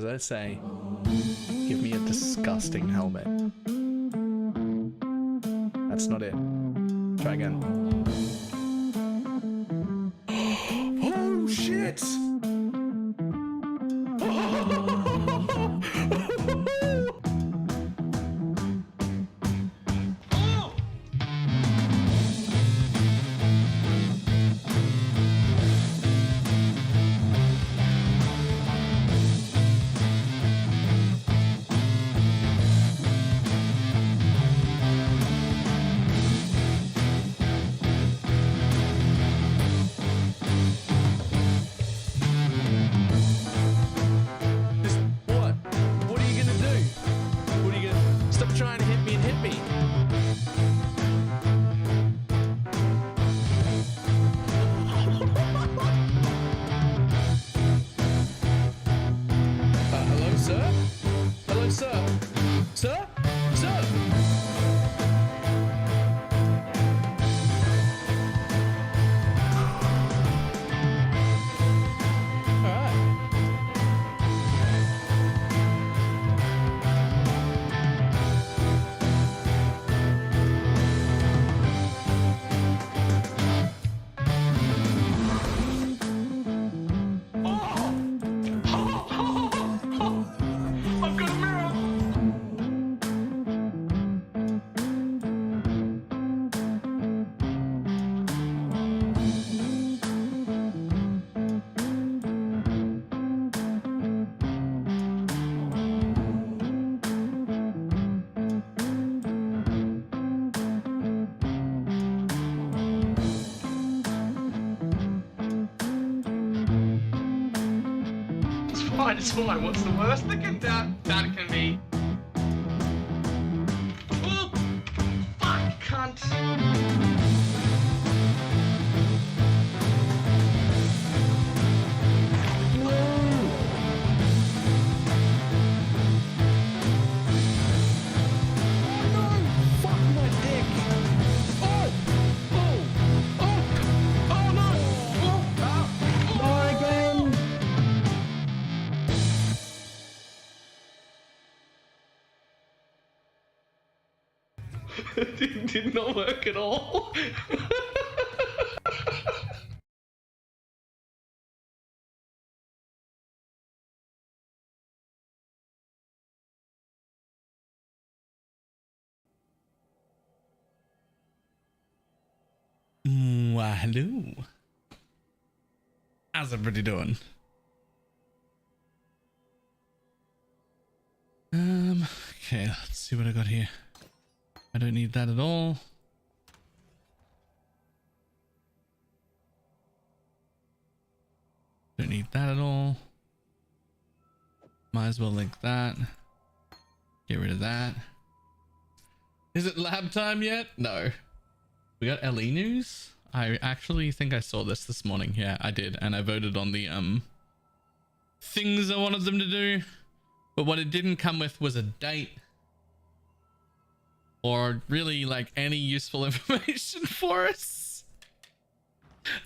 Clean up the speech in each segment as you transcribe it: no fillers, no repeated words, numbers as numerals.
as I say, give me a disgusting helmet. That's not it. Try again. Oh shit! It's fine. What's the worst that can be? Oh, fuck, cunt. Did not work at all. Hello. How's everybody doing? Okay, let's see what I got here. I don't need that at all. Don't need that at all. Might as well link that. Get rid of that. Is it lab time yet? No. We got LE news? I actually think I saw this morning. Yeah, I did. And I voted on the things I wanted them to do. But what it didn't come with was a date. Or really like any useful information for us.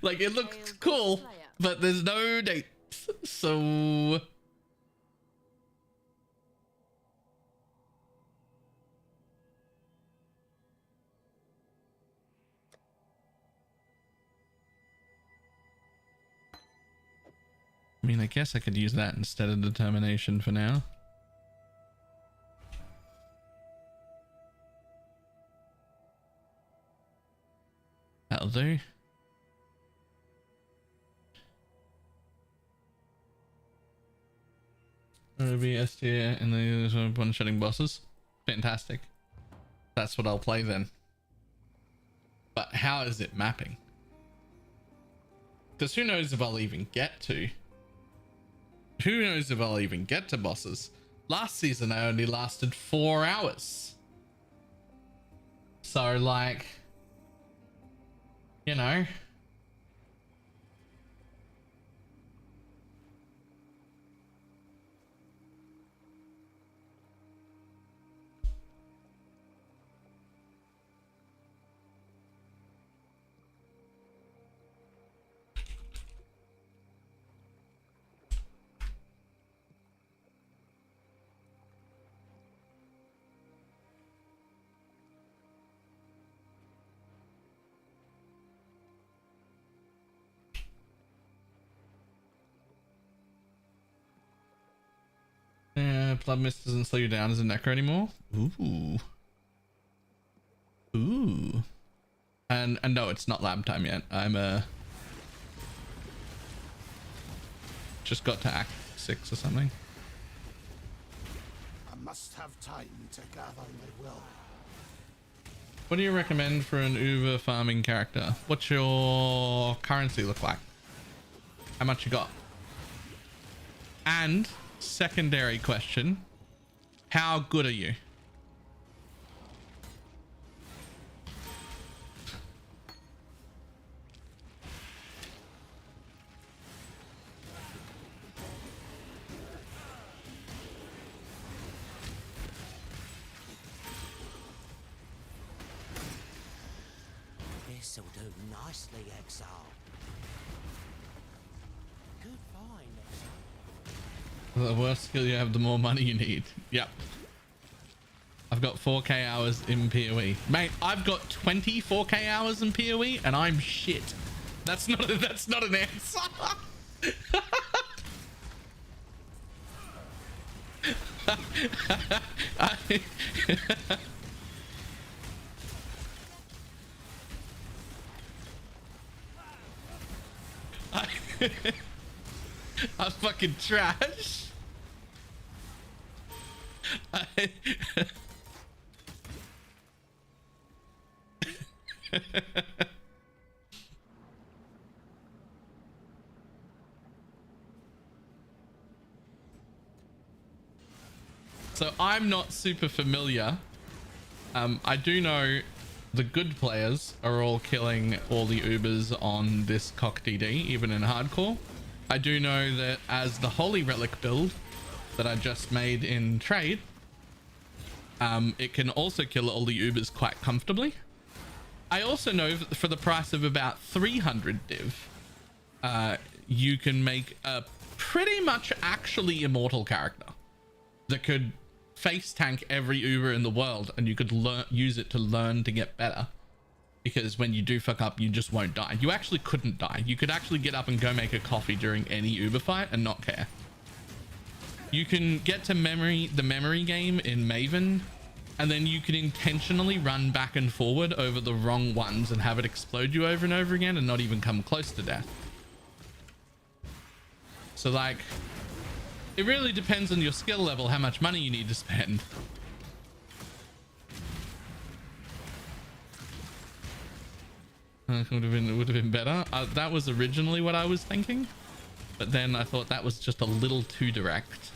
Like it looked cool, but there's no date. So I mean, I guess I could use that instead of determination for now. That'll do. It'll be S tier and the one-shotting bosses. Fantastic. That's what I'll play then. But how is it mapping? Because who knows if I'll even get to. Who knows if I'll even get to bosses. Last season I only lasted 4 hours. So like, you know. Blood Mist doesn't slow you down as a necro anymore. Ooh. Ooh. And no, it's not lab time yet. I'm just got to Act 6 or something. I must have time to gather my will. What do you recommend for an Uber farming character? What's your currency look like? How much you got? And secondary question, how good are you? This'll do nicely, Exile. Good find, Exile. The worse skill you have, the more money you need. Yep. I've got 4k hours in PoE. Mate, I've got 24k hours in PoE and I'm shit. That's not an answer. I'm fucking trash. So I'm not super familiar. I do know the good players are all killing all the Ubers on this CoC DD, even in hardcore. I do know that as the Holy Relic build that I just made in trade, it can also kill all the Ubers quite comfortably. I also know that for the price of about 300 div, you can make a pretty much actually immortal character that could face tank every Uber in the world, and you could use it to learn to get better, because when you do fuck up you just won't die. You actually couldn't die. You could actually get up and go make a coffee during any Uber fight and not care. You can get to the memory game in Maven, and then you can intentionally run back and forward over the wrong ones and have it explode you over and over again and not even come close to death. So like, it really depends on your skill level, how much money you need to spend. Would have been better. That was originally what I was thinking, but then I thought that was just a little too direct.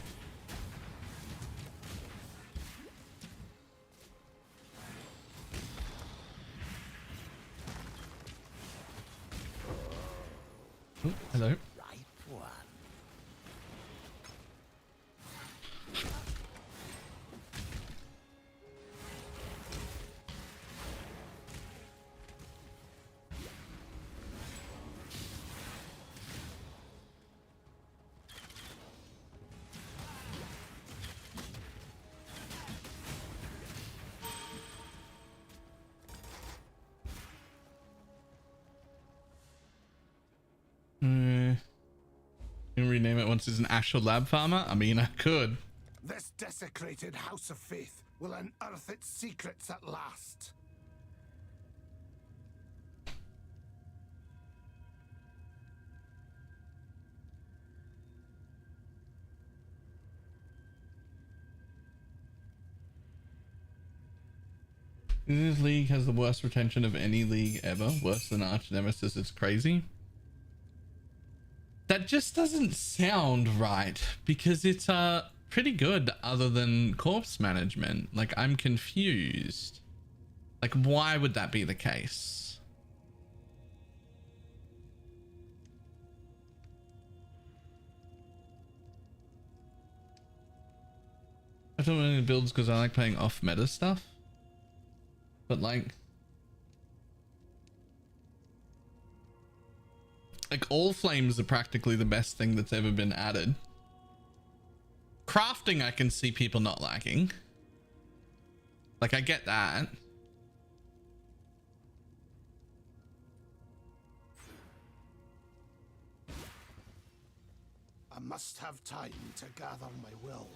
Oh, hello. Can rename it once as an actual lab farmer? I mean, I could. This desecrated house of faith will unearth its secrets at last. This league has the worst retention of any league ever. Worse than Arch Nemesis. It's crazy. That just doesn't sound right, because it's pretty good other than corpse management. Like, I'm confused. Like, why would that be the case? I don't want any builds because I like playing off meta stuff. But like all flames are practically the best thing that's ever been added. Crafting I can see people not liking. Like, I get that. I must have time to gather my will.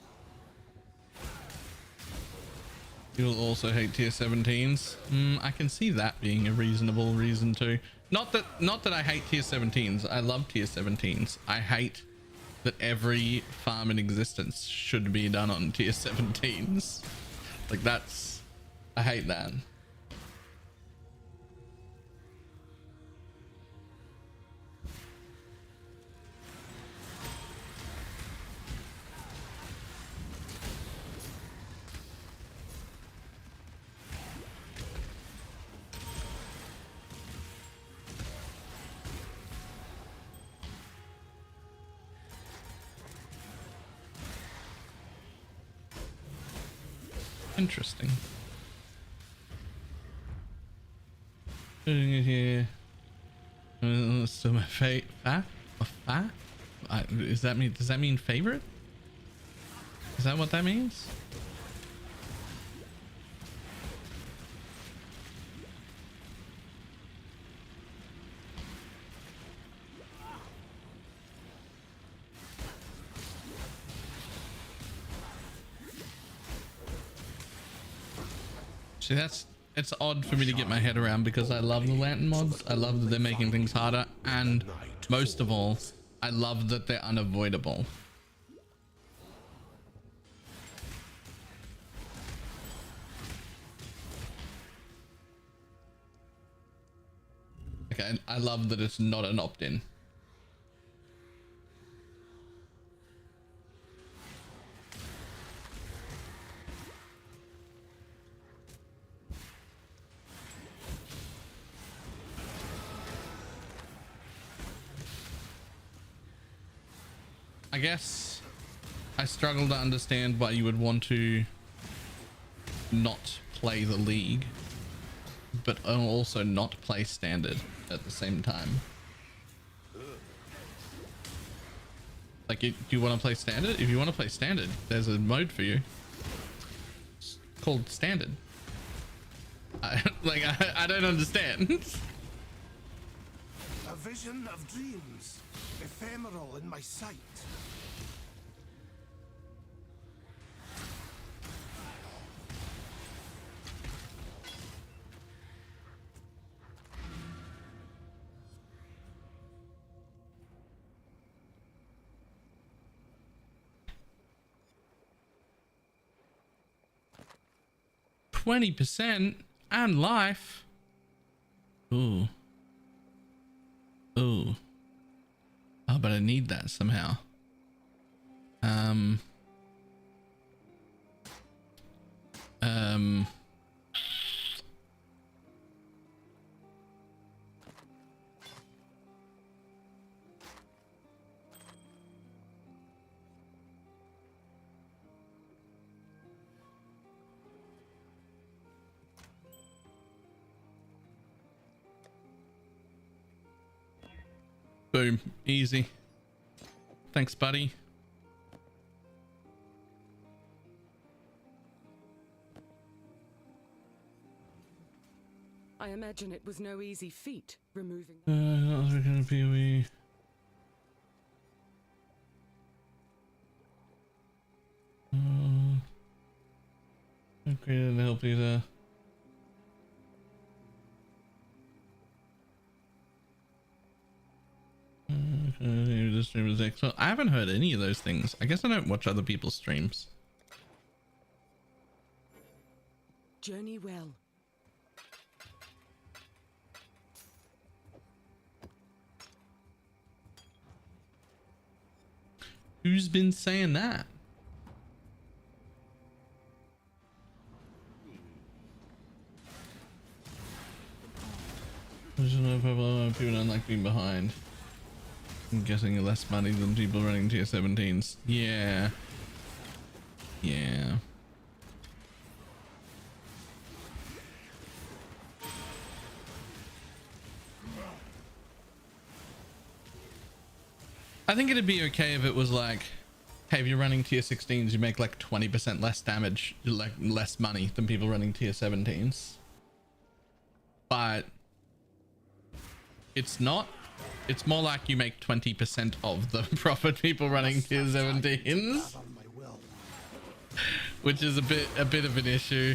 You'll also hate tier 17s. I can see that being a reasonable reason to. Not that I hate tier 17s. I love tier 17s. I hate that every farm in existence should be done on tier 17s. Like I hate that. Interesting. Putting it here. So my does that mean favorite? Is that what that means? See, it's odd for me to get my head around because I love the lantern mods. I love that they're making things harder, and most of all, I love that they're unavoidable. Okay, I love that it's not an opt-in. I guess I struggle to understand why you would want to not play the league, but also not play standard at the same time. Like, do you want to play standard? If you want to play standard, there's a mode for you. It's called standard. I don't understand. A vision of dreams, ephemeral in my sight. %, and life. Ooh. Ooh. Oh, but I need that somehow. Boom. Easy. Thanks, buddy. I imagine it was no easy feat removing. Not gonna be we. Okay, to help you there. The stream is excellent. I haven't heard any of those things. I guess I don't watch other people's streams. Journey well. Who's been saying that? There's no problem. People don't like being behind. I'm guessing less money than people running tier 17s. Yeah. Yeah. I think it'd be okay if it was like, hey, if you're running tier 16s, you make like 20% less damage, like less money than people running tier 17s. But it's not. It's more like you make 20% of the profit people running tier 17s, which is a bit of an issue.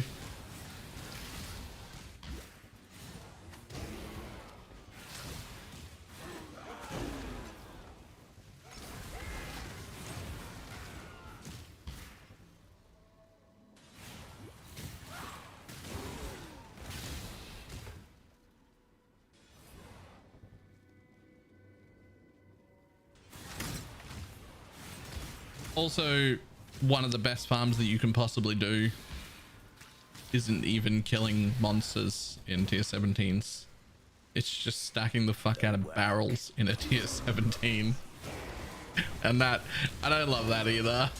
Also, one of the best farms that you can possibly do isn't even killing monsters in tier 17s. It's just stacking the fuck out of barrels in a tier 17. And that, I don't love that either.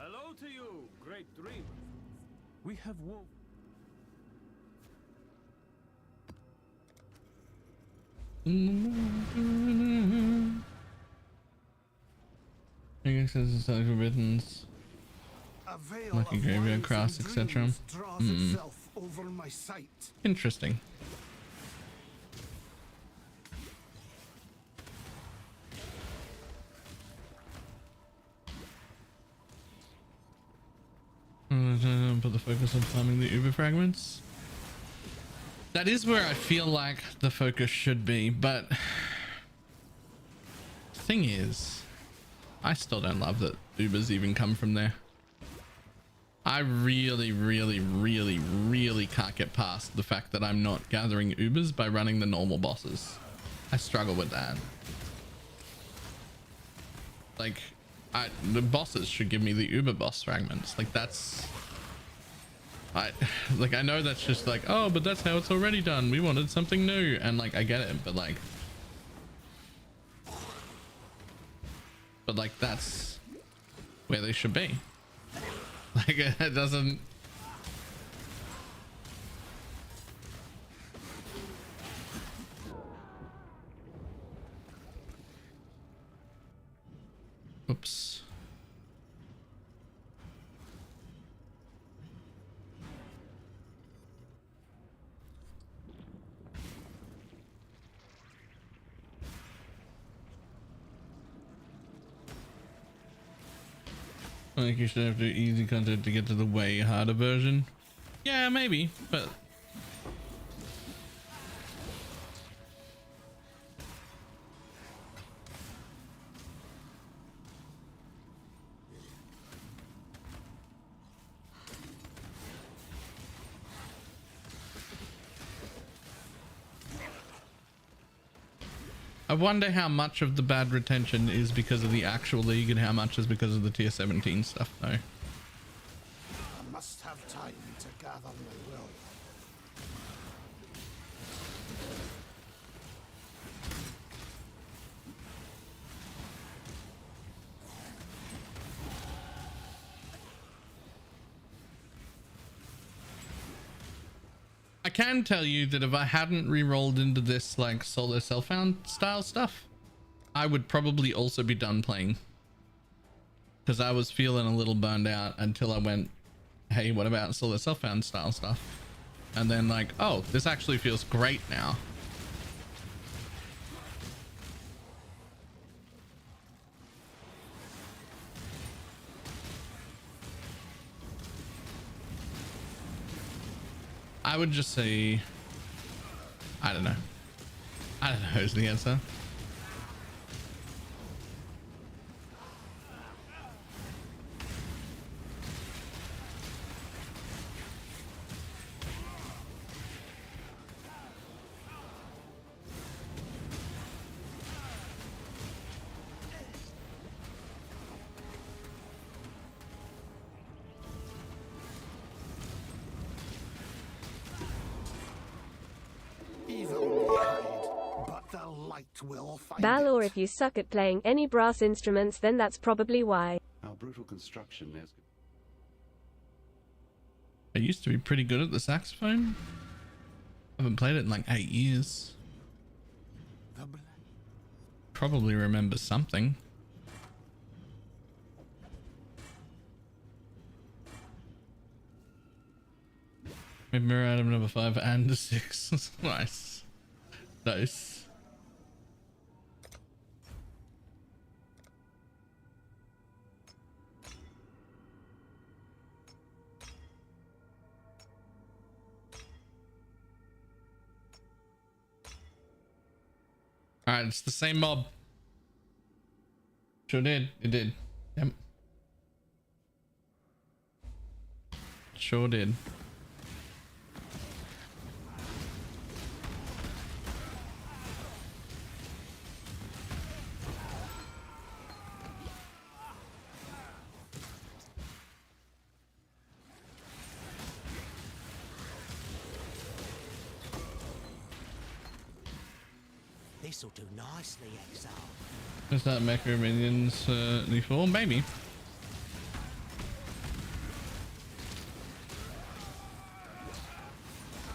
Hello to you, great dreamer. We have woven. I guess this is like ribbons. A veil Like a of graveyard lies cross, and etc. dreams draws itself over my sight. Interesting. Put the focus on farming the Uber fragments. That is where I feel like the focus should be, but the thing is, I still don't love that Ubers even come from there. I really can't get past the fact that I'm not gathering Ubers by running the normal bosses. I struggle with that. Like, the bosses should give me the Uber boss fragments. Like, that's... I know that's just like, oh, but that's how it's already done. We wanted something new. And like, I get it, but like... that's where they should be. Like, it doesn't... Oops. I think you should have to do easy content to get to the way harder version. Yeah, maybe, but... I wonder how much of the bad retention is because of the actual league and how much is because of the tier 17 stuff though. I must have time to gather my will. I can tell you that if I hadn't re-rolled into this like solo self-found style stuff, I would probably also be done playing. Because I was feeling a little burned out until I went, hey, what about solo self-found style stuff? And then like, oh, this actually feels great now. I would just say, I don't know. I don't know is the answer. Balor, if you suck at playing any brass instruments, then that's probably why. Our brutal construction is... I used to be pretty good at the saxophone. I haven't played it in like 8 years. Probably remember something. Maybe mirror item number 5 and 6. Nice. Nice. All right, it's the same mob. Sure did. It did. Yep. Sure did. This'll do nicely, Exile. Is that Mecha Minions lethal? Maybe.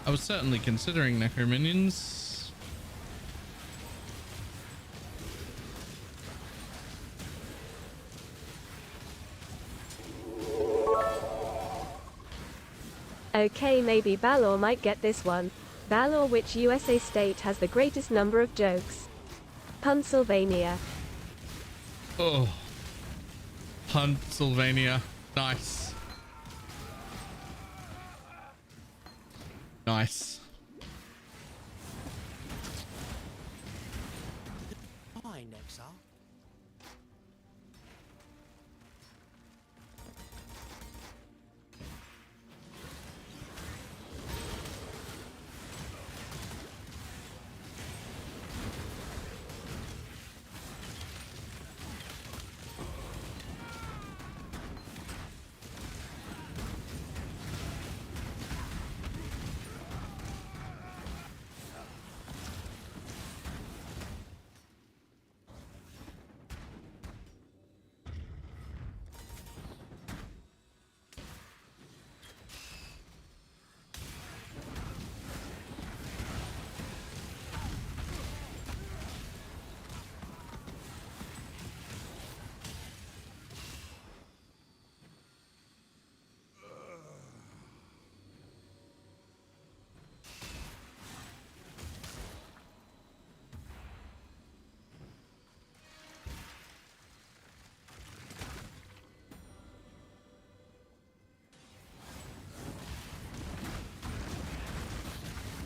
I was certainly considering Necro Minions. Okay, maybe Balor might get this one. Balor, which USA state has the greatest number of jokes? Pennsylvania. Oh. Pennsylvania. Nice. Nice. Fine, Exile.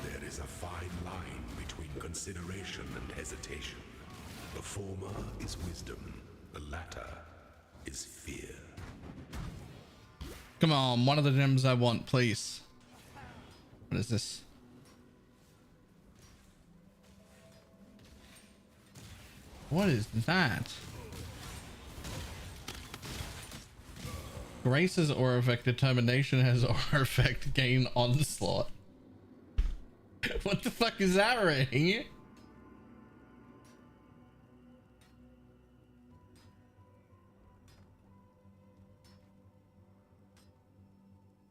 There is a fine line between consideration and hesitation. The former is wisdom, the latter is fear. Come on, one of the gems I want, please. What is this? What is that? Grace's aura effect determination has aura effect gain onslaught. What the fuck is that ring?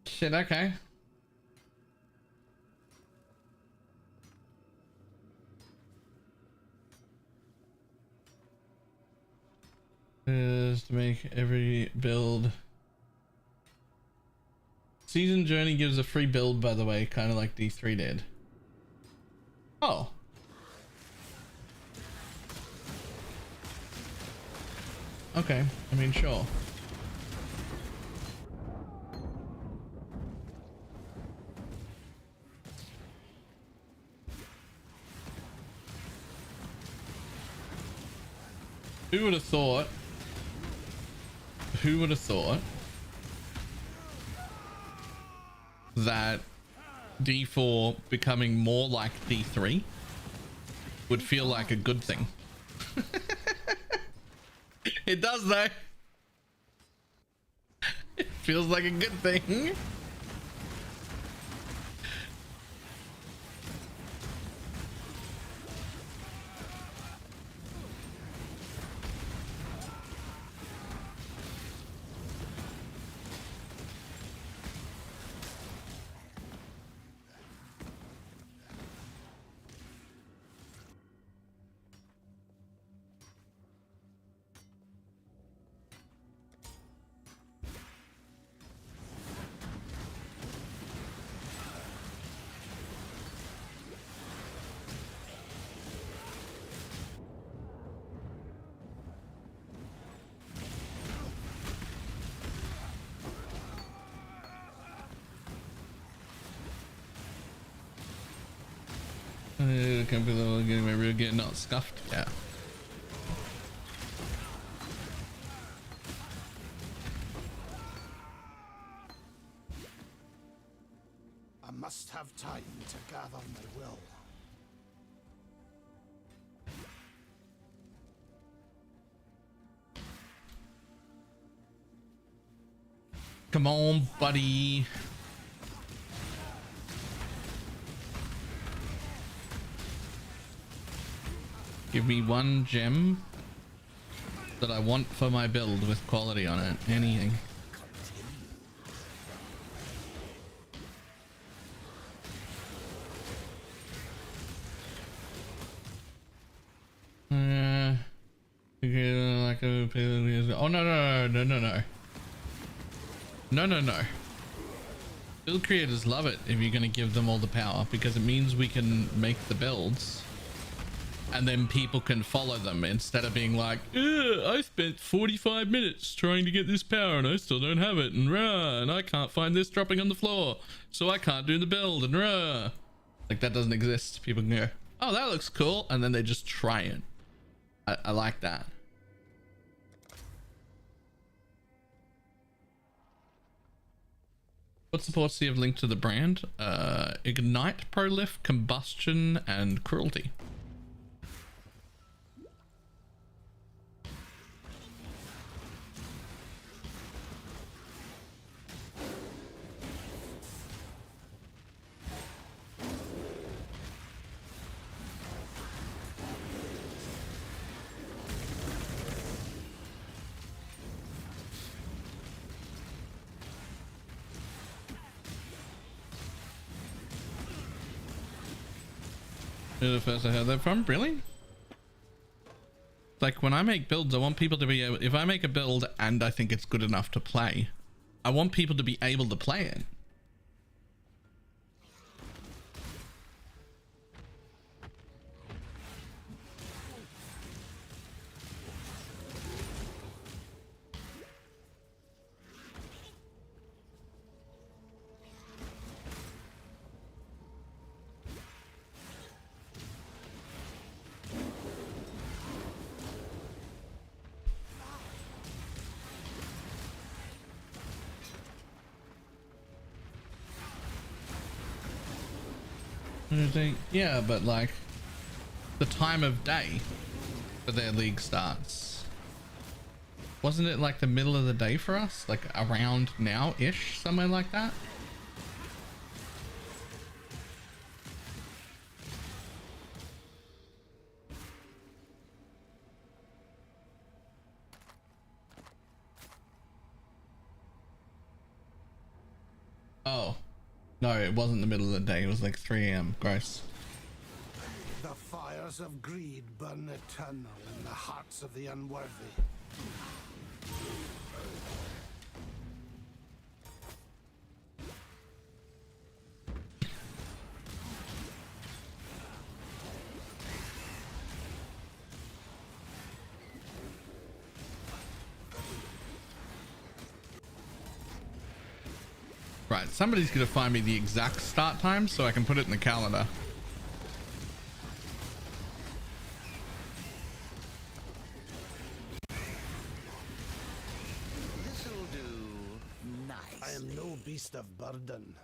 Shit, okay. Is to make every build. Season Journey gives a free build, by the way, kind of like D3 did. Oh. Okay, I mean, sure. Who would have thought? Who would have thought that D4 becoming more like D3 would feel like a good thing? It does though. It feels like a good thing. Can't be getting my real getting not scuffed. Yeah. I must have time to gather my will. Come on, buddy. Give me one gem that I want for my build with quality on it. Anything. Oh no. Build creators love it if you're going to give them all the power, because it means we can make the builds and then people can follow them instead of being like, I spent 45 minutes trying to get this power and I still don't have it, and rah, and I can't find this dropping on the floor, so I can't do the build, and rah. Like, that doesn't exist. People can go, oh, that looks cool, and then they just try it. I like that. What supports do you have linked to the brand? Ignite, Prolift, Combustion, and Cruelty. You're the first I heard that from. Really? Like, when I make builds, I want people to be able, if I make a build and I think it's good enough to play, I want people to be able to play it. Yeah, but like the time of day that their league starts, wasn't it like the middle of the day for us, like around now-ish, somewhere like that? Oh no, it wasn't the middle of the day, it was like 3 AM. Gross. The fires of greed burn eternal in the hearts of the unworthy. Right, somebody's gonna find me the exact start time so I can put it in the calendar. This'll do nice. I am no beast of burden.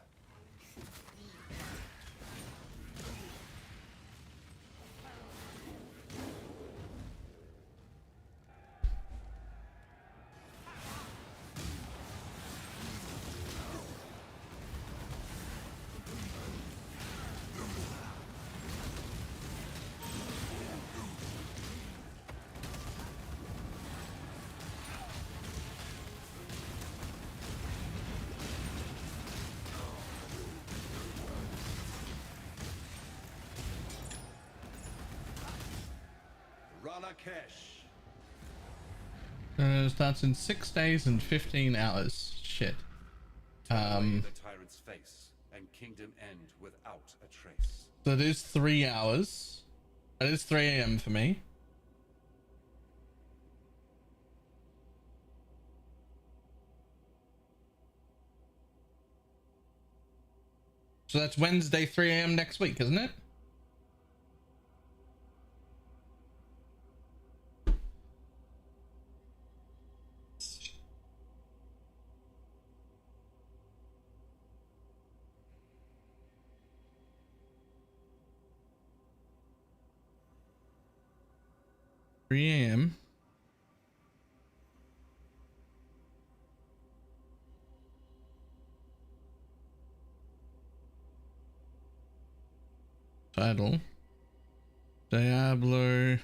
Starts in 6 days and 15 hours. Shit. The tyrant's face and kingdom end without a trace. So it is 3 hours. It is 3 AM for me. So that's Wednesday 3 AM next week, isn't it? 3 a.m. Title Diablo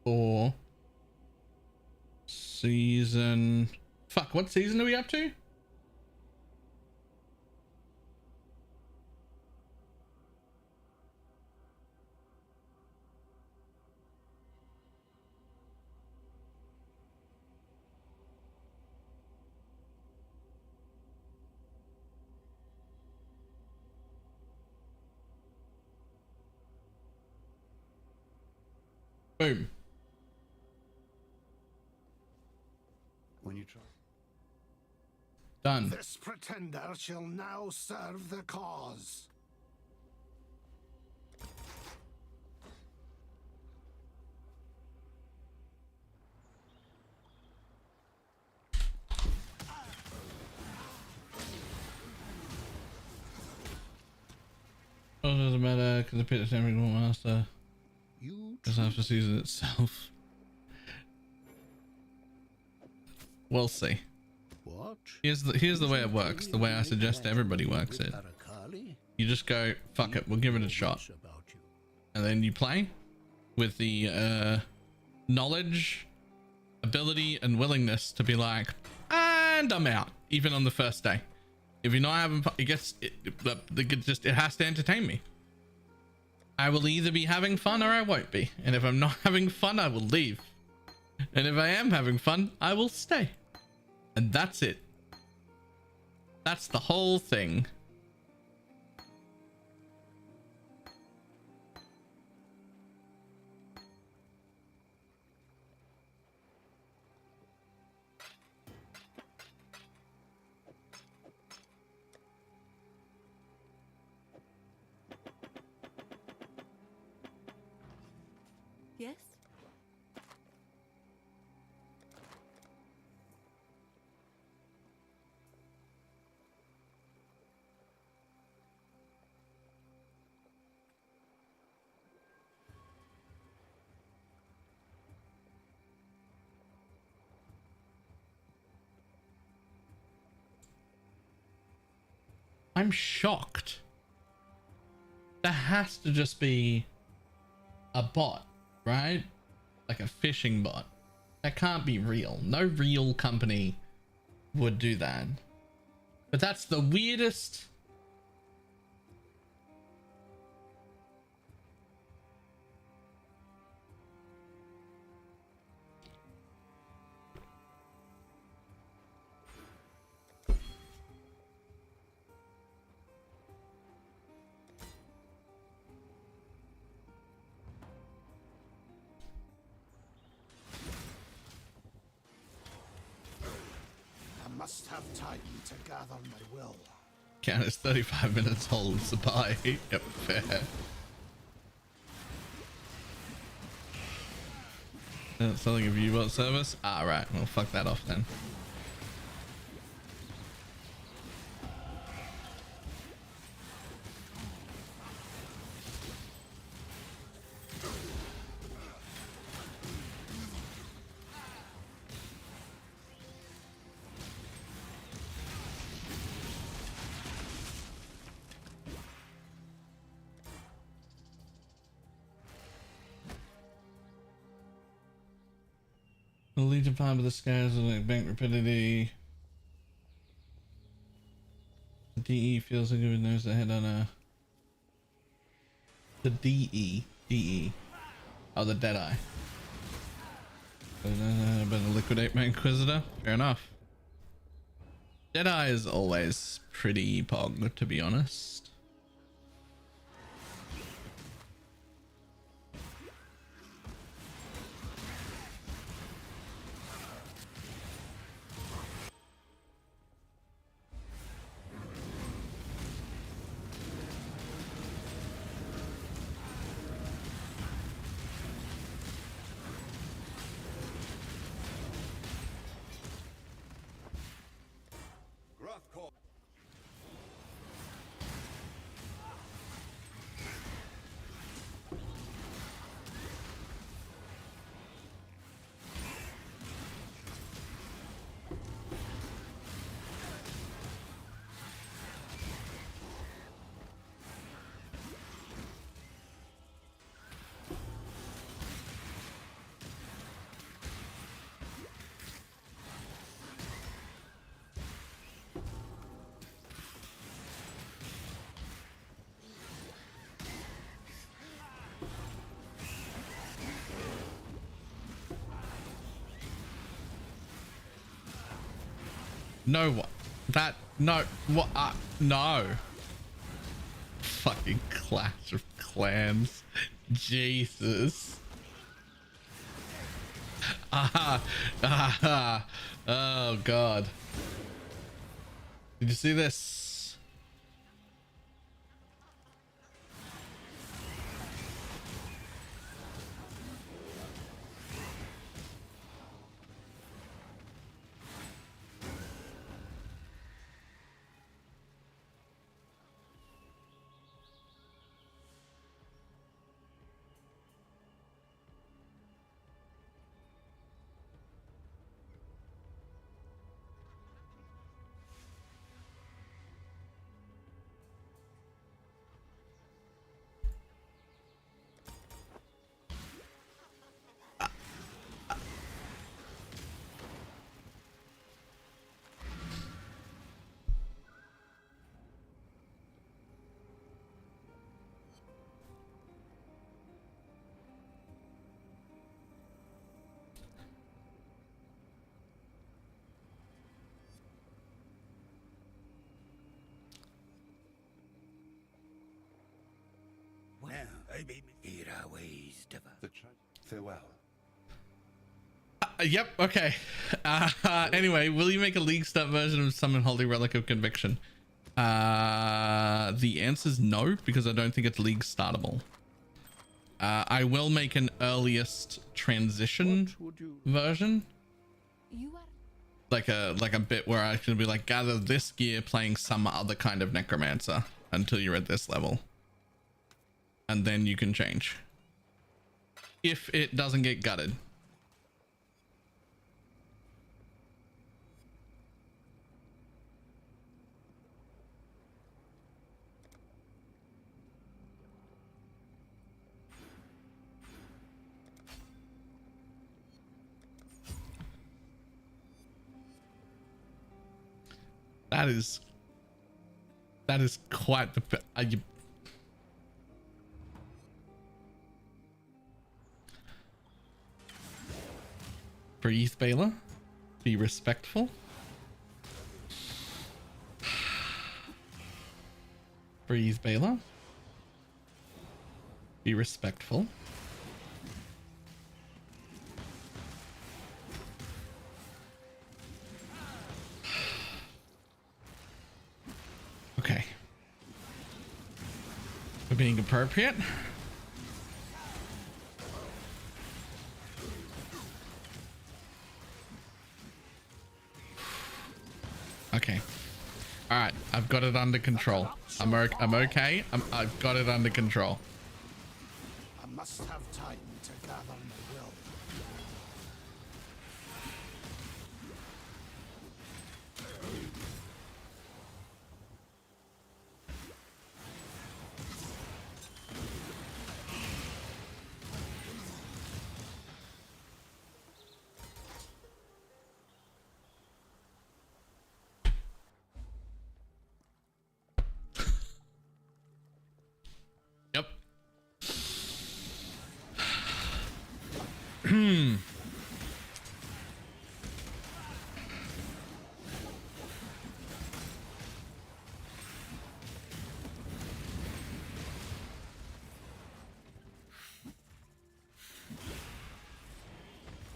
4 season. Fuck, what season are we up to? Boom. When you try. Done. This pretender shall now serve the cause. Oh, it doesn't matter because the pit is every master. Just have to season itself. We'll see. What? Here's the way it works. The way I suggest everybody works it. You just go, fuck it, we'll give it a shot. And then you play with the knowledge, ability, and willingness to be like, and I'm out, even on the first day. If you're not having fun, it has to entertain me. I will either be having fun or I won't be. And if I'm not having fun, I will leave. And if I am having fun, I will stay. And that's it. That's the whole thing. Yes? I'm shocked. There has to just be a bot, right? Like a phishing bot. That can't be real. No real company would do that. But that's the weirdest. Must have time to gather my will. Count is 35 minutes old. Supply. Yep, fair. Selling a viewbot service. Ah, right. Well, fuck that off then. The Legion find with the scars like bank rapidity. The DE feels like it knows the head on a. The DE. Oh, the Deadeye. But liquidate my Inquisitor. Fair enough. Deadeye is always pretty pog, to be honest. No what? That no what? No. Fucking Clash of Clans. Jesus. Oh god. Did you see this? Well, I mean, here are ways to... Farewell. Yep. Okay. Anyway, will you make a league start version of Summon Holy Relic of Conviction? The answer is no, because I don't think it's league startable. I will make an earliest transition version. You are Like a bit where I can be like, gather this gear playing some other kind of necromancer until you're at this level. And then you can change. If it doesn't get gutted. That is quite the breathe, Baylor. Be respectful. Breathe, Baylor. Be respectful. Okay. For being appropriate. Okay. All right. I've got it under control. I'm okay. I've got it under control. I must have time to gather my will. Yep.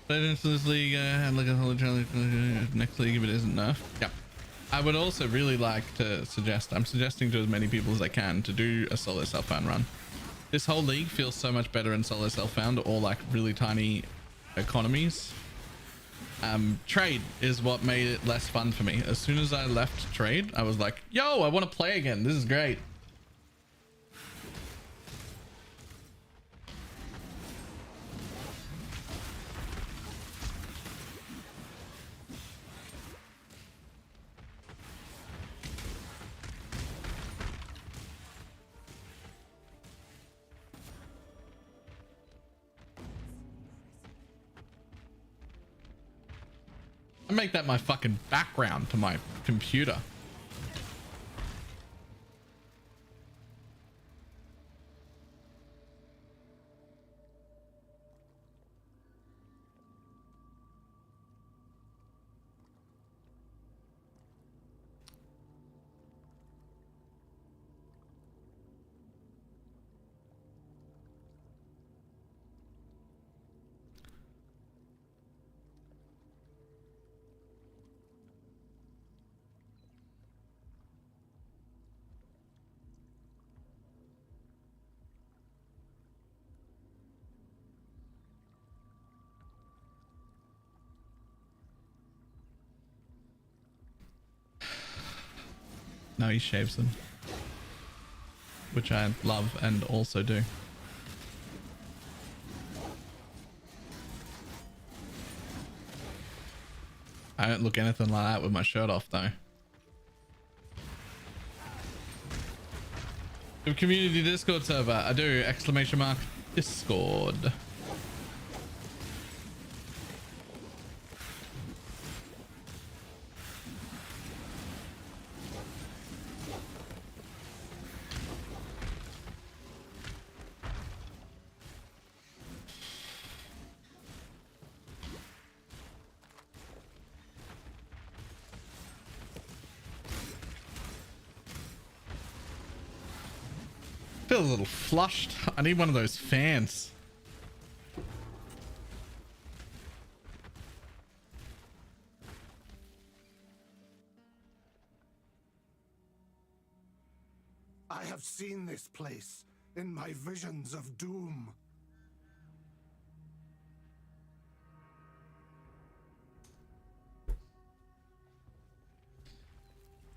Played into this league and look at Holy Challenge next league if it isn't enough. Yep. I would also really like to suggest, I'm suggesting to as many people as I can to do a solo self-found run. This whole league feels so much better in solo self-found or like really tiny economies. Trade is what made it less fun for me. As soon as I left trade, I was like, yo, I want to play again. This is great. I make that my fucking background to my computer. No, he shaves them, which I love and also do. I don't look anything like that with my shirt off though. The community Discord server. I do! Exclamation mark Discord. Feel a little flushed. I need one of those fans. I have seen this place in my visions of doom.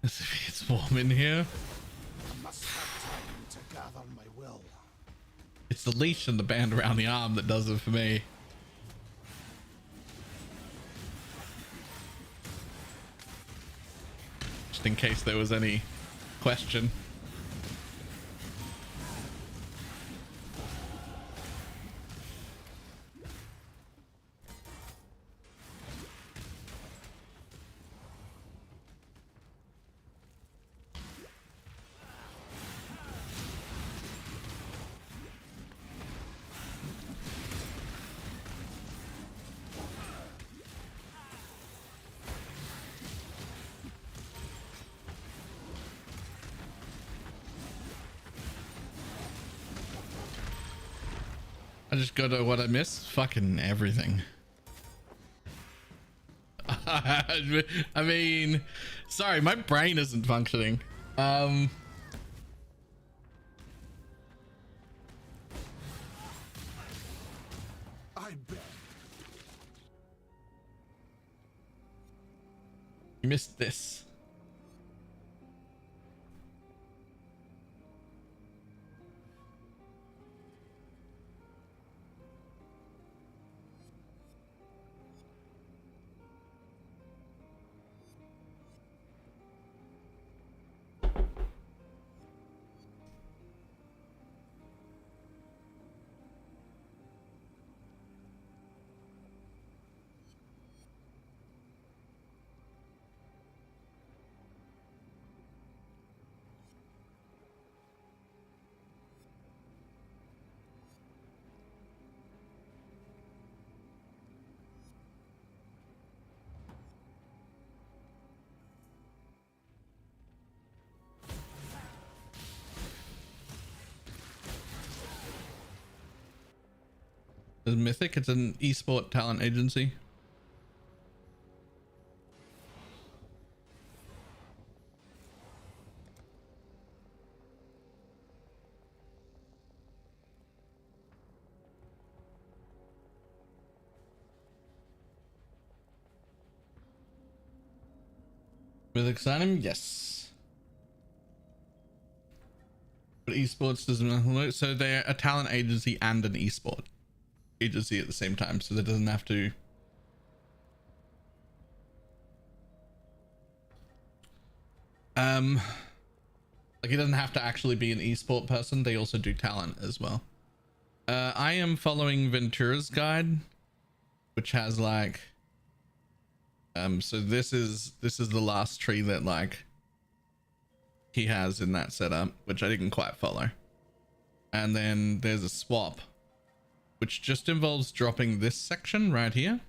It's warm in here. I must have time to gather my will. It's the leash and the band around the arm that does it for me. Just in case there was any question. I just go to what I missed. Fucking everything. I mean, sorry, my brain isn't functioning. I bet. You missed this. Is Mythic? It's an esport talent agency. Mythic sign him? Yes. But esports doesn't. So they're a talent agency and an esport agency at the same time, so that doesn't have to. Like, it doesn't have to actually be an esport person. They also do talent as well. I am following Ventura's guide, which has like, so this is the last tree that like he has in that setup, which I didn't quite follow. And then there's a swap, which just involves dropping this section right here.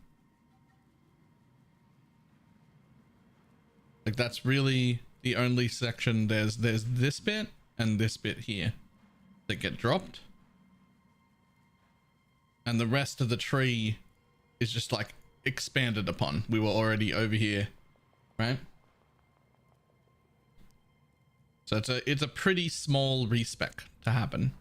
Like, that's really the only section. There's this bit and this bit here that get dropped. And the rest of the tree is just like expanded upon. We were already over here, right? So it's a pretty small respec to happen.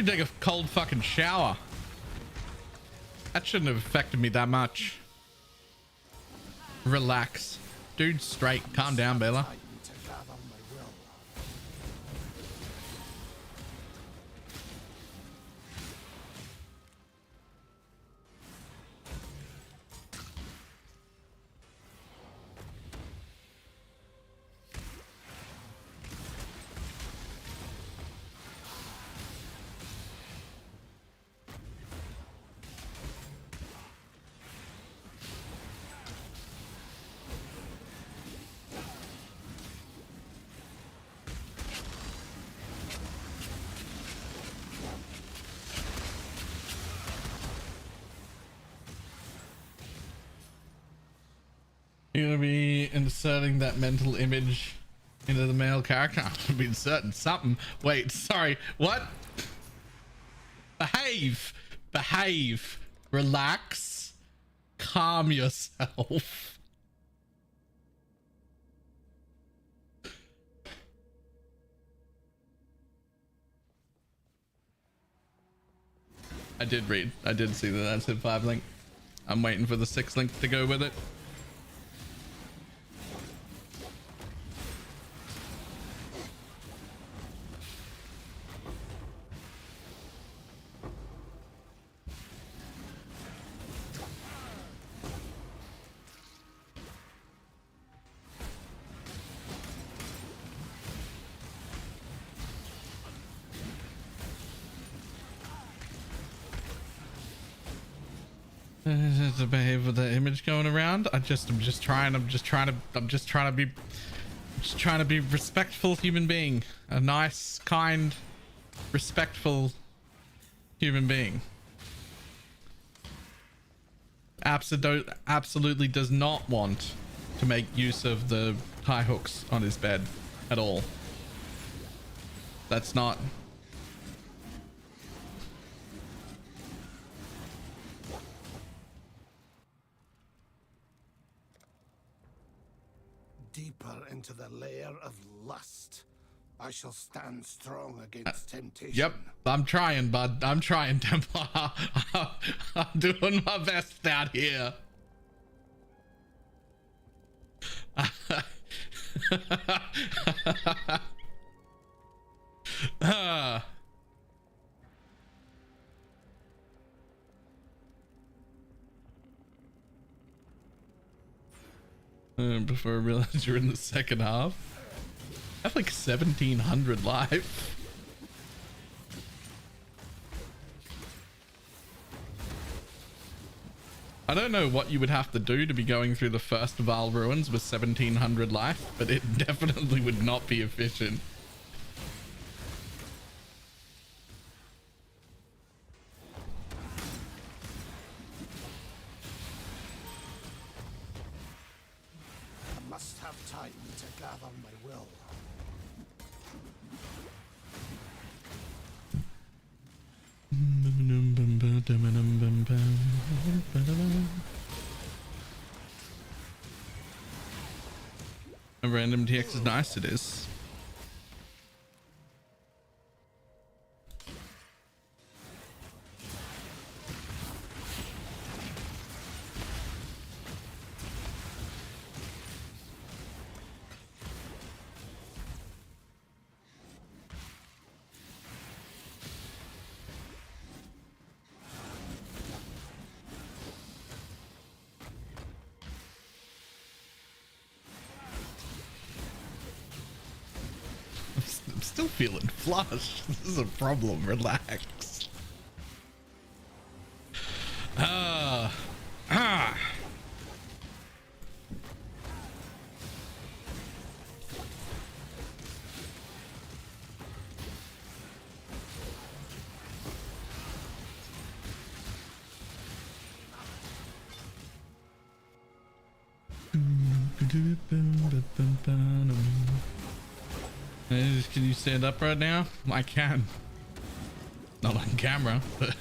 You take a cold fucking shower. That shouldn't have affected me that much. Relax. Dude, straight. Calm down, Bella. Time to gather my will. You're gonna be inserting that mental image into the male character. I'm gonna be inserting something. Wait, sorry. What? Behave. Relax. Calm yourself. I did see that that's a 5 link. I'm waiting for the 6 link to go with it. To behave with the image going around. I'm just trying to be a respectful human being, a nice, kind, respectful human being. Absolutely does not want to make use of the high hooks on his bed at all. That's not. Deeper into the lair of lust. I shall stand strong against temptation. Yep, I'm trying, bud. I'm trying, Templar. I'm doing my best out here. Before I realized you're in the second half. I have like 1700 life. I don't know what you would have to do to be going through the first Val ruins with 1700 life, but it definitely would not be efficient. I must have time to gather my will. A random TX is nice, it is. I'm still feeling flushed. This is a problem. Relax. Ah. Can you stand up right now? I can. Not on camera, but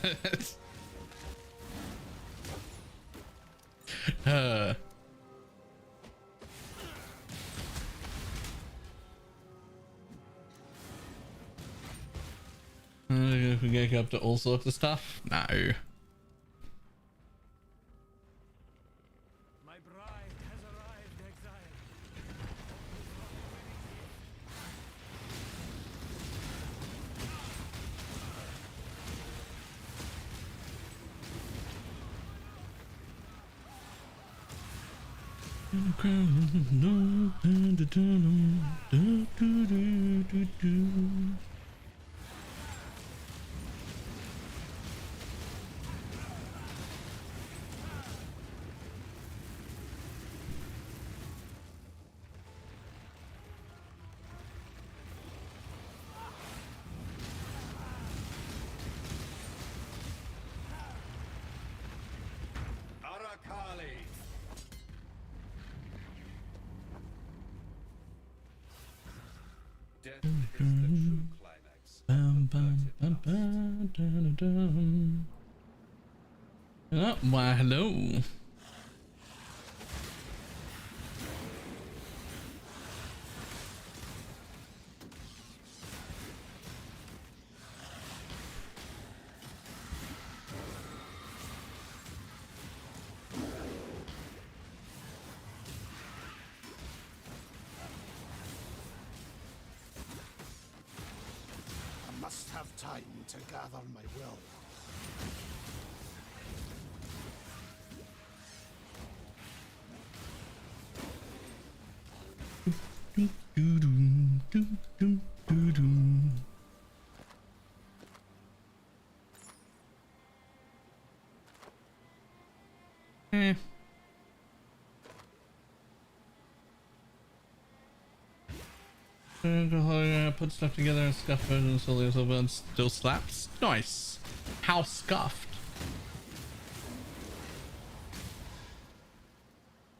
if we can get up to all sorts of stuff. No. My bride has arrived, exile. Arakali! Death is the true climax of the perverted lust. Oh, why, hello. I must have time to gather my will. Eh. Put stuff together and scuff versions so there's over and still slaps. Nice. How scuffed?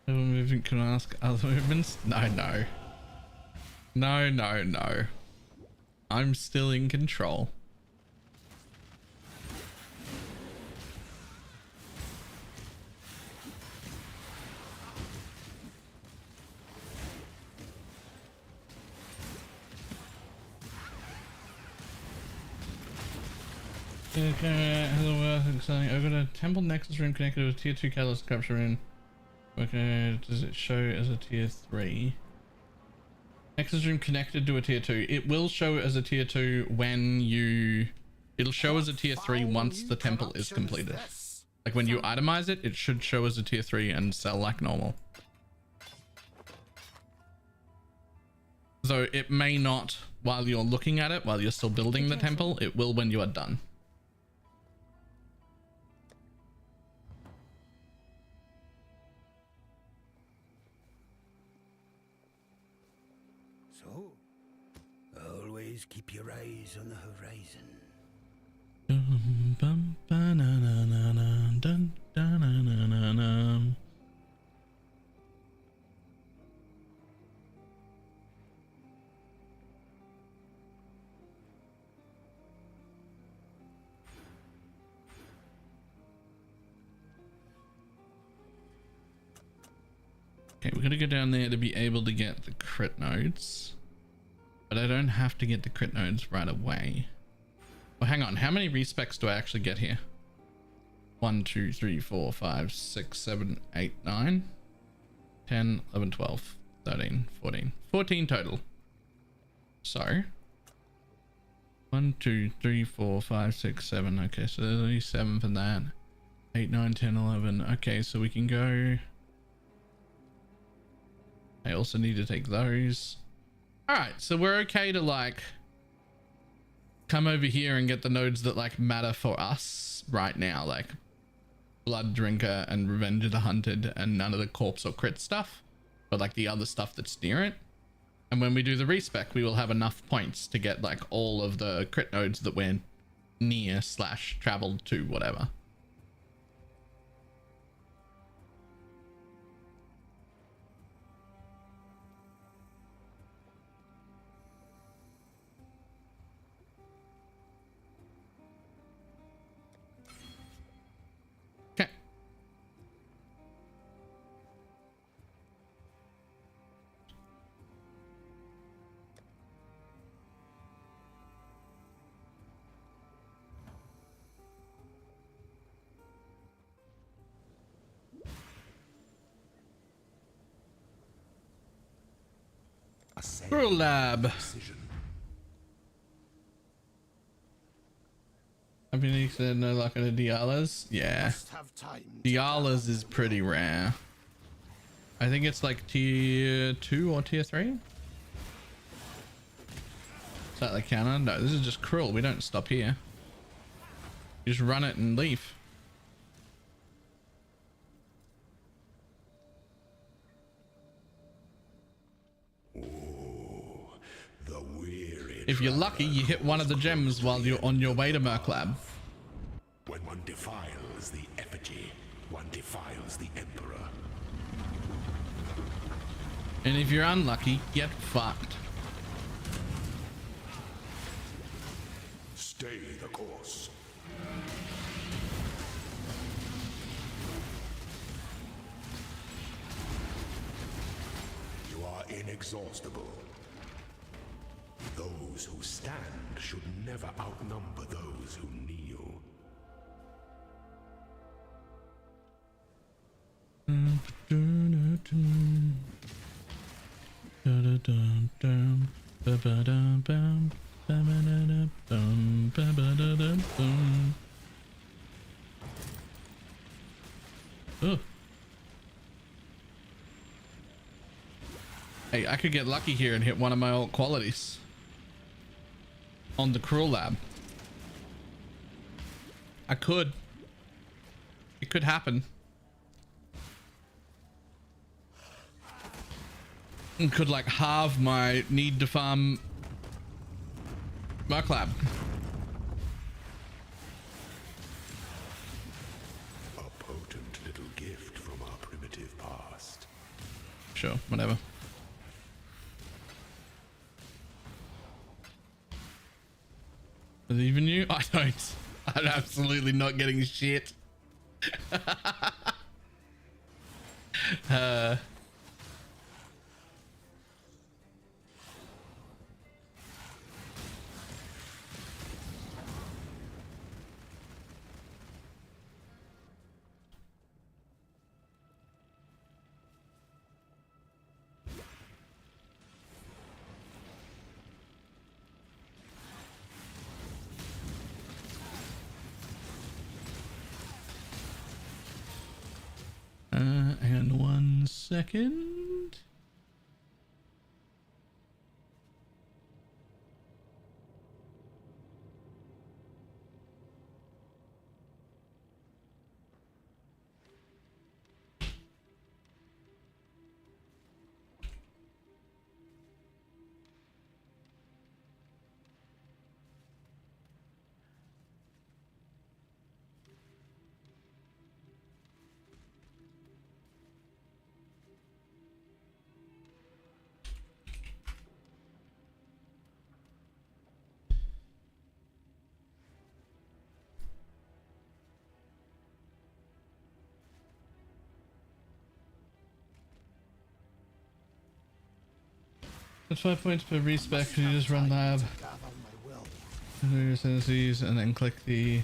No movement can ask other movements? No. No. I'm still in control. Okay, hello, exciting. I've got a temple nexus room connected with a tier 2 catalyst capture room. Okay, does it show as a tier 3? Nexus room connected to a tier 2. It will show as a tier 2 when you... It'll show as a tier 3 once the temple is completed. Like when you itemize it, it should show as a tier 3 and sell like normal. So it may not while you're looking at it, while you're still building the temple. It will when you are done. So, always keep your eyes on the horizon. Okay, we're gonna go down there to be able to get the crit nodes, but I don't have to get the crit nodes right away. Well, hang on, how many respecs do I actually get here? 1, 2, 3, 4, 5, 6, 7, 8, 9, 10, 11, 12, 13, 14, 14 total. So 1, 2, 3, 4, 5, 6, 7. Okay, so there's only 7 for that. 8, 9, 10, 11. Okay, so we can go. I also need to take those. All right, so we're okay to like come over here and get the nodes that like matter for us right now, like Blood Drinker and Revenge of the Hunted, and none of the corpse or crit stuff, but like the other stuff that's near it. And when we do the respec, we will have enough points to get like all of the crit nodes that we're near / traveled to, whatever. Okay. Cruel Lab. Happy said no luck on the Dialas. Yeah. Must have time to Dialas is pretty rare. I think it's like tier 2 or tier 3. Is that the counter? No, this is just cruel. We don't stop here. You just run it and leave. The weary. If you're lucky, you hit one of the gems while you're on your way to Merc Lab. When one defiles the effigy, one defiles the Emperor. And if you're unlucky, get fucked. Stay the course. You are inexhaustible. Those who stand should never outnumber those who kneel. Ugh. Hey, I could get lucky here and hit one of my alt qualities on the Cruel Lab. I could. It could happen. It could like halve my need to farm Merc Lab. A potent little gift from our primitive past. Sure, whatever. Believe in you? I don't. I'm absolutely not getting shit. And 1 second. That's 5 points per respec. You just run lab, do your ascendancies, and then click the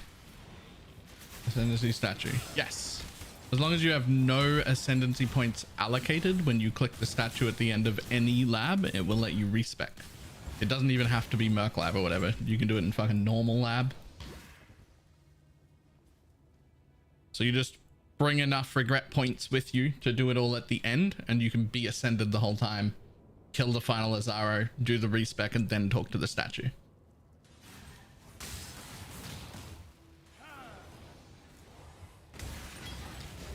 ascendancy statue. Yes. As long as you have no ascendancy points allocated when you click the statue at the end of any lab, it will let you respec. It doesn't even have to be Merc Lab or whatever. You can do it in fucking normal lab. So you just bring enough regret points with you to do it all at the end, and you can be ascended the whole time. Kill the final Azaro, do the respec, and then talk to the statue.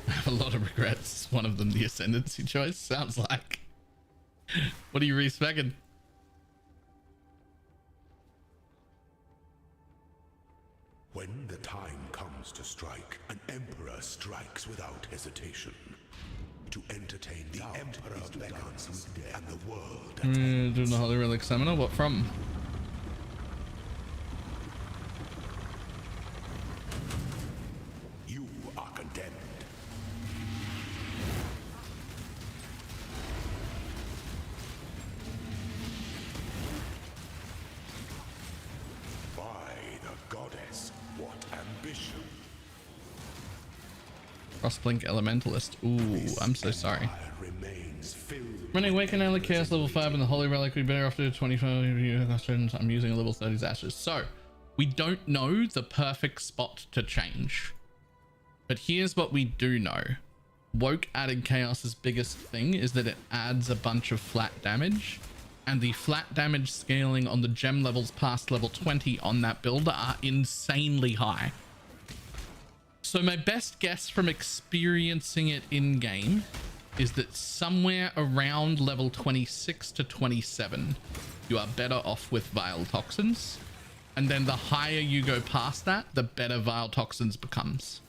I have a lot of regrets. One of them the ascendancy choice, sounds like. What are you respecing? When the time comes to strike, an emperor strikes without hesitation. To entertain the emperor beckons with death, and the world attends. Doing the Holy Relic Seminar? What from? You are condemned. By the goddess, what ambition! Crossblink Elementalist. Ooh, I'm so sorry. Empire remains filled. Running Awaken Early Chaos level 5 and the Holy Relic would be better after 25 questions. I'm using a level 30's Ashes. So, we don't know the perfect spot to change. But here's what we do know. Woke added Chaos's biggest thing is that it adds a bunch of flat damage. And the flat damage scaling on the gem levels past level 20 on that build are insanely high. So my best guess from experiencing it in game is that somewhere around level 26 to 27, you are better off with Vile Toxins. And then the higher you go past that, the better Vile Toxins becomes.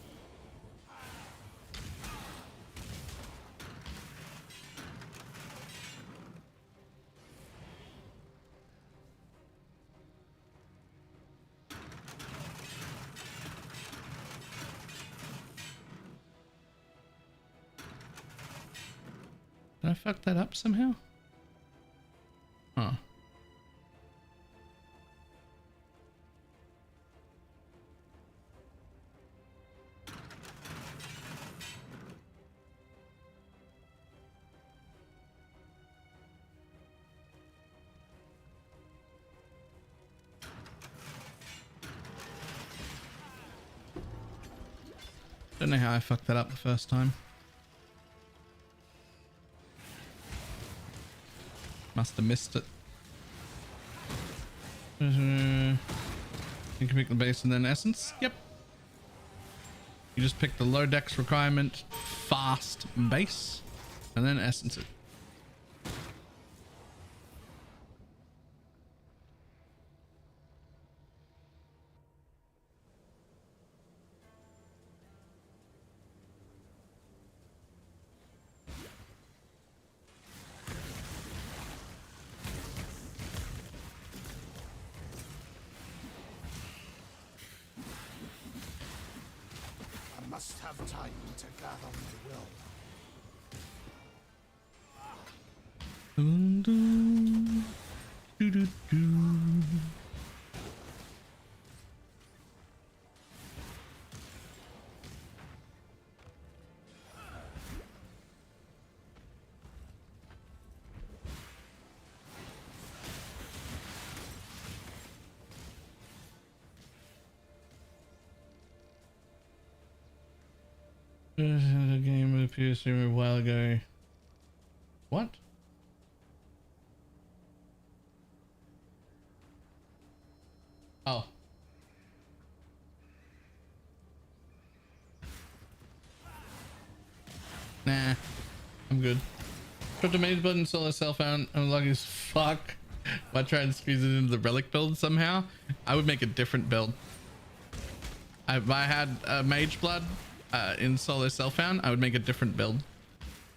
Did I fuck that up somehow? Huh. Don't know how I fucked that up the first time. Must have missed it. You can pick the base and then essence. Yep. You just pick the low dex requirement, fast base, and then essence it. Must have time to gather my will. Dun, dun, doo, doo, doo. The game appears to me a while ago. What? Oh. Nah, I'm good. Put the mage button, solo self out. I'm lucky as fuck. If I try and squeeze it into the relic build somehow, I would make a different build. If I had a mage blood in solo self-found, I would make a different build.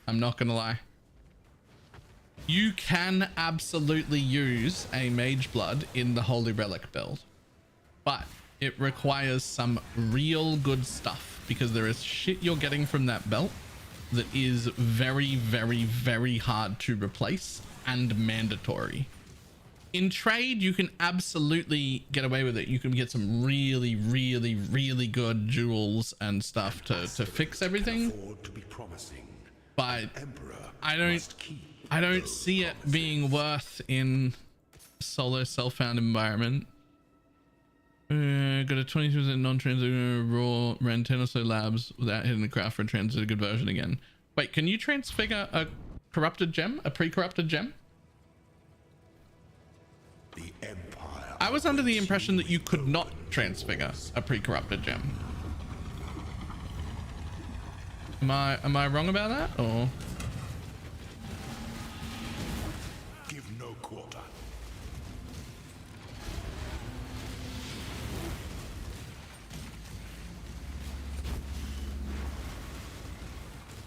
I'm not gonna lie. You can absolutely use a mage blood in the holy relic build, but it requires some real good stuff because there is shit you're getting from that belt that is very, very, very hard to replace and mandatory. In trade, you can absolutely get away with it. You can get some really, really, really good jewels and stuff to fix everything. But I don't see it being worth in solo self-found environment. Got a 22% non-transit raw, ran 10 or so labs without hitting the craft for a transit good version again. Wait, can you transfigure a corrupted gem? A pre-corrupted gem? The Empire. I was under the impression that you could not transfigure a pre-corrupted gem. Am I wrong about that, or? Give no quarter.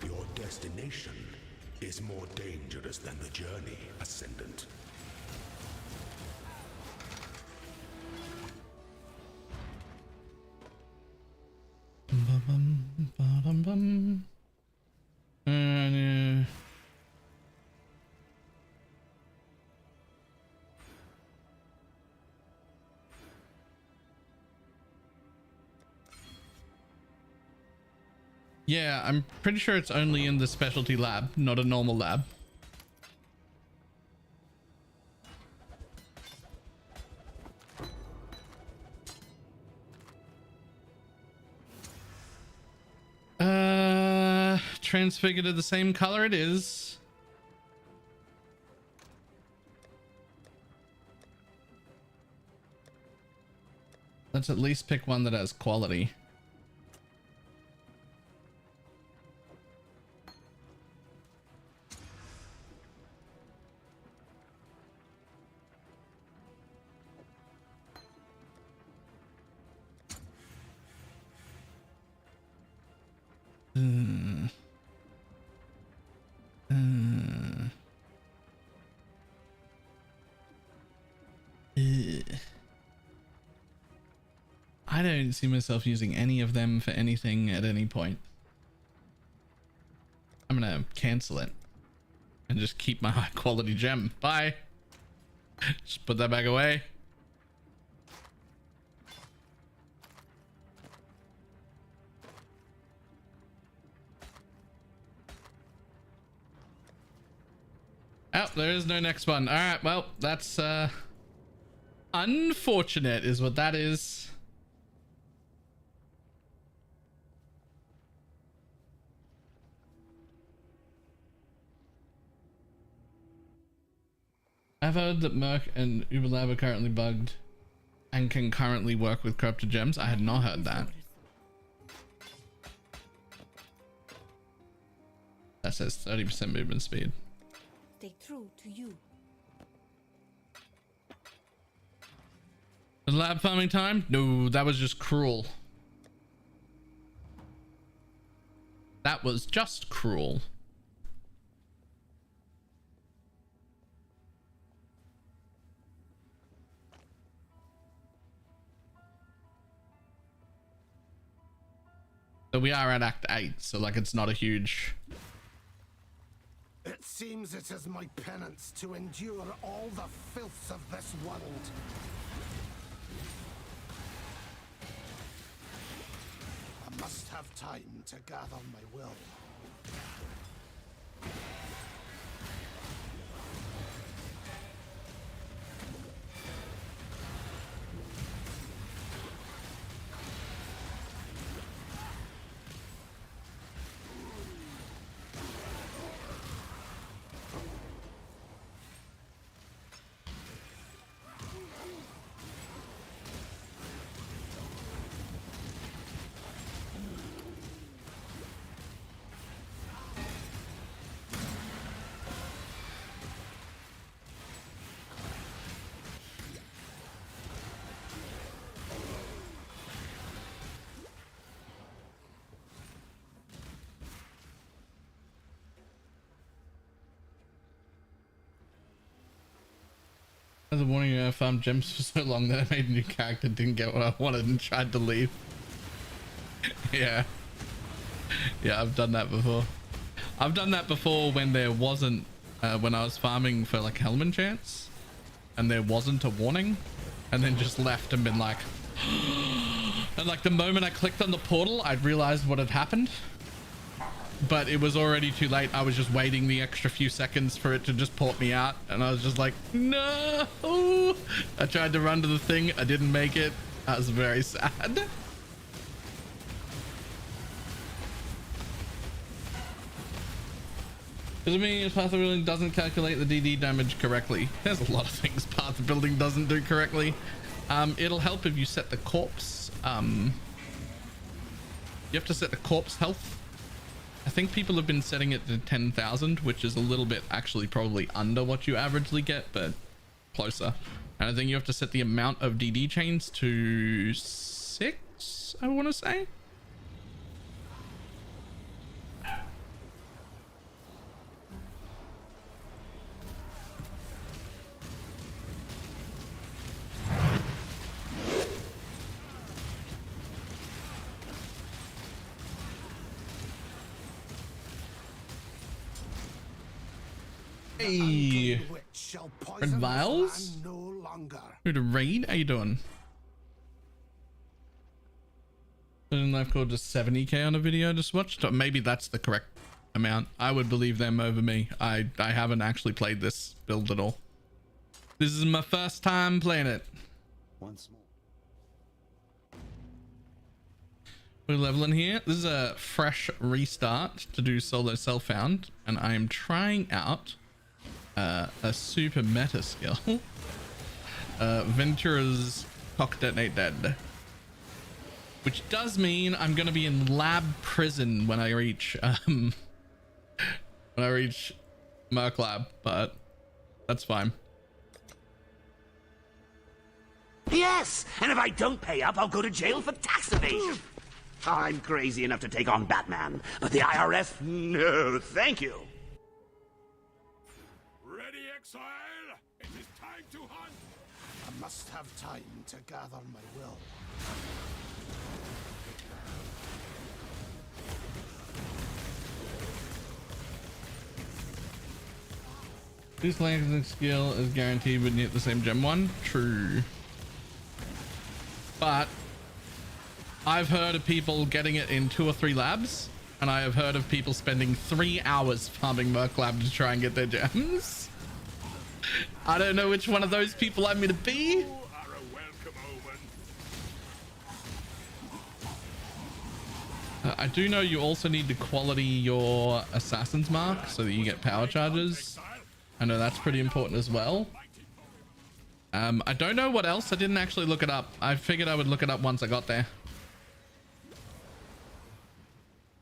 Your destination is more dangerous than the journey, Ascendant. Yeah, I'm pretty sure it's only in the specialty lab, not a normal lab. Transfigure to the same color it is. Let's at least pick one that has quality. I don't see myself using any of them for anything at any point. I'm gonna cancel it and just keep my high quality gem. Bye. Just put that back away. Oh, there is no next one. All right, well, that's unfortunate is what that is. I've heard that Merc and Uberlab are currently bugged and can currently work with corrupted gems. I had not heard that. That says 30% movement speed. Stay true to you. Was lab farming time? No, that was just cruel. That was just cruel. So we are at Act 8, so like it's not a huge... It seems it is my penance to endure all the filth of this world. I must have time to gather my will. As a warning, I farmed gems for so long that I made a new character, didn't get what I wanted and tried to leave. Yeah. Yeah, I've done that before. I've done that before when there wasn't, when I was farming for like Helm Chance and there wasn't a warning, and then just left and been like, and like the moment I clicked on the portal, I'd realized what had happened. But it was already too late. I was just waiting the extra few seconds for it to just port me out. And I was just like, no. I tried to run to the thing. I didn't make it. I was very sad. Does it mean Path of Building doesn't calculate the DD damage correctly? There's a lot of things Path of Building doesn't do correctly. It'll help if you set the corpse. You have to set the corpse health. I think people have been setting it to 10,000, which is a little bit actually probably under what you averagely get, but closer. And I think you have to set the amount of DD chains to 6, I want to say. Hey, Red Vials? Who to raid? How you doing? And I've called just 70k on a video I just watched. Maybe that's the correct amount. I would believe them over me. I haven't actually played this build at all. This is my first time playing it. Once more. We're leveling here. This is a fresh restart to do solo self-found, and I am trying out a super meta skill. Ventura's CoC Detonate Dead. Which does mean I'm gonna be in lab prison when I reach Merc Lab, but that's fine. Yes, and if I don't pay up, I'll go to jail for tax evasion. I'm crazy enough to take on Batman, but the IRS, no, thank you. Ready, exile? It is time to hunt! I must have time to gather my will. This landing skill is guaranteed when you hit the same gem one. True. But I've heard of people getting it in 2 or 3 labs, and I have heard of people spending 3 hours farming Merc Lab to try and get their gems. I don't know which one of those people I'm going to be. I do know you also need to quality your assassin's mark so that you get power charges. I know that's pretty important as well. I don't know what else. I didn't actually look it up. I figured I would look it up once I got there.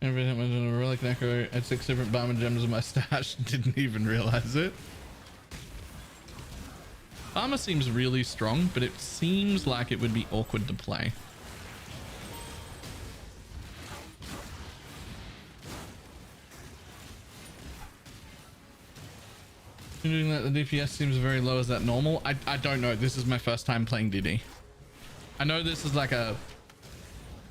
Everything was in a relic necro. I had 6 different Barman gems in my stash. Didn't even realize it. Armor seems really strong, but it seems like it would be awkward to play. Considering that the DPS seems very low, is that normal? I don't know. This is my first time playing DD. I know this is like a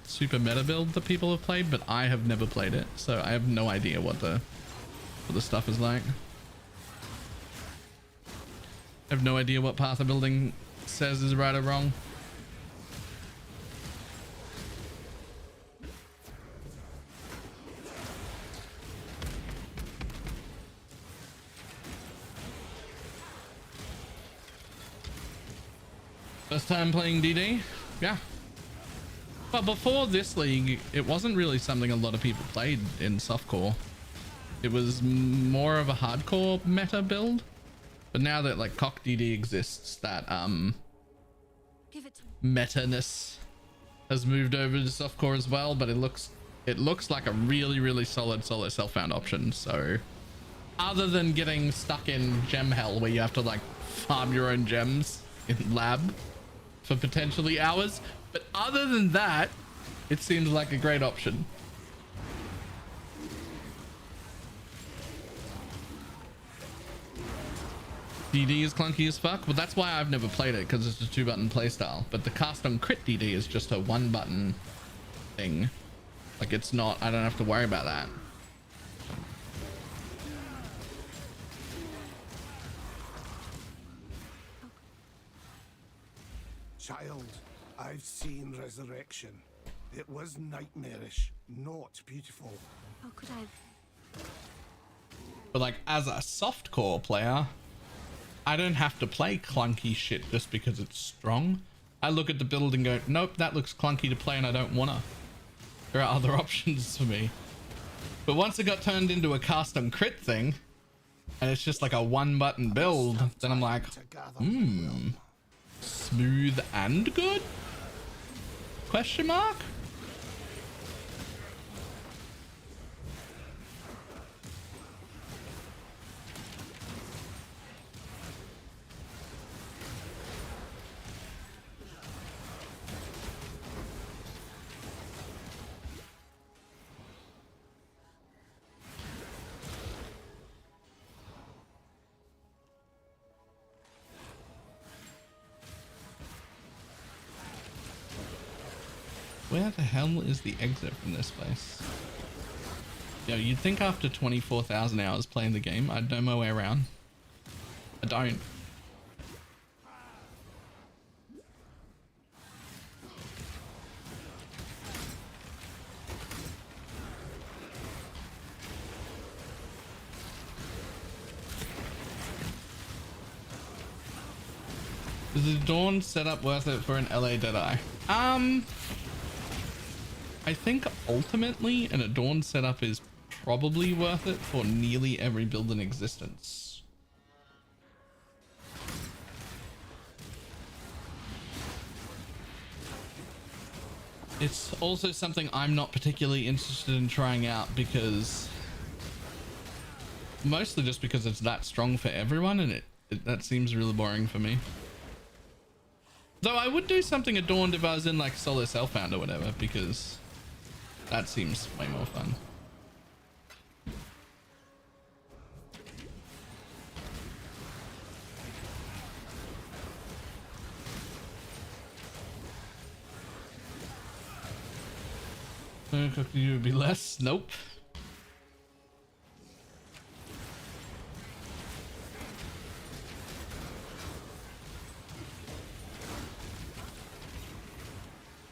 super meta build that people have played, but I have never played it, so I have no idea what the stuff is like. I have no idea what path of building says is right or wrong. First time playing DD? Yeah. But before this league, it wasn't really something a lot of people played in softcore. It was more of a hardcore meta build. But now that like CoC DD exists, that meta-ness has moved over to softcore as well, but it looks like a really solid solo self-found option. So other than getting stuck in gem hell where you have to like farm your own gems in lab for potentially hours, but other than that, it seems like a great option. DD is clunky as fuck. Well, that's why I've never played it, because it's a 2-button playstyle. But the cast on crit DD is just a 1-button thing. Like, it's not, I don't have to worry about that. Child, I've seen resurrection. It was nightmarish, not beautiful. How could I have... But like, as a softcore player, I don't have to play clunky shit just because it's strong. I look at the build and go, nope, that looks clunky to play and I don't wanna. There are other options for me. But once it got turned into a custom crit thing, and it's just like a 1-button build, then I'm like, smooth and good? Question mark? Where the hell is the exit from this place? Yo, you'd think after 24,000 hours playing the game, I'd know my way around. I don't. Is the Dawn setup worth it for an LA Deadeye? I think ultimately an Adorn setup is probably worth it for nearly every build in existence. It's also something I'm not particularly interested in trying out because mostly just because it's that strong for everyone and that seems really boring for me. Though I would do something Adorned if I was in like Solo Self-Found or whatever, because that seems way more fun. You would be less? Nope.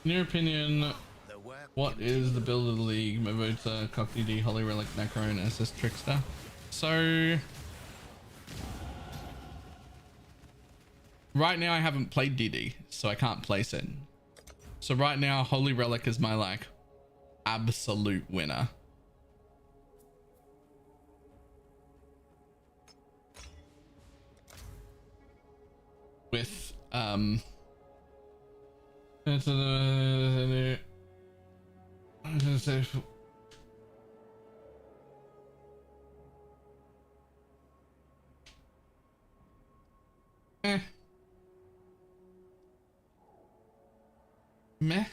In your opinion, what is the build of the league? Mavota, CoC, Holy Relic, Necro, and SS Trickster. So right now I haven't played DD, so I can't place it. So right now Holy Relic is my like absolute winner. With I'm gonna say meh.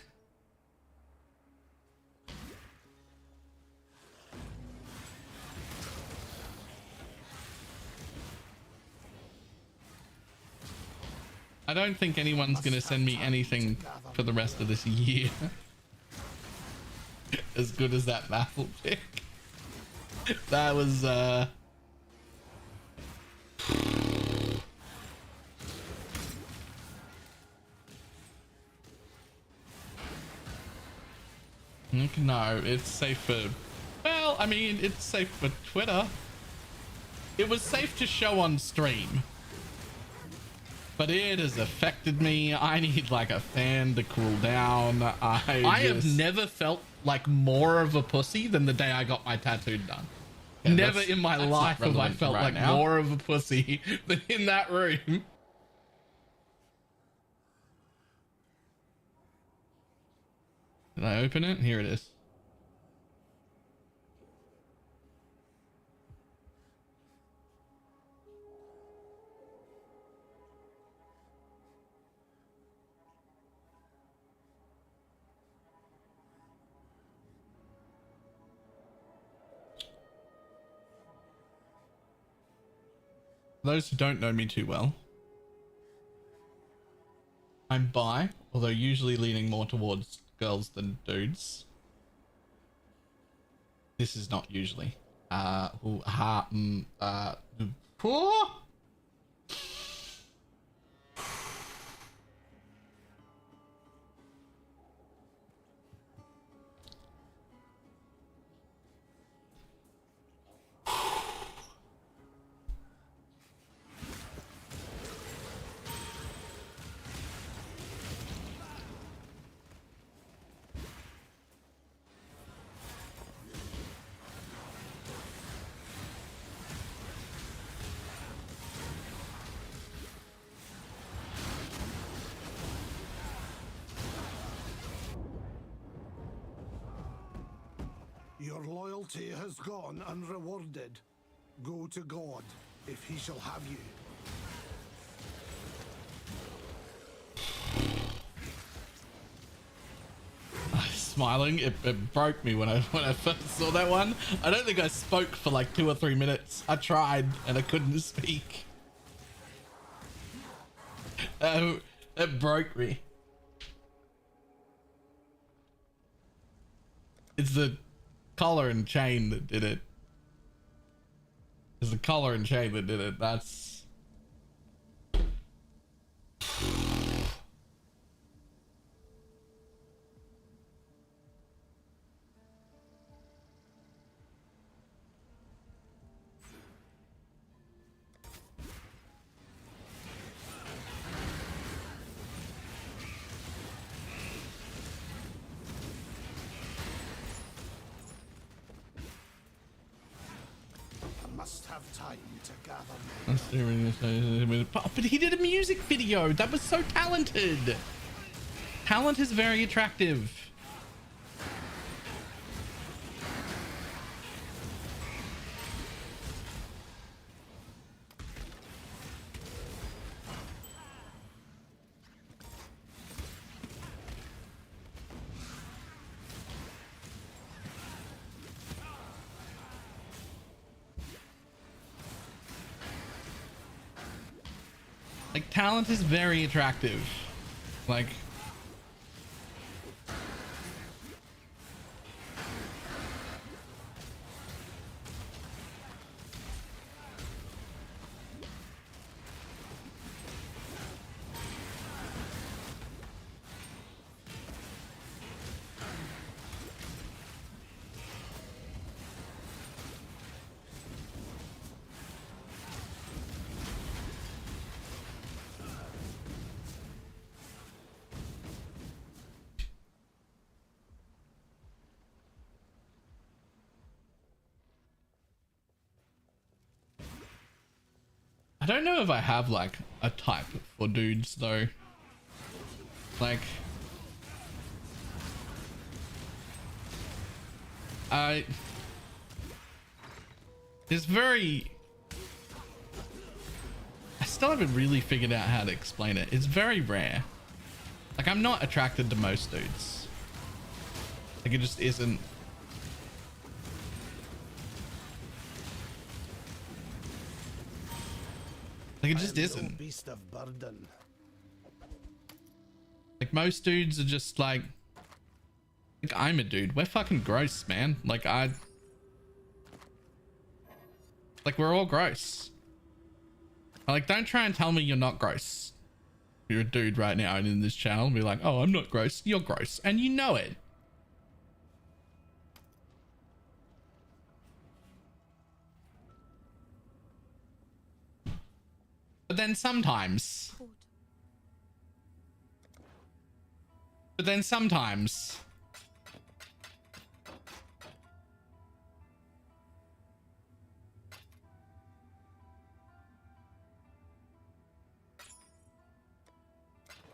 I don't think anyone's gonna send me anything for the rest of this year as good as that baffle pick. That was no, it's safe for, well, I mean, it's safe for Twitter. It was safe to show on stream, but it has affected me. I need like a fan to cool down. I have never felt like more of a pussy than the day I got my tattoo done. Yeah, never in my life have I felt like more of a pussy than in that room. Did I open it? Here it is. Those who don't know me too well, I'm bi, although usually leaning more towards girls than dudes. This is not usually. Your loyalty has gone unrewarded. Go to God, if he shall have you. Smiling, it broke me when I first saw that one. I don't think I spoke for like 2 or 3 minutes. I tried and I couldn't speak. It broke me. It's the collar and chain that did it. It's the collar and chain that did it. That's... must have time to gather. But he did a music video. That was so talented. Talent is very attractive. Like, talent is very attractive. Like, I don't know if I have like a type for dudes though. Like, it's very, I still haven't really figured out how to explain it. It's very rare. Like, I'm not attracted to most dudes. Like, it just isn't. Like, it just isn't. Beast of burden. Like, most dudes are just like I'm a dude. We're fucking gross, man. Like, we're all gross. Like, don't try and tell me you're not gross. You're a dude right now and in this channel and be like, oh, I'm not gross. You're gross. And you know it. But then sometimes.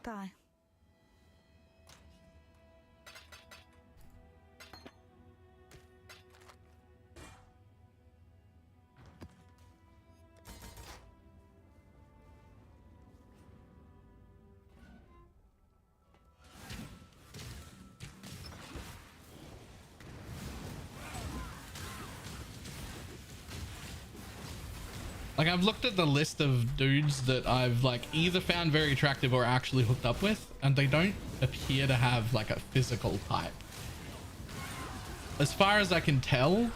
Bye. Like, I've looked at the list of dudes that I've like either found very attractive or actually hooked up with, and they don't appear to have like a physical type. As far as I can tell,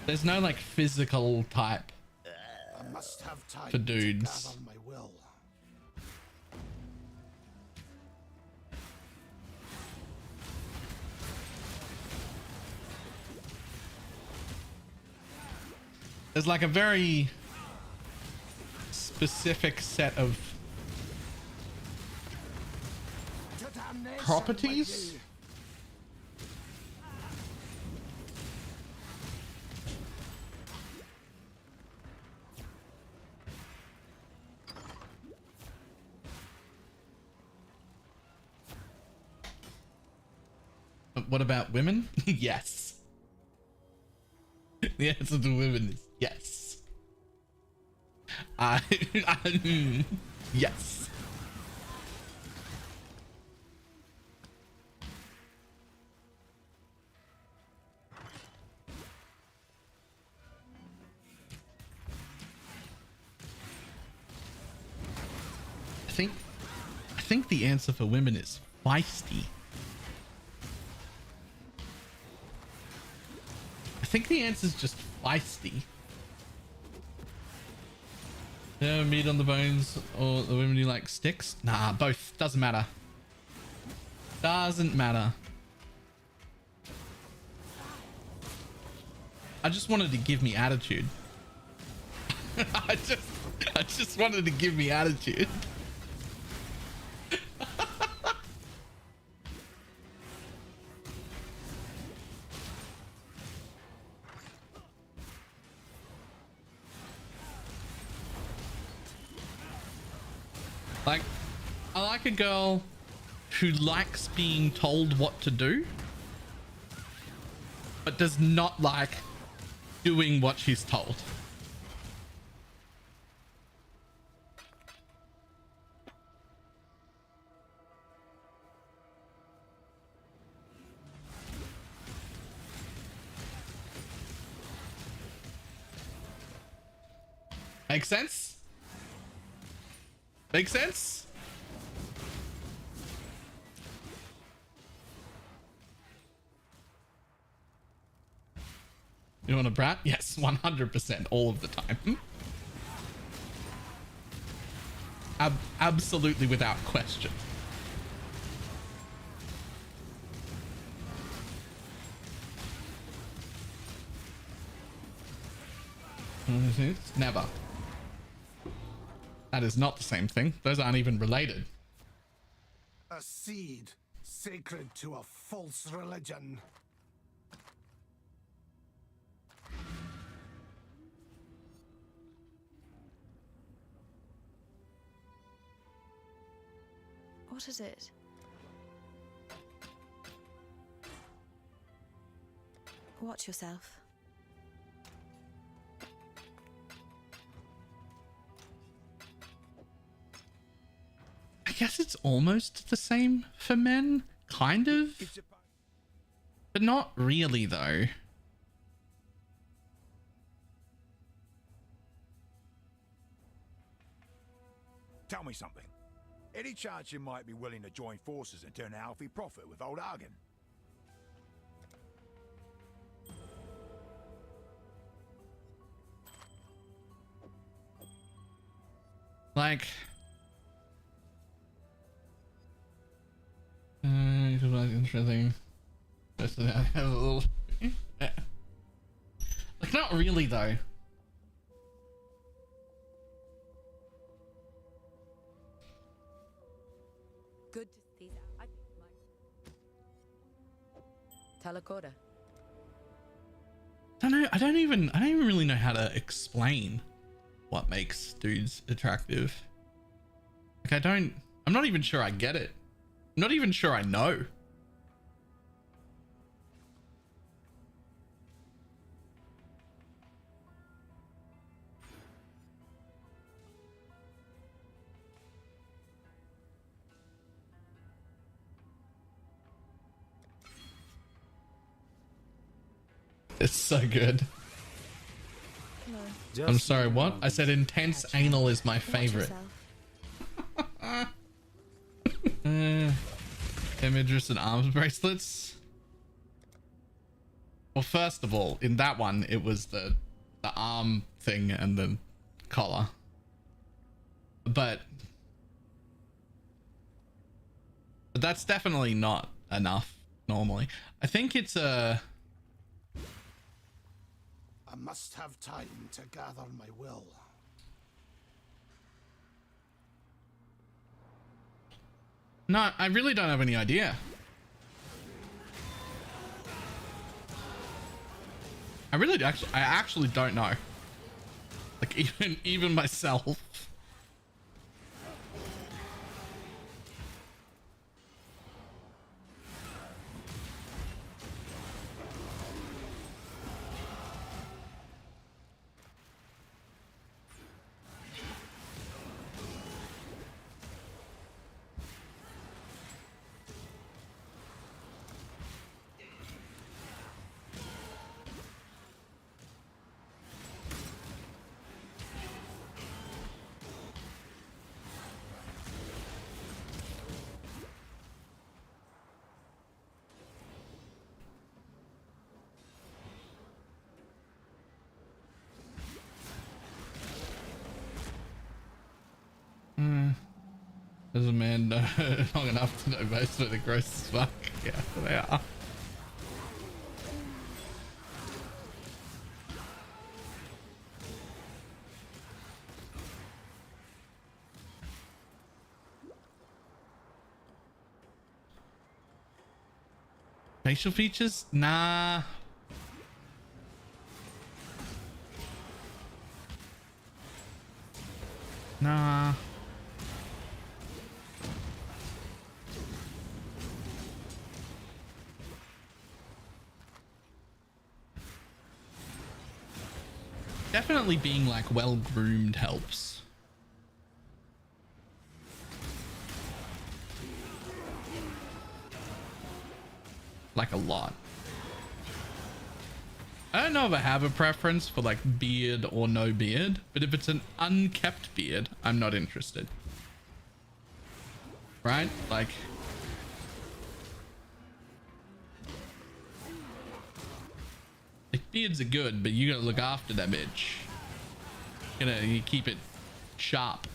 there's no like physical type I must have time for dudes. to gather my will. There's like a very specific set of properties. What about women? Yes. The answer to women is yes. Yes. I think the answer for women is feisty. I think the answer is just feisty. Yeah, meat on the bones, or the women you like sticks? Nah, both. Doesn't matter. Doesn't matter. I just wanted to give me attitude. I just wanted to give me attitude. Like, I like a girl who likes being told what to do, but does not like doing what she's told. Make sense? Make sense? You want a brat? Yes, 100% all of the time. Absolutely without question. Never. That is not the same thing. Those aren't even related. A seed sacred to a false religion. What is it? Watch yourself. I guess it's almost the same for men, kind of, but not really though. Tell me something. Any chance you might be willing to join forces and turn a healthy profit with old Hagen? Like, it was interesting. Just I have a little, like, not really though. Good to see that. Talakoda. I don't even really know how to explain what makes dudes attractive. Like, I'm not even sure I get it. I'm not even sure I know. It's so good. I'm sorry, what? I said intense anal is my favorite. Images and arms bracelets. Well, first of all, in that one, it was the arm thing and the collar. But that's definitely not enough normally. I think it's a... I must have time to gather my will. No, I really don't have any idea. I actually don't know. Like, even myself. Does a man know long enough to know most of the gross as fuck? Yeah, they are. Facial features? Nah. Nah. Definitely being like well groomed helps. Like a lot. I don't know if I have a preference for like beard or no beard, but if it's an unkept beard, I'm not interested. Right? Like beards are good, but you gotta look after that bitch. You keep it sharp.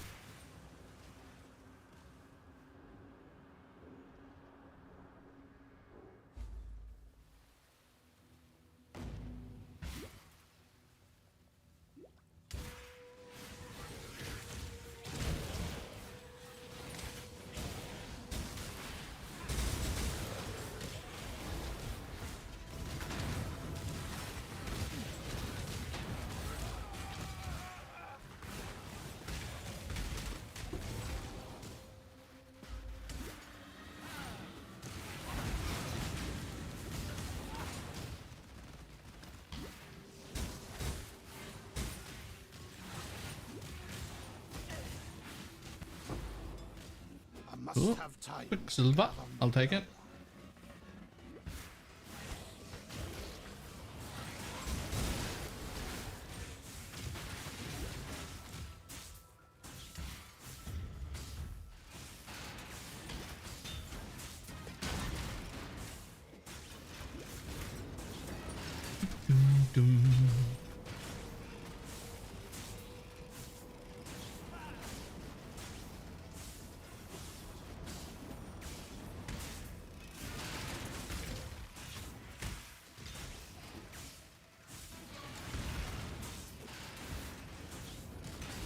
Ooh, Quicksilver, I'll take it.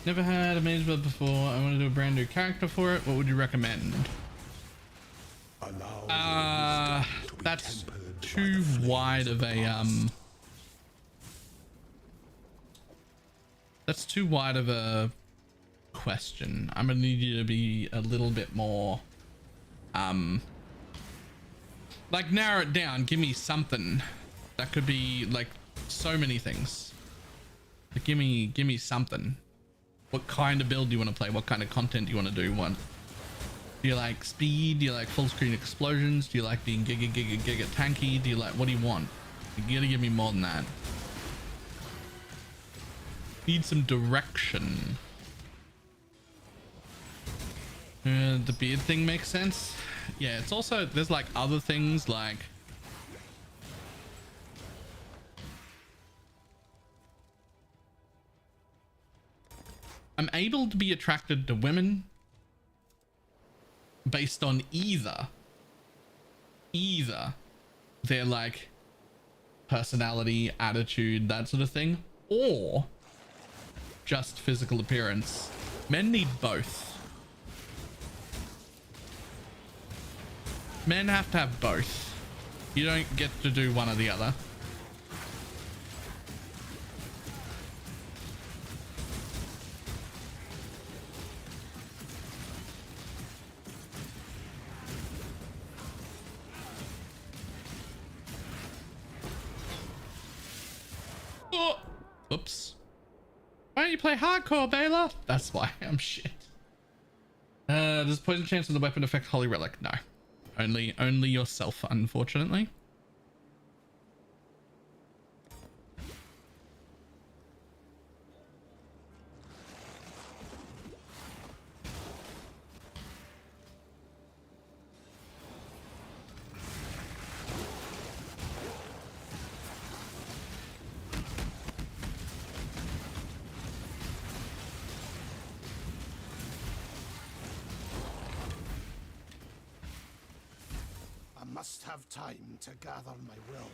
Never had a mage build before. I want to do a brand new character for it. What would you recommend? That's too wide of a that's too wide of a question. I'm gonna need you to be a little bit more like narrow it down. Give me something that could be like so many things. Like, give me something. What kind of build do you want to play? What kind of content do you want to do? Do you like speed? Do you like full screen explosions? Do you like being giga tanky? Do you like, what do you want? You gotta give me more than that. Need some direction. The beard thing makes sense. Yeah, it's also, there's like other things like I'm able to be attracted to women based on either their like personality, attitude, that sort of thing, or just physical appearance. Men need both. Men have to have both. You don't get to do one or the other. Oh, oops. Why don't you play hardcore, Baylor? That's why I'm shit. Does poison chance of the weapon affect Holy Relic? No. Only yourself, unfortunately. Must have time to gather my will.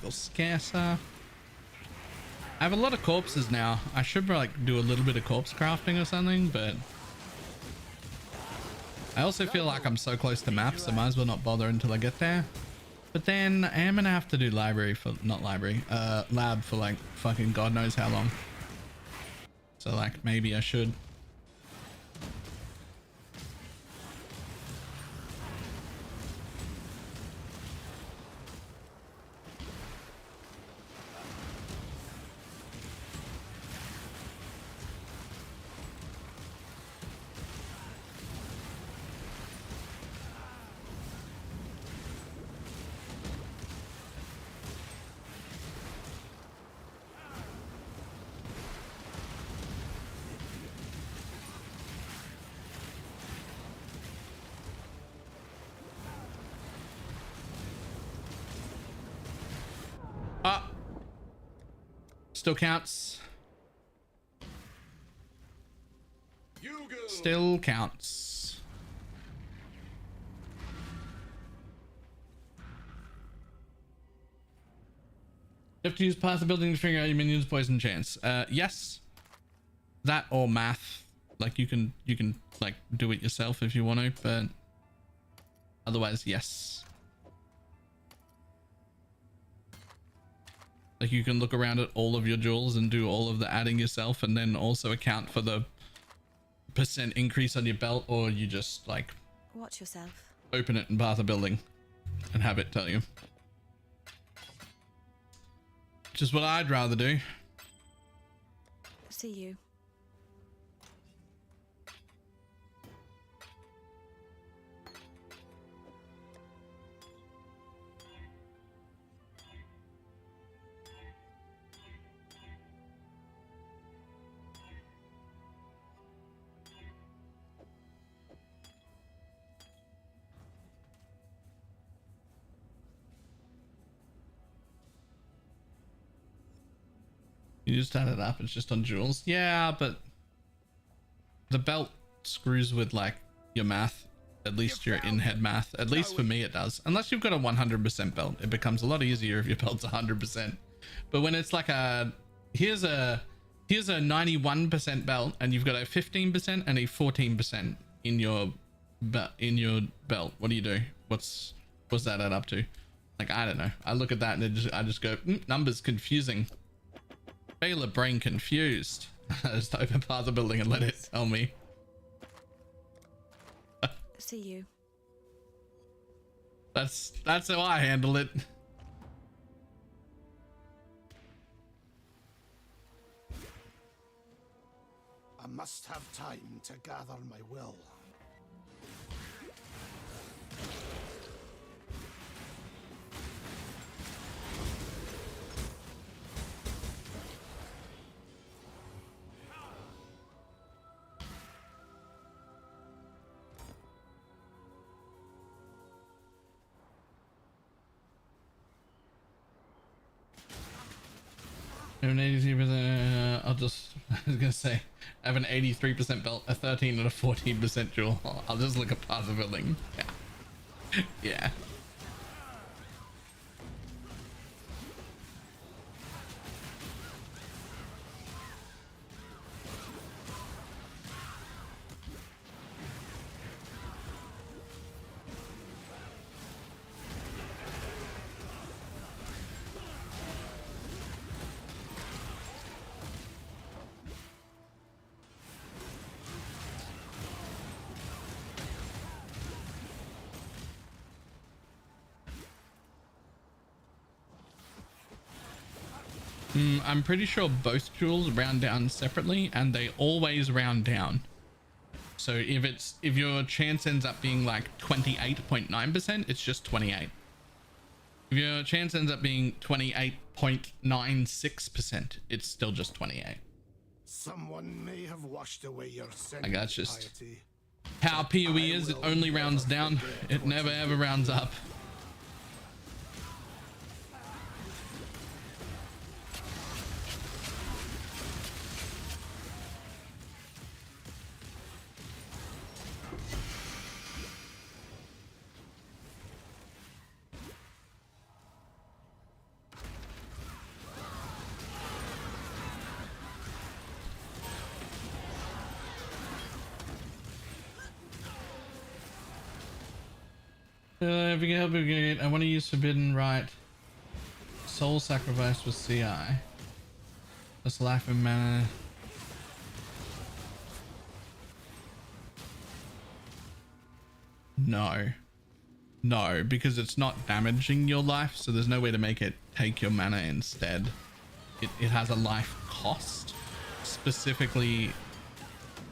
Magical scarcer. I have a lot of corpses now. I should like do a little bit of corpse crafting or something, but I also feel like I'm so close to map, so might as well not bother until I get there. But then I am gonna have to do lab for like fucking God knows how long. So like maybe I should. Still counts. Still counts. You have to use path the building to figure out your minions' poison chance. Yes. That or math. Like you can like do it yourself if you want to, but otherwise, yes. Like you can look around at all of your jewels and do all of the adding yourself, and then also account for the % increase on your belt, or you just like Watch yourself. open it in path a building and have it tell you. Which is what I'd rather do. See you. You just add it up, it's just on jewels. Yeah, but the belt screws with like your math, at least your in-head math. At least for me it does. Unless you've got a 100% belt, it becomes a lot easier if your belt's 100%. But when it's like here's a 91% belt and you've got a 15% and a 14% in your belt, what do you do? What's that add up to? Like, I don't know. I look at that and I just go, numbers confusing. Baylor brain confused. I just open path the building and let it tell me. See you. That's how I handle it. I must have time to gather my will. An 83%. I was gonna say, I have an 83% belt, a 13 and a 14% jewel. I'll just look at path the building. Yeah. Yeah. I'm pretty sure both jewels round down separately and they always round down. So if your chance ends up being like 28.9%, it's just 28. If your chance ends up being 28.96%, it's still just 28. Someone may have washed away your sin. Like that's just how PoE is. It only rounds down. It never ever rounds up. If you can help me, I want to use Forbidden Rite. Soul Sacrifice with CI. That's life and mana. No. No, because it's not damaging your life, so there's no way to make it take your mana instead. It has a life cost. Specifically,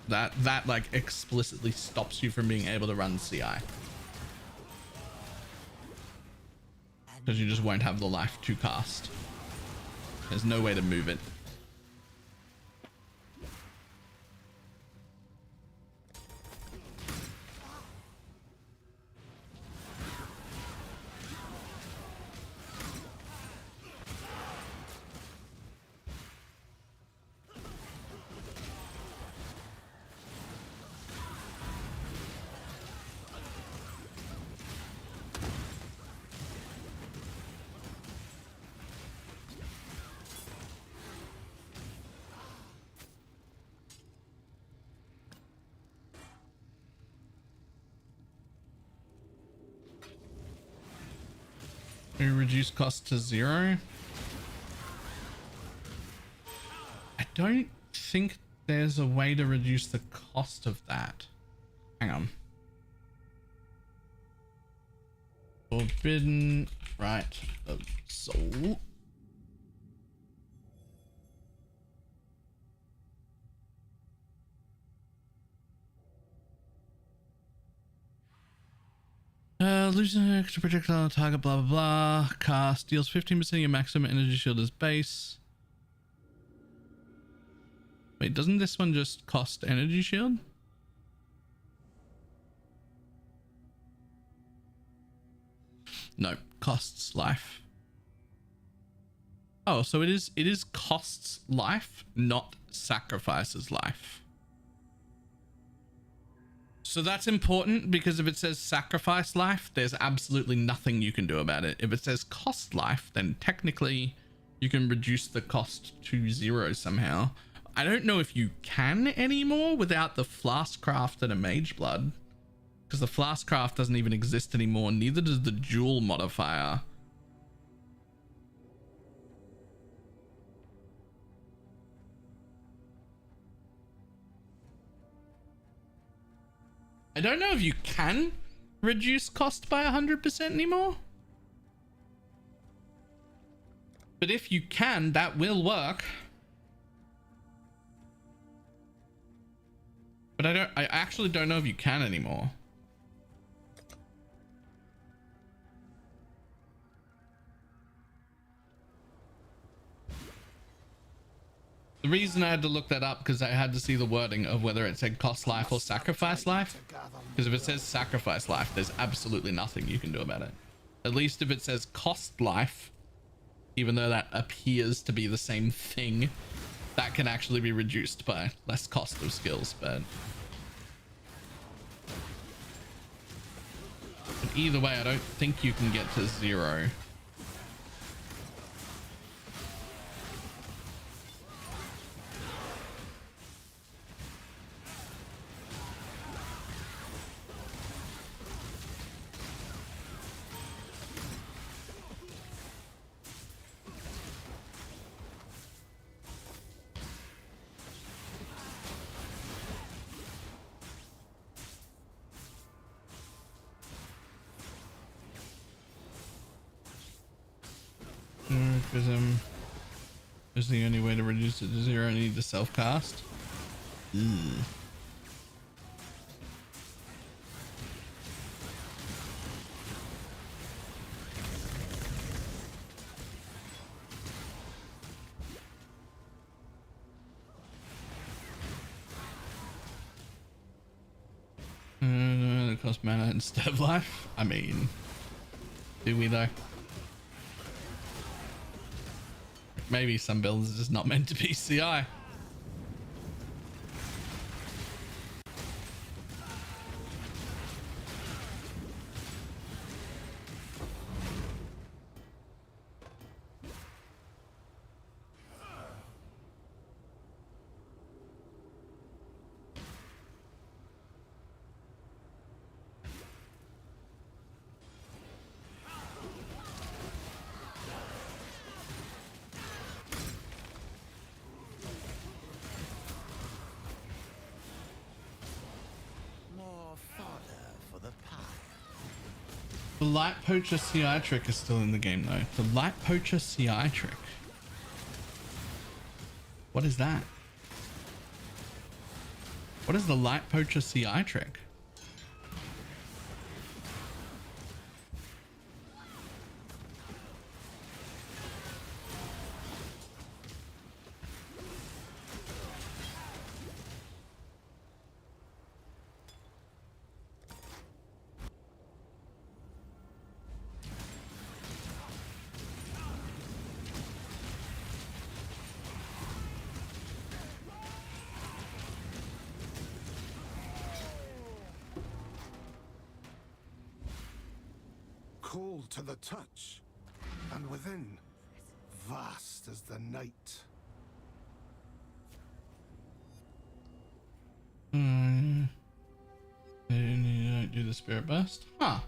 that like explicitly stops you from being able to run CI. Because you just won't have the life to cast. There's no way to move it. We reduce cost to 0. I don't think there's a way to reduce the cost of that. Hang on. Forbidden Rite of Soul. Losing an extra projectile on target, blah blah blah. Cast deals 15% of your maximum energy shield as base. Wait, doesn't this one just cost energy shield? No, costs life. Oh, so it is costs life, not sacrifices life. So that's important, because if it says sacrifice life, there's absolutely nothing you can do about it. If it says cost life, then technically you can reduce the cost to 0 somehow. I don't know if you can anymore without the flask craft and a mage blood, because the flask craft doesn't even exist anymore. Neither does the jewel modifier. I don't know if you can reduce cost by 100% anymore. But if you can, that will work. But I actually don't know if you can anymore. The reason I had to look that up because I had to see the wording of whether it said cost life or sacrifice life. Because if it says sacrifice life, there's absolutely nothing you can do about it. At least if it says cost life, even though that appears to be the same thing, that can actually be reduced by less cost of skills. But either way, I don't think you can get to 0. Is the only way to reduce it to 0. I need to self-cast. It costs mana instead of life. I mean, do we though? Maybe some builds are just not meant to be CI. The light poacher CI trick is still in the game though. The light poacher CI trick. What is that? What is the light poacher CI trick? Cold to the touch, and within, vast as the night. You don't do the spirit burst? Huh.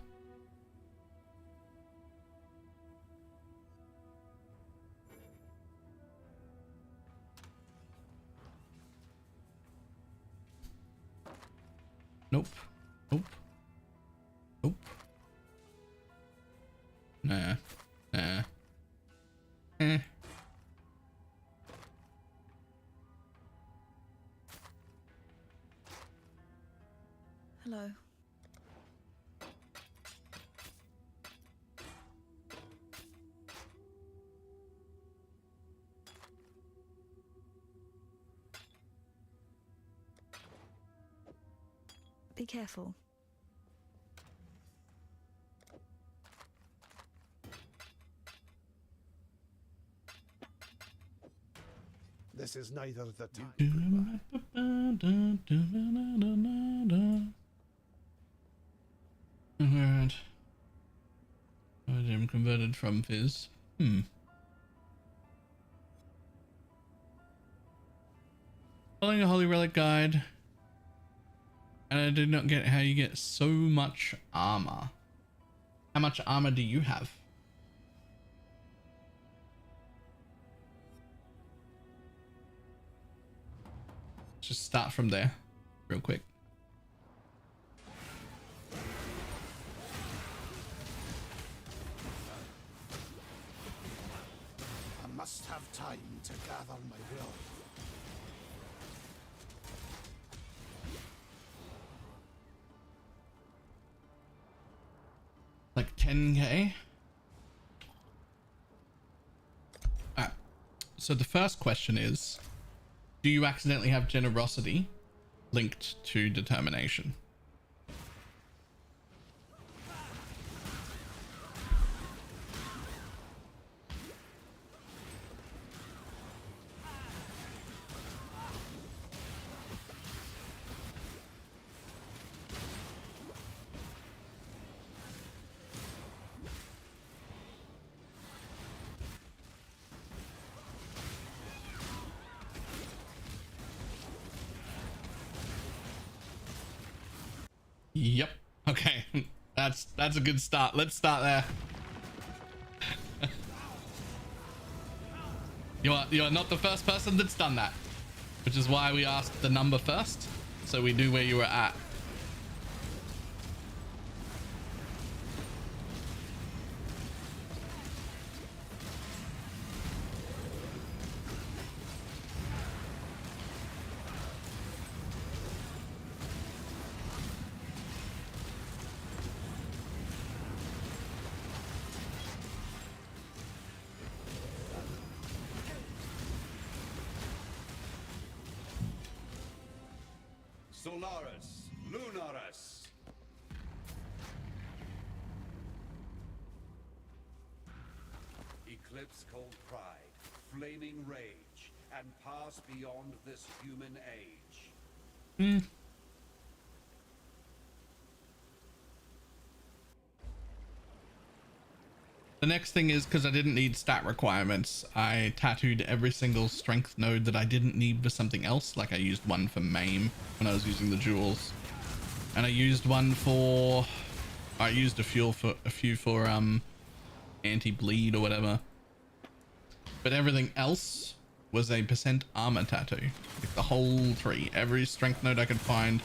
Nope. Nope. Nope. Nah. Nah. Eh. Hello. Be careful. This is neither the time. Alright. I'm converted from Fizz. Following a Holy Relic guide. And I did not get how you get so much armor. How much armor do you have? Just start from there real quick. I must have time to gather my will. Like 10k. So the first question is, do you accidentally have generosity linked to determination? Yep. Okay. That's a good start. Let's start there. You are not the first person that's done that, which is why we asked the number first, so we knew where you were at. Solaris, Lunaris. Eclipse cold pride, flaming rage, and pass beyond this human age. The next thing is, because I didn't need stat requirements, I tattooed every single strength node that I didn't need for something else. Like I used one for maim when I was using the jewels, and I used one for, I used a few for anti-bleed or whatever, but everything else was a % armor tattoo. Like the whole tree, every strength node I could find,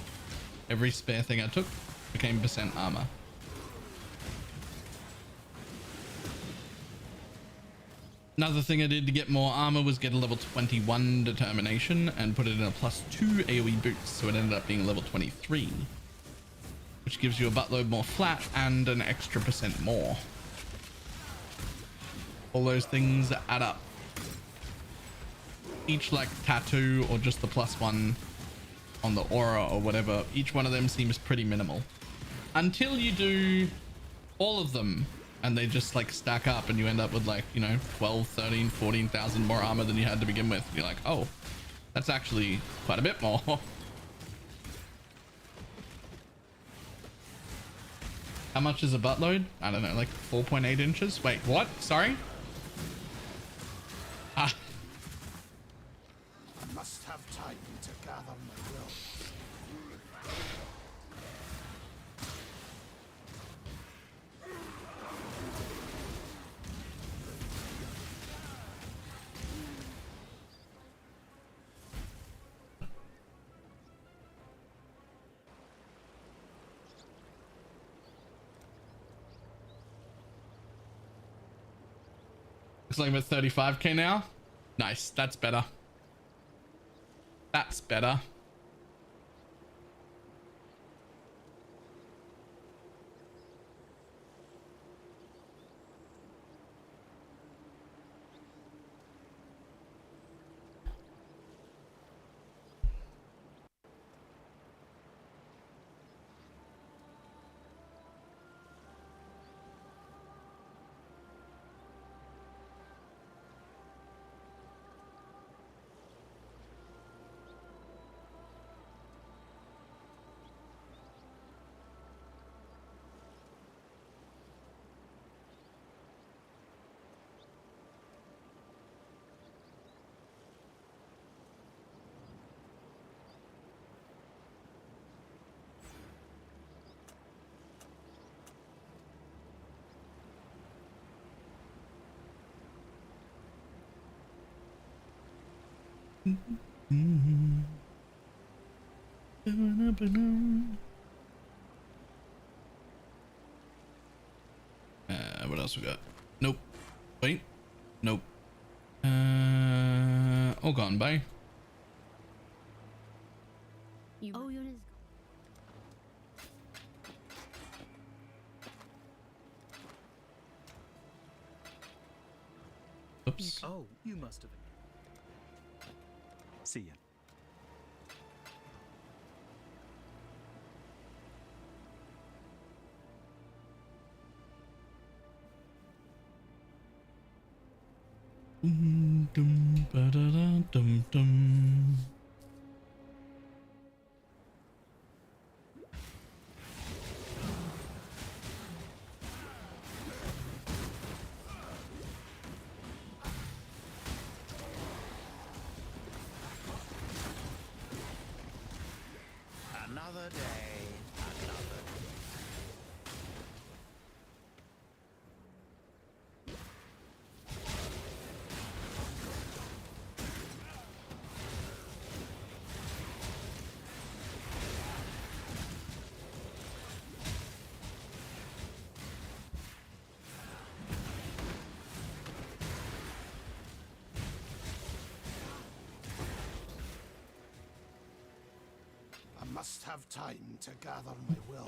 every spare thing I took became % armor. Another thing I did to get more armor was get a level 21 determination and put it in a +2 AoE boost, so it ended up being level 23, which gives you a buttload more flat and an extra % more. All those things add up. Each like tattoo or just the +1 on the aura or whatever, each one of them seems pretty minimal until you do all of them and they just like stack up and you end up with like, you know, 12, 13, 14,000 more armor than you had to begin with. You're like, oh, that's actually quite a bit more. How much is a buttload? I don't know, like 4.8 inches. Wait, what? Sorry? Ah. I must have time to gather my will. Looks like I'm at 35k now. Nice, that's better. That's better. What else we got? Nope. Wait. Nope. All gone, bye. Oh, you're Oops. Oh, you must have. See ya. Dum ba da da dum dum. Another day, another. I must have time to gather my will.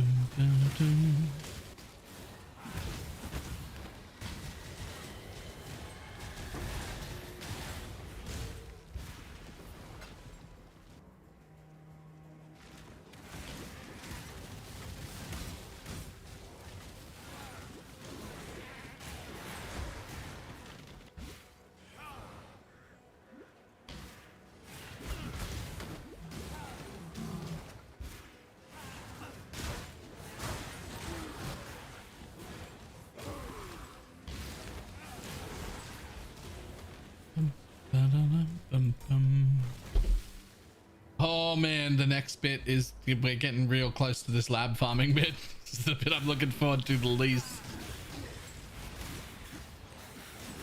Oh man, the next bit is we're getting real close to this lab farming bit. This is the bit I'm looking forward to the least.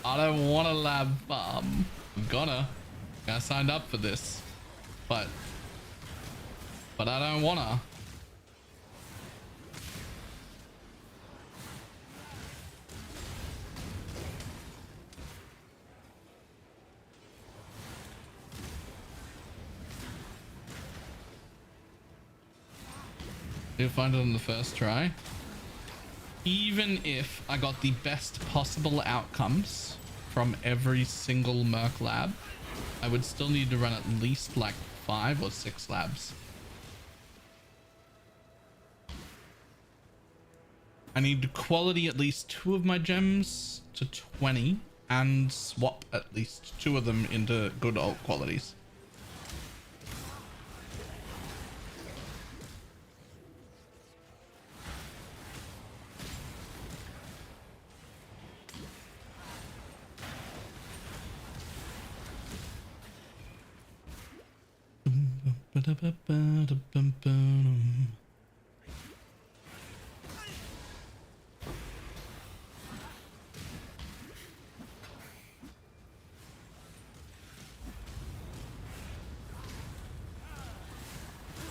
I don't want a lab farm. I signed up for this, but I don't wanna. You'll find it on the first try. Even if I got the best possible outcomes from every single Merc lab, I would still need to run at least like 5 or 6 labs. I need to quality at least 2 of my gems to 20 and swap at least 2 of them into good alt qualities.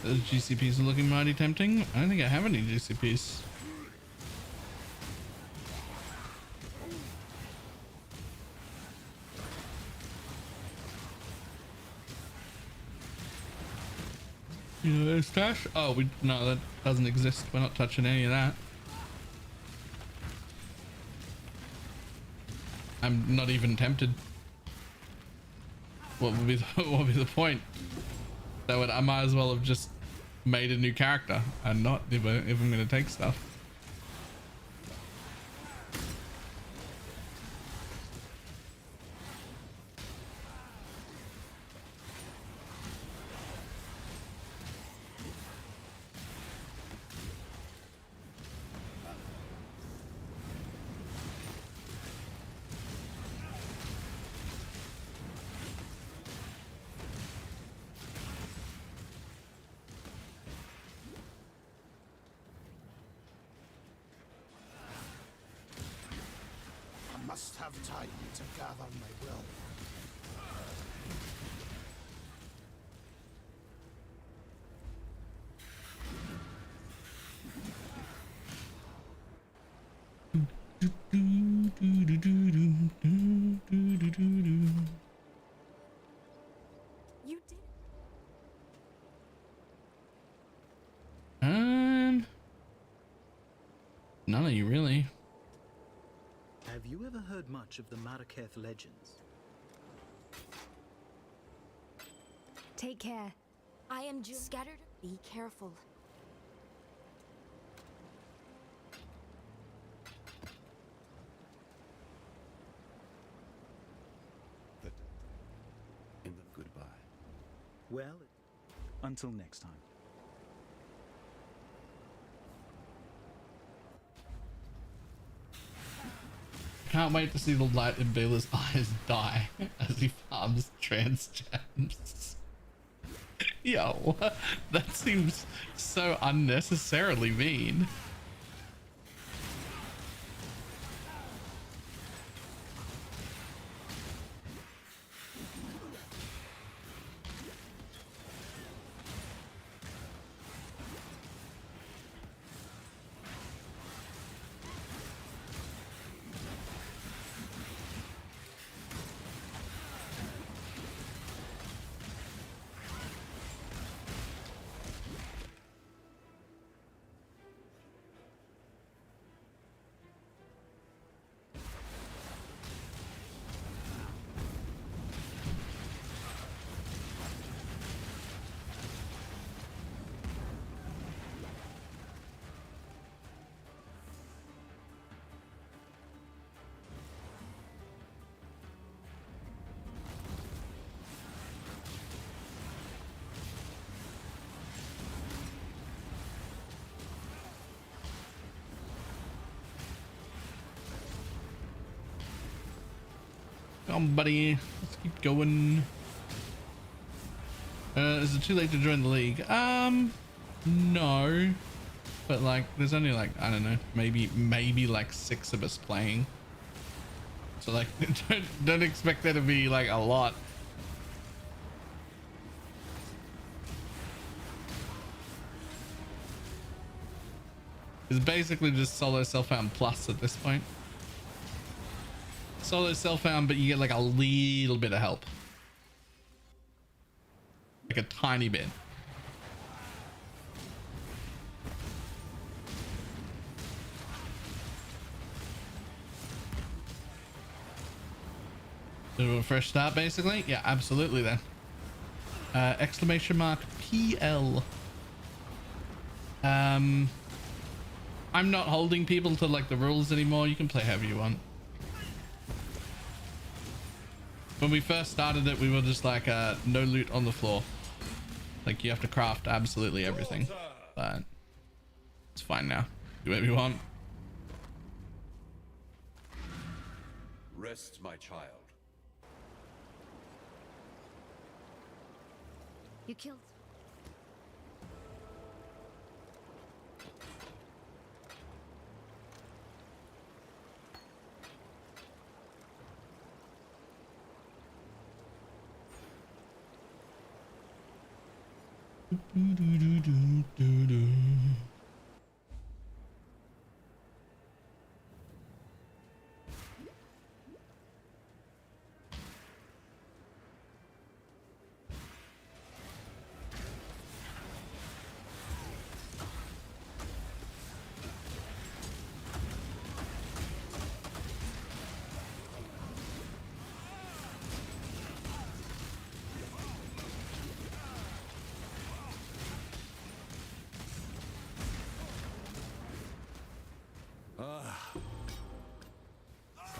Those GCPs are looking mighty tempting. I don't think I have any GCPs. You know, there's trash. Oh, no, that doesn't exist. We're not touching any of that. I'm not even tempted. What would be the point? I might as well have just made a new character and not if I'm going to take stuff. Must have time to gather my will. You did. None of you really. Have you ever heard much of the Marrakech legends? Take care. I am scattered. Be careful. Goodbye. Well, until next time. Can't wait to see the light in Baylor's eyes die as he farms trans gems. Yo, that seems so unnecessarily mean. Come on, buddy. Let's keep going. Is it too late to join the league? No. But like, there's only like, I don't know, maybe like 6 of us playing. So like, don't expect there to be like a lot. It's basically just solo self-found plus at this point. Solo self-found, but you get like a little bit of help. Like a tiny bit. Do a fresh start, basically. Yeah, absolutely. Then. Exclamation mark PL. I'm not holding people to like the rules anymore. You can play however you want. When we first started it, we were just like no loot on the floor. Like you have to craft absolutely everything, but it's fine now. Do whatever you want. Rest, my child. You killed.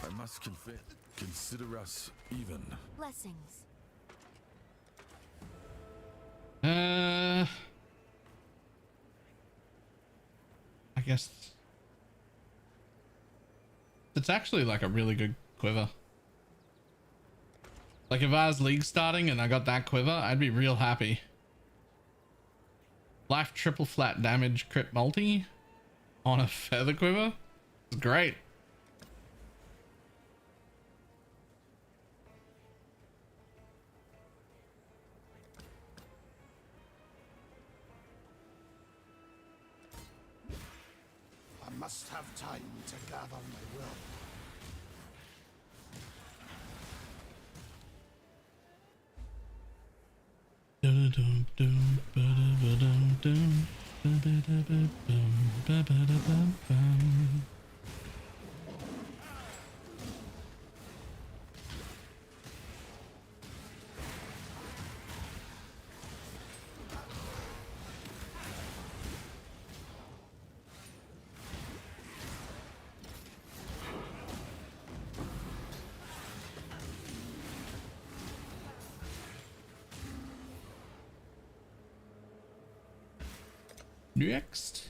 I must consider us even. Blessings. I guess it's actually like a really good quiver. Like if I was league starting and I got that quiver, I'd be real happy. Life triple flat damage crit multi on a feather quiver. It's great. I must have time to gather my will. Next.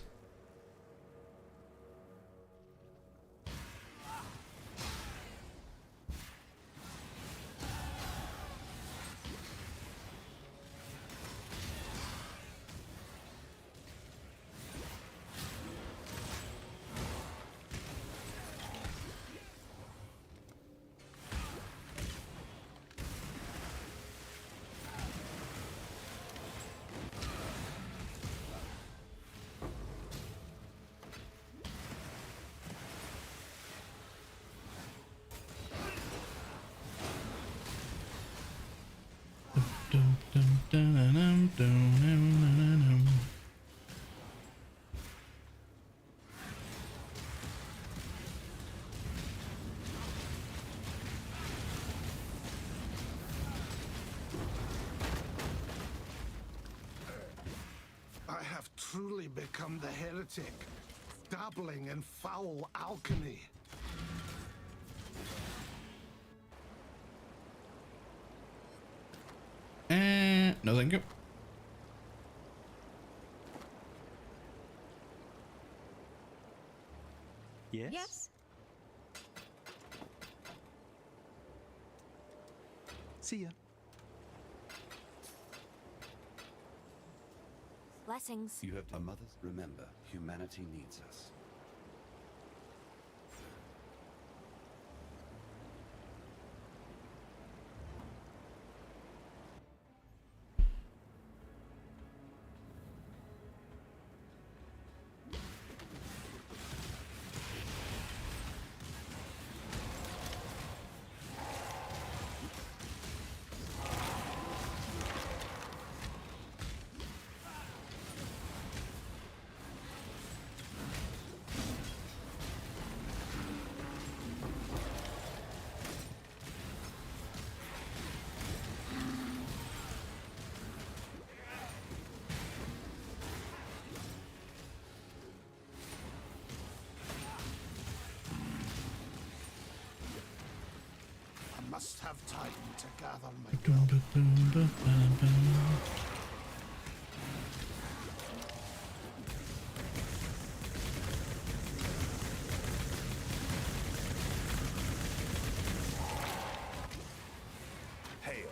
I have truly become the heretic, dabbling in foul alchemy. No thank you. Yes? Yes. See ya. Blessings. You have a mother. Remember, humanity needs us. must have time to gather my will. Hail.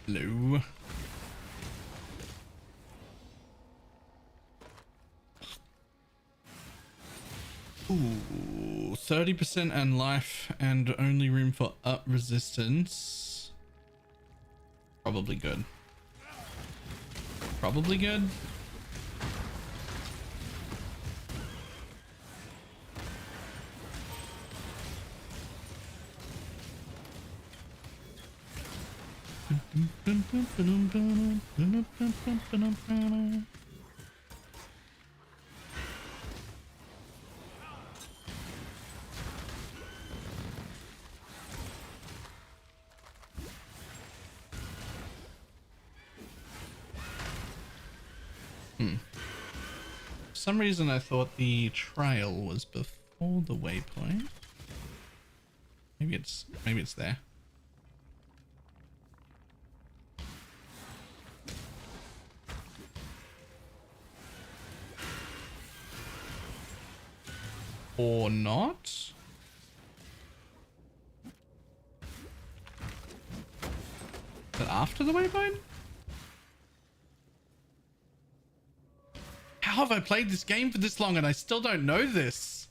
Hello. Ooh, 30% and life and only room for up resistance. Probably good. Probably good. For some reason I thought the trail was before the waypoint. Maybe it's there. Or not? Is that after the waypoint? How have I played this game for this long and I still don't know this?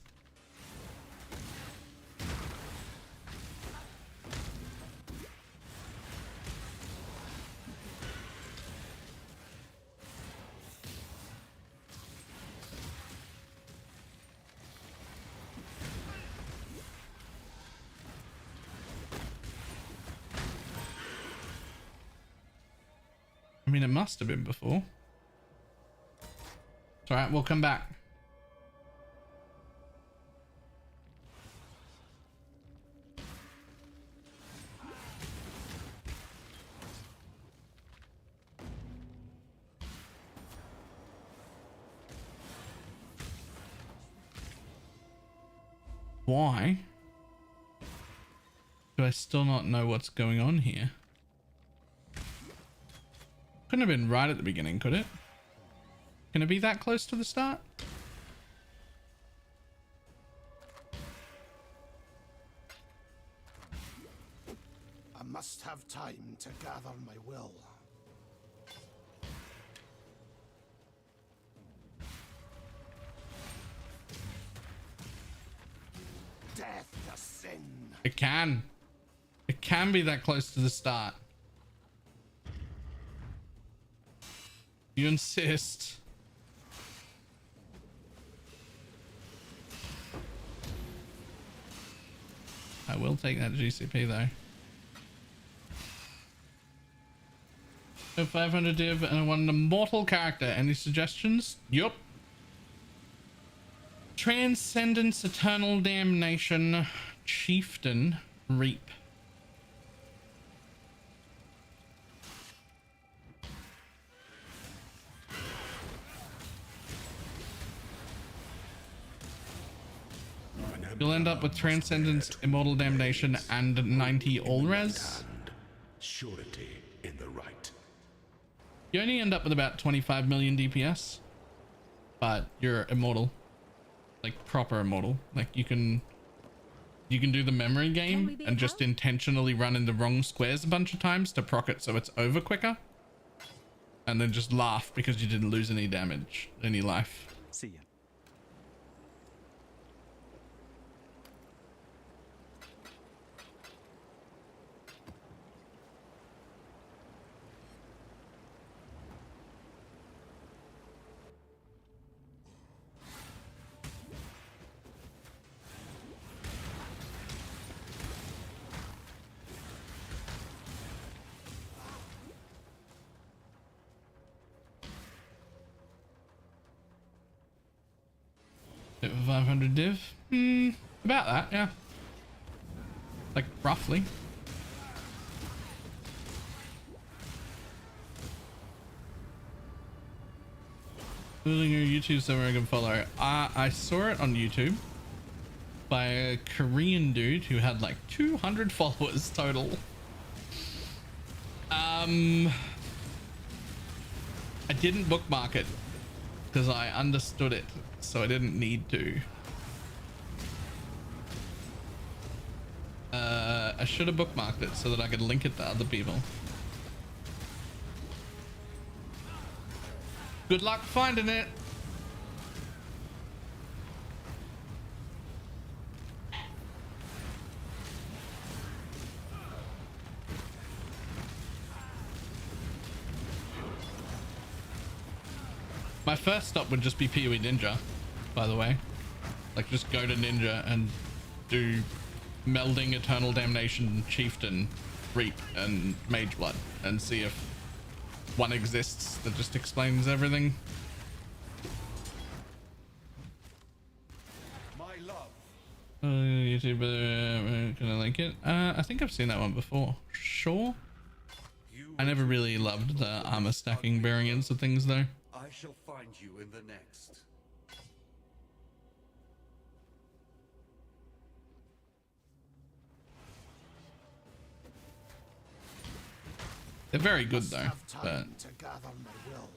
I mean, it must have been before. It's alright, we'll come back. Why do I still not know what's going on here? Couldn't have been right at the beginning, could it? Can it be that close to the start? I must have time to gather my will. Death to sin. It can. It can be that close to the start. You insist. I will take that GCP though. So 500 div and I want an immortal character. Any suggestions? Yup. Transcendence, Eternal Damnation, Chieftain, Reap. You'll end up with Transcendence, Immortal Damnation, and 90 all res. Surety in the right. You only end up with about 25 million DPS, but you're immortal, like proper immortal. Like you can do the memory game and just intentionally run in the wrong squares a bunch of times to proc it so it's over quicker, and then just laugh because you didn't lose any damage, any life. See ya. 500 div. About that, yeah. Like roughly. Building your YouTube somewhere I can follow. I saw it on YouTube by a Korean dude who had like 200 followers total. I didn't bookmark it because I understood it, so I didn't need to. I should have bookmarked it so that I could link it to other people. Good luck finding it. My first stop would just be PoE Ninja, by the way. Like, just go to Ninja and do Melding, Eternal Damnation, Chieftain, Reap, and Mage Blood, and see if one exists that just explains everything. My love. YouTube, can I link it? I think I've seen that one before. Sure. I never really loved the armor stacking variants of things though. I shall find you in the next. They're very good though, but To gather my will.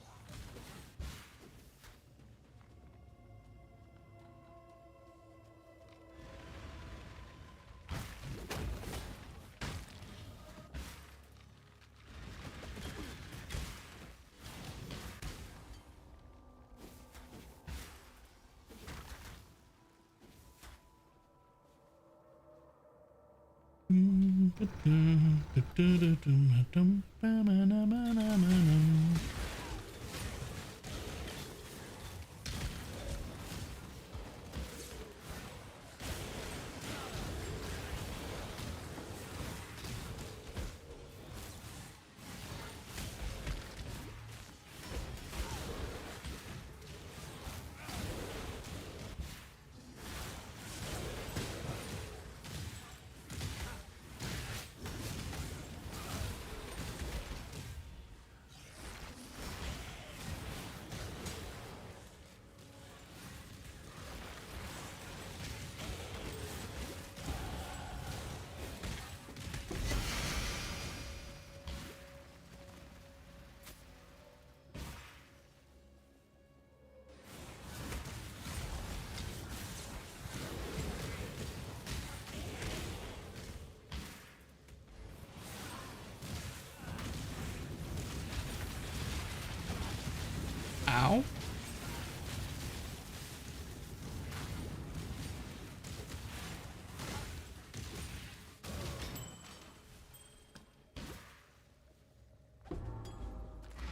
ow.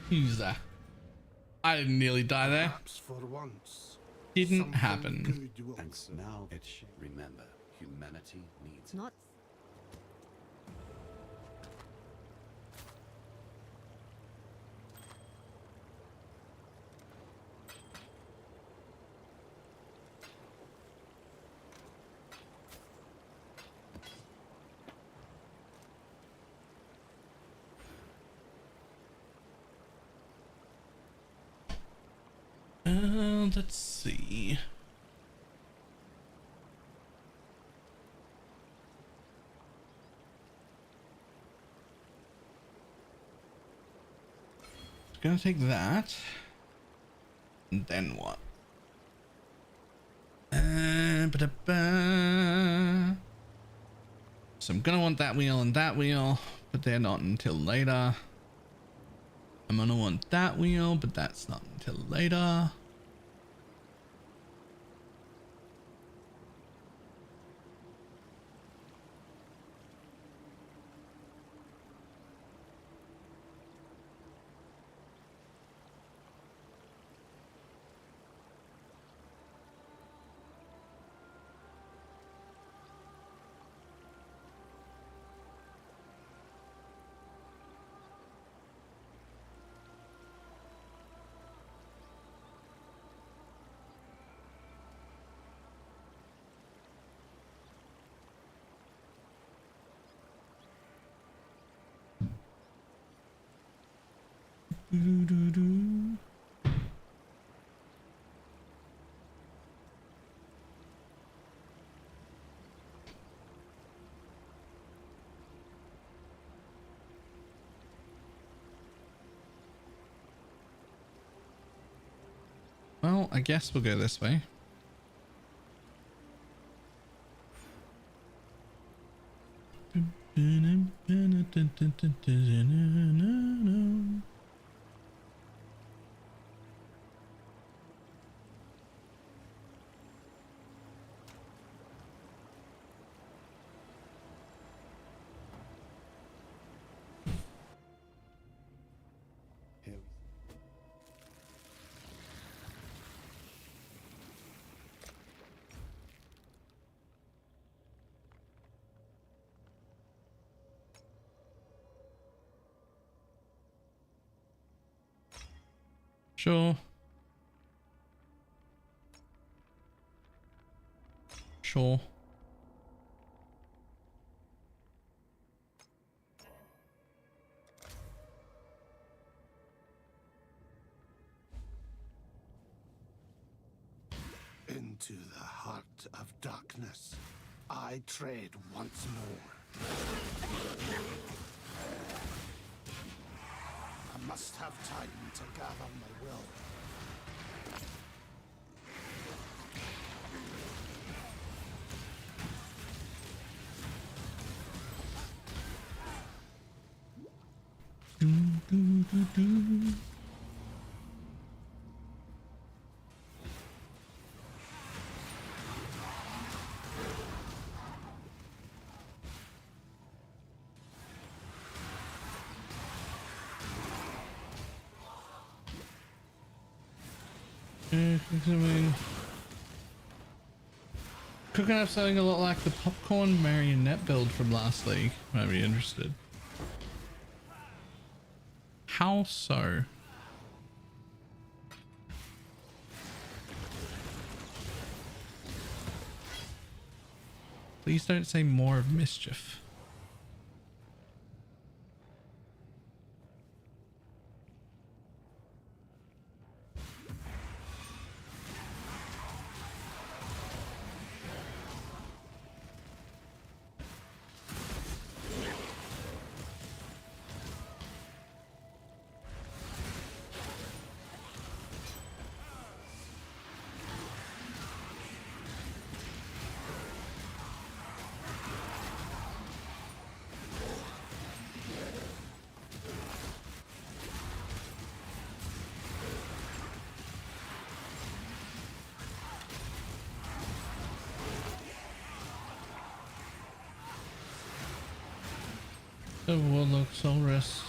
Who's that? I didn't nearly die there. For once, Didn't happen. And now it should remember, humanity needs Not Let's see. Gonna take that. And then what? So I'm gonna want that wheel and that wheel, but they're not until later. I'm gonna want that wheel, but that's not until later. Well, I guess we'll go this way. Sure. Sure. Into the heart of darkness, I tread once more. I must have time to gather my will. Cooking up something a lot like the popcorn marionette build from last league. Might be interested. How so? Please don't say more of mischief. The Warlock Soul Rest.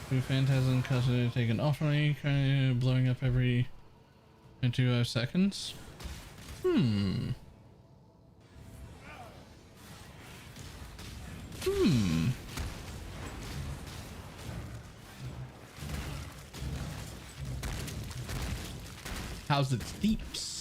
Two Phantasm custody take an offering, kind of blowing up every 2 seconds. How's its deeps?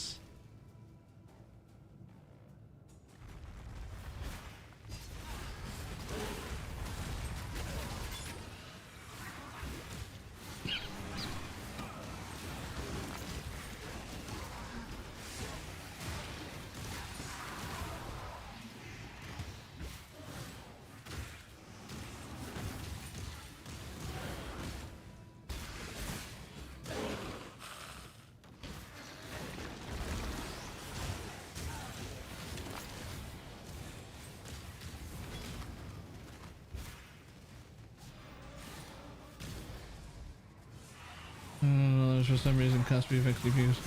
For some reason can't be effectively used,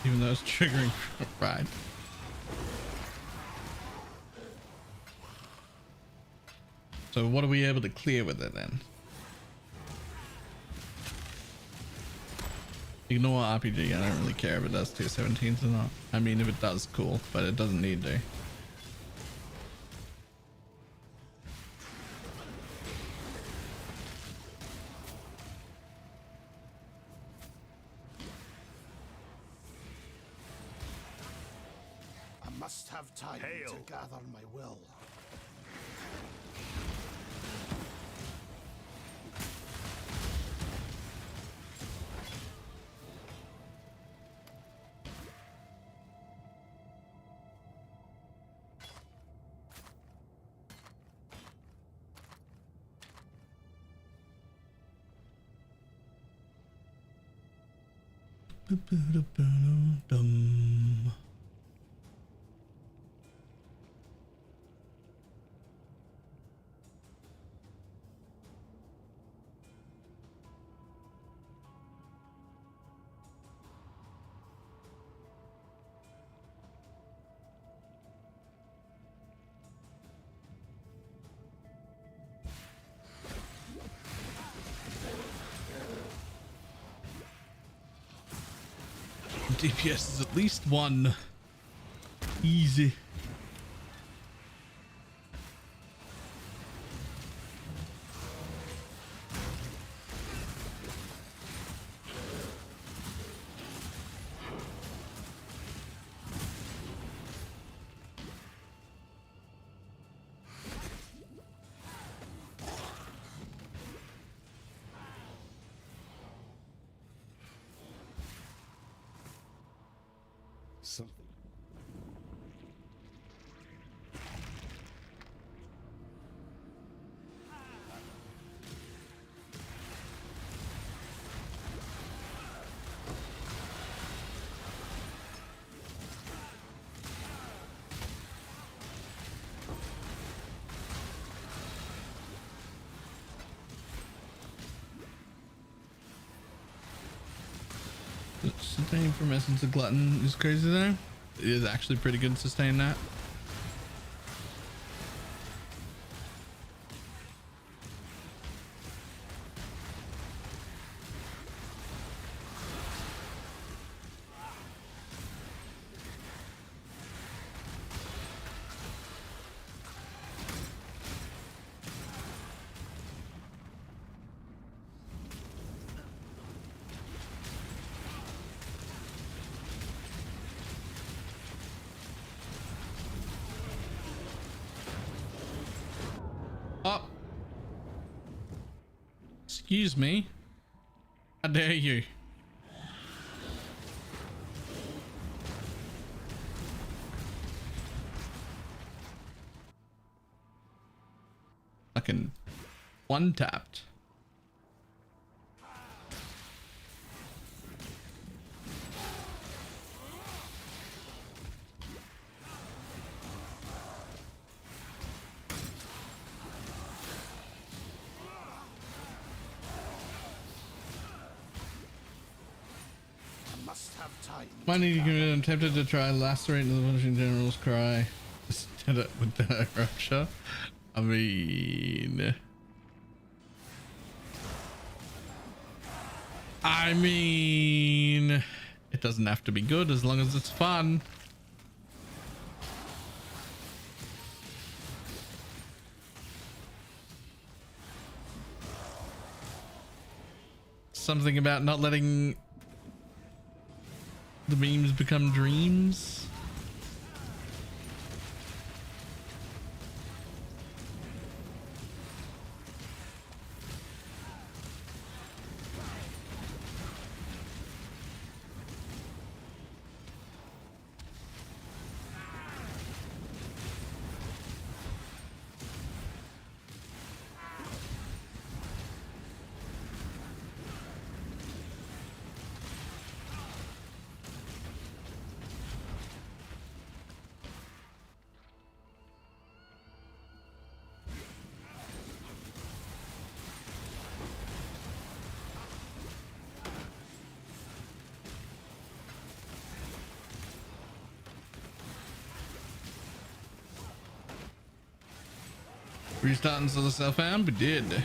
even though it's triggering right. So what are we able to clear with it then? Ignore RPG, I don't really care if it does 217s or not. I mean, if it does, cool, but it doesn't need to. Have time to gather my will. Dum. DPS is at least one. Easy. Something. Sustain from Essence of Glutton is crazy though. It is actually pretty good to sustain that. Oh. Excuse me. How dare you? Fucking one tapped. Might need to give it attempted to try lacerating the Punishing General's cry. Just did it with the rupture. I mean, it doesn't have to be good as long as it's fun. Something about not letting the memes become dreams. Restarting Solar Self-Found, we did.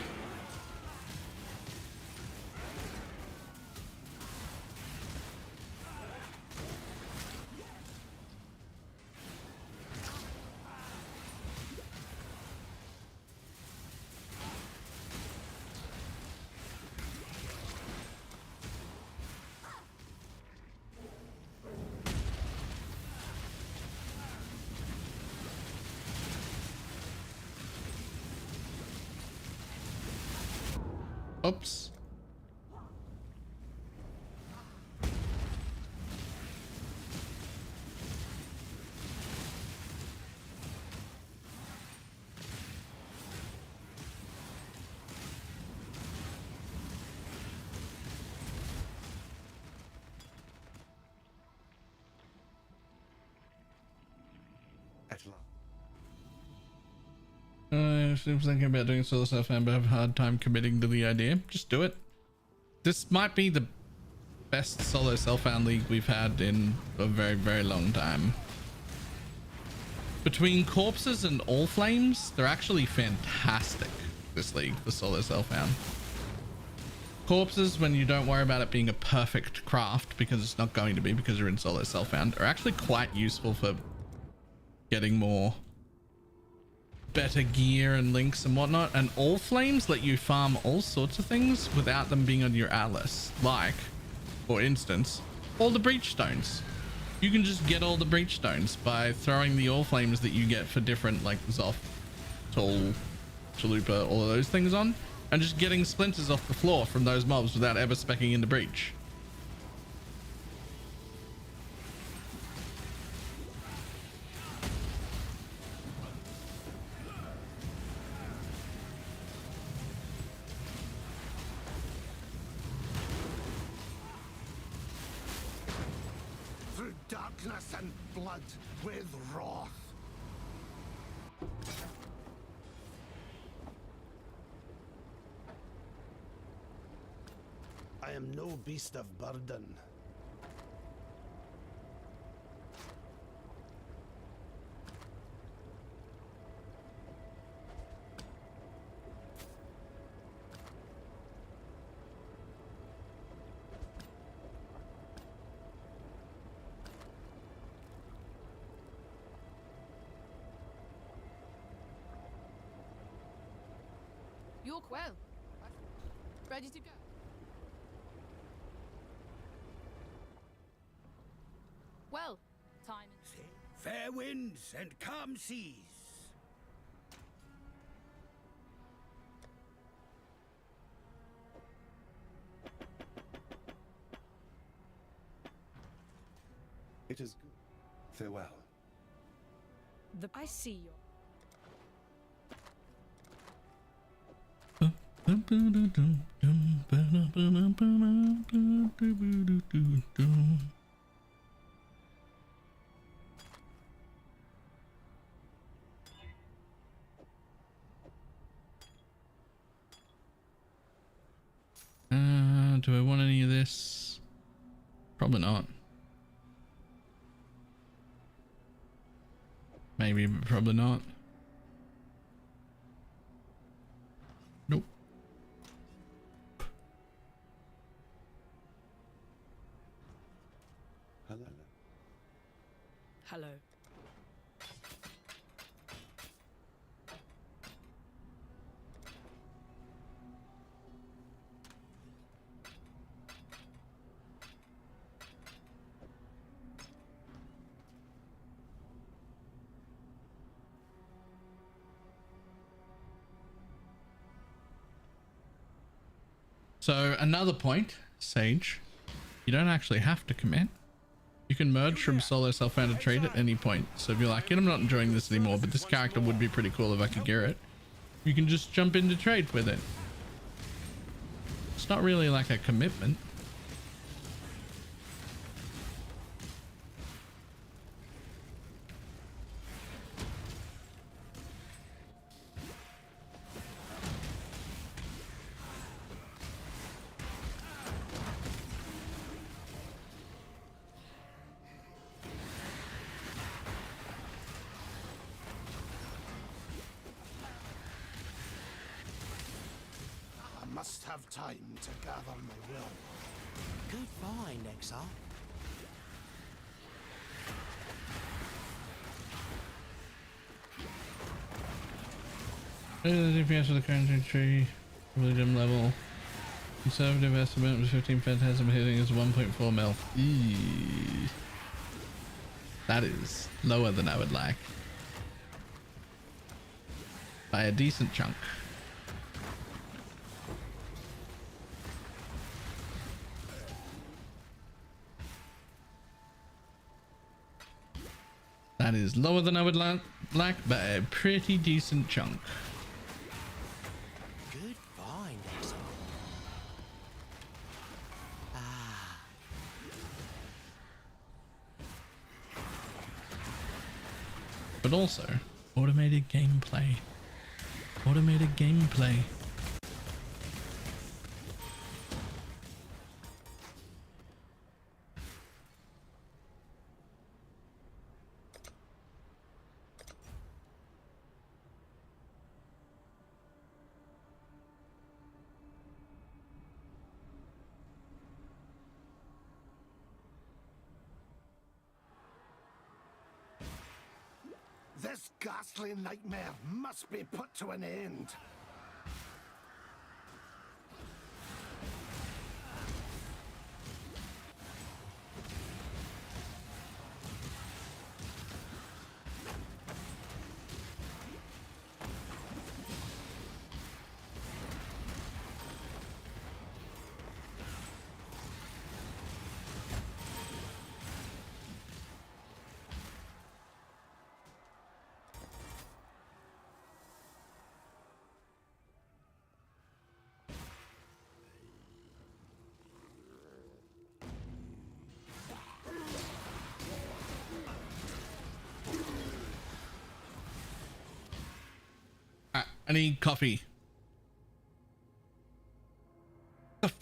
Oops. I was thinking about doing solo self fan, but have a hard time committing to the idea. Just do it. This might be the best solo self-found league we've had in a very, very long time. Between corpses and all flames, they're actually fantastic, this league, the solo self-found. Corpses, when you don't worry about it being a perfect craft, because it's not going to be because you're in solo self-found, are actually quite useful for getting more better gear and links and whatnot. And all flames let you farm all sorts of things without them being on your atlas, like, for instance, all the breach stones. You can just get all the breach stones by throwing the all flames that you get for different, like Zoth, Tool, Chalupa, all of those things on, and just getting splinters off the floor from those mobs without ever speccing into breach. Darkness and blood with wrath. I am no beast of burden. York well. Ready to go. Well, time. Fair winds and calm seas. It is good. Farewell. I see you. Do I want any of this? Probably not. Maybe, but probably not. Nope. Hello. Hello. So another point, Sage, you don't actually have to commit. You can merge from solo self-found to trade at any point. So if you're like, I'm not enjoying this anymore, but this character would be pretty cool if I could gear it, you can just jump into trade with it. It's not really like a commitment. Must have time to gather my will. Good find, Exile. DPS for the current tree, dim level. Conservative estimate was 15 phantasm hitting is 1.4 mil. Eee. That is lower than I would like. By a decent chunk. That is lower than I would like by a pretty decent chunk. Good find, Exile. Ah. but also automated gameplay. Automated gameplay. This ghastly nightmare must be put to an end. I need coffee.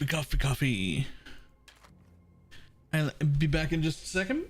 Coffee. I'll be back in just a second.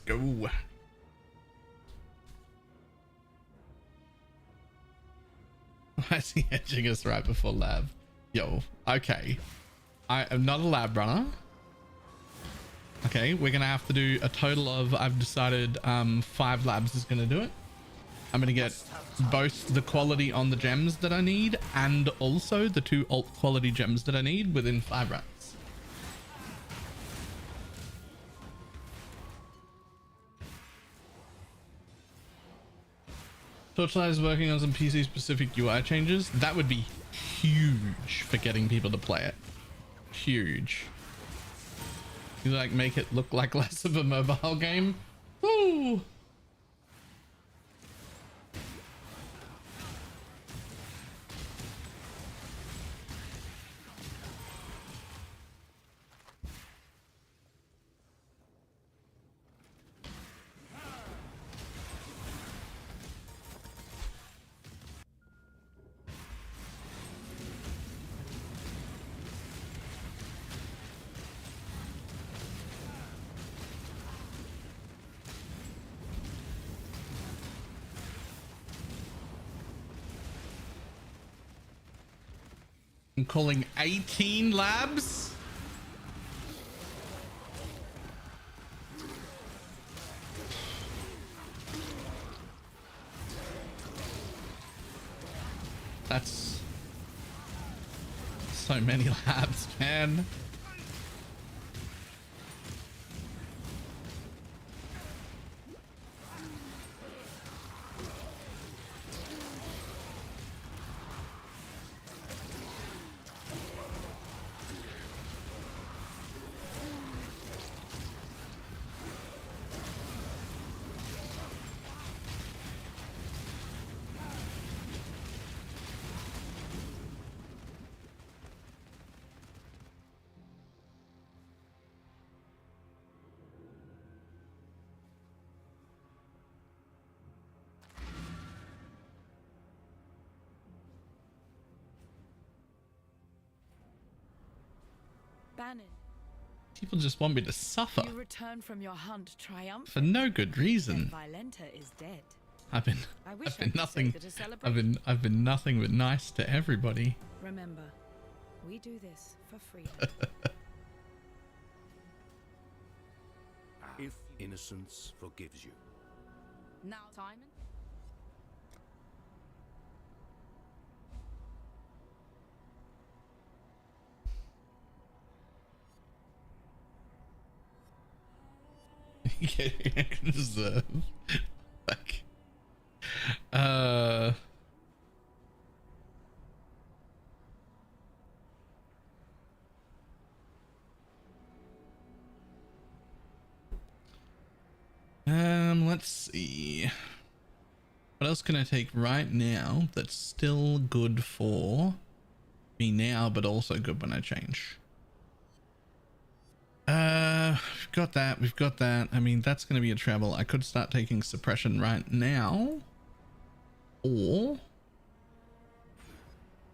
go. I see edging us right before lab. Yo, okay. I am not a lab runner. Okay, we're gonna have to do a total of, I've decided 5 labs is gonna do it. I'm gonna get both the quality on the gems that I need and also the 2 alt quality gems that I need within 5 runs. Torchlight is working on some PC specific UI changes. That would be huge for getting people to play it. Huge. You like make it look like less of a mobile game. Woo! I'm calling 18 labs. That's so many labs, man. Bannon, People just want me to suffer you return from your hunt triumphant. for no good reason. Violenta is dead. I've been nothing. I've been nothing but nice to everybody. Remember, we do this for freedom. If innocence forgives you. Now, Simon. Deserve. Like, let's see. What else can I take right now that's still good for me now, but also good when I change? We've got that. We've got that. I mean, that's going to be a trouble. I could start taking suppression right now, or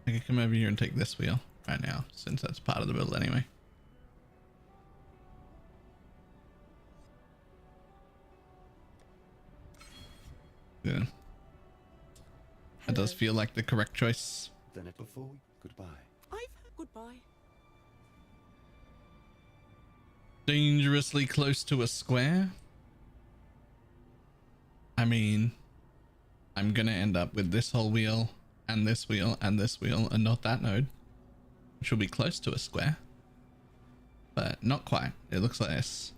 I could come over here and take this wheel right now, since that's part of the build anyway. Yeah. That does feel like the correct choice. Then it before goodbye. I've heard goodbye. Dangerously close to a square. I mean, I'm gonna end up with this whole wheel and this wheel and this wheel and not that node, which will be close to a square, but not quite. It looks like this.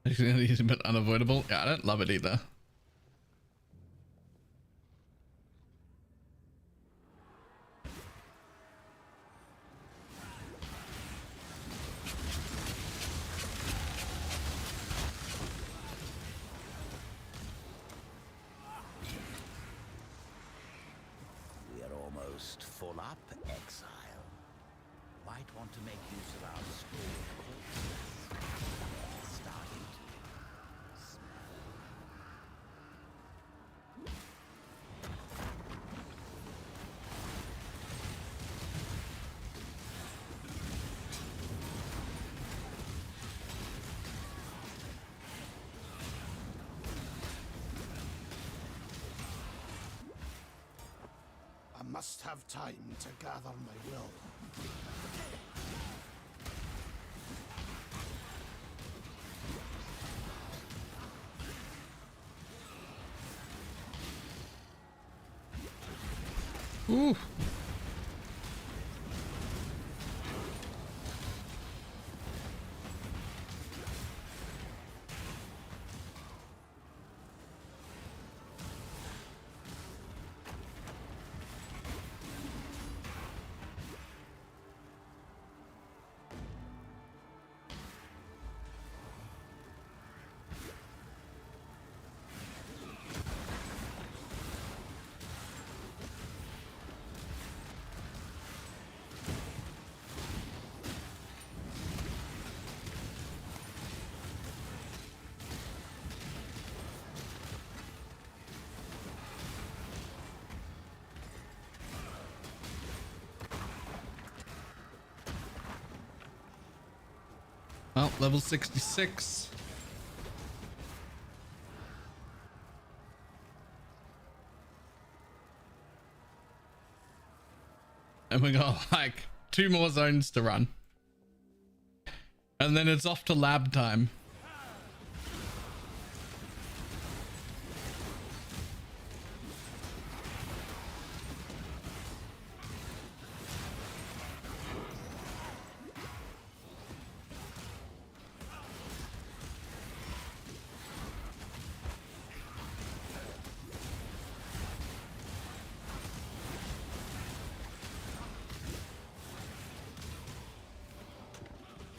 It's a bit unavoidable. Yeah, I don't love it either. We're almost full up, exile. Why might want to make use of our stored corpses. Starting to smell. I must have time to gather my will. Ooh. Well, level 66. And we got like 2 more zones to run. And then it's off to lab time.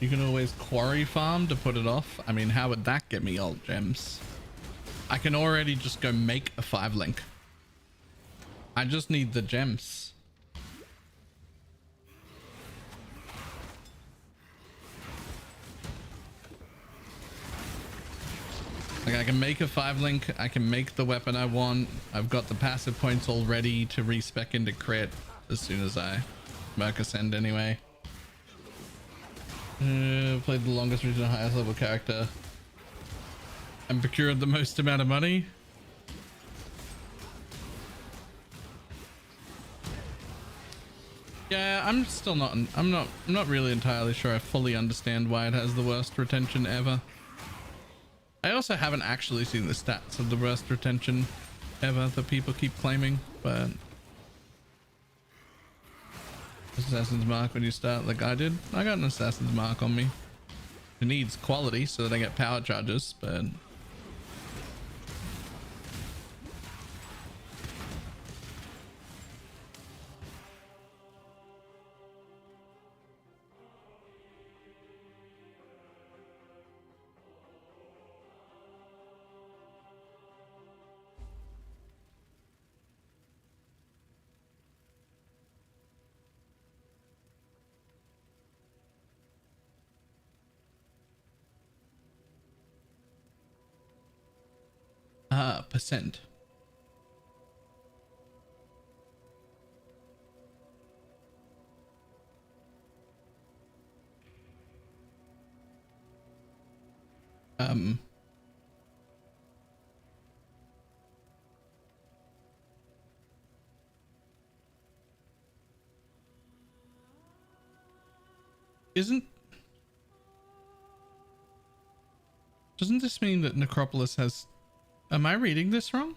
You can always quarry farm to put it off. I mean, how would that get me alt gems? I can already just go make a 5-link. I just need the gems. Like, I can make a 5-link. I can make the weapon I want. I've got the passive points all ready to respec into crit as soon as I Merc Ascend anyway. Played the longest region, highest level character, and procured the most amount of money. Yeah, I'm still not. I'm not really entirely sure I fully understand why it has the worst retention ever. I also haven't actually seen the stats of the worst retention ever that people keep claiming, but. Assassin's Mark when you start like I did. I got an Assassin's Mark on me. It needs quality so that I get power charges, but percent. Doesn't this mean that Necropolis has... Am I reading this wrong?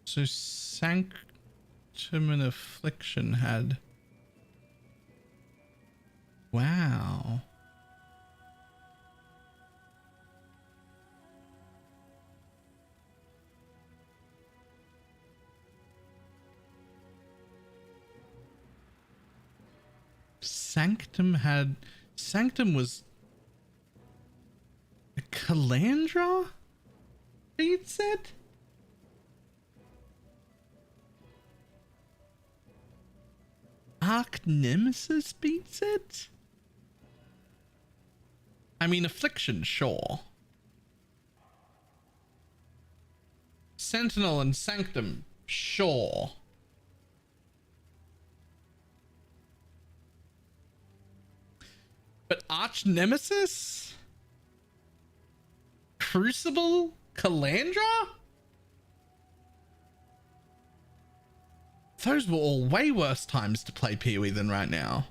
So Sanctum and Affliction had... Wow. Sanctum was a Calandra beat set? Arc Nemesis beat set? I mean, Affliction, sure. Sentinel and Sanctum, sure. But Arch Nemesis? Crucible? Calandra? Those were all way worse times to play PoE than right now.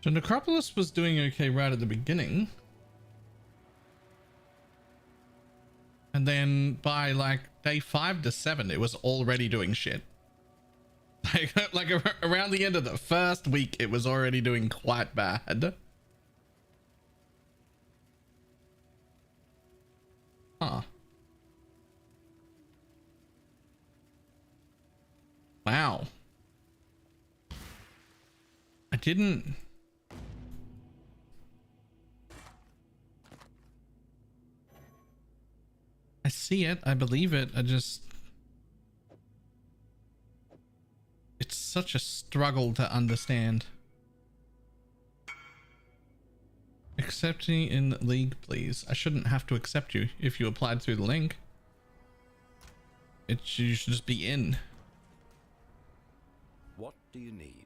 So Necropolis was doing okay right at the beginning. And then by like day 5 to 7, it was already doing shit. Like around the end of the first week, it was already doing quite bad. Huh. Wow. I didn't... I see it. I believe it. It's such a struggle to understand. Accept me in League, please. I shouldn't have to accept you if you applied through the link. You should just be in. What do you need?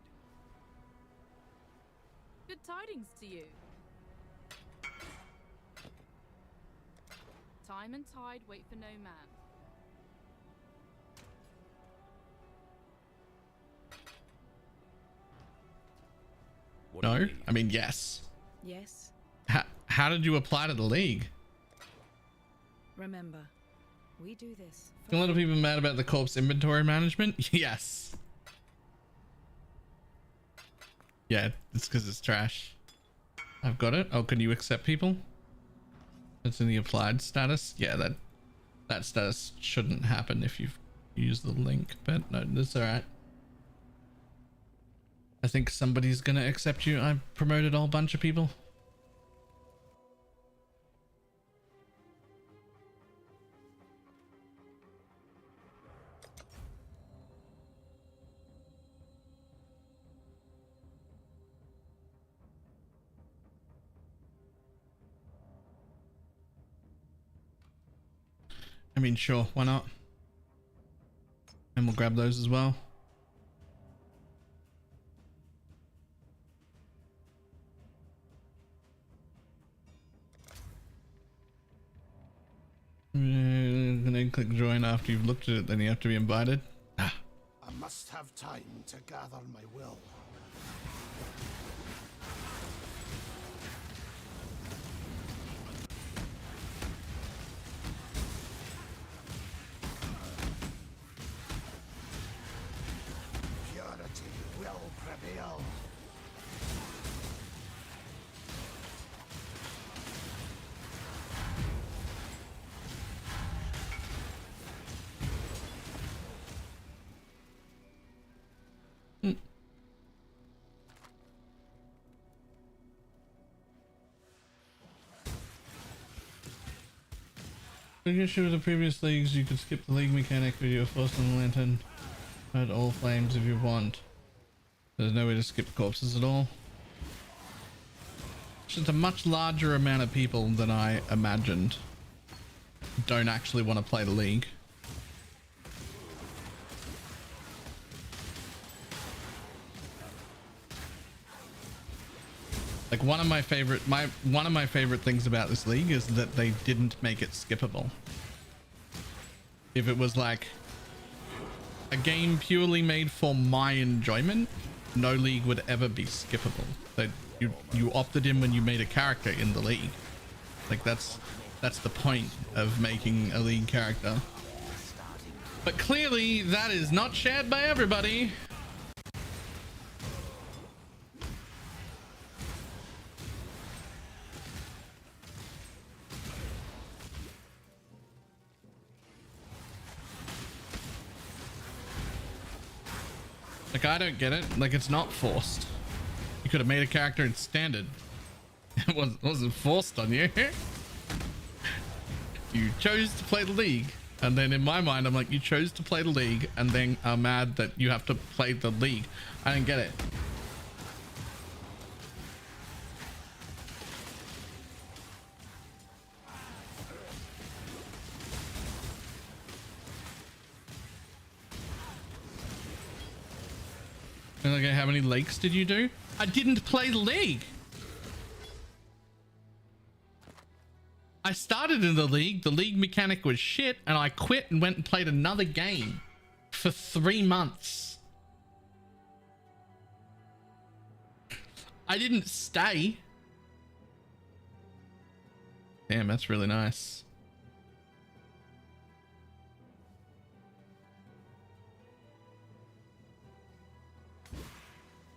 Good tidings to you. Time and tide wait for no man. No? I mean, yes. Yes. How did you apply to the league? Remember, we do this. A lot of people mad about the corpse inventory management? Yes. Yeah, it's because it's trash. I've got it. Oh, can you accept people? It's in the applied status. Yeah, that status shouldn't happen if you've used the link, but no, that's all right. I think somebody's gonna accept you. I promoted a whole bunch of people. I mean, sure, why not? And we'll grab those as well. And then click join after you've looked at it, then you have to be invited. I must have time to gather my will. Purity will prevail. The issue with the previous leagues, you could skip the league mechanic with your force on the lantern at all flames if you want. There's no way to skip corpses at all. It's just a much larger amount of people than I imagined don't actually want to play the league. Like one of my favorite things about this league is that they didn't make it skippable. If it was like a game purely made for my enjoyment, no league would ever be skippable. That you opted in when you made a character in the league. Like that's the point of making a league character. But clearly that is not shared by everybody. Like, I don't get it. Like, it's not forced. You could have made a character in standard. It wasn't forced on you. You chose to play the league. And then in my mind, I'm like, you chose to play the league and then are mad that you have to play the league. I don't get it. And okay, how many lakes did you do? I didn't play the league. I started in the league mechanic was shit, and I quit and went and played another game for 3 months. I didn't stay. Damn, that's really nice.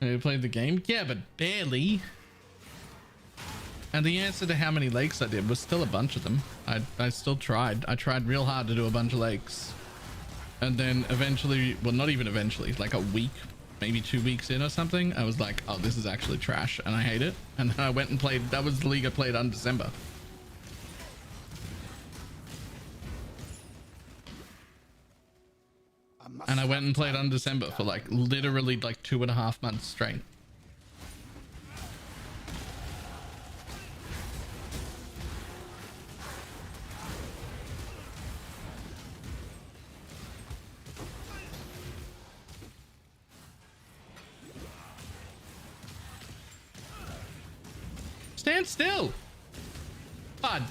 You played the game? Yeah, but barely. And the answer to how many lakes I did was still a bunch of them. I still tried. I tried real hard to do a bunch of lakes. And then eventually, well, not even eventually, like a week, maybe 2 weeks in or something, I was like, oh, this is actually trash and I hate it. And then I went and played, that was the league I played on December. And I went and played on December for like literally like 2.5 months straight. Stand still. Bud.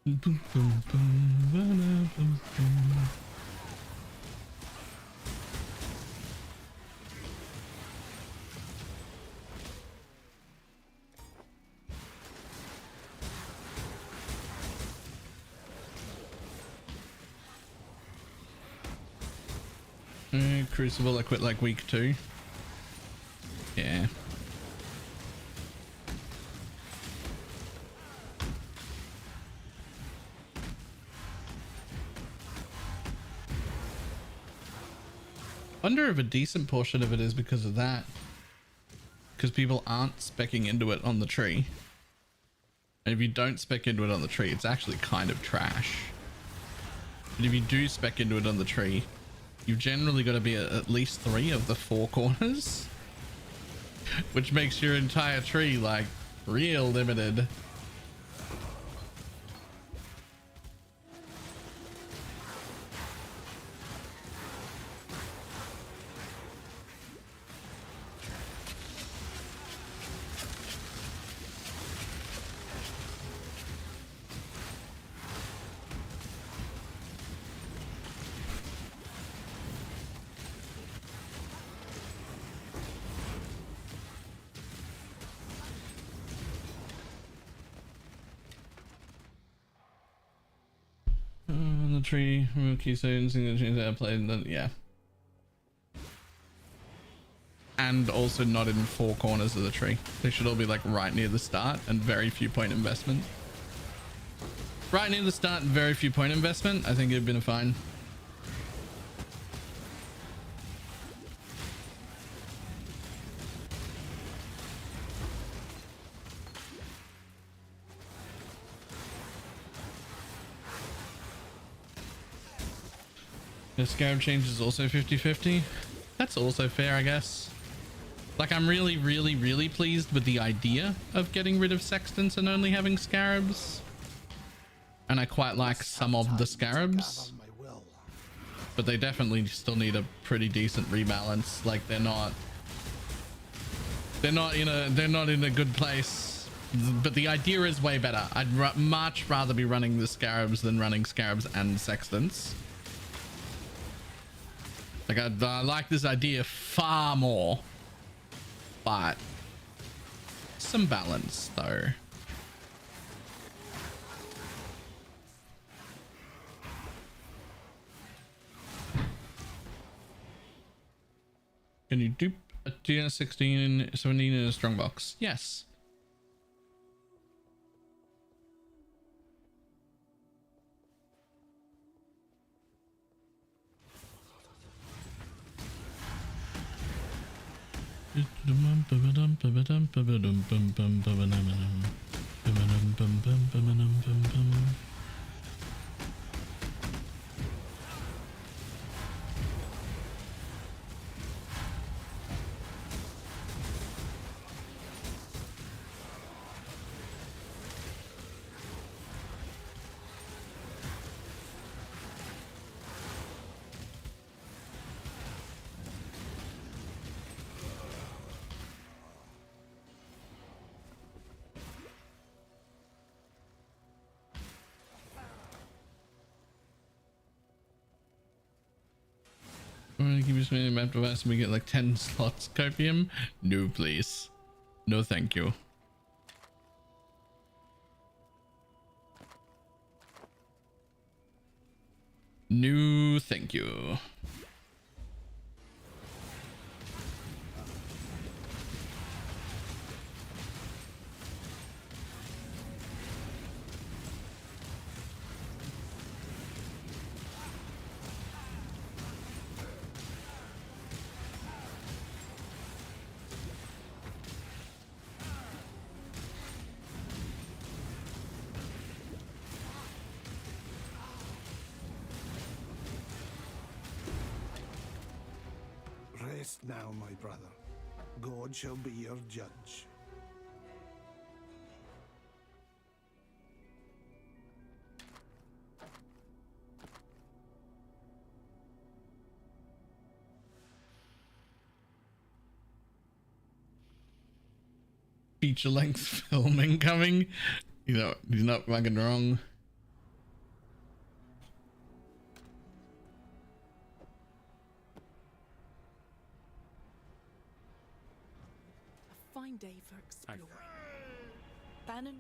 Boom, boom, boom, boom, boom, boom. Crucible, I quit like week 2. Yeah. Wonder if a decent portion of it is because of that. Because people aren't speccing into it on the tree. And if you don't spec into it on the tree, it's actually kind of trash. But if you do spec into it on the tree, you've generally got to be at least 3 of the 4 corners. Which makes your entire tree like real limited. Tree keystones and the change that I played. Yeah. and also not in 4 corners of the tree. They should all be like right near the start and very few point investment. Right near the start and very few point investment. I think it'd been fine. The scarab change is also 50-50. That's also fair, I guess. Like, I'm really, really, really pleased with the idea of getting rid of sextants and only having scarabs. And I quite like some of the scarabs. But they definitely still need a pretty decent rebalance. Like, they're not in a good place. But the idea is way better. I'd much rather be running the scarabs than running scarabs and sextants. Like, I like this idea far more, but some balance though. Can you dupe a tier 16, 17 in a strongbox? Yes. Give us a map device and we get like 10 slots copium. No, please. No, thank you. No, thank you. Rest now, my brother. God shall be your judge. Feature length film incoming. You know, he's not fucking wrong. Fine day for exploring. Bannon.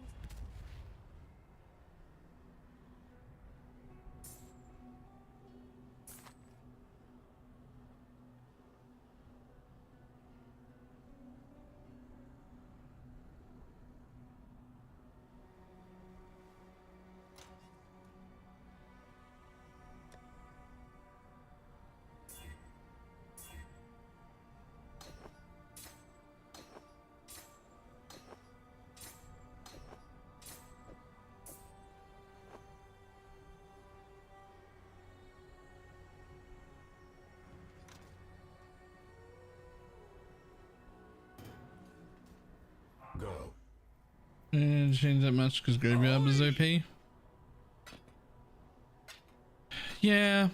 Go. Didn't change that much because graveyard was OP. Yeah.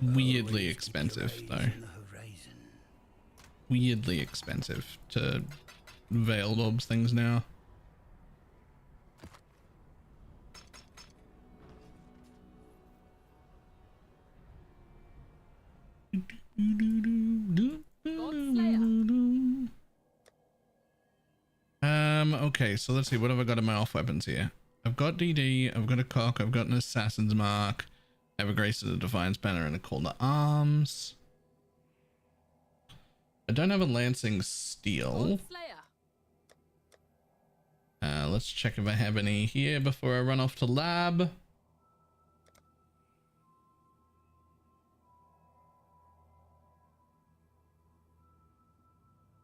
Weirdly expensive though. Weirdly expensive to veiled orbs things now. Okay, so let's see, what have I got in my off weapons here? I've got DD, I've got a CoC, I've got an Assassin's Mark, Have a Grace of the Defiance banner and a call to arms. I don't have a Lancing Steel. Let's check if I have any here before I run off to lab.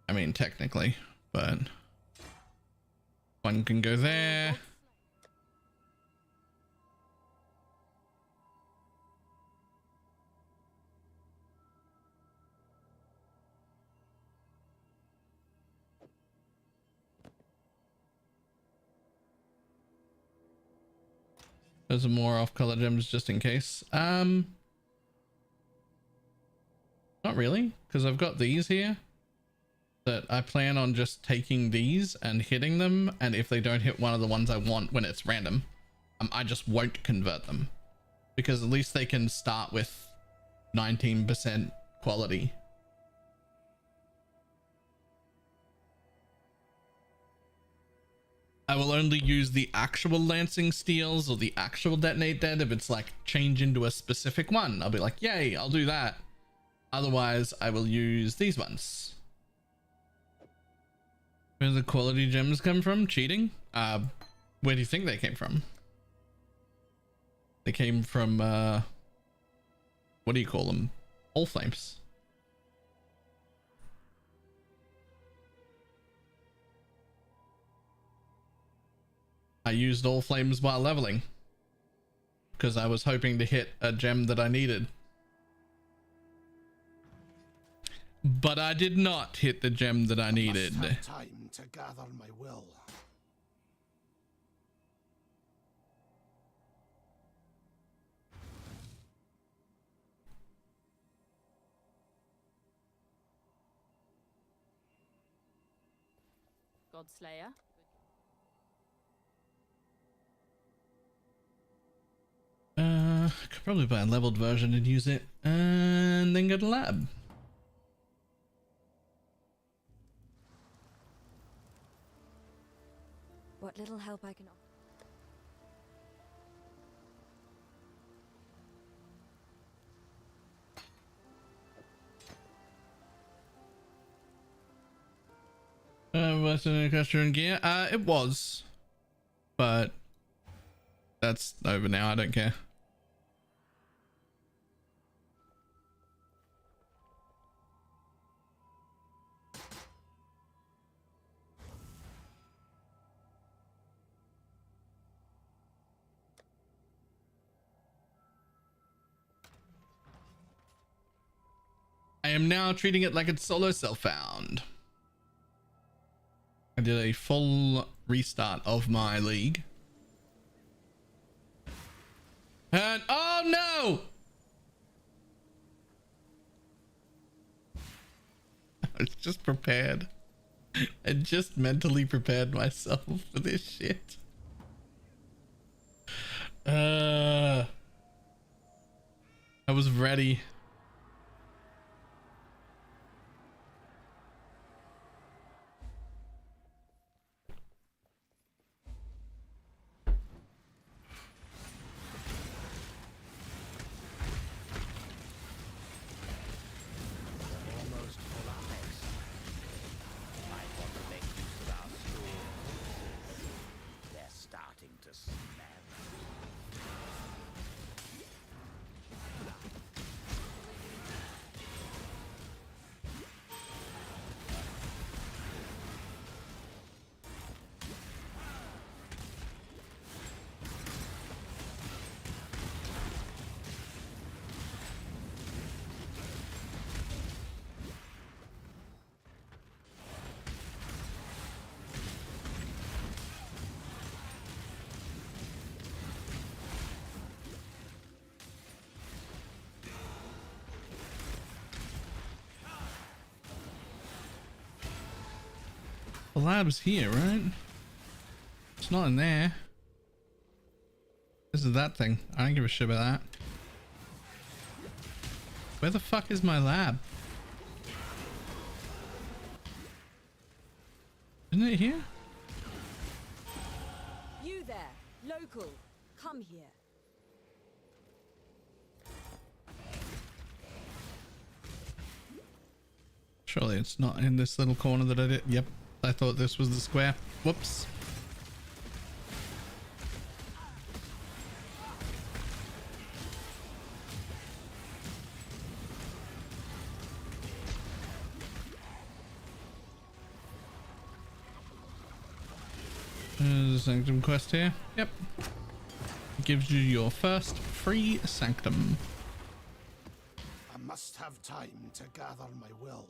I mean, technically, but one can go there. There's some more off-color gems just in case. Not really, because I've got these here that I plan on just taking these and hitting them, and if they don't hit one of the ones I want when it's random, I just won't convert them, because at least they can start with 19% quality. I will only use the actual Lancing Steels or the actual Detonate Dead if it's like change into a specific one. I'll be like, yay, I'll do that. Otherwise, I will use these ones. Where do the quality gems come from? Cheating? Where do you think they came from? They came from, what do you call them? All Flames. I used All Flames while leveling because I was hoping to hit a gem that I needed. But I did not hit the gem that I needed. Must have time to gather my will. Godslayer. Could probably buy a leveled version and use it and then go to lab. What little help I can offer. Western equestrian gear? It was, but that's over now. I don't care. I am now treating it like it's solo self-found. I did a full restart of my league. And oh no! I was just prepared. I just mentally prepared myself for this shit. I was ready. The lab's here, right? It's not in there. This is that thing. I don't give a shit about that. Where the fuck is my lab? Isn't it here? You there, local, come here. Surely it's not in this little corner that I did. Yep, I thought this was the square. Whoops. There's a sanctum quest here. Yep. It gives you your first free sanctum. I must have time to gather my will.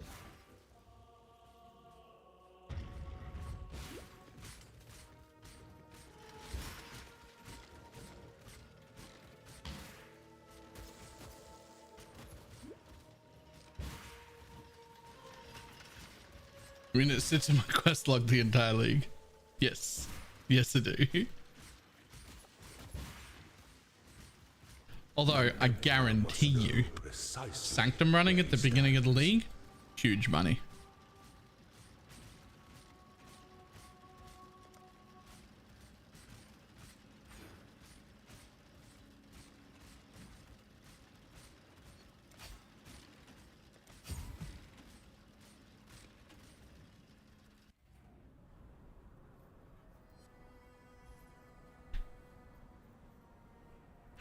I mean, it sits in my quest log the entire league. Yes. Yes, I do. Although, I guarantee you, Sanctum running at the beginning of the league, huge money.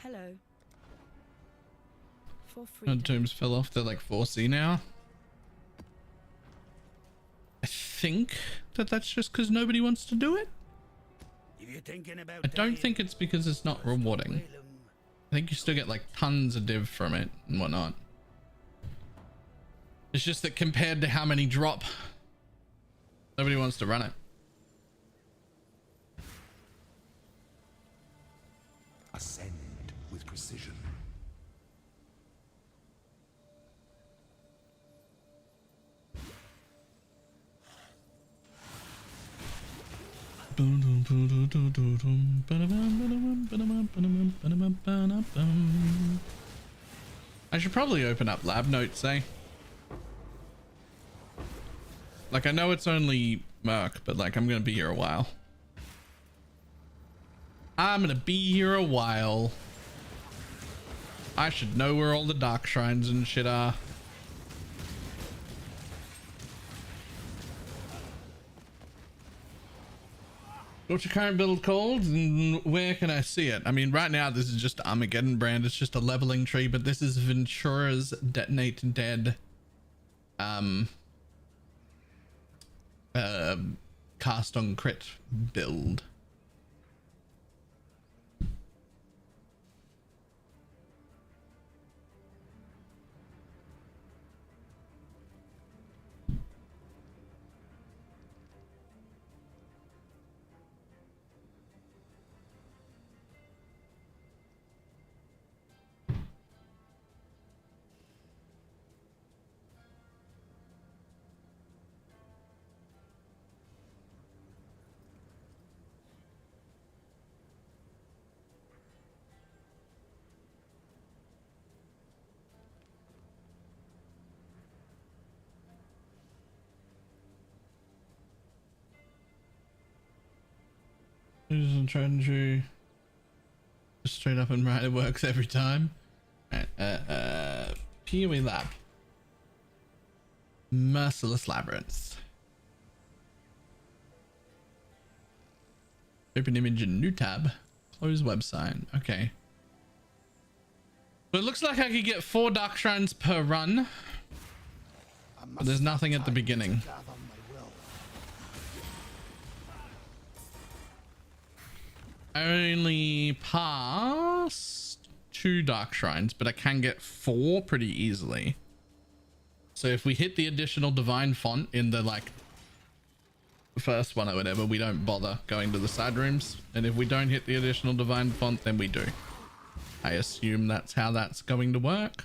Hello. For free. My tombs fell off. They're like 4C now. I think that that's just because nobody wants to do it. If you're thinking about I don't think it's because it's not rewarding. I think you still get like tons of div from it and whatnot. It's just that compared to how many drop, nobody wants to run it. Ascend with precision. I should probably open up lab notes, eh? Like, I know it's only Merc, but like, I'm gonna be here a while. I'm gonna be here a while. I should know where all the dark shrines and shit are. What's your current build called and where can I see it? I mean, right now this is just Armageddon brand. It's just a leveling tree, but this is Ventura's Detonate Dead cast on crit build. Trying to just straight up and right, it works every time. PoE lab. Merciless Labyrinth. Open image in new tab. Close website. Okay. But it looks like I could get 4 dark shrines per run. But there's nothing at the beginning. I only passed 2 dark shrines, but I can get 4 pretty easily. So if we hit the additional divine font in the like first one or whatever, we don't bother going to the side rooms. And if we don't hit the additional divine font, then we do. I assume that's how that's going to work.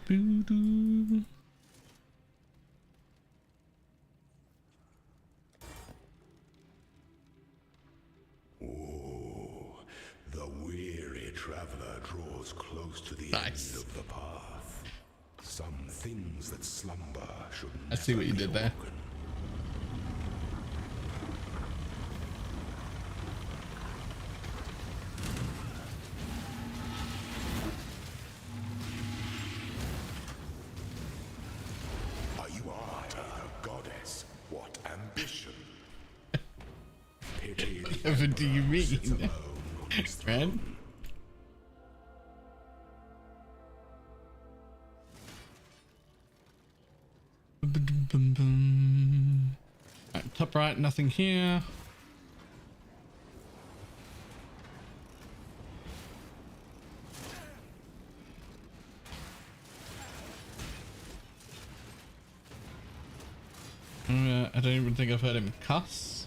Boo-doo. Oh, the weary traveler draws close to the end of the path. Some things that slumber should never I see what you be did there. woken. Are you after a goddess? What ambition? Pity the Whatever do you emperor sits mean? alone on his Right? throne. Right, top right, nothing here. I don't even think I've heard him cuss.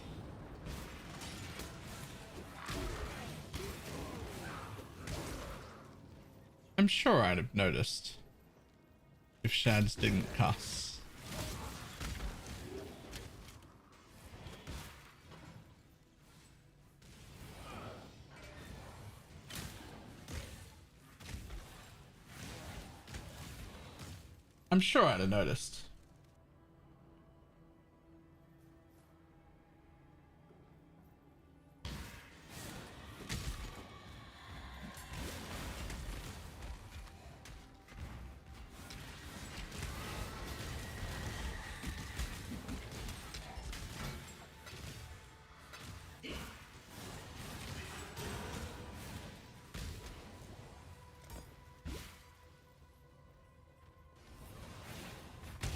I'm sure I'd have noticed if Shads didn't cuss. I'm sure I'd have noticed.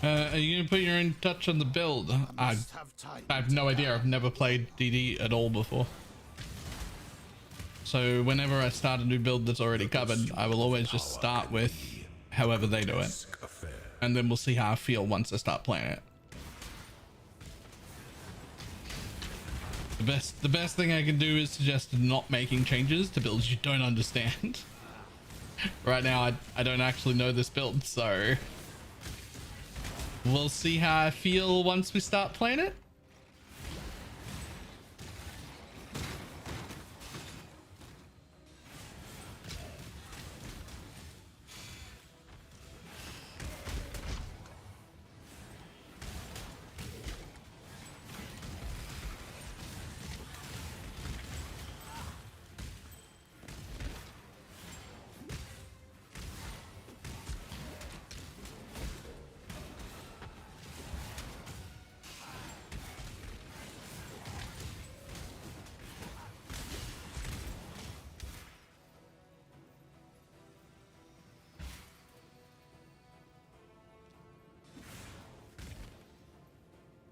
Are you gonna put your own touch on the build? I have no idea. I've never played DD at all before. So whenever I start a new build that's already covered, I will always just start with however they do it. And then we'll see how I feel once I start playing it. The best thing I can do is suggest not making changes to builds you don't understand. Right now, I don't actually know this build, so we'll see how I feel once we start playing it.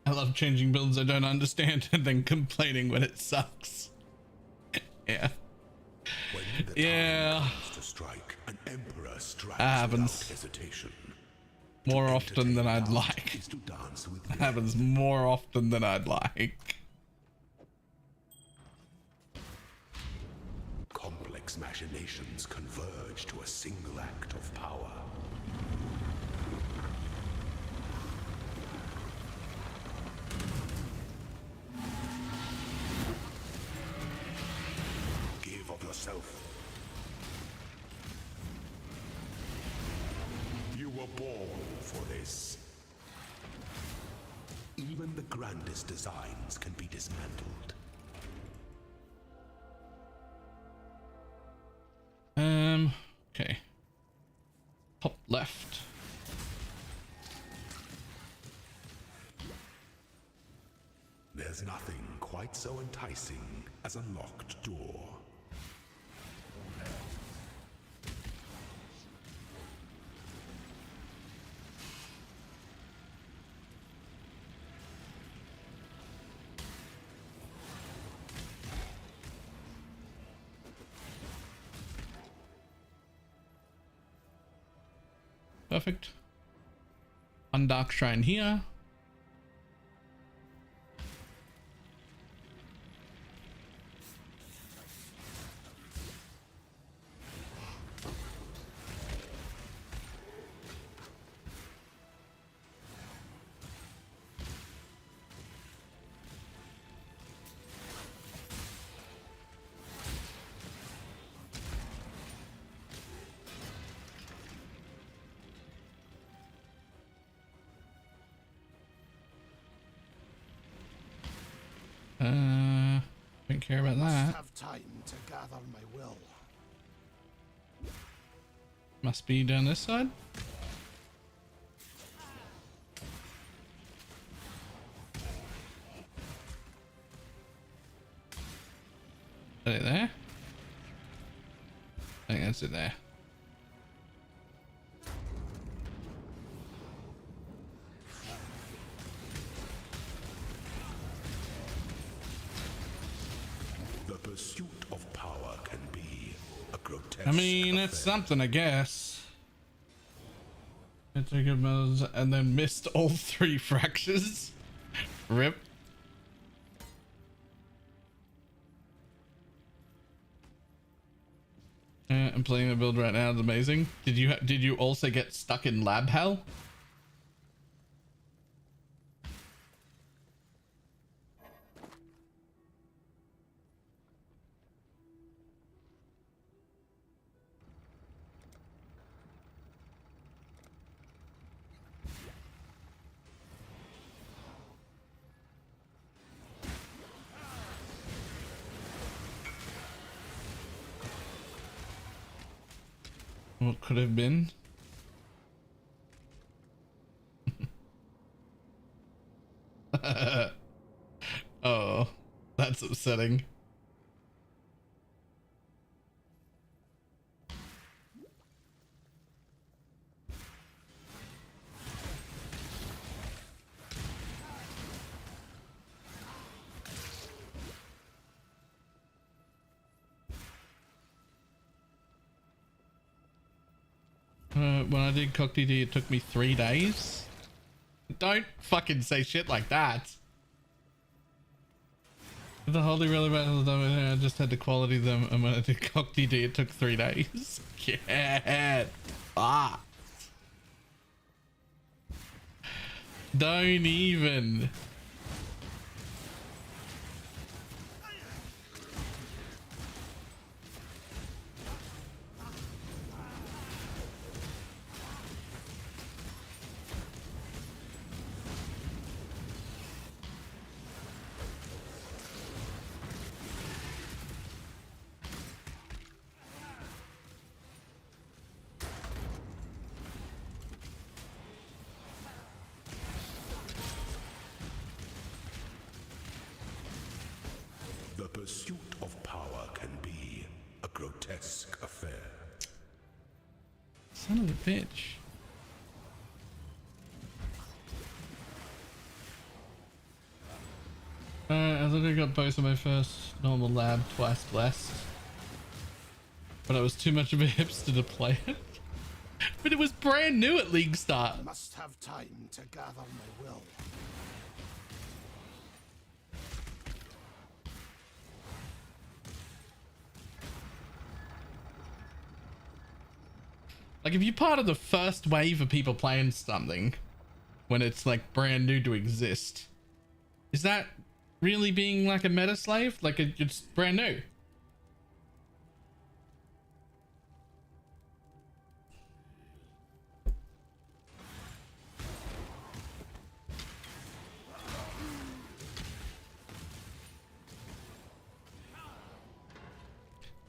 I love changing builds I don't understand and then complaining when it sucks. Yeah. Yeah. To strike, an emperor strikes That happens without hesitation. more often than I'd like. It happens more often than I'd like. Complex machinations converge to a single act of power. Give of yourself. You were born for this. Even the grandest designs can be dismantled. Okay. Top left. There's nothing quite so enticing as a locked door. Perfect. One dark shrine here. Don't care about that. Have time to gather my will. Must be down this side. Is it there? I think that's it there. The pursuit of power can be a grotesque I mean, it's something, I guess. I took a mouse and then missed all 3 fractures. Rip. I'm playing the build right now. It's amazing. Did you also get stuck in lab hell? What could have been? Oh, that's upsetting. When I did CoC DD, it took me 3 days. Don't fucking say shit like that. The holy relic battles, I just had to quality them, and when I did CoC DD, it took 3 days. Get fucked. Don't even. The pursuit of power can be a grotesque affair. Son of a bitch. I think I got both of my first normal lab twice blessed. But I was too much of a hipster to play it. But it was brand new at League Start. Must have time to gather my will. Like, if you're part of the first wave of people playing something when it's like brand new to exist, is that really being like a meta slave? Like, it's brand new.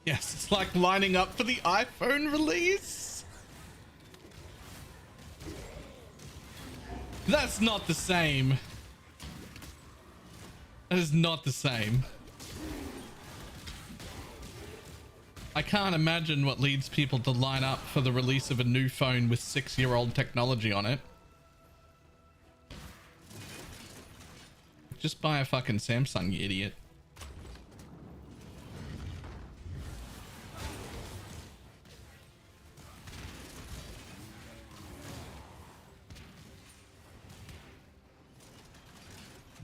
Yes, it's like lining up for the iPhone release. That's not the same. That is not the same. I can't imagine what leads people to line up for the release of a new phone with 6-year-old technology on it. Just buy a fucking Samsung, you idiot.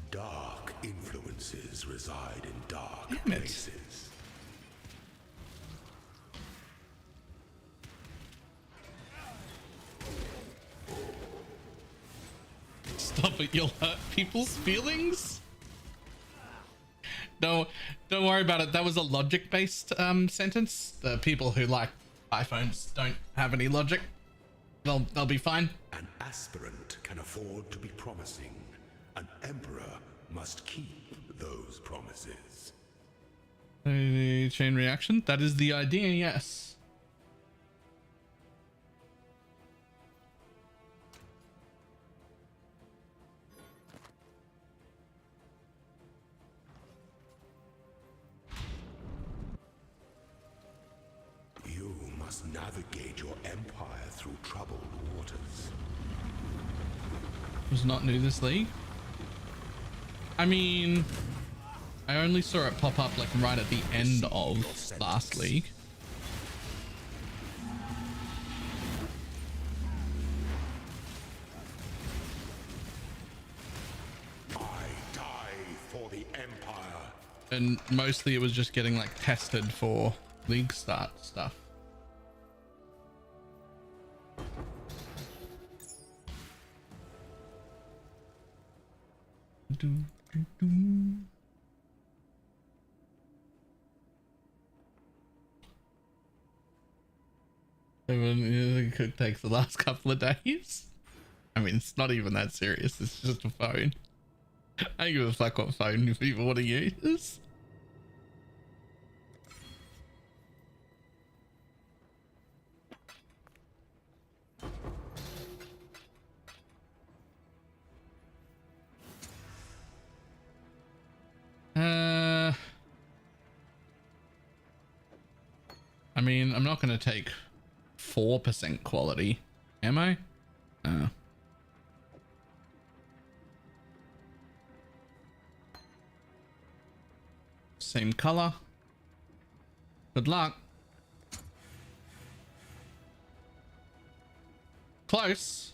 Dark influences reside in dark Damn it. places. Stop it, you'll hurt people's feelings. No, don't worry about it. That was a logic-based sentence. The people who like iPhones don't have any logic. They'll be fine. An aspirant can afford to be promising. An emperor must keep those promises. A chain reaction? That is the idea, yes. You must navigate your empire through troubled waters. Was not new this league. I mean, I only saw it pop up like right at the end of last league. I die for the empire. And mostly it was just getting like tested for league start stuff. It takes the last couple of days. I mean, it's not even that serious. It's just a phone. I don't give a fuck what phone people want to use. I mean, I'm not going to take 4% quality, am I? Same color. Good luck. Close.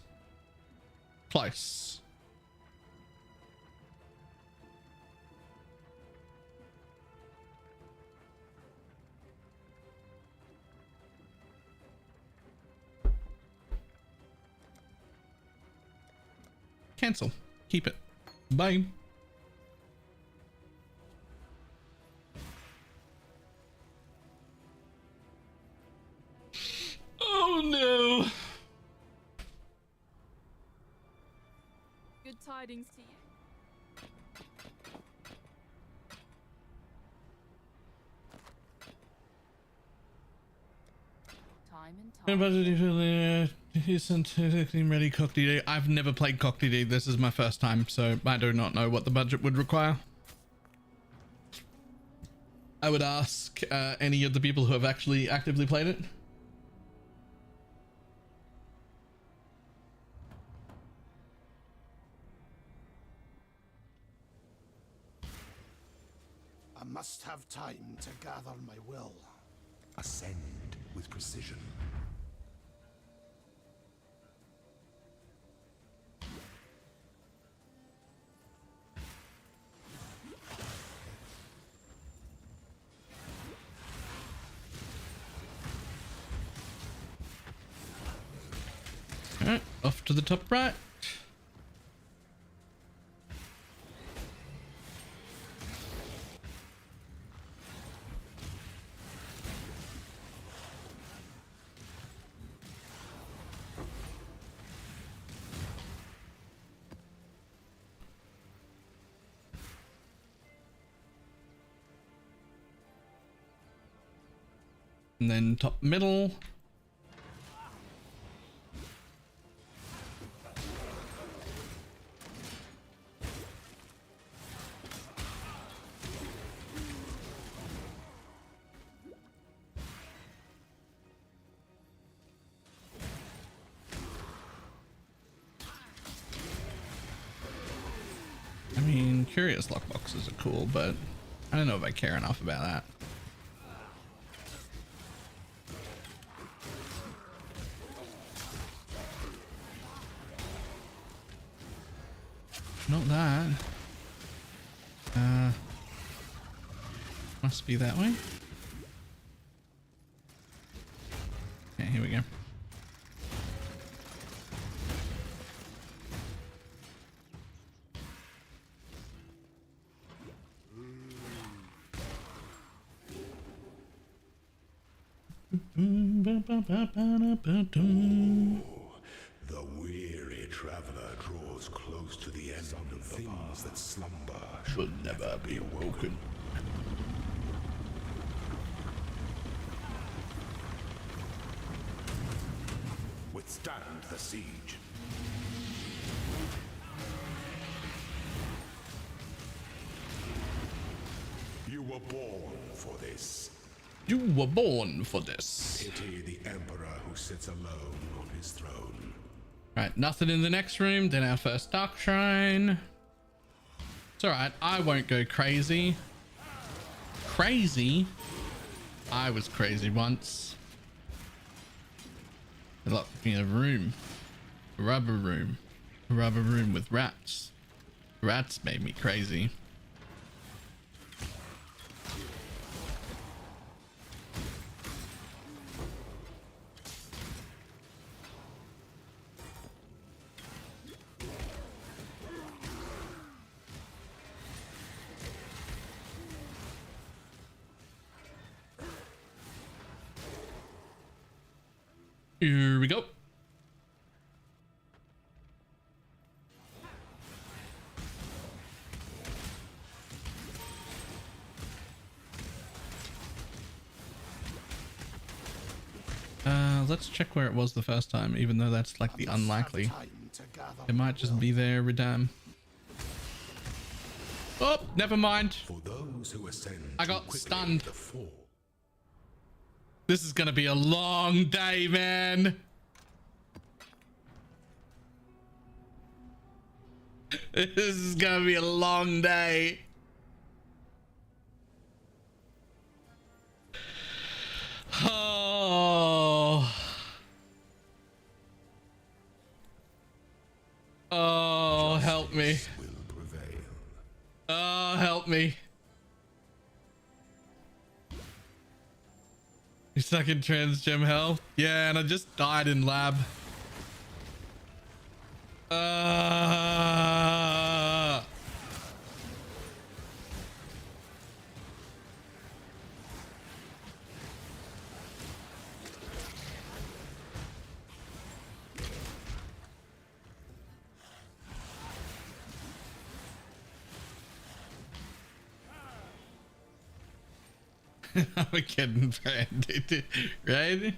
Close. Cancel. Keep it. Bye. Oh no. Good tidings to you. Time and time. Isn't ready CoC DD. I've never played CoC DD. This is my first time, so I do not know what the budget would require. I would ask any of the people who have actually actively played it. I must have time to gather my will. Ascend with precision. Alright, off to the top right. And then top middle. I mean, curious lockboxes are cool, but I don't know if I care enough about that. Not that. Must be that way. Okay, here we go. The weary traveler draws draws close to the end of things that slumber will never be awoken. Withstand the siege. You were born for this. You were born for this. Pity the emperor who sits alone on his throne. Right, nothing in the next room. Then our first dark shrine. It's alright, I won't go crazy. Crazy? I was crazy once. They locked me in a room. A rubber room. A rubber room with rats. Rats made me crazy. Here we go. Let's check where it was the first time, even though that's like the unlikely. It might just be there, Redam. Oh, never mind. For those who ascend I got quickly, stunned. the fall. This is gonna be a long day, man. This is gonna be a long day. Oh. Oh, help me. Oh, help me. You stuck in trans gem hell? Yeah, and I just died in lab. I'm kidding, friend. Right?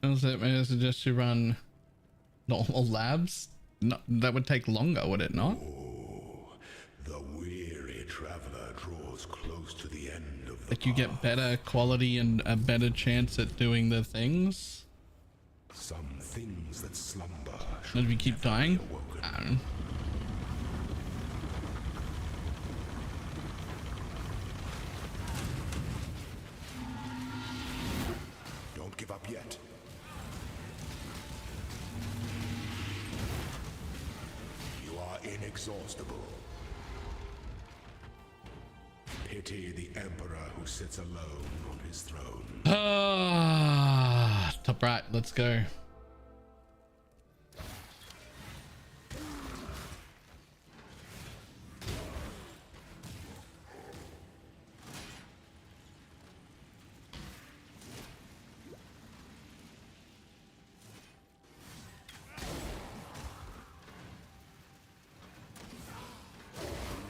May I suggest you run normal labs? No, that would take longer, would it not? Oh, the weary traveler draws close to the end of the Like you get better quality and a better chance at doing the things? Some things that slumber. And if you keep dying? I don't know. Don't give up yet. You are inexhaustible. Pity the emperor who sits alone on his throne. Top right, let's go.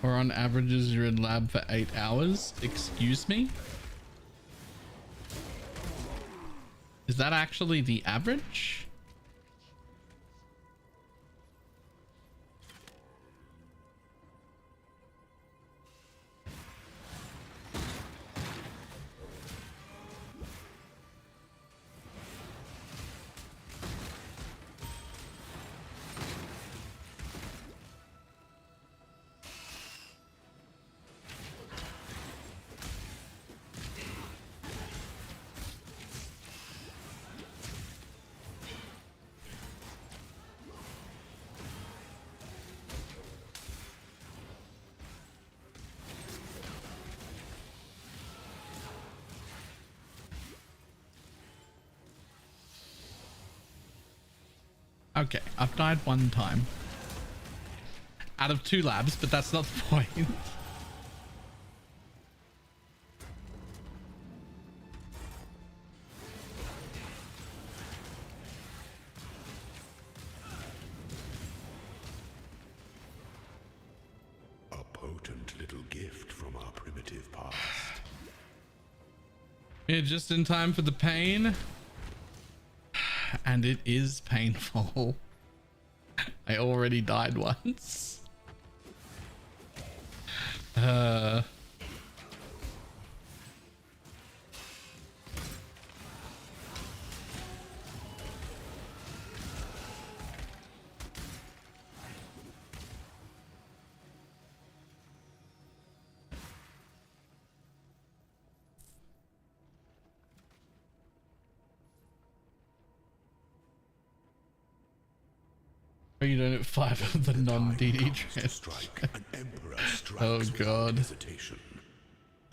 Or on averages you're in lab for 8 hours? Excuse me? Is that actually the average? Okay, I've died one time. Out of 2 labs, but that's not the point. A potent little gift from our primitive past. Yeah, just in time for the pain. And it is painful. I already died once. Are you doing it 5 of the non-DD trends? An emperor strikes Oh god. without hesitation.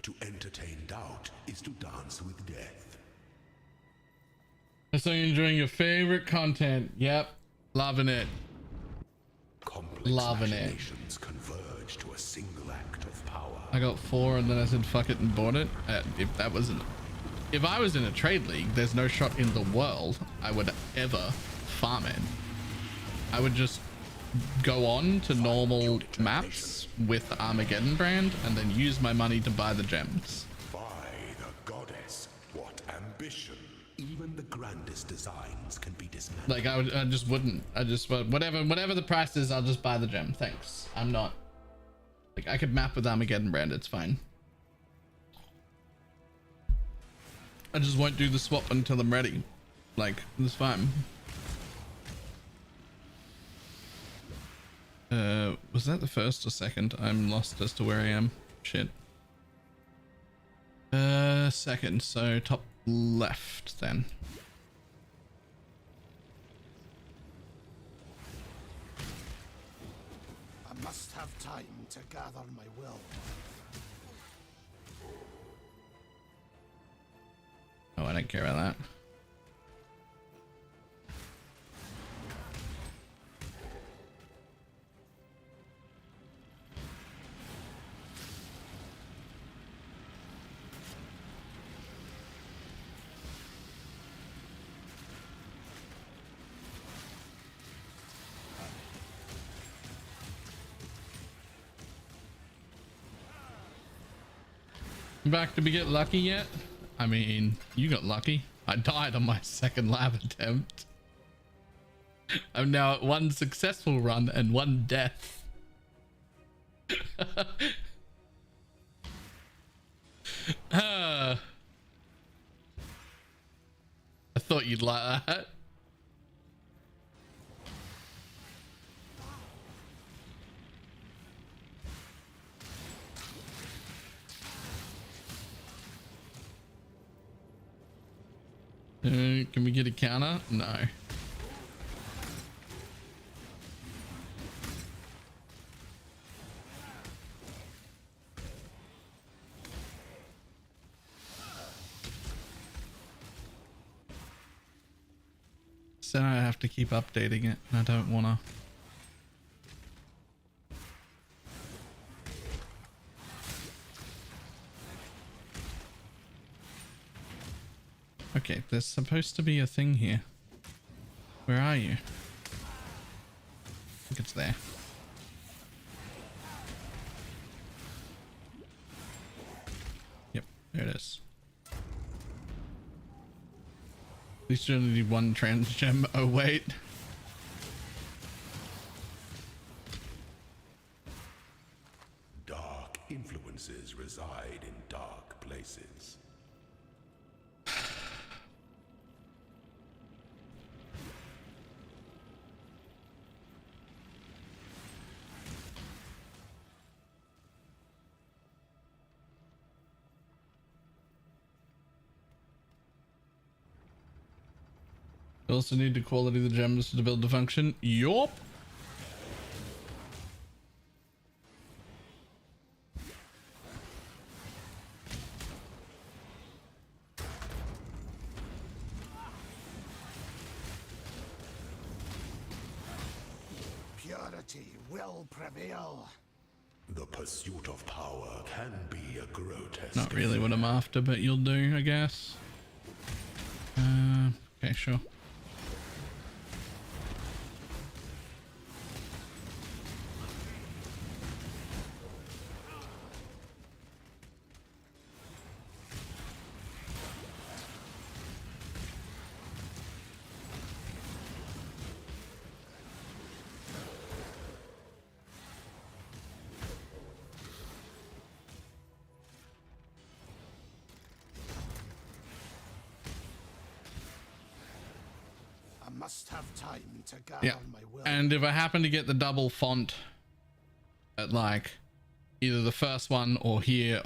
To entertain doubt is to dance with death. So you're enjoying your favorite content. Yep. Loving it. Complex Loving it. machinations converge to a single act of power. I got 4 and then I said fuck it and bought it. If I was in a trade league, there's no shot in the world I would ever farm it. I would just go on to normal maps with the Armageddon brand and then use my money to buy the gems. By the goddess, what ambition! Even the grandest designs can be dismantled. Like I just wouldn't. I just whatever the price is, I'll just buy the gem. Thanks. I'm not like I could map with Armageddon brand. It's fine. I just won't do the swap until I'm ready. Like it's fine. Was that the first or second? I'm lost as to where I am. Shit. Second, so top left then. I must have time to gather my will. Oh, I don't care about that. Back, did we get lucky yet? I mean, you got lucky. I died on my 2nd lab attempt. I'm now at 1 successful run and 1 death. I thought you'd like that. Can we get a counter? No. So I have to keep updating it, and I don't wanna. Okay, there's supposed to be a thing here. Where are you? I think it's there. Yep, there it is. At least you only need 1 trans gem. Oh wait. Dark influences reside in dark places. You also need the quality of the gems to build the function. Yup. Reality will prevail. The pursuit of power can be a grotesque. Not really what I'm after, but you'll do, I guess. Okay, sure. Must have time to gather Yeah, my will. and if I happen to get the double font at like either the first one or here,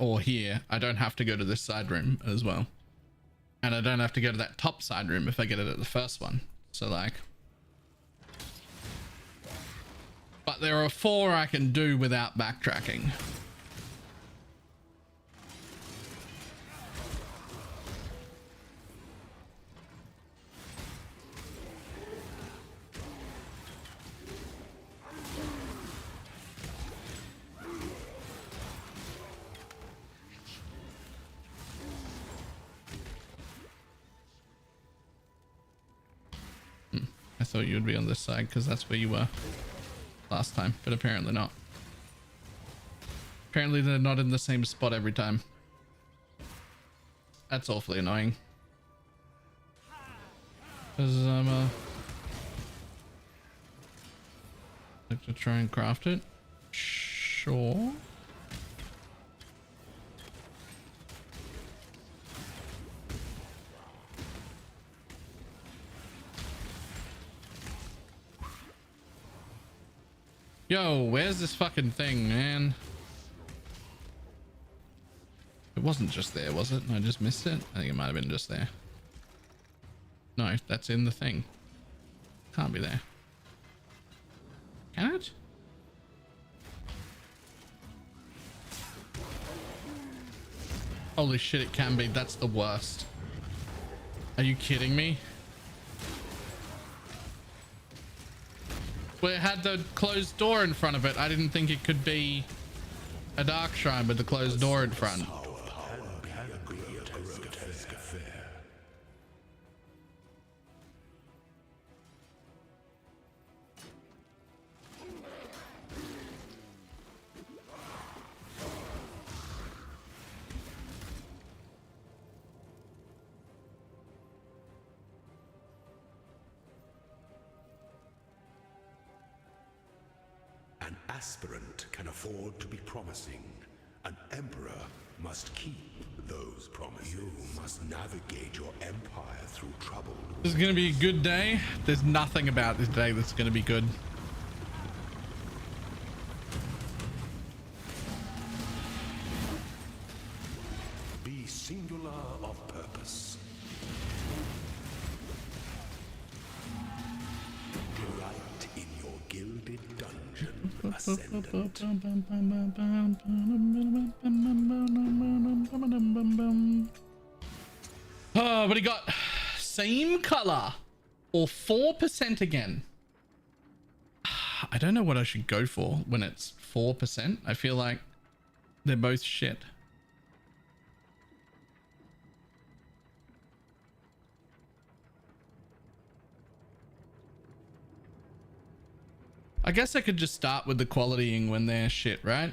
I don't have to go to this side room as well, and I don't have to go to that top side room if I get it at the first one. So like, but there are 4 I can do without backtracking. I thought you would be on this side because that's where you were last time, but apparently not. Apparently they're not in the same spot every time. That's awfully annoying. Because I'm like to try and craft it. Sure. Yo, where's this fucking thing, man? It wasn't just there, was it? I just missed it. I think it might have been just there. No, that's in the thing. Can't be there. Can it? Holy shit, it can be. That's the worst. Are you kidding me? Well, it had the closed door in front of it. I didn't think it could be a dark shrine with the closed door in front. An aspirant can afford to be promising. An emperor must keep those promises. You must navigate your empire through troubled waters. This is gonna be a good day. There's nothing about this day that's gonna be good. Be singular of purpose. Delight in your gilded dungeon, ascendant. Oh, but he got same color or 4% again. I don't know what I should go for when it's 4%. I feel like they're both shit. I guess I could just start with the qualitying when they're shit, right?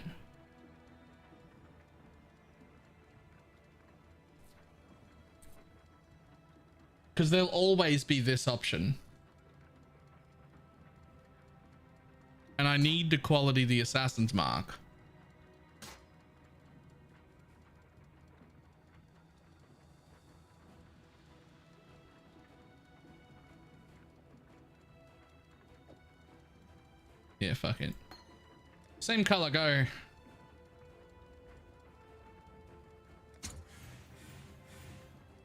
Because there'll always be this option. And I need to quality the assassin's mark. Yeah, fuck it. Same color, go.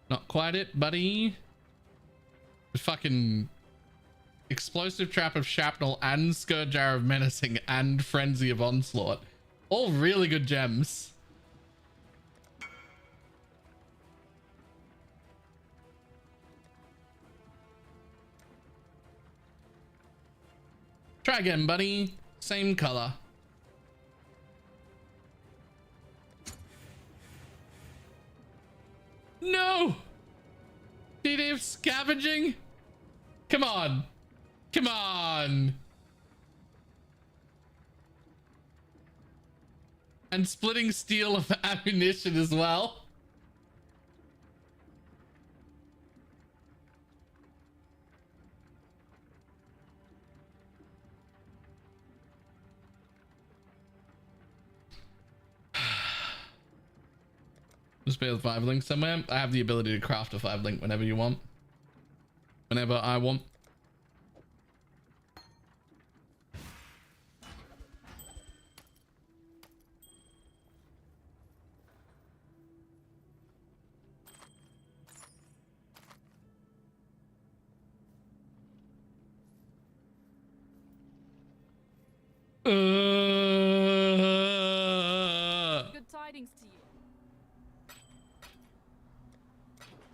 Not quite it, buddy. The fucking explosive trap of shrapnel and Scourgear of menacing and frenzy of onslaught. All really good gems. Try again, buddy. Same color. No! Did he have scavenging? Come on. Come on. And splitting steel of ammunition as well. Just be a 5-link somewhere. I have the ability to craft a 5-link whenever you want. Whenever I want. Good tidings to you.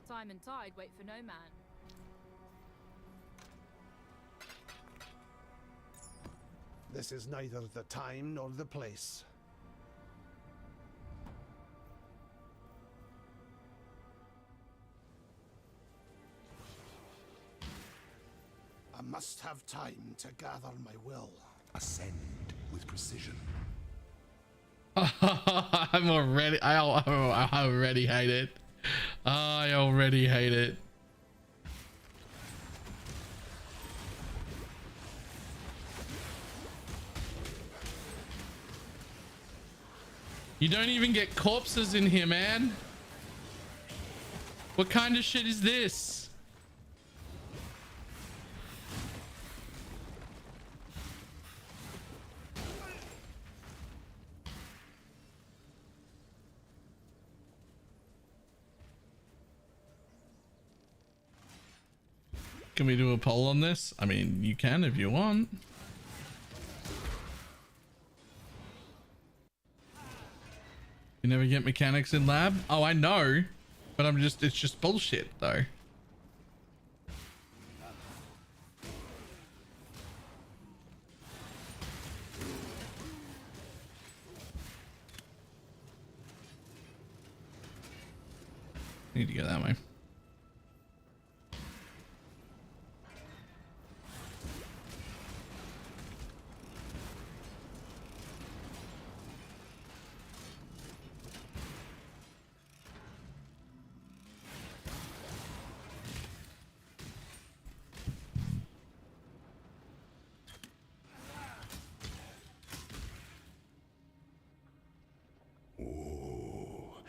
Time and tide wait for no man. This is neither the time nor the place. I must have time to gather my will. Ascend with precision. I already hate it. I already hate it. You don't even get corpses in here, man. What kind of shit is this? Can we do a poll on this? I mean, you can if you want. You never get mechanics in lab? Oh, I know, but it's just bullshit though. Need to go that way.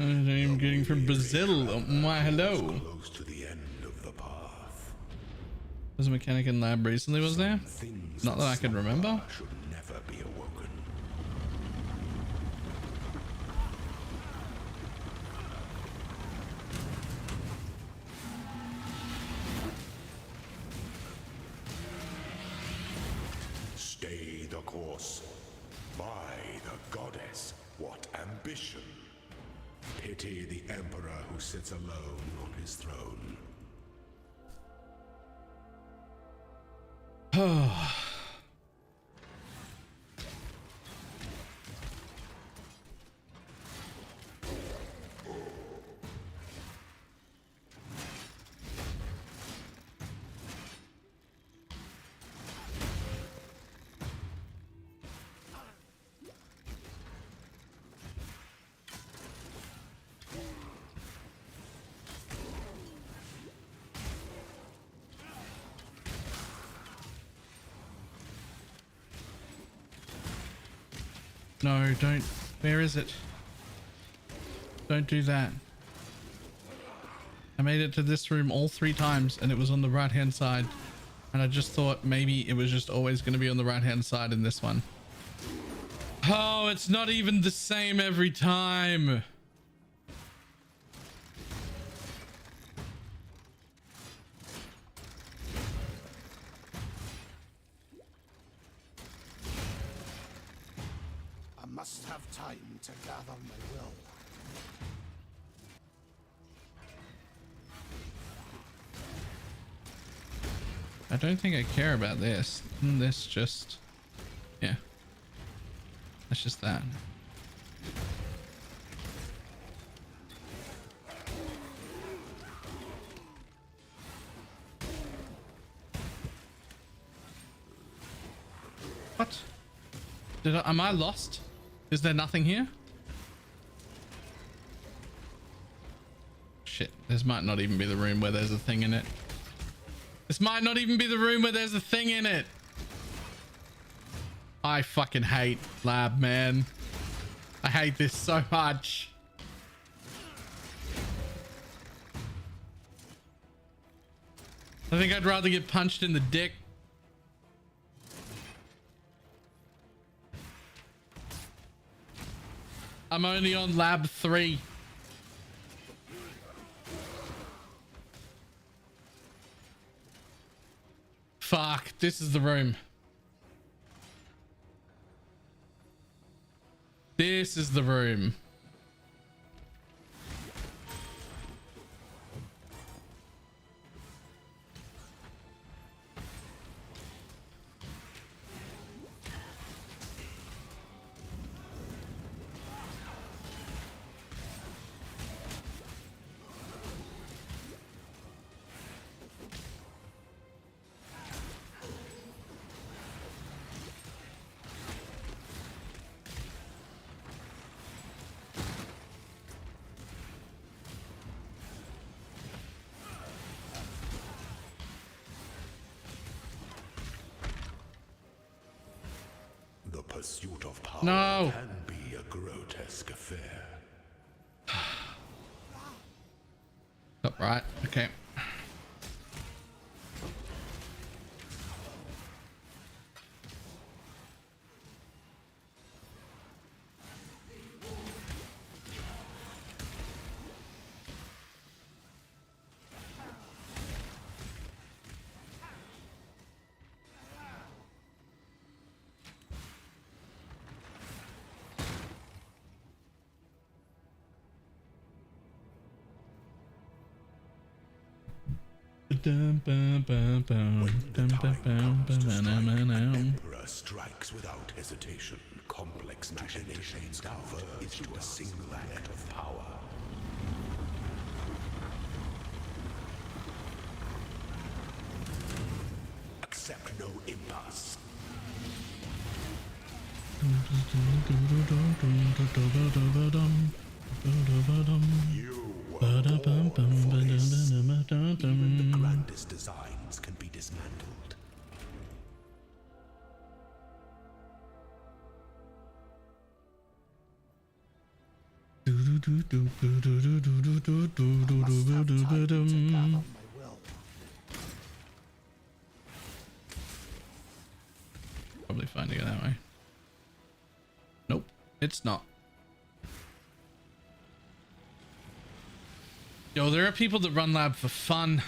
I'm getting from Brazil. Oh, my hello. Close to the end of the path. Was a mechanic in lab recently, was there? Not that I can remember. Should never be awoken. Stay the course. By the goddess, what ambition! Pity the emperor who sits alone on his throne. No, don't. Where is it? Don't do that. I made it to this room all 3 times and it was on the right hand side. And I just thought maybe it was just always going to be on the right hand side in this one. Oh, it's not even the same every time. I must have time to gather my will. I don't think I care about this. This just... yeah. That's just that. What? Am I lost? Is there nothing here? Shit, this might not even be the room where there's a thing in it. This might not even be the room where there's a thing in it. I fucking hate lab, man. I hate this so much. I think I'd rather get punched in the dick. I'm only on lab 3. Fuck, this is the room. This is the room. The pursuit of power No. can be a grotesque affair. Oh, right. Okay. When the time comes to strike, an emperor strikes without hesitation. Complex machinations converge to a single act of power. Accept no impasse. You were born for this. Even the grandest designs can be dismantled. Probably fine to go that way. Nope, it's not. Yo, there are people that run lab for fun.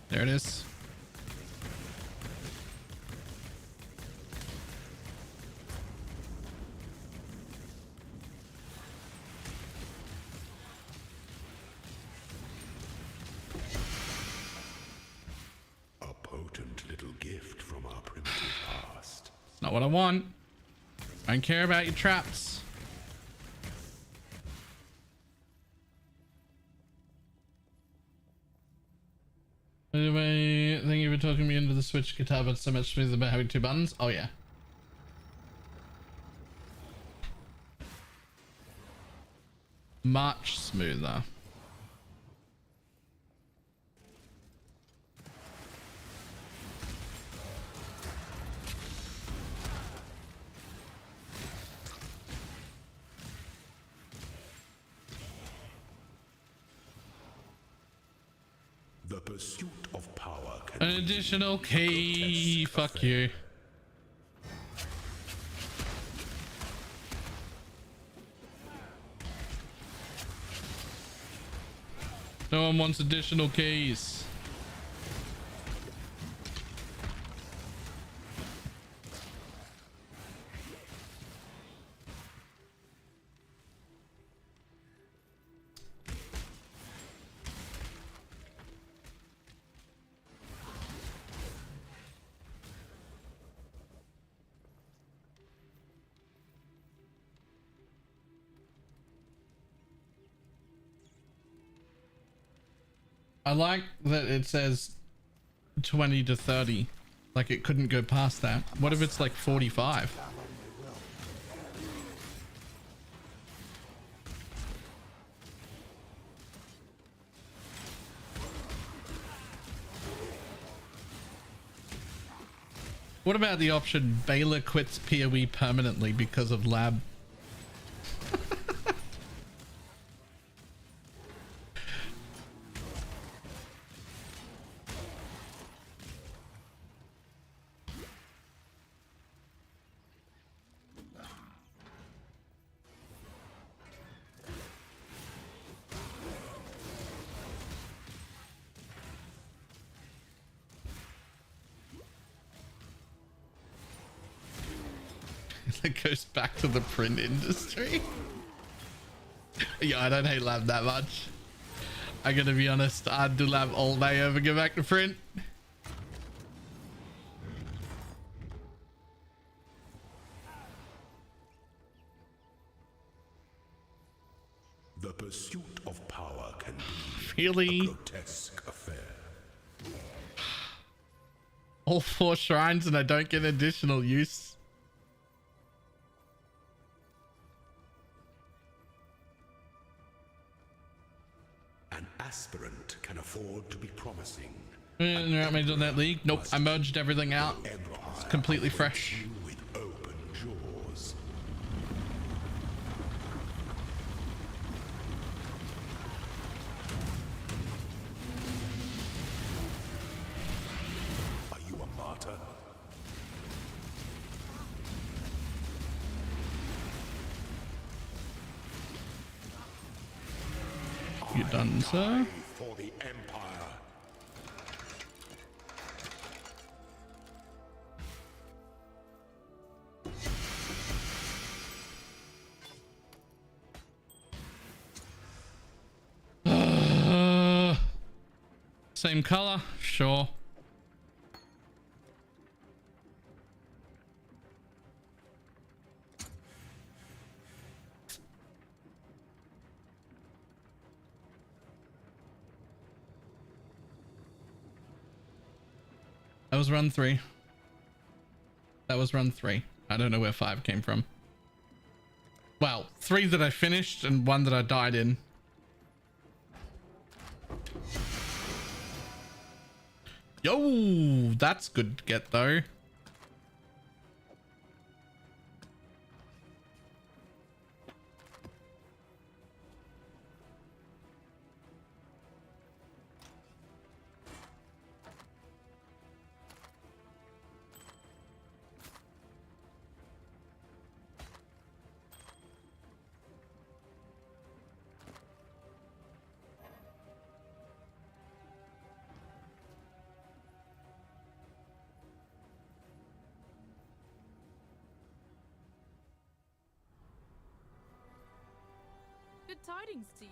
There it is. A potent little gift from our primitive past. It's not what I want. I don't care about your traps. talking me into the Switch guitar, but so much smoother about having two buttons. Oh yeah. Much smoother. The pursuit of power can An additional key. Fuck you. No one wants additional keys. I like that it says 20 to 30. Like it couldn't go past that. What if it's like 45? What about the option Balor quits PoE permanently because of lab? It goes back to the print industry. Yeah, I don't hate lab that much. I gotta be honest, I'd do lab all day over go back to print. The pursuit of power can be Really? a grotesque affair. All 4 shrines and I don't get additional use. An aspirant can afford to be promising. Mage on that league? Nope, I merged everything out. It's completely fresh. With open jaws. Are you a martyr? You done, sir? For the Empire. Same color? Sure. That was run 3. That was run 3. I don't know where 5 came from. Well, 3 that I finished and 1 that I died in. Yo, that's good to get though. Good tidings to you.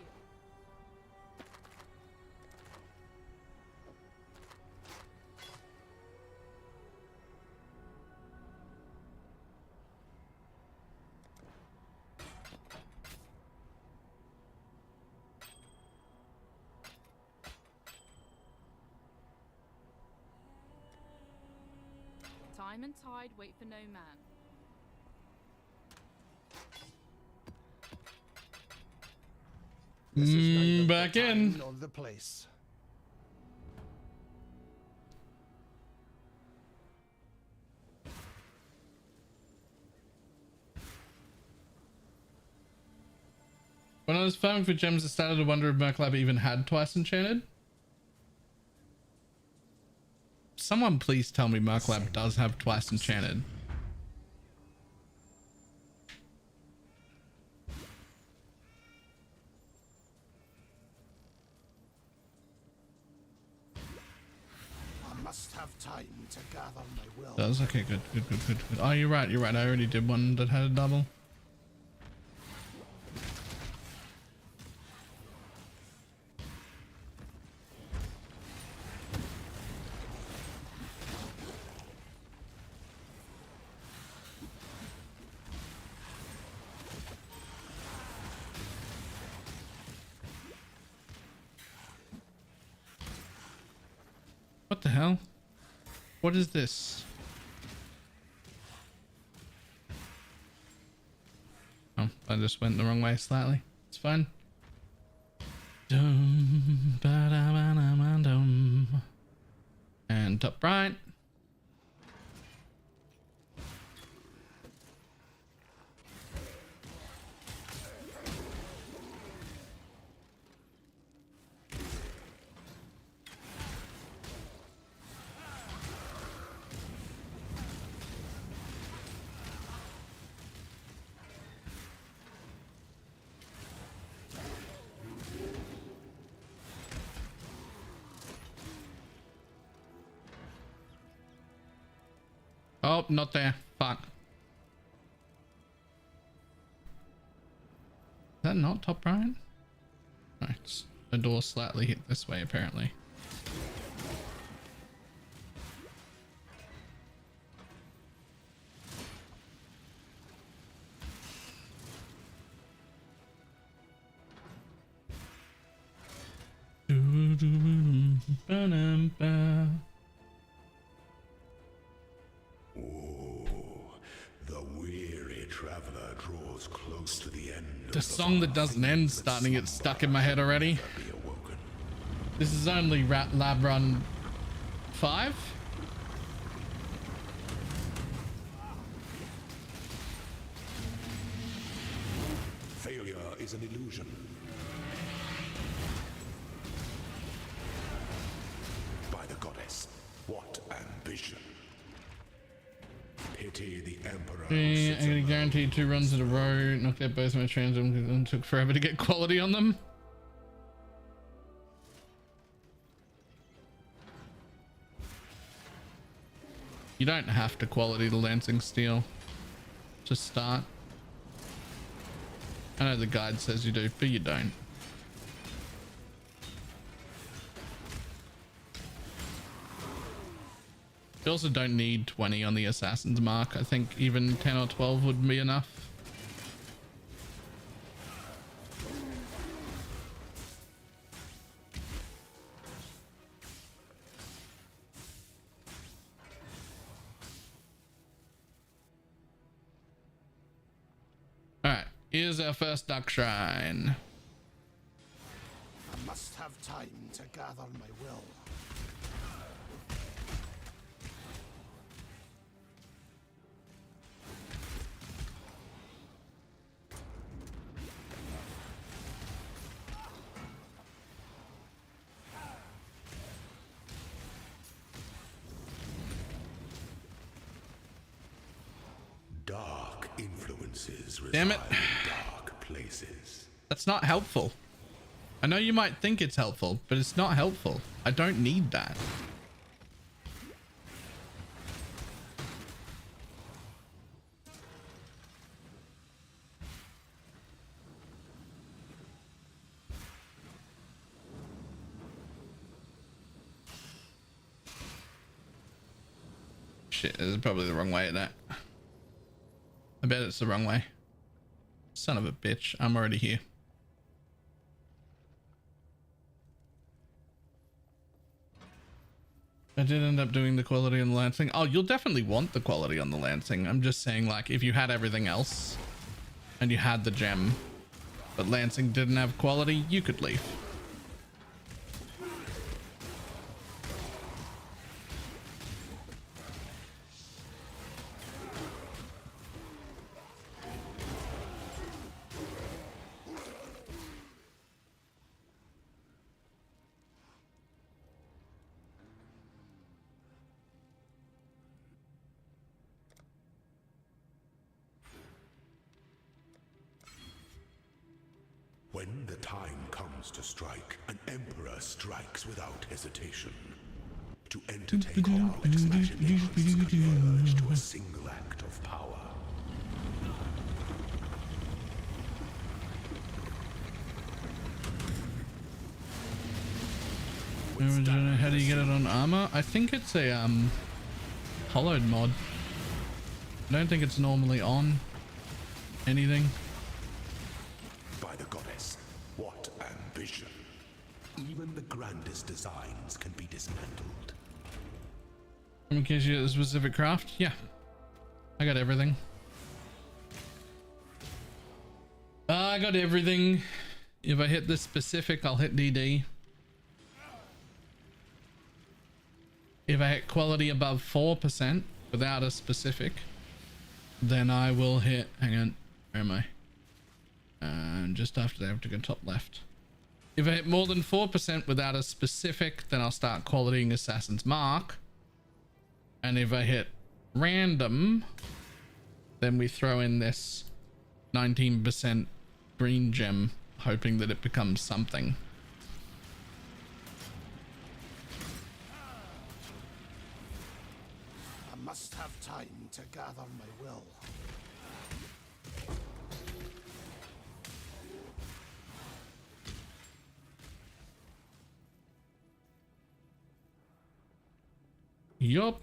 time and tide wait for no man. This is neither Back the in. time nor the place. When I was farming for gems, I started to wonder if Merklab even had twice enchanted. Someone please tell me Merklab does have twice enchanted. I must have time to gather my will. Does? Okay, good. Oh, you're right. I already did one that had a double. What the hell? What is this? Oh, I just went the wrong way slightly. It's fine. Dum, ba-da-ba-da-ba-dum. And top right. Oh, not there. Fuck. Is that not top right? No, it's the door slightly hit this way apparently. The weary traveler draws close to the end. The song that doesn't end starting to get stuck in my head already. This is only lab run 5. Failure is an illusion. By the goddess, what ambition! Pity the emperor. I can guarantee 2 runs in a row. Knocked out both my transims and took forever to get quality on them. You don't have to quality the Lancing Steel to start. I know the guide says you do, but you don't. You also don't need 20 on the Assassin's Mark. I think even 10 or 12 would be enough. Alright, here's our first Duck Shrine. I must have time to gather my will. Dark influences reside Damn it. in dark places. That's not helpful. I know you might think it's helpful, but it's not helpful. I don't need that. Shit, this is probably the wrong way at that. I bet it's the wrong way. Son of a bitch, I'm already here. I did end up doing the quality on the Lancing. Oh, you'll definitely want the quality on the Lancing. I'm just saying, like, if you had everything else and you had the gem, but Lancing didn't have quality, you could leave. When the time comes to strike, an emperor strikes without hesitation. To entertain complex machinations converge to a single act of power. How do you get it on armor? I think it's a hollowed mod. I don't think it's normally on anything. By the goddess, what ambition! Even the grandest designs can be dismantled. In case you get a specific craft, yeah, I got everything. I got everything. If I hit this specific, I'll hit DD. If I hit quality above 4% without a specific, then I will hit, hang on, where am I? And just after that, I have to go top left. If I hit more than 4% without a specific, then I'll start qualitying Assassin's Mark. And if I hit random, then we throw in this 19% green gem, hoping that it becomes something. I must have time to gather my will. Yup.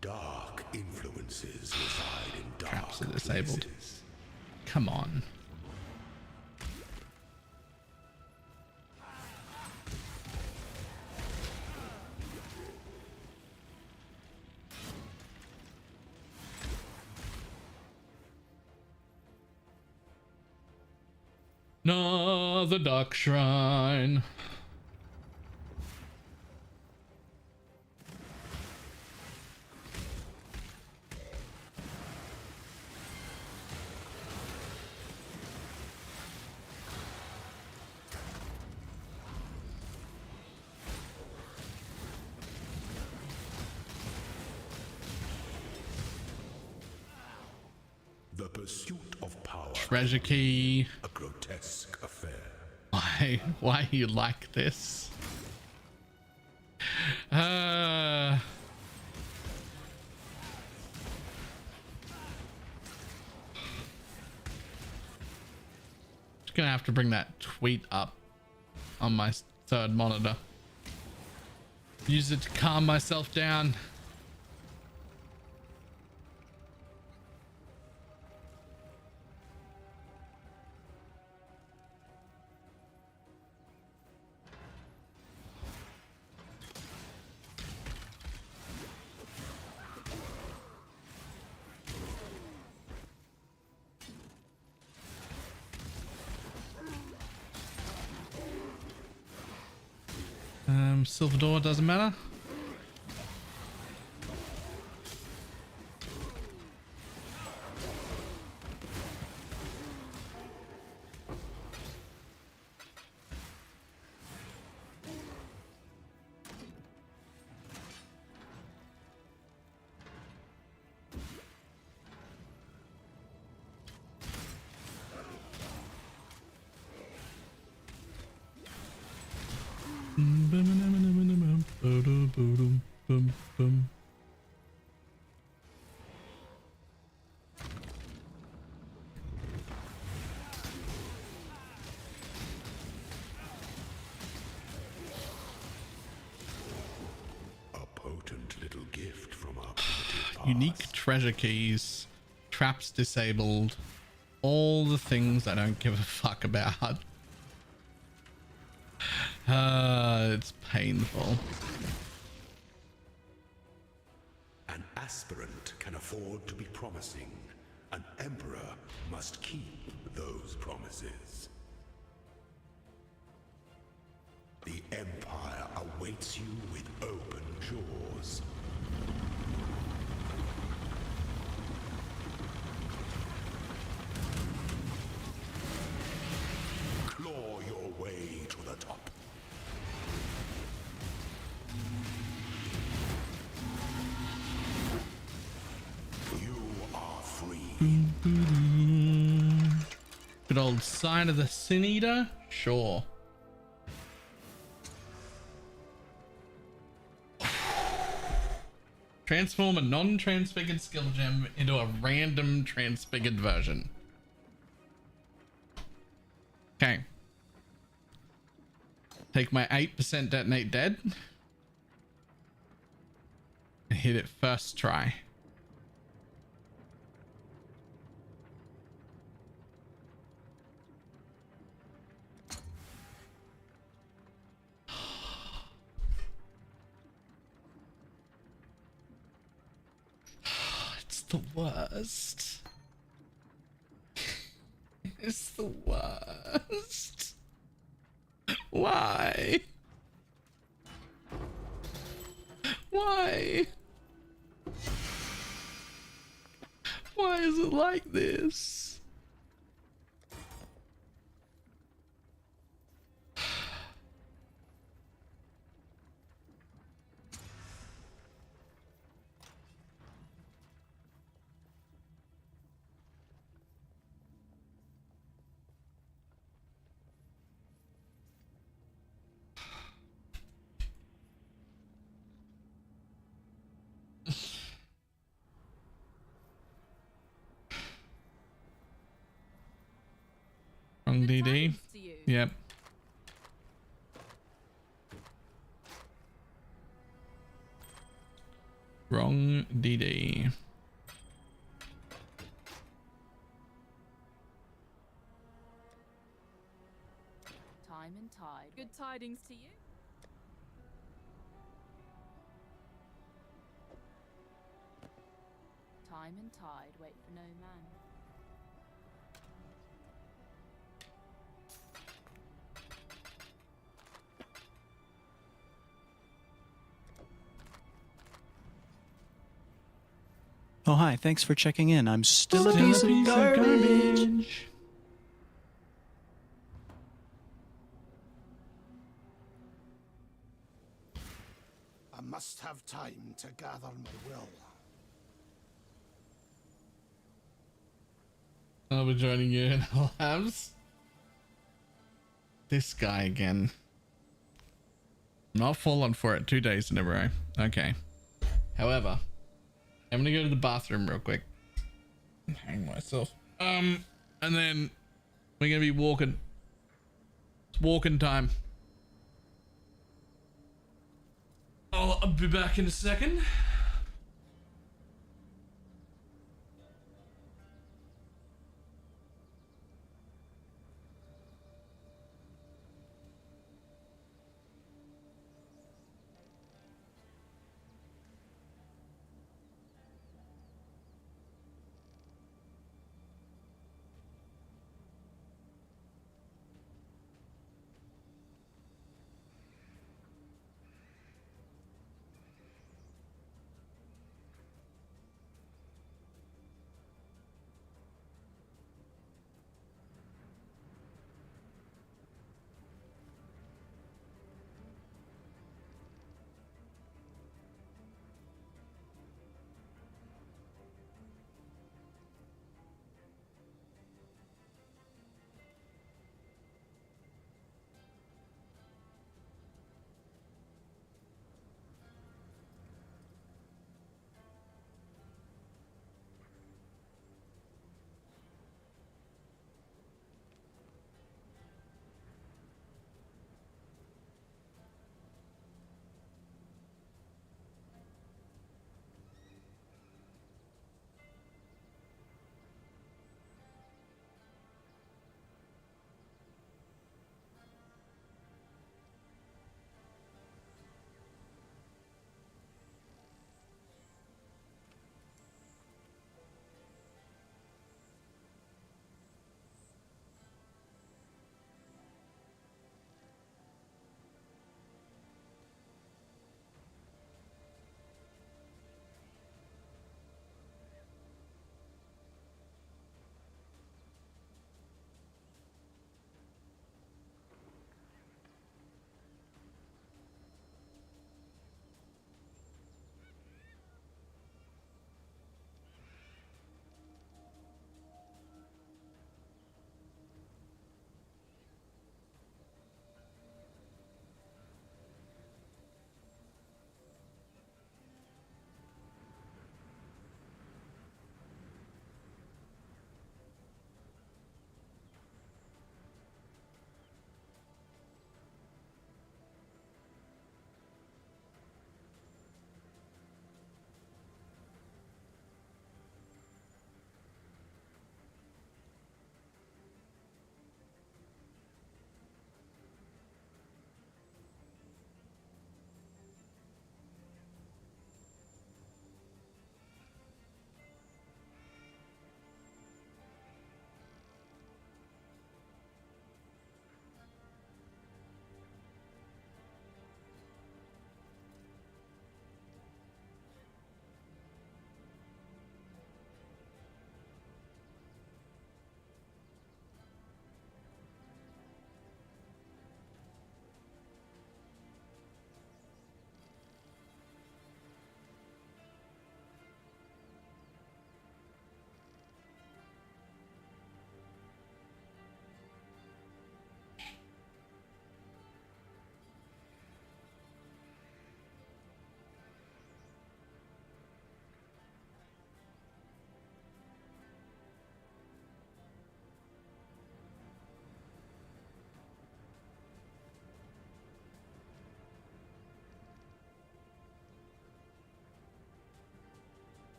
Dark influences reside in dark Traps are disabled. places. Come on. No, the Dark Shrine. The pursuit of power. Treasure key. A grotesque affair. Why you like this? Just gonna have to bring that tweet up on my third monitor. Use it to calm myself down. Silver door doesn't matter. Boom, boom, boom, boom. A potent little gift from our primitive past. Unique treasure keys, traps disabled, all the things I don't give a fuck about. It's painful. An aspirant can afford to be promising. An emperor must keep those promises. The Empire awaits you with open jaws. Claw your way to the top. You are free. Good old sign of the Sin Eater? Sure. Transform a non-transfigured skill gem into a random transfigured version. Okay. Take my 8% detonate dead. And hit it first try. It's the worst. It's the worst. Why? Why? Why is it like this? Wrong DD. Yep. Wrong DD. Time and tide. Good tidings to you. Time and tide wait for no man. Oh, hi. Thanks for checking in. I'm still a piece of garbage. I must have time to gather my will. I'll be joining you in labs. This guy again. Not fallen for it 2 days in a row. Okay. However, I'm gonna go to the bathroom real quick. Hang myself. And then we're gonna be walking. It's walking time. I'll be back in a second.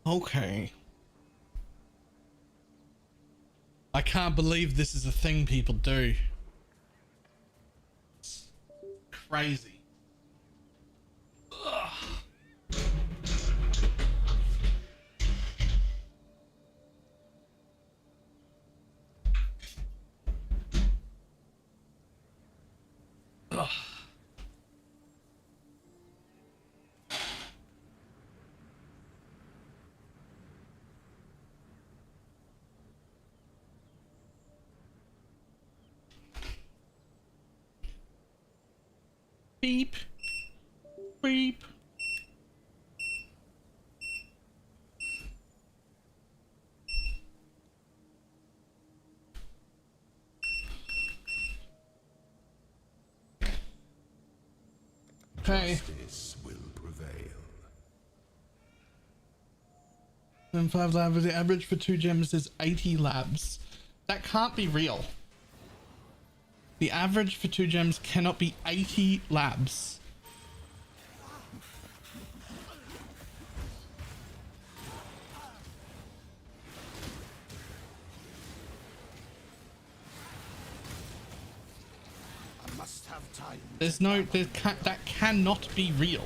Okay. I can't believe this is a thing people do. It's crazy. Ugh. Ugh. Beep. Beep. Okay. Justice will prevail. Then 5 labs, the average for 2 gems is 80 labs. That can't be real. The average for 2 gems cannot be 80 labs. I must have time. There's no, that cannot be real.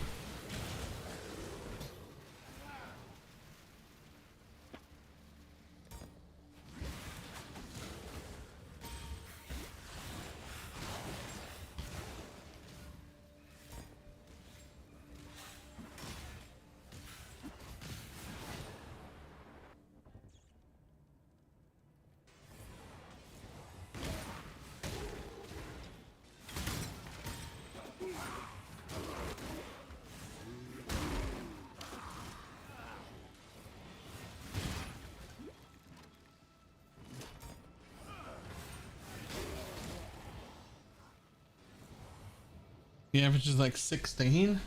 The average is like 16.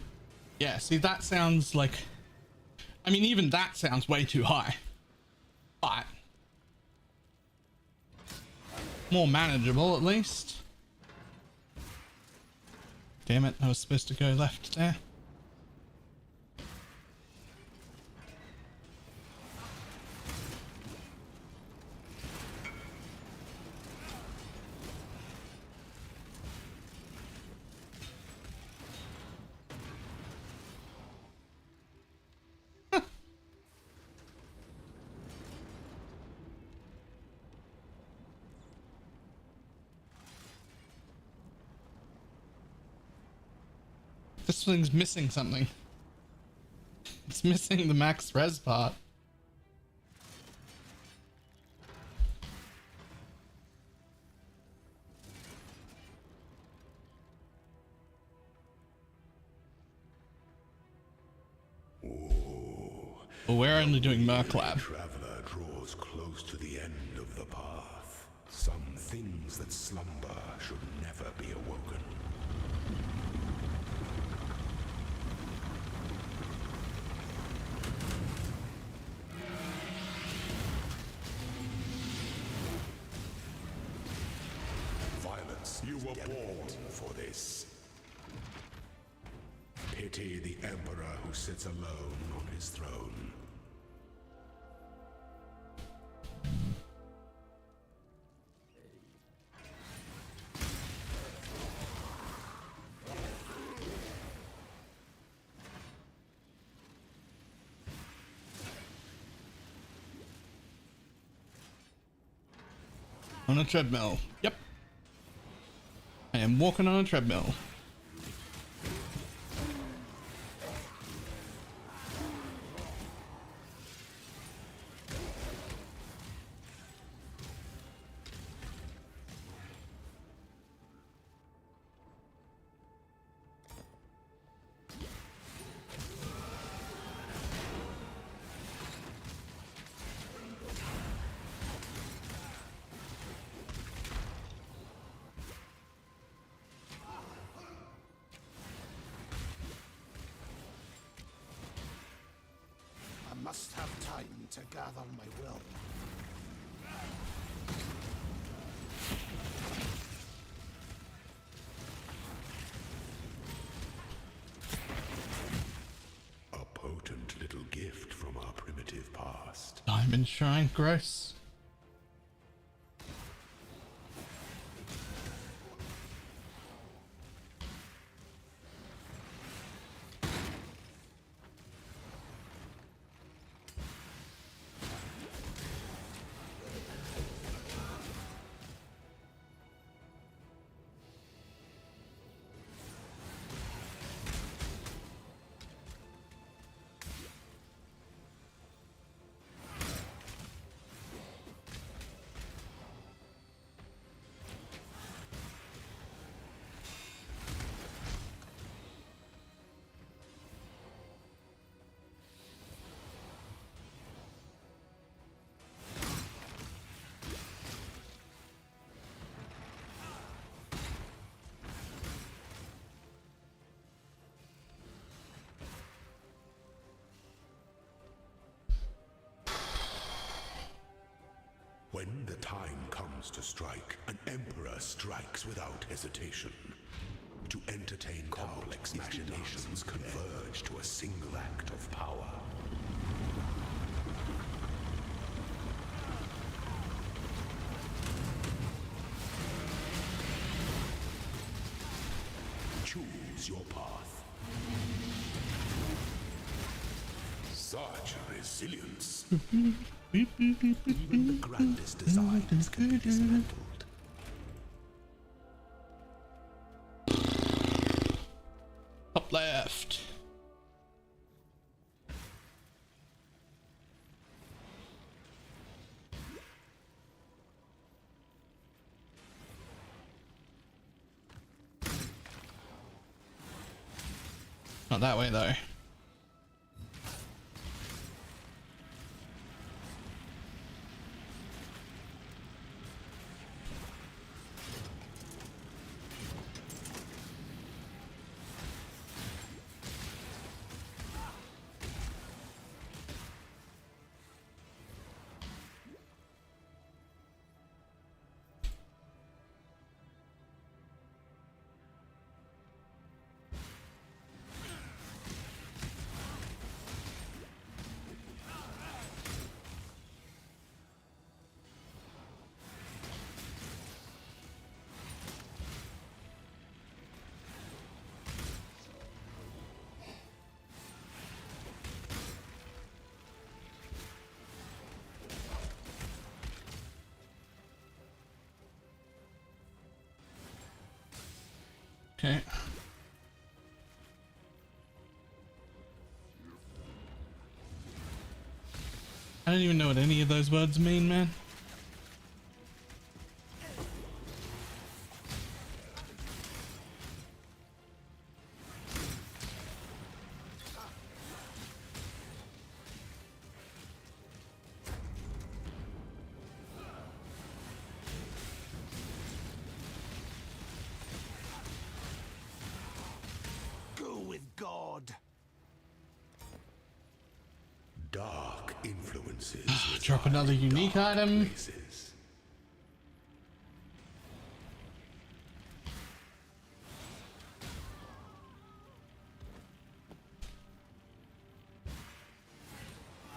Yeah, see, that sounds like, I mean, even that sounds way too high, but more manageable at least. Damn it, I was supposed to go left there. This thing's missing something. It's missing the max res part. Well, we're only doing Merc Lab. Traveler draws close to the end of the path. Some things that slumber should never be awoken. Violence. You were born for this. Pity the Emperor who sits alone on his throne. On a treadmill. Yep. I am walking on a treadmill. I must have time to gather my will. Diamond shrine, gross. When the time comes to strike, an emperor strikes without hesitation. To entertain complex machinations converge to a single act of power. Choose your path. Such resilience. Even the grandest designs can be dismantled. Top left. Not that way though. Okay. I don't even know what any of those words mean, man. Dark influences. Drop another unique item. Places.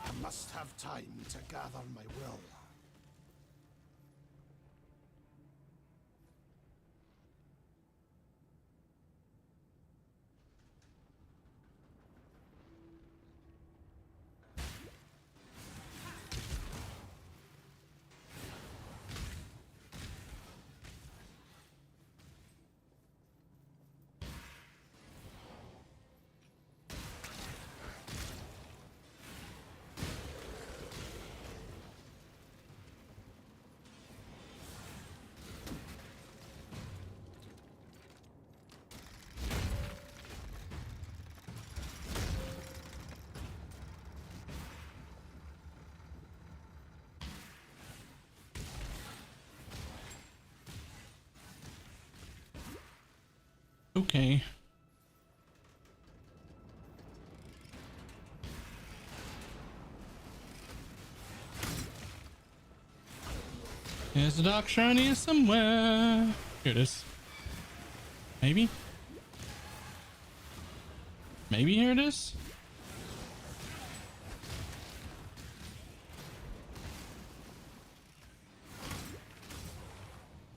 I must have time to gather my will. Okay. There's a dark shrine here somewhere. Here it is. Maybe? Maybe here it is?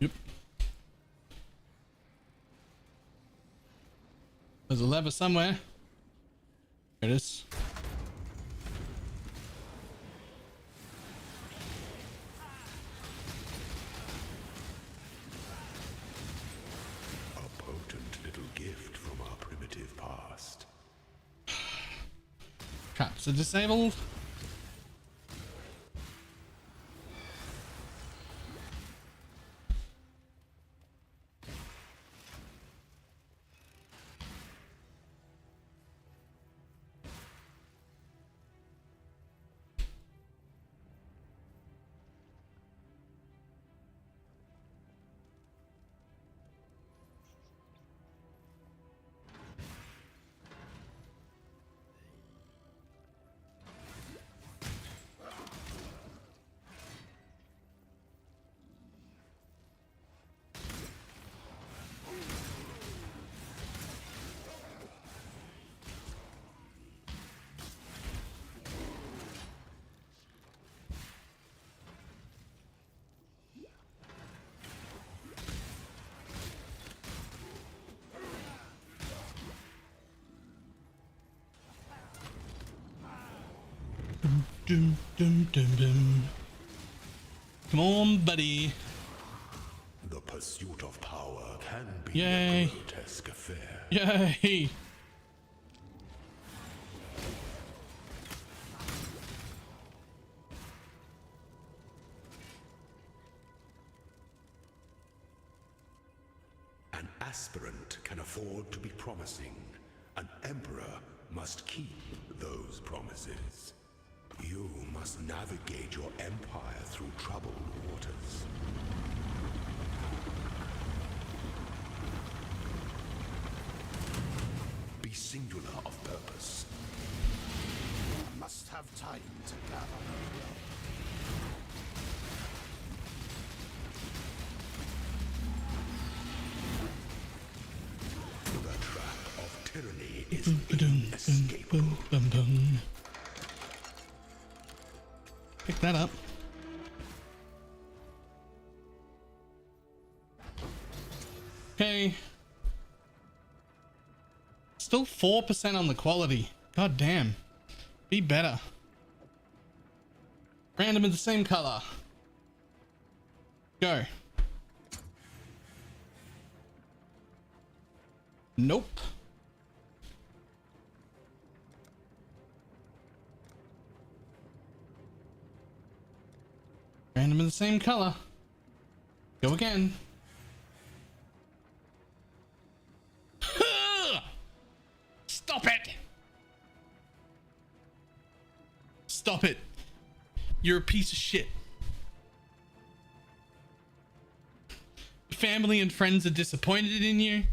Yep. There's a lever somewhere. There it is. A potent little gift from our primitive past. Traps are disabled. Dum, dum, dum, dum. Come on, buddy. The pursuit of power can be Yay. a grotesque affair. Yay! An aspirant can afford to be promising. An emperor must keep those promises. You must navigate your empire through troubled waters. Be singular of purpose. You must have time to gather. The trap of tyranny is inescapable. Pick that up. Okay. Still 4% on the quality. God damn. Be better. Random in the same color. Go. Nope. Random in the same color. Go again. Stop it! Stop it. You're a piece of shit. Family and friends are disappointed in you.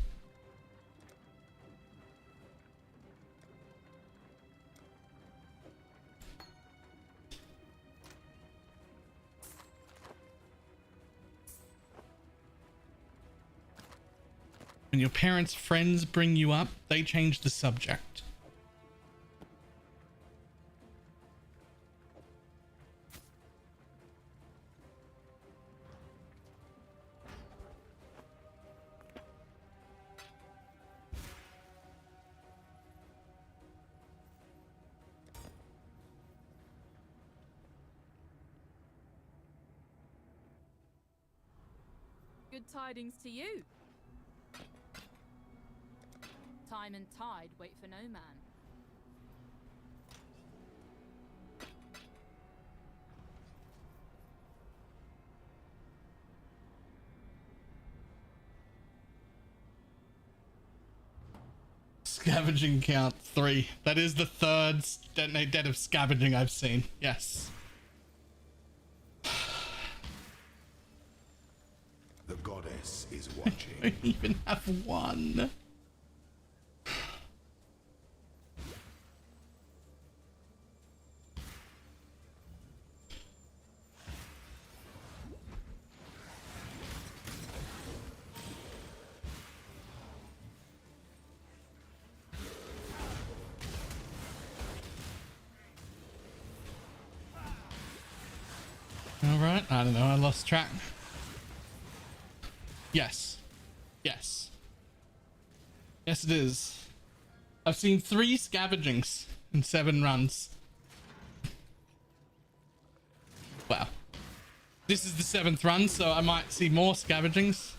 When your parents' friends bring you up, they change the subject. Good tidings to you. Time and tide wait for no man. Scavenging count 3. That is the third detonate dead of scavenging I've seen. Yes. The goddess is watching. I don't even have one. All right, I don't know, I lost track. Yes. Yes. Yes, it is. I've seen 3 scavengings in 7 runs. Wow. This is the 7th run, so I might see more scavengings.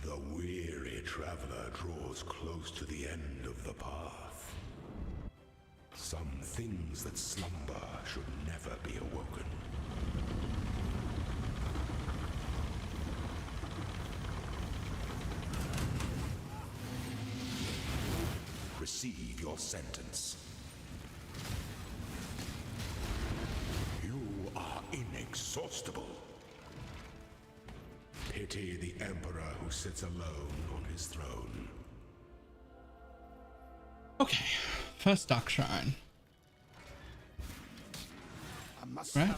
The weary traveler draws close to the end of the path. Some things that slumber should never be awoken. Receive your sentence. You are inexhaustible. Pity the Emperor who sits alone on his throne. Okay, first Dark Shrine. Right?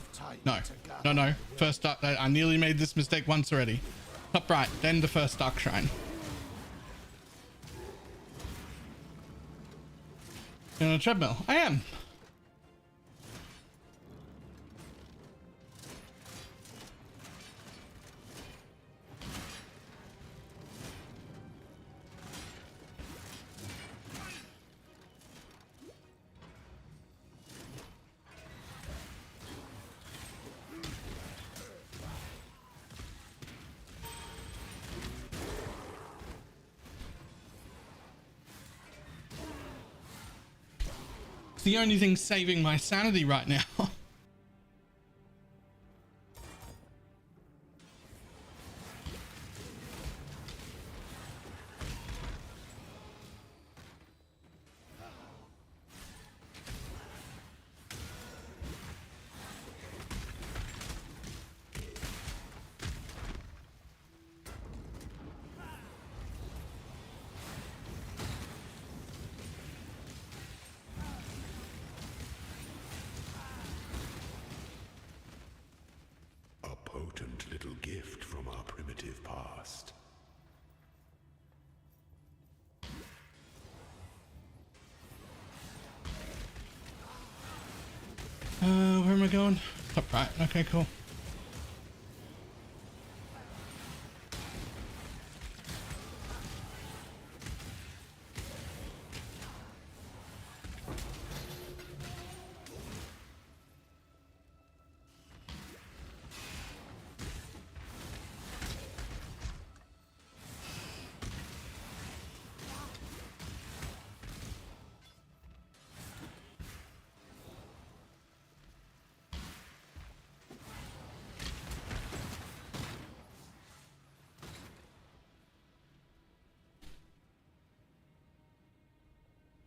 No. First Dark. I nearly made this mistake once already. Top right, then the first Dark Shrine. You're on a treadmill. I am. It's the only thing saving my sanity right now. Potent little gift from our primitive past. Where am I going? Top right. Okay, cool.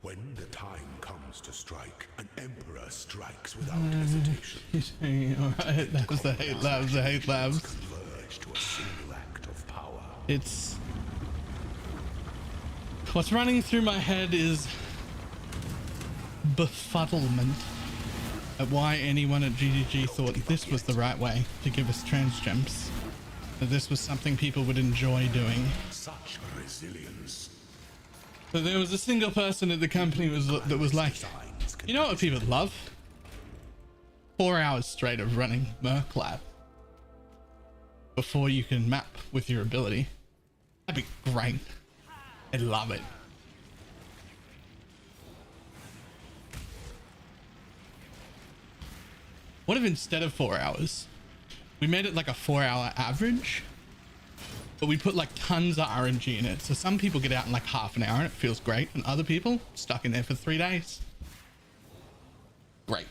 When the time comes to strike, an emperor strikes without hesitation. Alright, that was the hate labs, the hate labs. Converge to a single act of power. It's... What's running through my head is befuddlement at why anyone at GGG thought this was the right way to give us trans gems. That this was something people would enjoy doing. Such resilience. So there was a single person at the company that was like, you know what people love? 4 hours straight of running Merc Lab before you can map with your ability. That'd be great. I love it. What if instead of 4 hours, we made it like a 4-hour average? But we put like tons of RNG in it. So some people get out in like half an hour and it feels great. And other people stuck in there for 3 days. Great.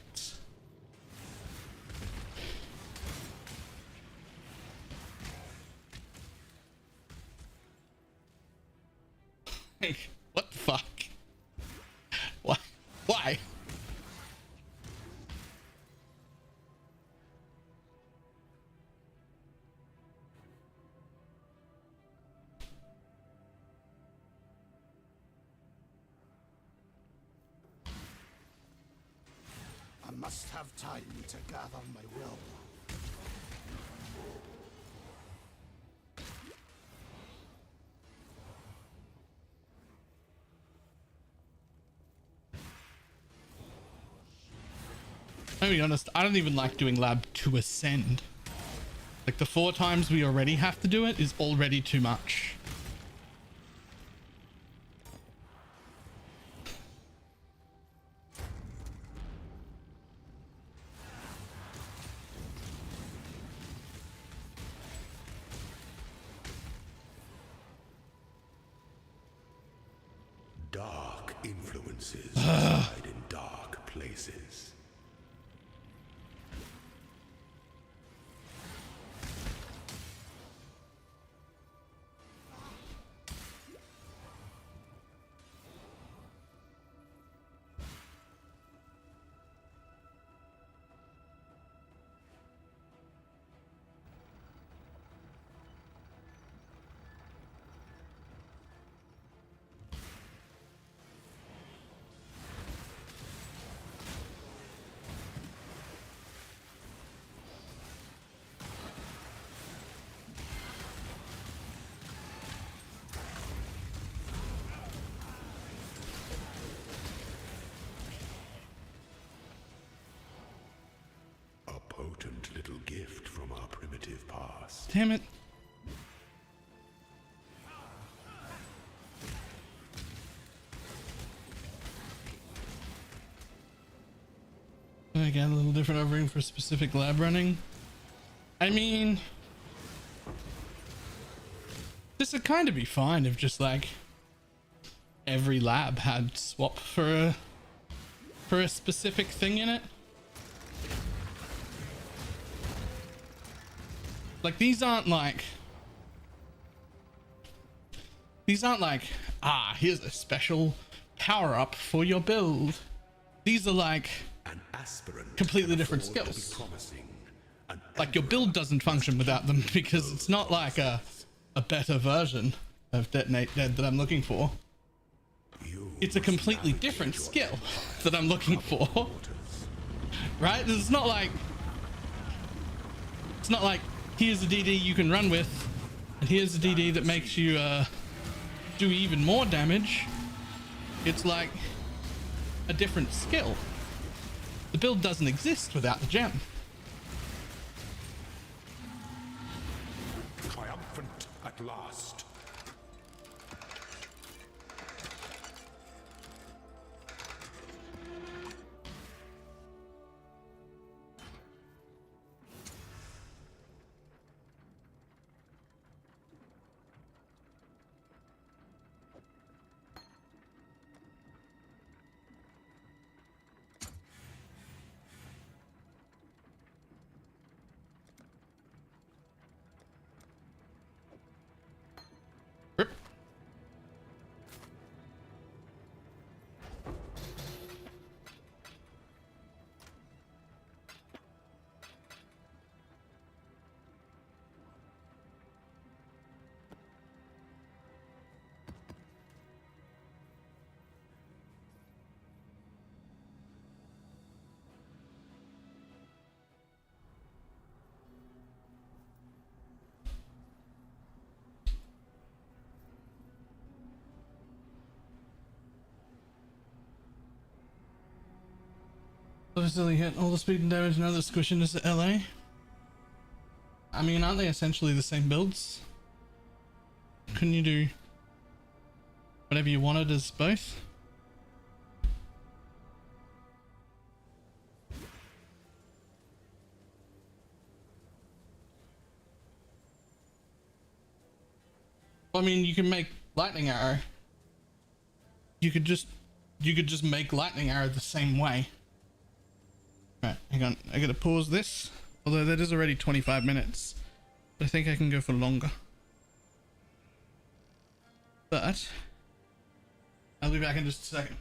What the fuck? Why? Why? I must have time to gather my will. I'll be honest, I don't even like doing lab to ascend. Like the 4 times we already have to do it is already too much. Dark influences reside in dark places. Potent little gift from our primitive past. Damn it. Again, a little different offering for specific lab running. I mean, this would kind of be fine if just like every lab had swap for a specific thing in it. Like these aren't like here's a special power up for your build. These are like completely different skills. Like your build doesn't function without them because it's not like a better version of Detonate Dead that I'm looking for. It's a completely different skill that I'm looking for. Right? It's not like here's a DD you can run with, and here's a DD that makes you do even more damage. It's like a different skill. The build doesn't exist without the gem. Triumphant at last. Obviously hit all the speed and damage and other squishiness at LA. I mean, aren't they essentially the same builds? Couldn't you do whatever you wanted as both? I mean, you can make lightning arrow. You could just make lightning arrow the same way. Right, hang on. I gotta pause this. Although that is already 25 minutes. But I think I can go for longer. But I'll be back in just a second.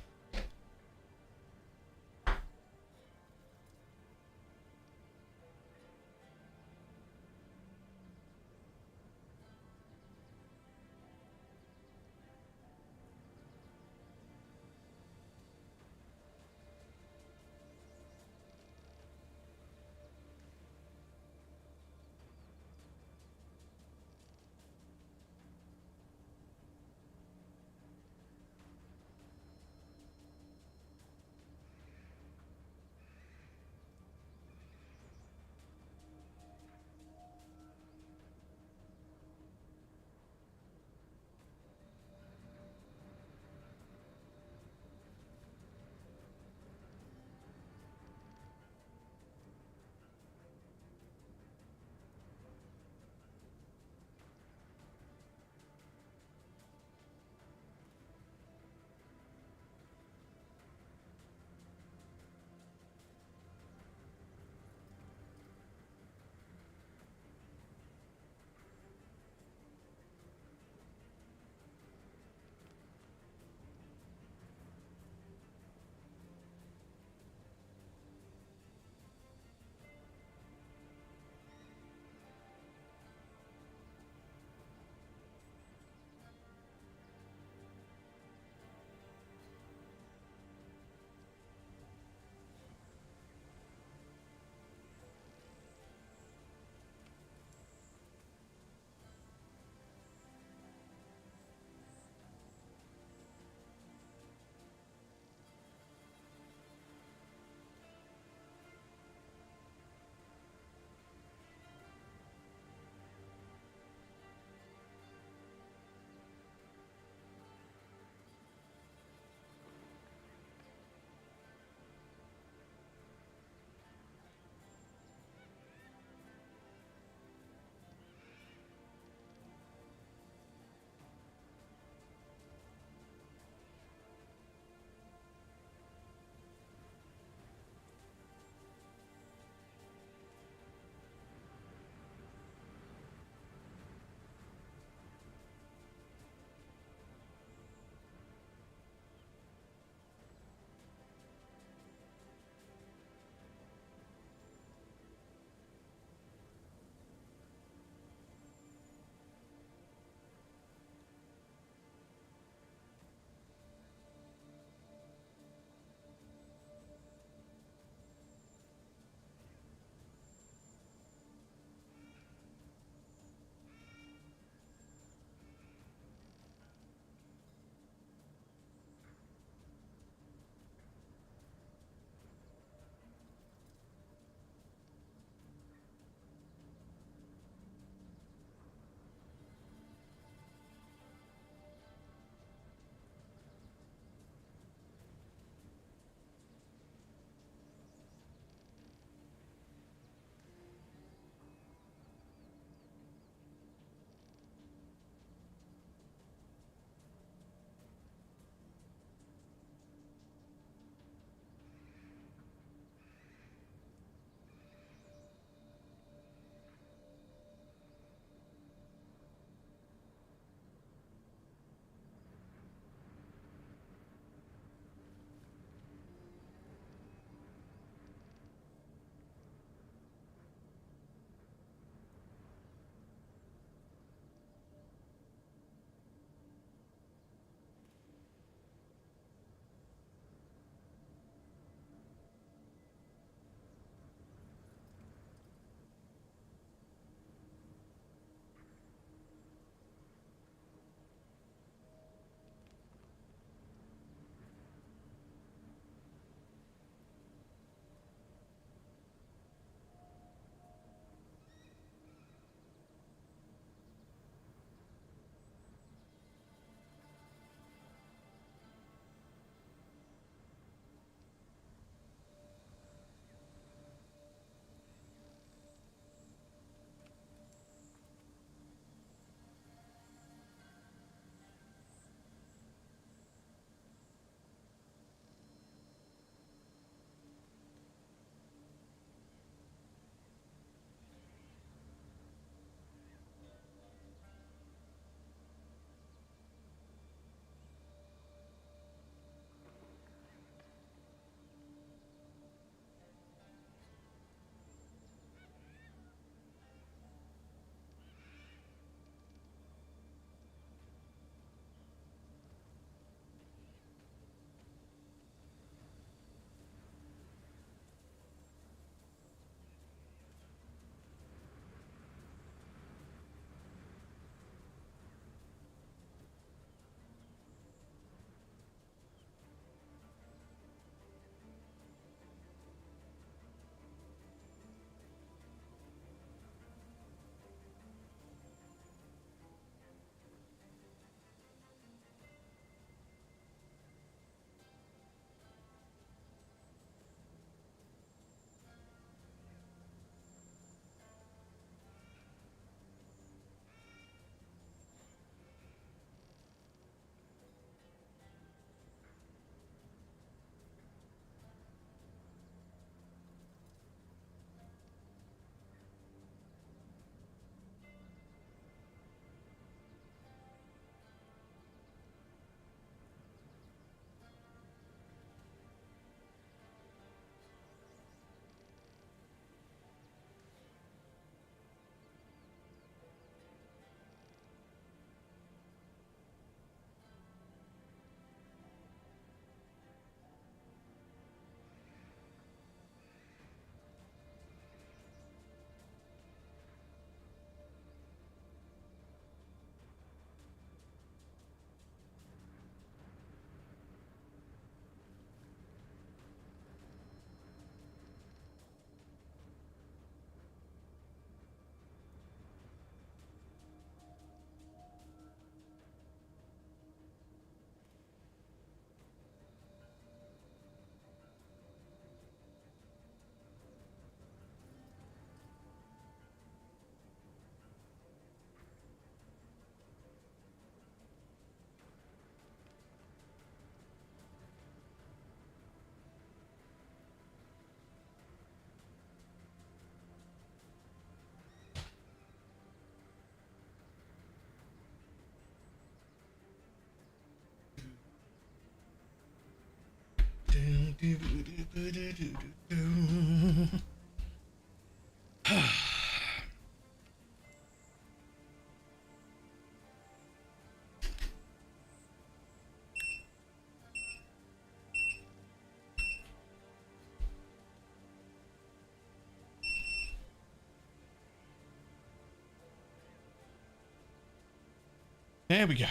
There we go.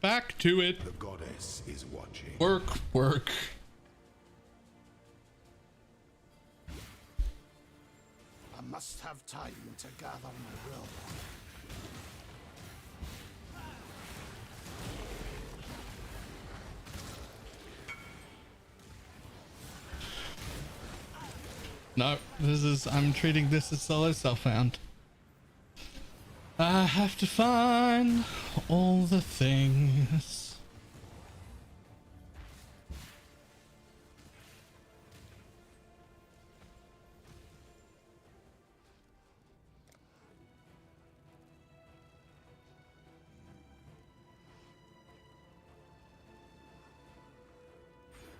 Back to it. The goddess is watching. Work, work. I must have time to gather my will. No, I'm treating this as solo self-found. I have to find all the things.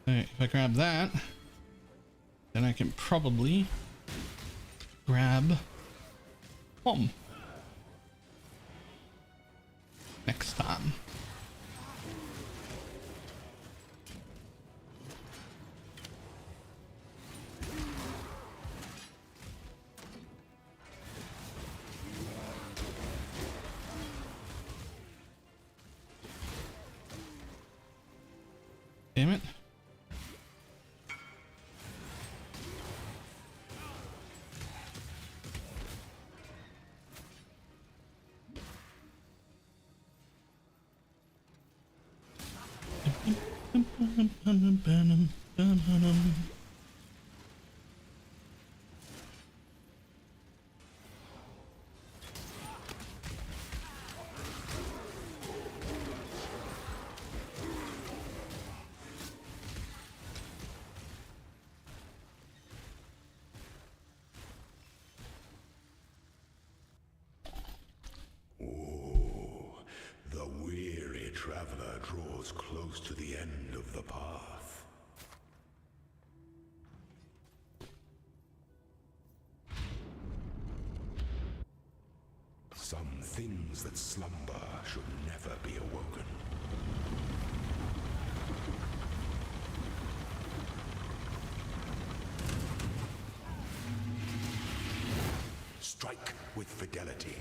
Alright, if I grab that, then I can probably grab Pom next time. Damn it. The weary traveler draws close to the end of the path. Some things that slumber should never be awoken. Strike with fidelity.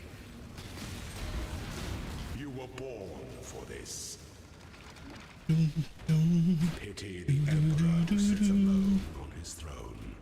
You were born for this. Pity the Emperor who sits alone on his throne.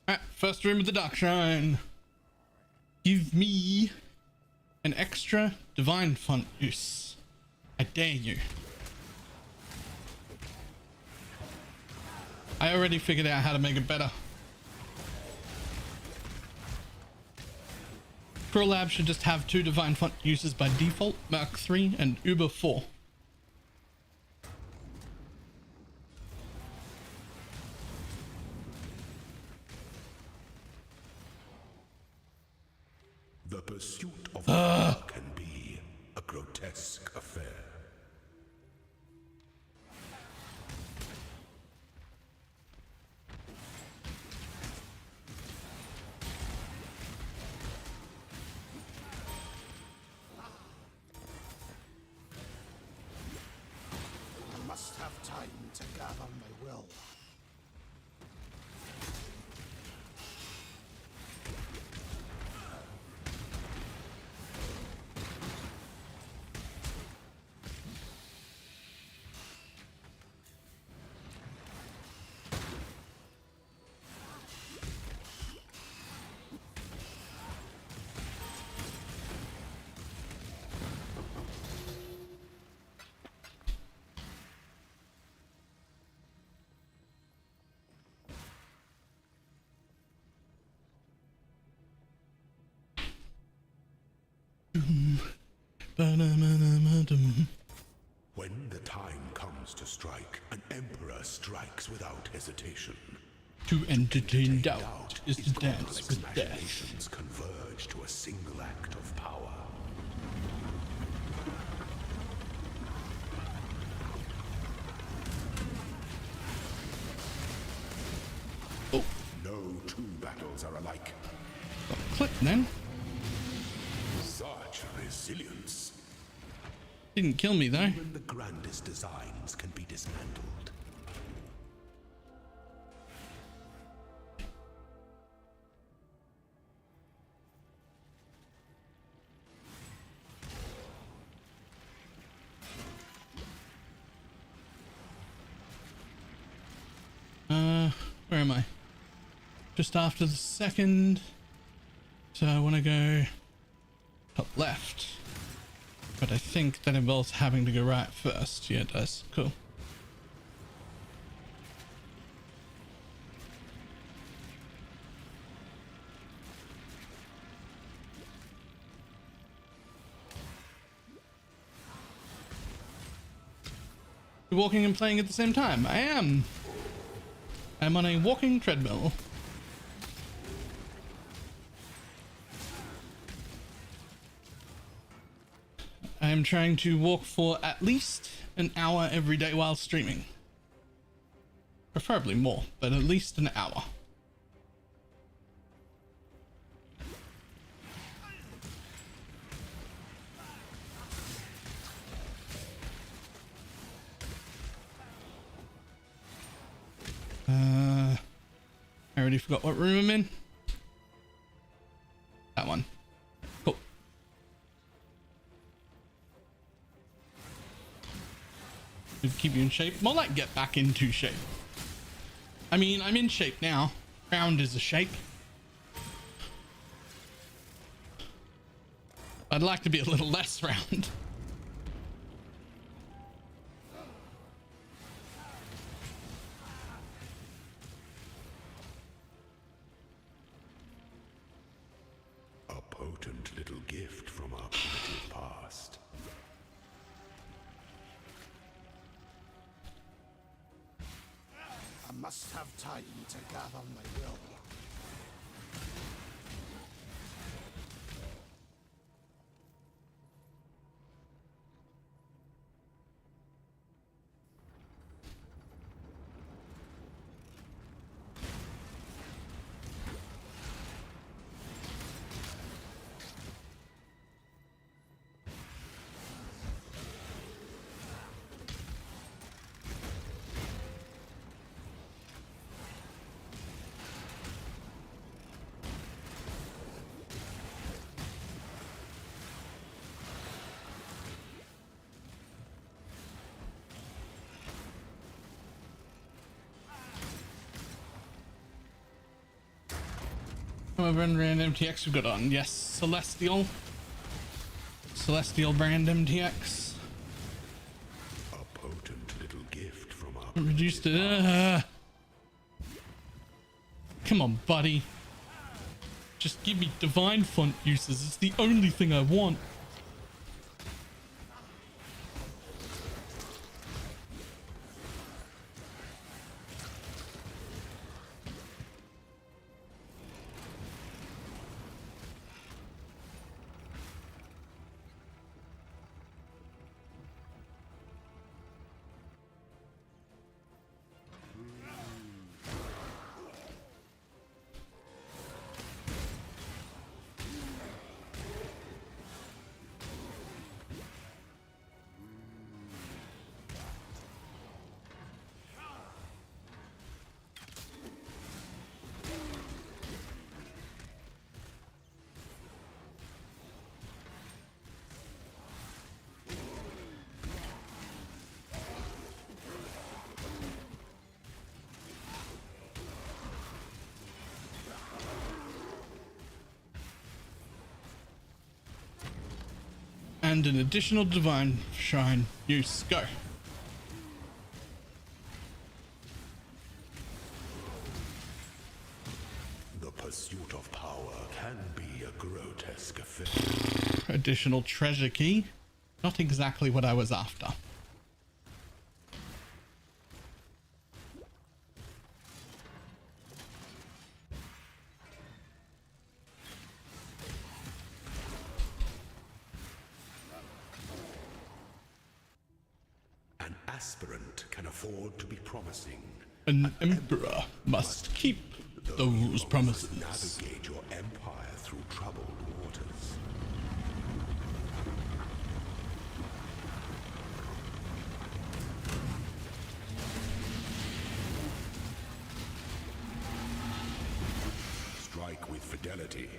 Alright, first room of the Dark Shrine. Give me an extra divine font use. I dare you. I already figured out how to make it better. Pro Lab should just have 2 divine font uses by default, Merc 3 and Uber 4. The pursuit of power can be a grotesque affair. I must have time to gather my will. When the time comes to strike, an emperor strikes without hesitation. To entertain doubt is to dance with death. Imaginations converge to a single act of power. Oh. No two battles are alike. Click then. Such resilience. Didn't kill me though. Even the grandest designs can be dismantled. Where am I? Just after the second. So I want to go top left. But I think that involves having to go right first. Yeah, it does. Cool. You're walking and playing at the same time. I am. I'm on a walking treadmill. I am trying to walk for at least an hour every day while streaming. Preferably more, but at least an hour. I already forgot what room I'm in. That one. Cool. To keep you in shape. More like get back into shape. I mean, I'm in shape now. Round is a shape. I'd like to be a little less round. A potent little gift from our primitive past. I must have time to gather my will. However, brand MTX we've got on. Yes, Celestial brand MTX. A potent little gift from our Reduced it. Come on, buddy. Just give me divine font uses. It's the only thing I want. And an additional divine shrine use. Go. The pursuit of power can be a grotesque affair. Additional treasure key. Not exactly what I was after. An aspirant can afford to be promising. An emperor must keep those promises. Navigate your empire through troubled waters. Strike with fidelity.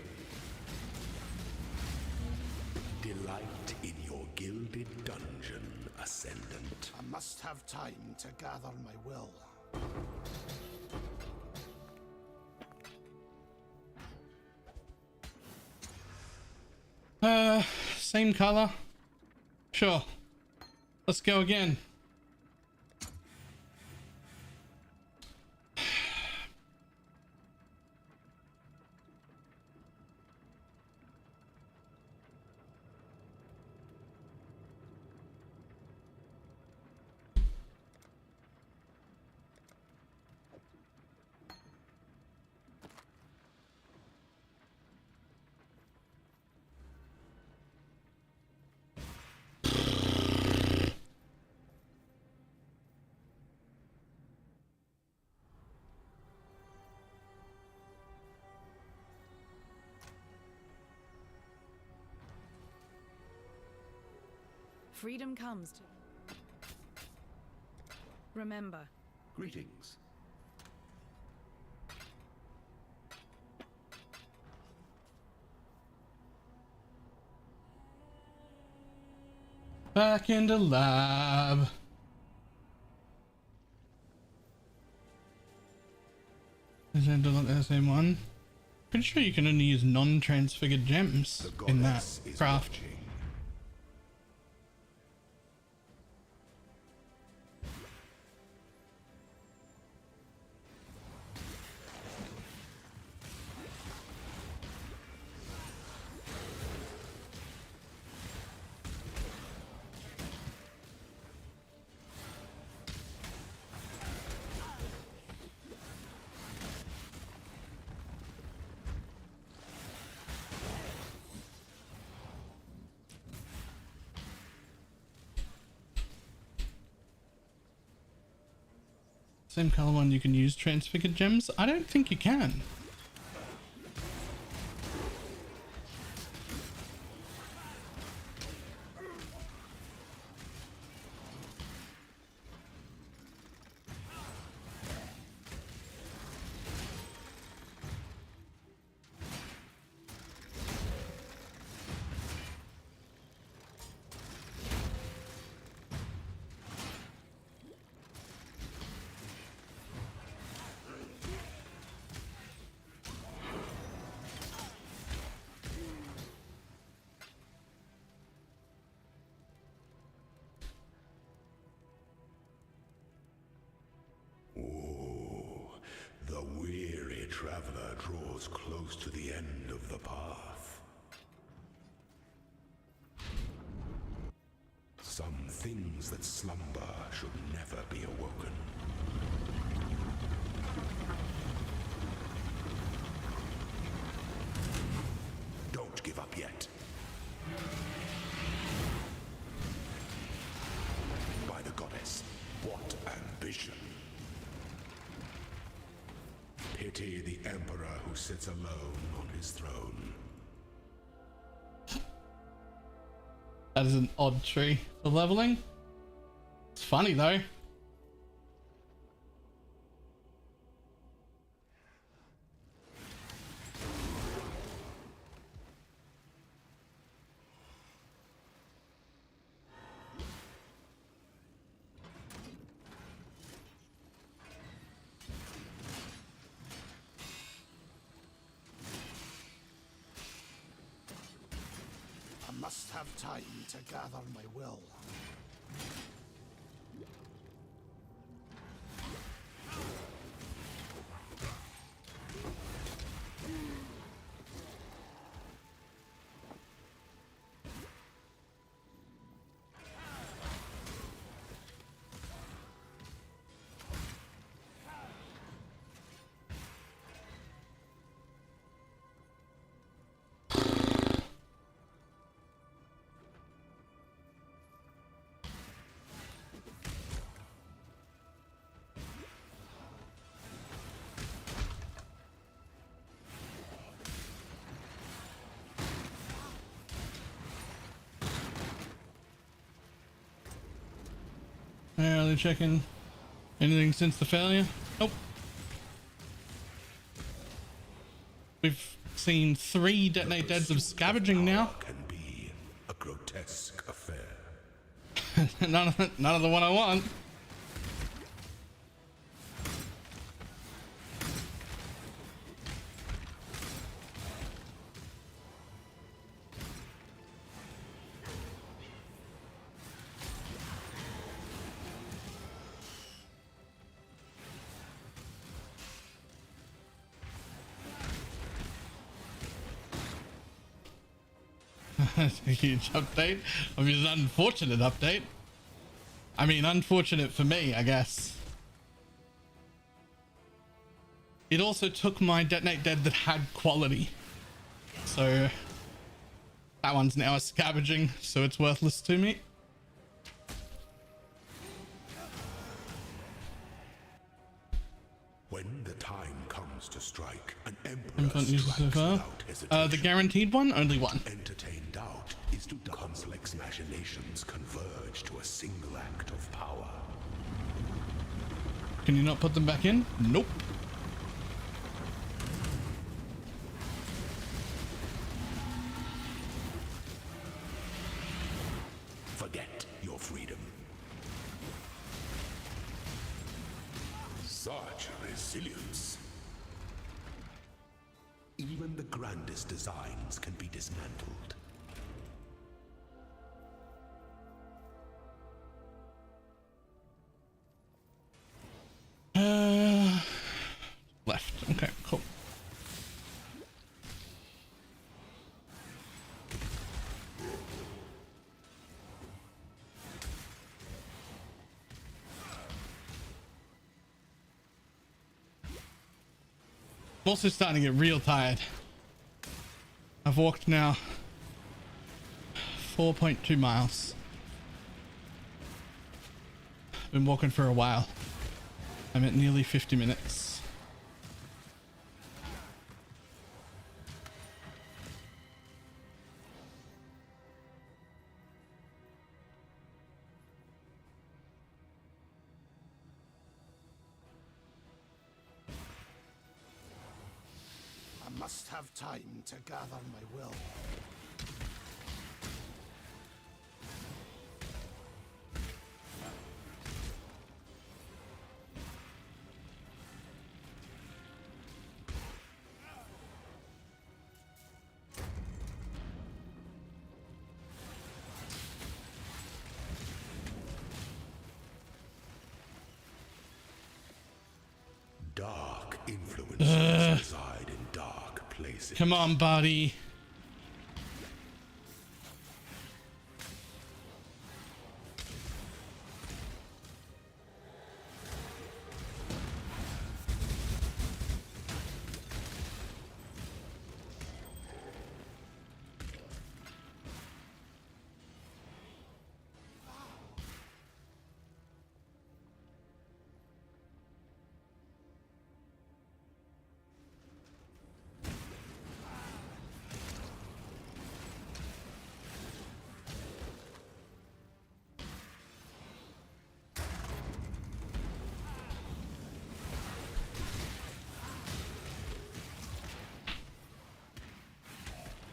Delight in your gilded dungeon, Ascendant. I must have time to gather my will. Same color. Sure. Let's go again. Freedom comes to... Remember. Greetings. Back in the lab. Is it the same one? Pretty sure you can only use non-transfigured gems in that craft. Same color one, you can use transfigured gems? I don't think you can. The weary traveler draws close to the end of the path. Some things that slumber should never be awoken. Don't give up yet. By the goddess, what ambition! Pity the emperor who sits alone on his throne. That is an odd tree for leveling. It's funny though. I must have time to gather my will. Barely checking anything since the failure. Nope. We've seen 3 detonate deads of scavenging now. Can be a grotesque affair. none of the one I want. A huge update. I mean, it's an unfortunate update. I mean, unfortunate for me, I guess. It also took my detonate dead that had quality. So that one's now a scavenging, so it's worthless to me. When the time comes to strike, an I emperor can't use it so strikes far. without hesitation. The guaranteed one? Only one. Entertain doubt is to complex machinations converge to a single act of power. Can you not put them back in? Nope. Forget your freedom. Such resilience. Even the grandest designs can be dismantled. Left. Okay, cool. I'm also starting to get real tired. I've walked now 4.2 miles. Been walking for a while. I'm at nearly 50 minutes. I must have time to gather my will. Dark influences reside in dark places. Come on, buddy.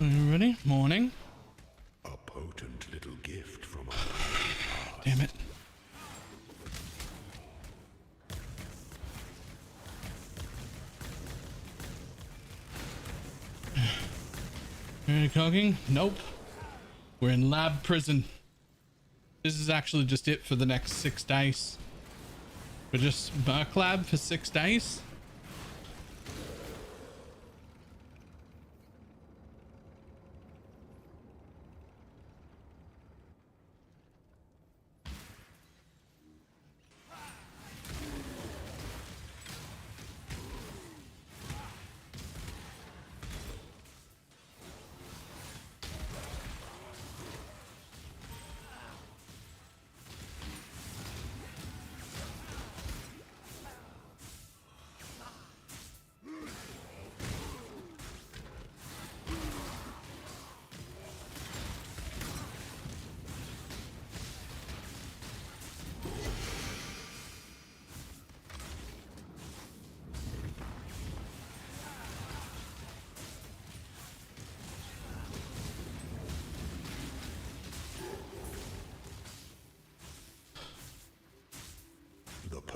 Ready? Morning. A potent little gift from Damn it. Ready cooking? Nope. We're in lab prison. This is actually just it for the next 6 days. We're just Merc lab for 6 days.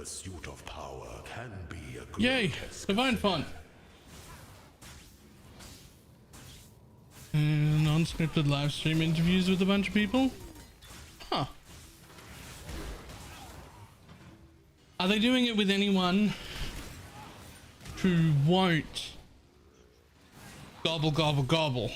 pursuit of power can be a Yay! grotesque Divine font. Non-scripted live stream interviews with a bunch of people. Huh. Are they doing it with anyone who won't gobble gobble gobble?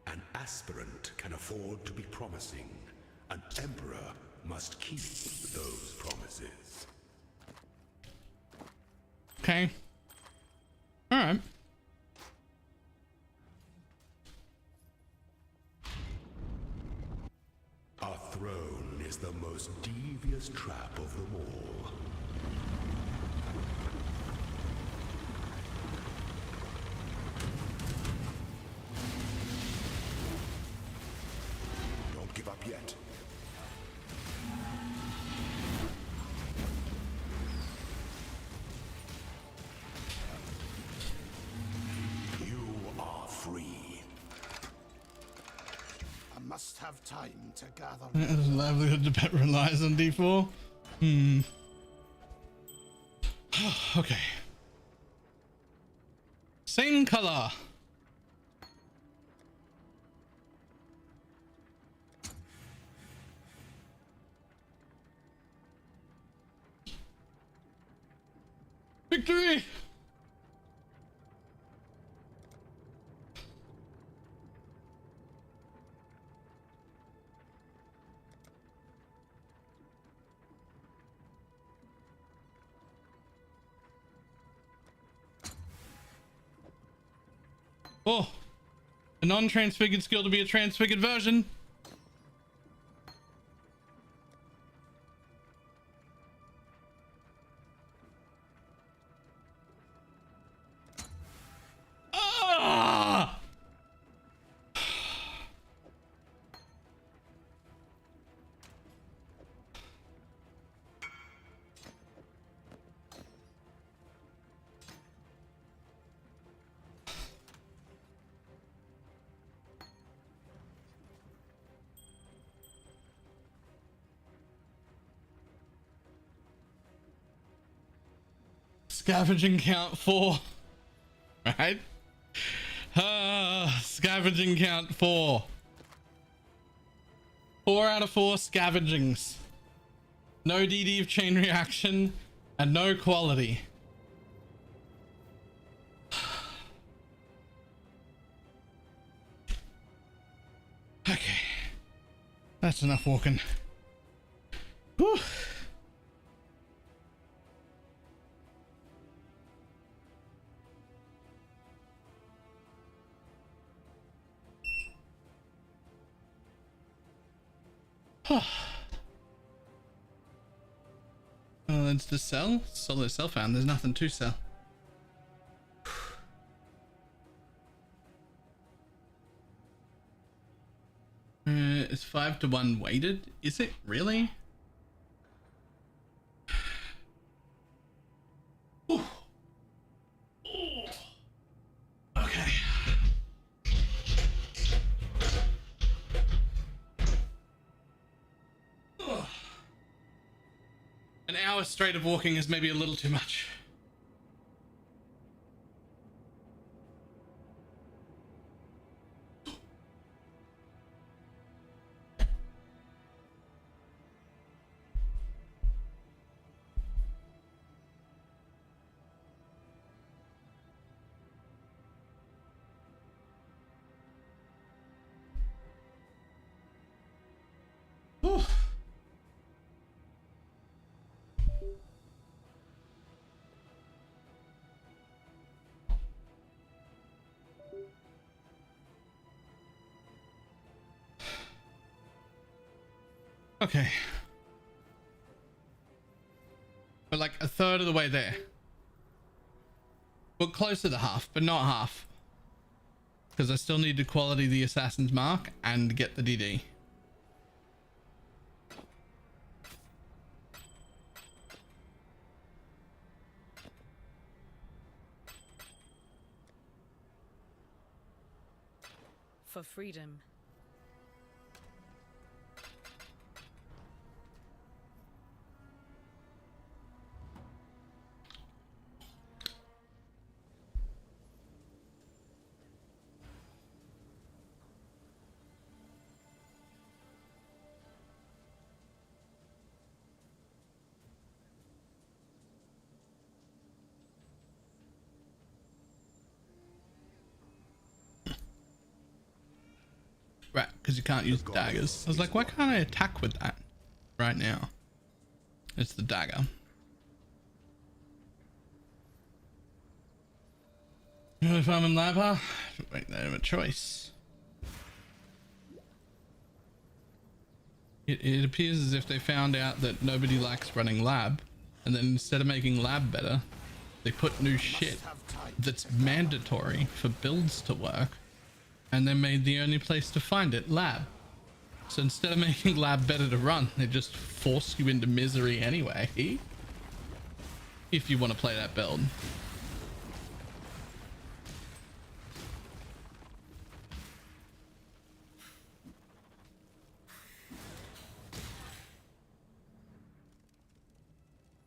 An aspirant can afford to be promising. An emperor must keep those promises. Okay. All right. Our throne is the most devious trap of them all. Don't give up yet. You are free. I must have time to gather. Livelihood debate relies on D4. Okay. Same color. Victory! Oh, a non-transfigured skill to be a transfigured version. Ah! Scavenging count 4. Right? Scavenging count 4. 4 out of 4 scavengings. No DD of chain reaction and no quality. Okay. That's enough walking. Whew. Oh, that's the cell. Solid cell found. There's nothing to sell. It's 5-1 weighted. Is it really? Ooh. Ooh. Okay. Ugh. An hour straight of walking is maybe a little too much. Okay. We're like a third of the way there. We're closer to half, but not half. Because I still need to quality the Assassin's Mark and get the DD. for freedom. Right, because you can't use daggers. I was like, why can't I attack with that right now? It's the dagger. You know if I'm in lab, huh? Wait, they have a choice. It appears as if they found out that nobody likes running lab, and then instead of making lab better, they put new shit that's mandatory for builds to work, and they made the only place to find it lab. So instead of making lab better to run, they just force you into misery anyway. If you want to play that build.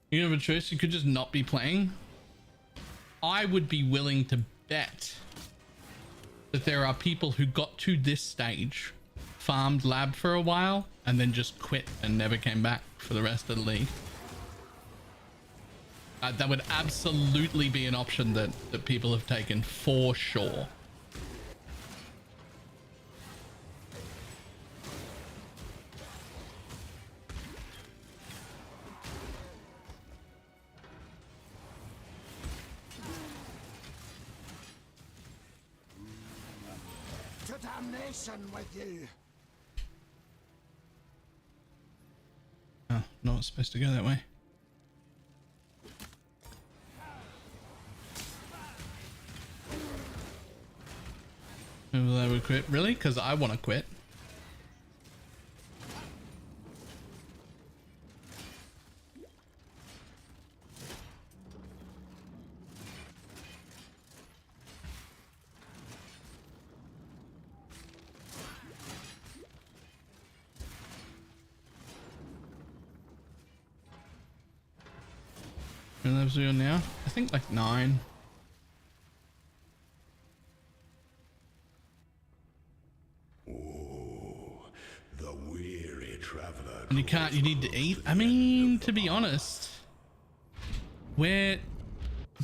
You have a choice. You could just not be playing. I would be willing to bet that there are people who got to this stage, farmed lab for a while, and then just quit and never came back for the rest of the league. That would absolutely be an option that people have taken for sure. To damnation with you. Oh, no, it's supposed to go that way. Maybe they would quit. Really? Because I want to quit. How many levels are you on now? I think like 9. The weary traveler. And you need to eat. I mean, to be honest, we're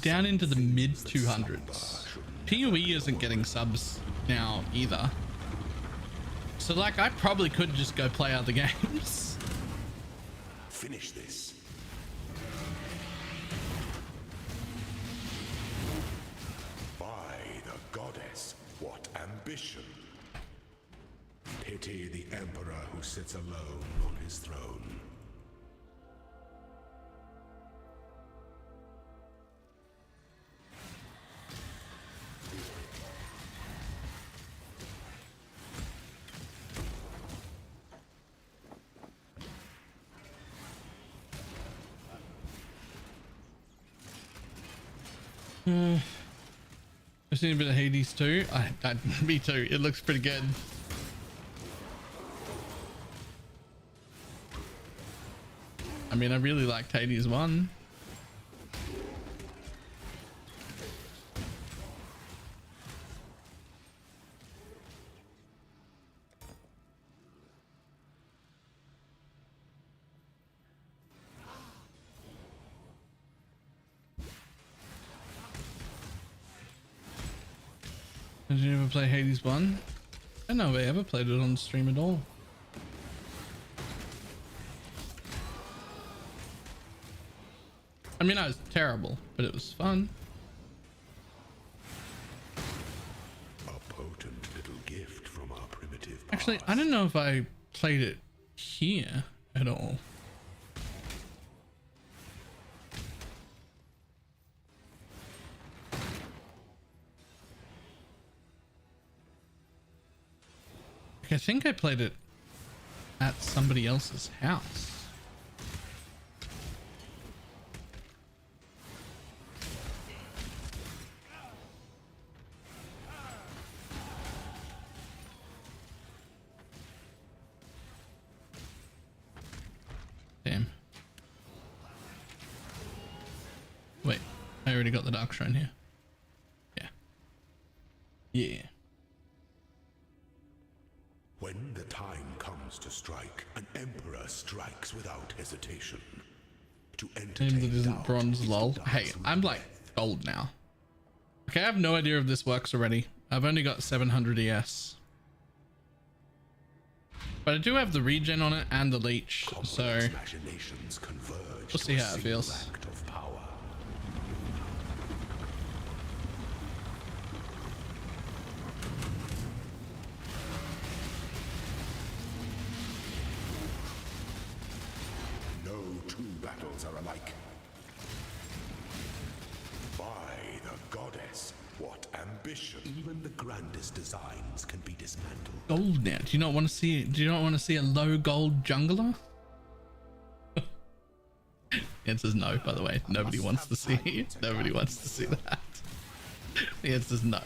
down into the mid 200s. PoE isn't getting subs now either. So like, I probably could just go play other games. Finish this. By the goddess, what ambition! Pity the emperor who sits alone on his throne. I've seen a bit of Hades too. Me too. It looks pretty good. I mean, I really liked Hades 1. Did you ever play Hades 1? I don't know if I ever played it on stream at all. I mean, I was terrible, but it was fun. A potent little gift from our primitive past. Actually, I don't know if I played it here at all. I think I played it at somebody else's house. already got the Dark Shrine here. Yeah. Yeah. When the time comes to strike, an emperor strikes without hesitation. To entertain That isn't doubt bronze, is to lol. dance Hey, with I'm like gold now. Okay, I have no idea if this works already. I've only got 700 ES. But I do have the regen on it and the leech, so we'll see how it feels. No two battles are alike. By the goddess, what ambition! Even the grandest designs can be dismantled. Gold now. Do you not want to see? Do you not want to see a low gold jungler? The answer's no. By the way, nobody wants to see. Nobody wants to see that. The answer's no.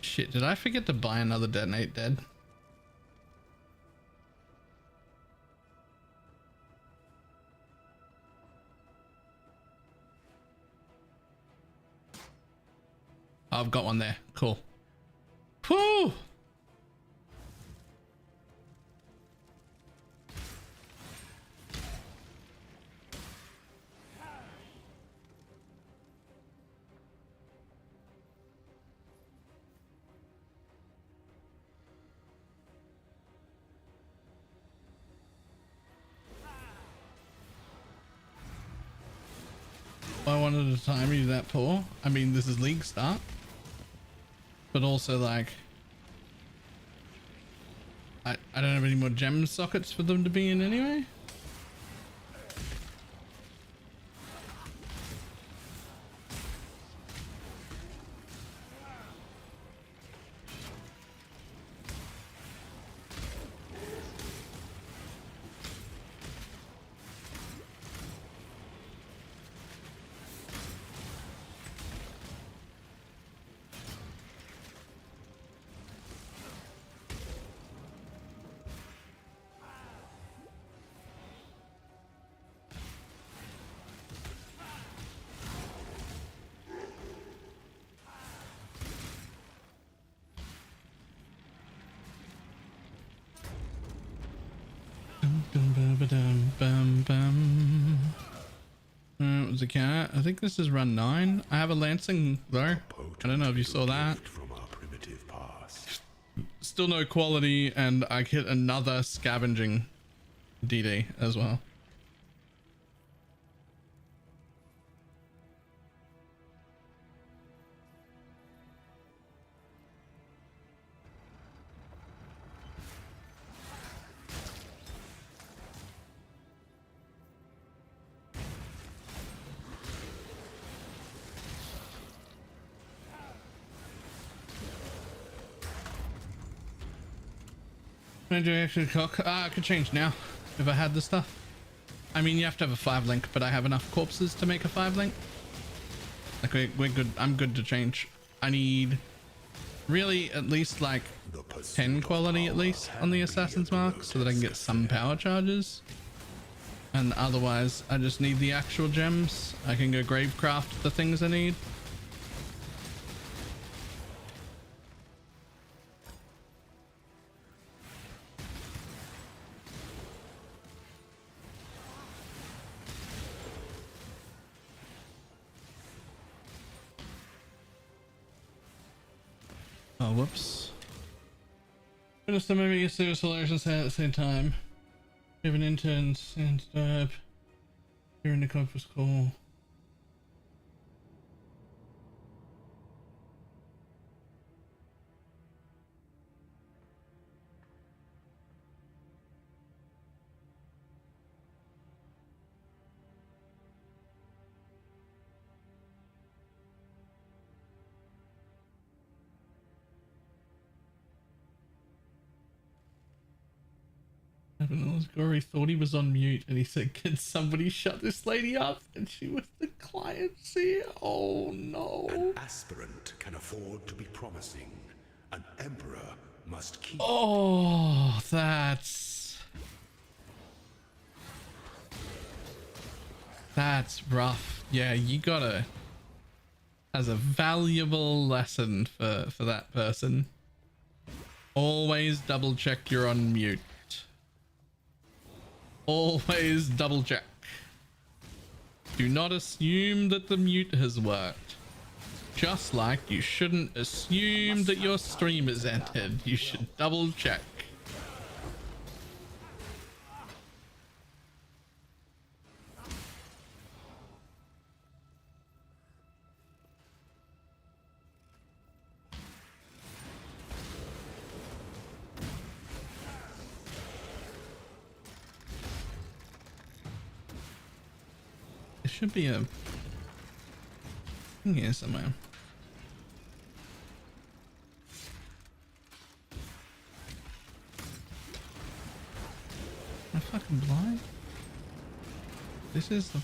Shit, did I forget to buy another detonate dead? Oh, I've got one there. Cool. Whew! By one at a time, are you that poor? I mean, this is league start. But also, like, I don't have any more gem sockets for them to be in anyway. What was the cat? I think this is run 9. I have a Lancing though. I don't know if you saw that. Still no quality, and I hit another scavenging DD as well. Can I do actually CoC? I could change now if I had the stuff. I mean, you have to have a 5 link, but I have enough corpses to make a 5 link. Like we're good. I'm good to change. I need really at least like 10 quality at least on the Assassin's Mark so that I can get some power charges. And otherwise, I just need the actual gems. I can go gravecraft the things I need. Oh, whoops. Just to maybe get serious hilarious and say at the same time. We have an intern stand up here in the conference call. Gory thought he was on mute and he said, "Can somebody shut this lady up?" And she was the client here. Oh no. An aspirant can afford to be promising. An emperor must keep. Oh, that's rough. Yeah, you gotta, as a valuable lesson for that person, always double check you're on mute. Always double check. Do not assume that the mute has worked. Just like you shouldn't assume that your stream has ended. You should double check. There should be a thing here somewhere. Am I fucking blind? This is the...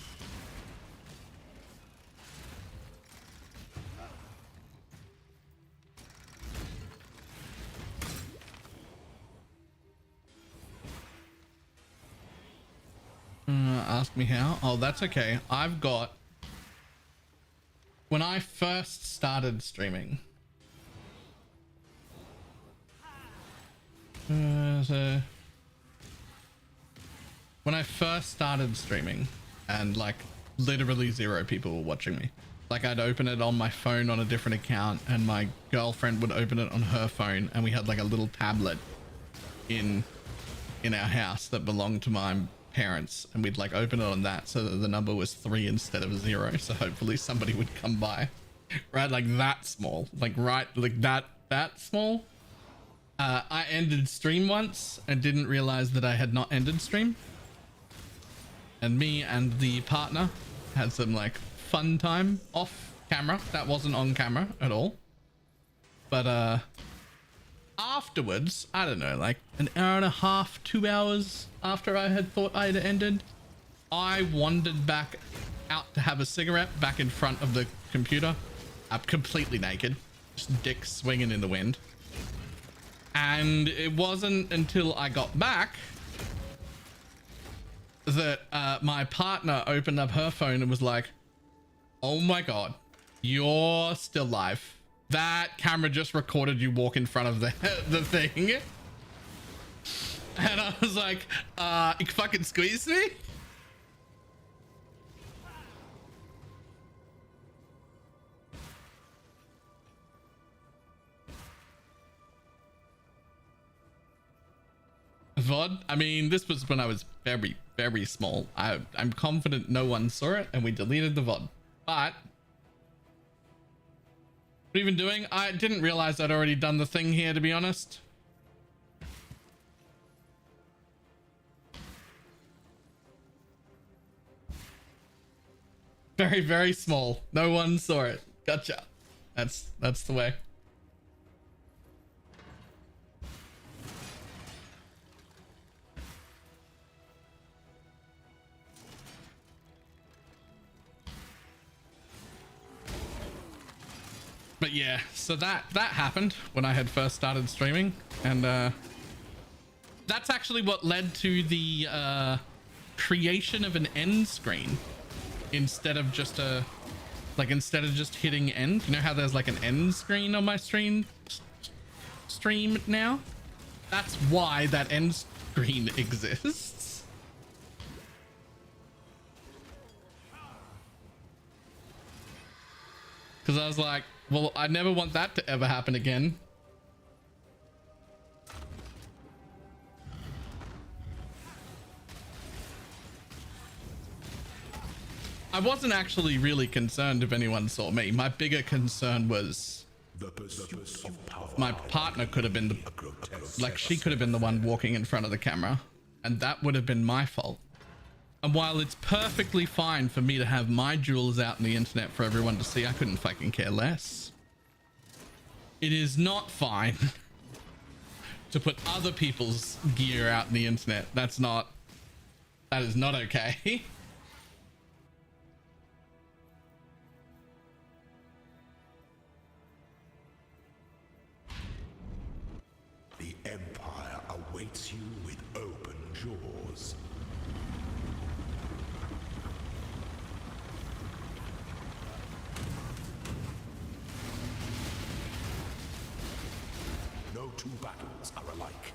Ask me how. Oh, that's okay. I've got... When I first started streaming... When I first started streaming and like literally 0 people were watching me, like I'd open it on my phone on a different account and my girlfriend would open it on her phone, and we had like a little tablet in our house that belonged to my parents, and we'd like open it on that so that the number was 3 instead of 0, so hopefully somebody would come by. Right, like that small, like right, like that small. I ended stream once and didn't realize that I had not ended stream, and me and the partner had some like fun time off camera that wasn't on camera at all. But afterwards, I don't know, like an hour and a half, 2 hours after I had thought I had ended, I wandered back out to have a cigarette back in front of the computer, completely naked, just dick swinging in the wind. And it wasn't until I got back that my partner opened up her phone and was like, "Oh my god, you're still live. That camera just recorded you walk in front of the thing." And I was like, you fucking squeezed me? VOD? I mean, this was when I was very, very small. I'm confident no one saw it and we deleted the VOD. But what are you even doing? I didn't realize I'd already done the thing here, to be honest. Very, very small. No one saw it. Gotcha. That's the way. But yeah, so that happened when I had first started streaming, and that's actually what led to the creation of an end screen instead of just just hitting end. You know how there's like an end screen on my stream now? That's why that end screen exists. Because I was like, well, I never want that to ever happen again. I wasn't actually really concerned if anyone saw me. My bigger concern was my partner could have been she could have been the one walking in front of the camera, and that would have been my fault. And while it's perfectly fine for me to have my jewels out on the internet for everyone to see, I couldn't fucking care less. It is not fine to put other people's gear out in the internet. That is not okay. The Empire awaits you with open jaws. No two battles are alike.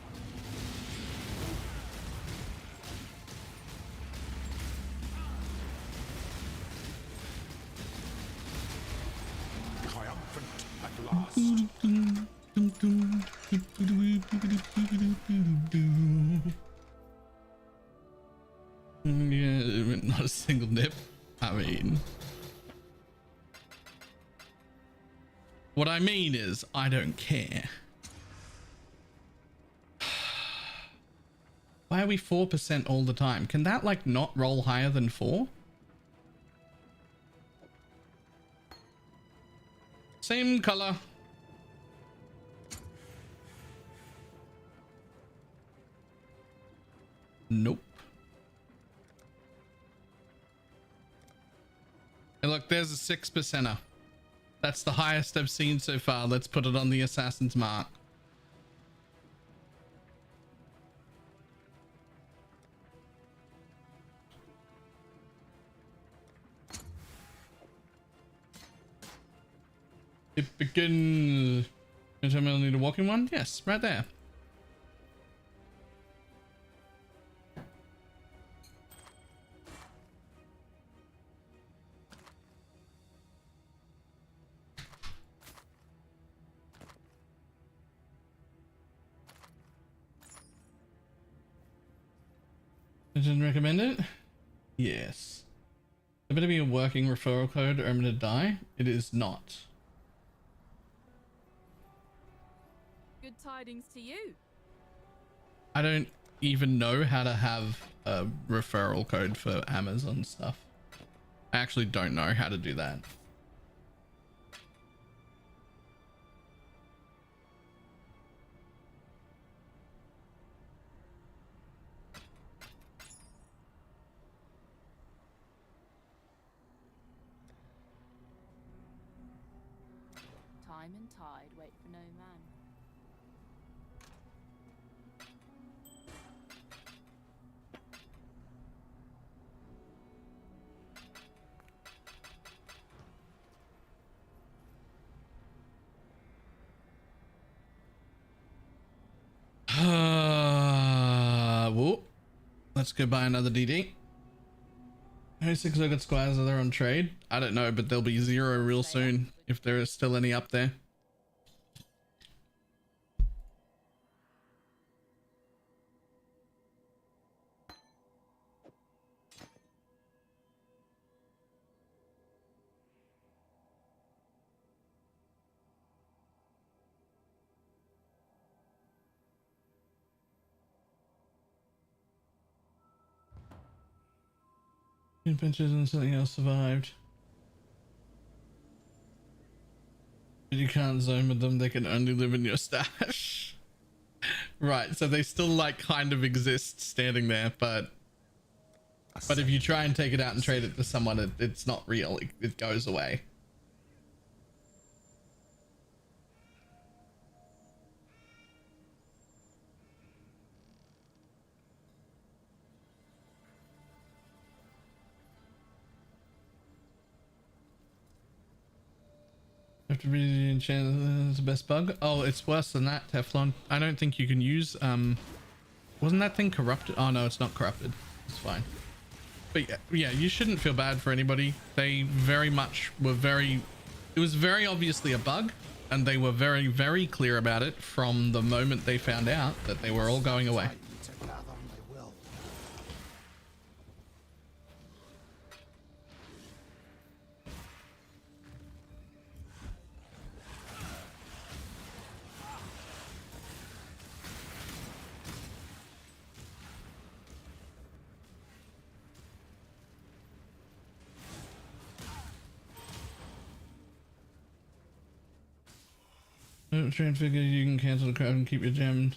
Triumphant at last. Yeah, not a single nip. I mean, what I mean is, I don't care. Why are we 4% all the time? Can that like not roll higher than 4? Same color. Nope. Hey, look, there's a 6%er. That's the highest I've seen so far. Let's put it on the assassin's mark. It begins. Can you tell me I'll need a walking one? Yes, right there. I didn't recommend it. Yes. There better be a working referral code or I'm gonna die. It is not. Good tidings to you. I don't even know how to have a referral code for Amazon stuff. I actually don't know how to do that. Time and tide wait for no man. Whoa. Let's go buy another DD. How many 6-legged squires are there on trade? I don't know, but there'll be 0 real soon if there is still any up there. Adventures and something else survived. But you can't zone with them, they can only live in your stash. Right, so they still like kind of exist standing there, but if you try and take it out and trade it to someone, it's not real. It goes away. After reading the enchant, is the best bug. Oh, it's worse than that, Teflon. I don't think you can use wasn't that thing corrupted? Oh no, it's not corrupted. It's fine. But yeah, you shouldn't feel bad for anybody. They very much were it was very obviously a bug, and they were very, very clear about it from the moment they found out that they were all going away. Train figure, you can cancel the crowd and keep your gems.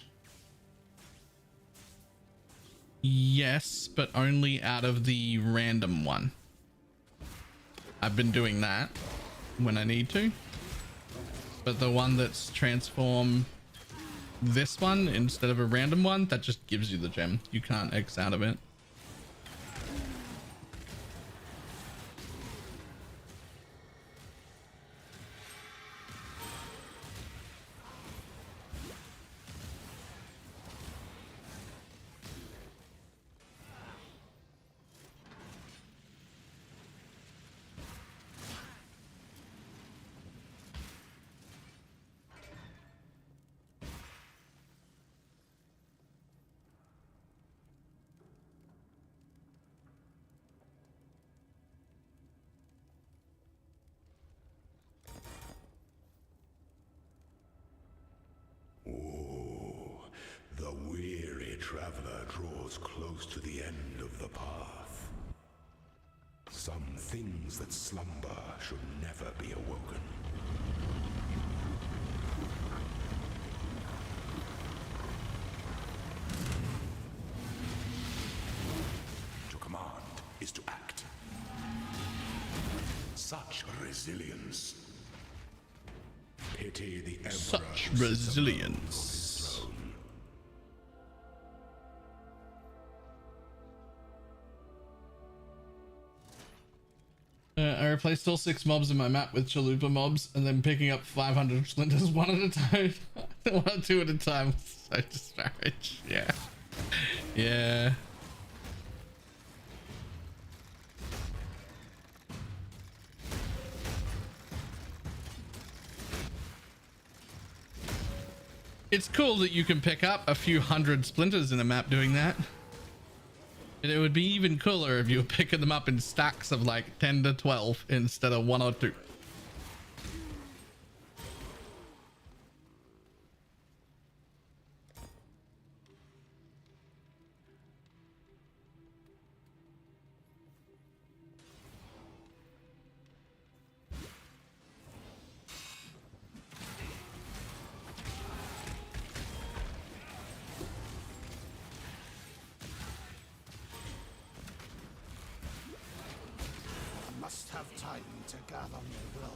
Yes, but only out of the random one. I've been doing that when I need to. But the one that's transform this one instead of a random one, that just gives you the gem. You can't X out of it. The weary traveler draws close to the end of the path. Some things that slumber should never be awoken. To command is to act. Such resilience. Pity the emperor. Such resilience. I replaced all 6 mobs in my map with chalupa mobs and then picking up 500 splinters one at a time. 1 or 2 at a time. So disparaged. Yeah. Yeah. It's cool that you can pick up a few hundred splinters in a map doing that. And it would be even cooler if you were picking them up in stacks of like 10 to 12 instead of 1 or 2. Must have time to gather my will.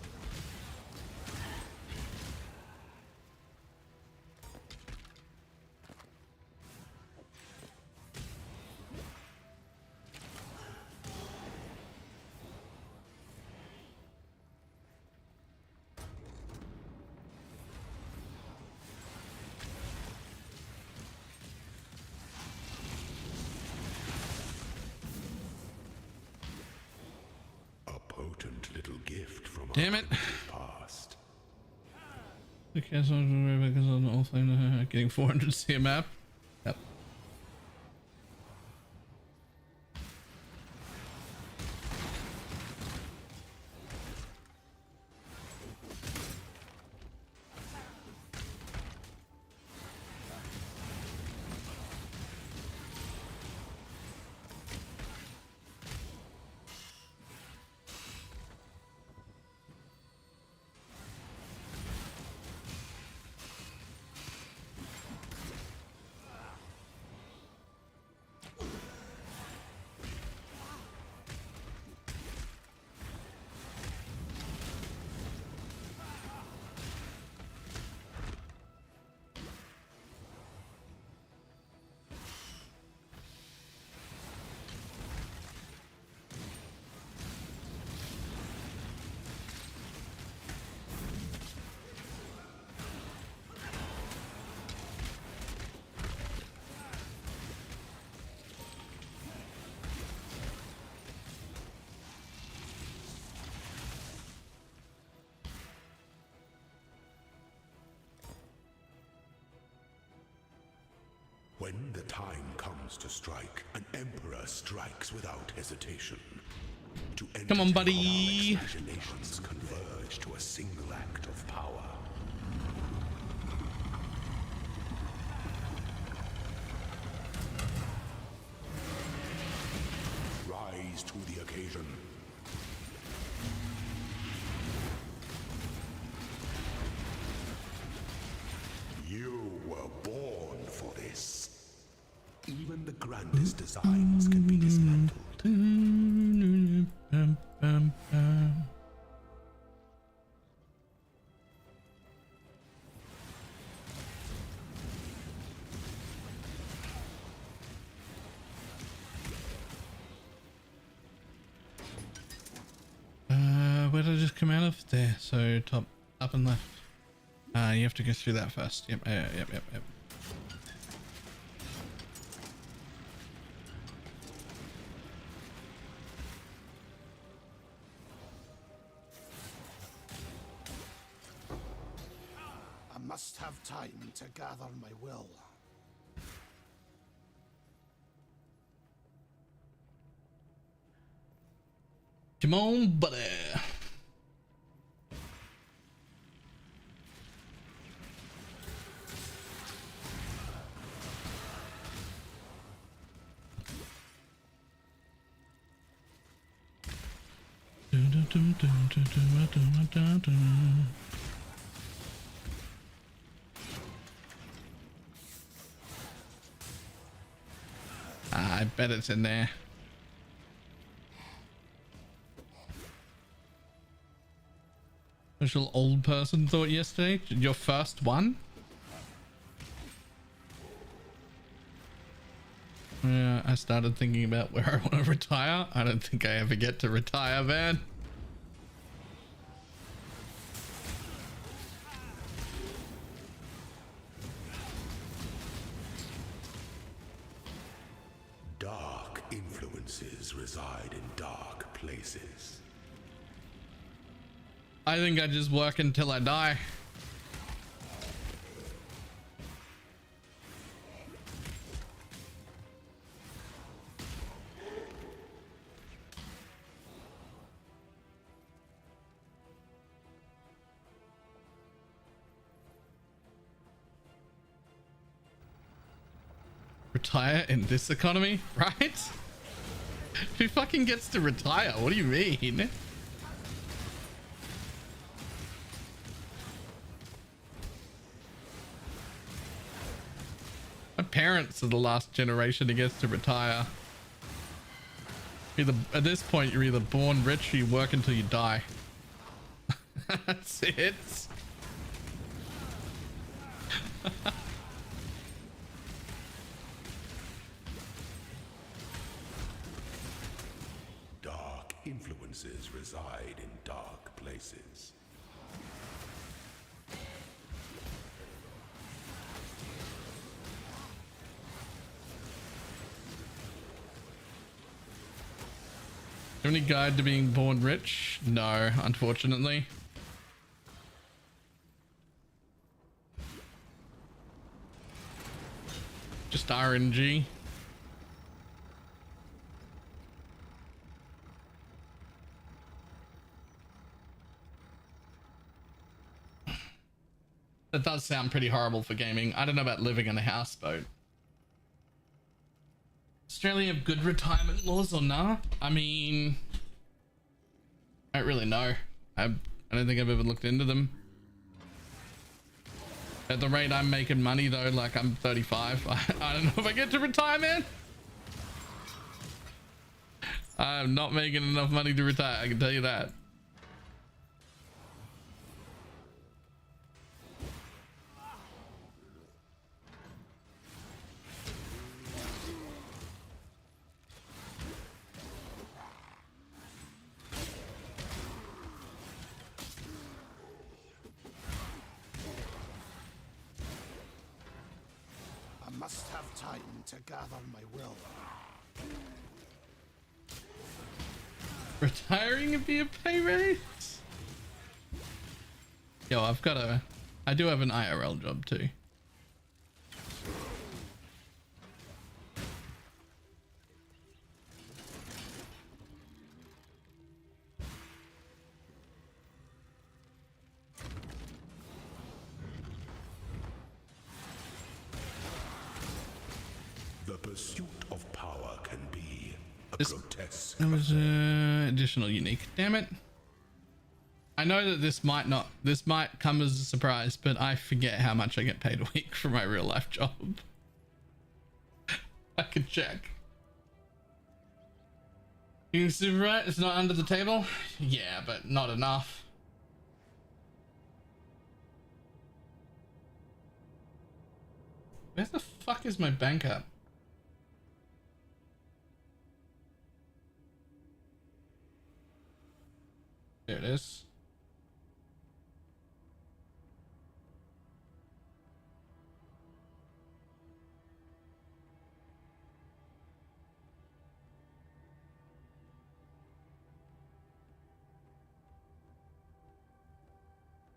Potent little gift from Damn it. Past. Okay, so I'm all getting 400 C a map. Yep. When the time comes to strike, an emperor strikes without hesitation. To Come on, buddy. Imaginations converge to a single act of power. Rise to the occasion. You were born for this. Even the grandest designs can be dismantled. Where did I just come out of? There. So top, up and left. You have to go through that first. Yep. Yep. I must have time to gather my will. Come on, buddy. I bet it's in there. Special old person thought yesterday. Your first one? Yeah, I started thinking about where I want to retire. I don't think I ever get to retire, man. Dark influences reside in dark places. I think I just work until I die. Retire in this economy, right? Who fucking gets to retire? What do you mean? My parents are the last generation who gets to retire. Either at this point you're either born rich or you work until you die. That's it. Dark influences reside in dark places. Any guide to being born rich? No, unfortunately. Just RNG. That does sound pretty horrible for gaming. I don't know about living in a houseboat. Australia have good retirement laws or nah? I mean, I don't really know. I don't think I've ever looked into them. At the rate I'm making money though, like I'm 35. I don't know if I get to retire, man. I'm not making enough money to retire, I can tell you that. I must have time to gather my will. Retiring would be a pay raise? Yo, I do have an IRL job too. The pursuit of power can be a grotesque. That was additional unique. Damn it. I know that this might come as a surprise, but I forget how much I get paid a week for my real life job. could check. You can super right, it's not under the table? Yeah, but not enough. Where the fuck is my bank app? There it is.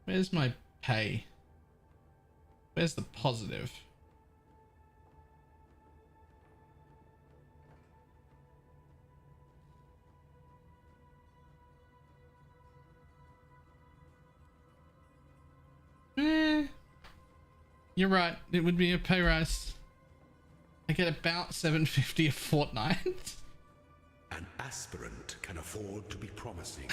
Where's my pay? Where's the positive? You're right. It would be a pay rise. I get about $750 a fortnight. An aspirant can afford to be promising.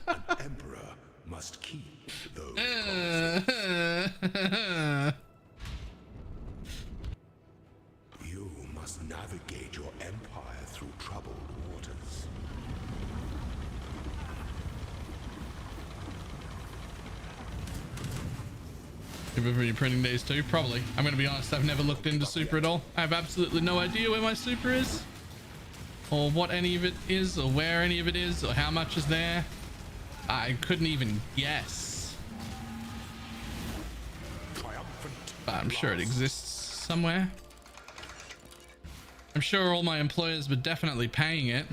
An emperor must keep those promises. You must navigate your empire through troubled waters. Remember your printing days too? Probably. I'm gonna be honest, I've never looked into super at all. I have absolutely no idea where my super is, or what any of it is, or where any of it is, or how much is there. I couldn't even guess. But I'm sure it exists somewhere. I'm sure all my employers were definitely paying it.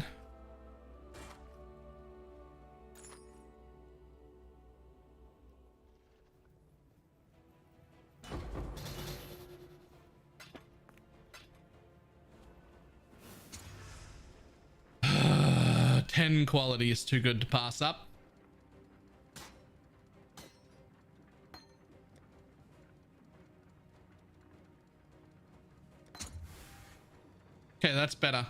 Uh, 10 quality is too good to pass up. Okay, that's better.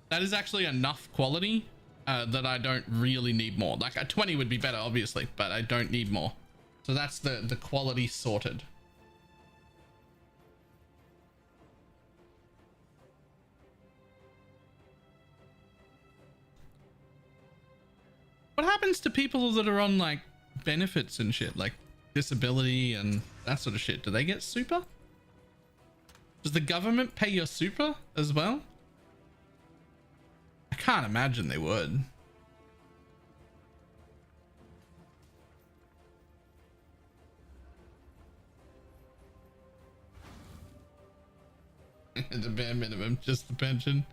That is actually enough quality that I don't really need more. Like a 20 would be better, obviously, but I don't need more. So that's the quality sorted. What happens to people that are on like benefits and shit, like disability and that sort of shit? Do they get super? Does the government pay your super as well? I can't imagine they would. The bare minimum, just the pension.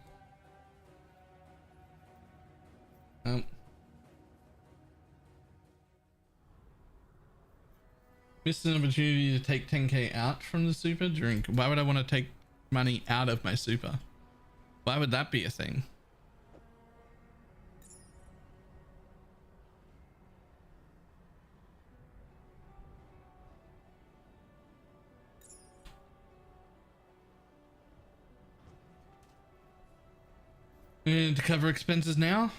Missed an opportunity to take 10k out from the super during. Why would I want to take money out of my super? Why would that be a thing? To cover expenses now?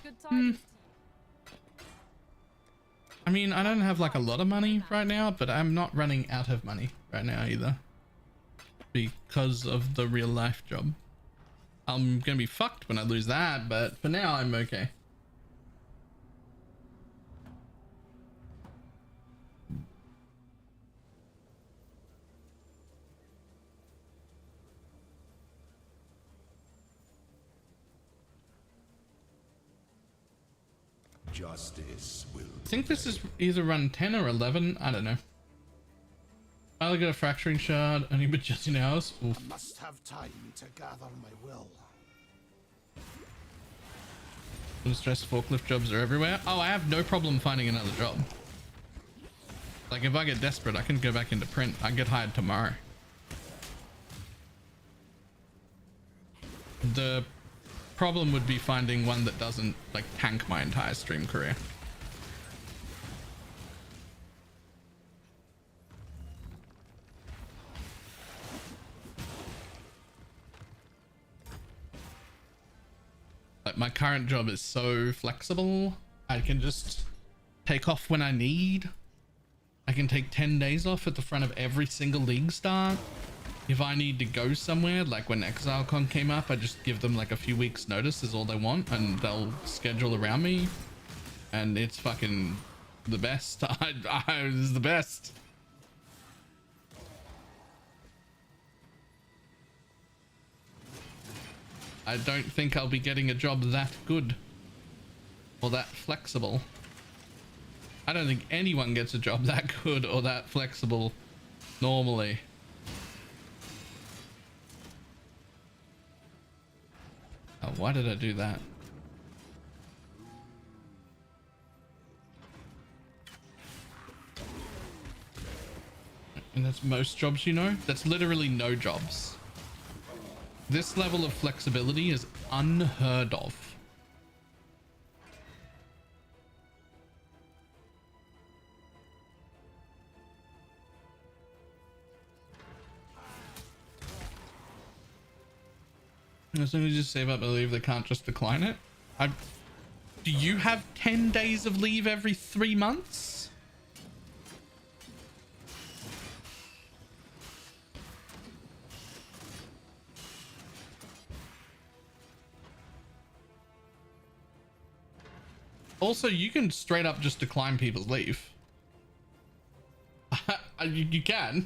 I mean, I don't have like a lot of money right now, but I'm not running out of money right now either. Because of the real life job. I'm gonna be fucked when I lose that, but for now I'm okay. Justice will. I think this is either run 10 or 11. I don't know. I'll get a fracturing shard only but just in hours. Oof. I must have time to gather my will. Stress forklift jobs are everywhere. Oh, I have no problem finding another job. Like if I get desperate, I can go back into print. I can get hired tomorrow. The problem would be finding one that doesn't like tank my entire stream career. Like my current job is so flexible. I can just take off when I need. I can take 10 days off at the front of every single league start. if I need to go somewhere, like when ExileCon came up, I just give them like a few weeks notice is all they want, and they'll schedule around me, and it's fucking the best. It's the best. I don't think I'll be getting a job that good or that flexible. I don't think anyone gets a job that good or that flexible normally. Oh, why did I do that? And that's most jobs, you know? That's literally no jobs. This level of flexibility is unheard of. As soon as you save up a leave, they can't just decline it. Do you have 10 days of leave every 3 months? Also, you can straight up just decline people's leave. You can.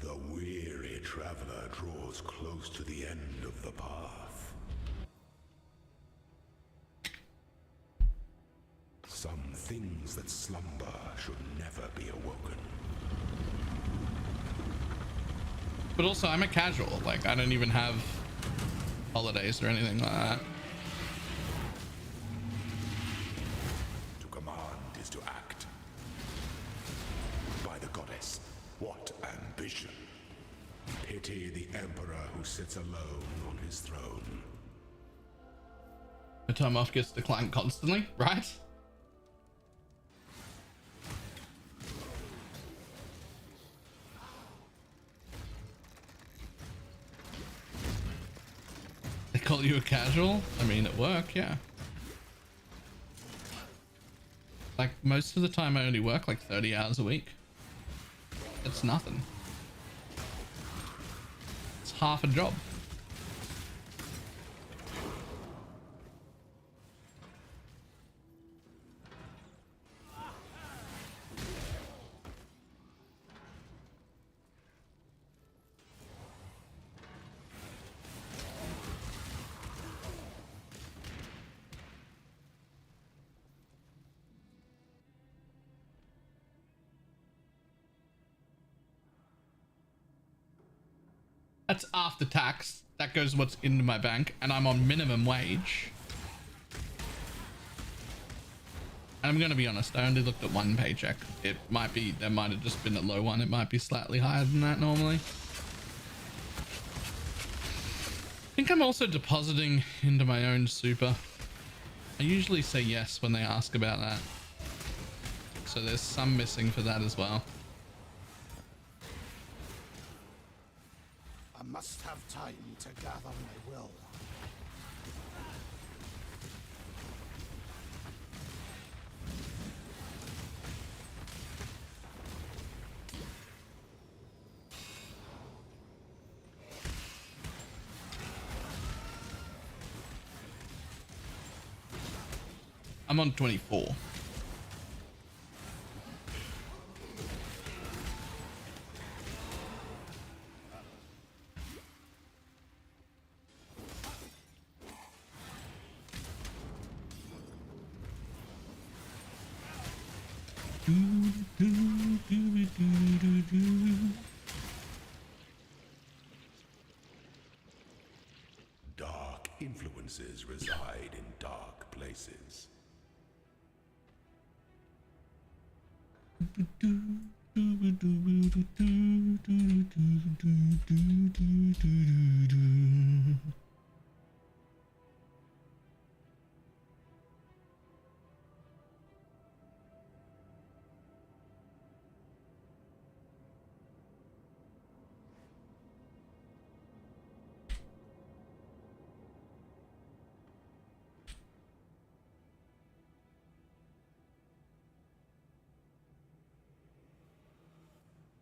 The weary traveler draws close to the end of the path. Some things that slumber should never be awoken. But also, I'm a casual. Like, I don't even have holidays or anything like that. To command is to act. By the goddess, what ambition! Pity the emperor who sits alone on his throne. The time off gets declined constantly, right? They call you a casual? I mean, at work, yeah. Like, most of the time I only work like 30 hours a week. That's nothing. It's half a job. That's after tax. That goes what's into my bank, and I'm on minimum wage. And I'm gonna be honest, I only looked at one paycheck. It might be, there might have just been a low one. It might be slightly higher than that normally. I think I'm also depositing into my own super. I usually say yes when they ask about that. So there's some missing for that as well. I must have time to gather my will. I'm on 24. Dark influences reside in dark places.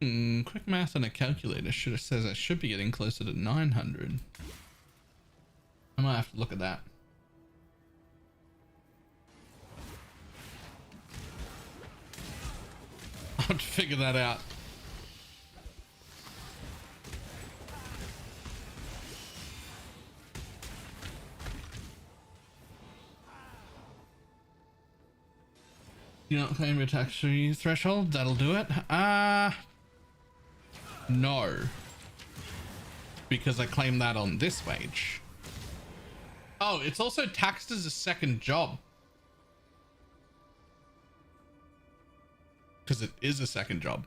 Quick math on a calculator says I should be getting closer to 900. I might have to look at that. I'll have to figure that out. You don't claim your tax-free threshold? That'll do it. No. Because I claim that on this wage. Oh, it's also taxed as a second job. Because it is a second job.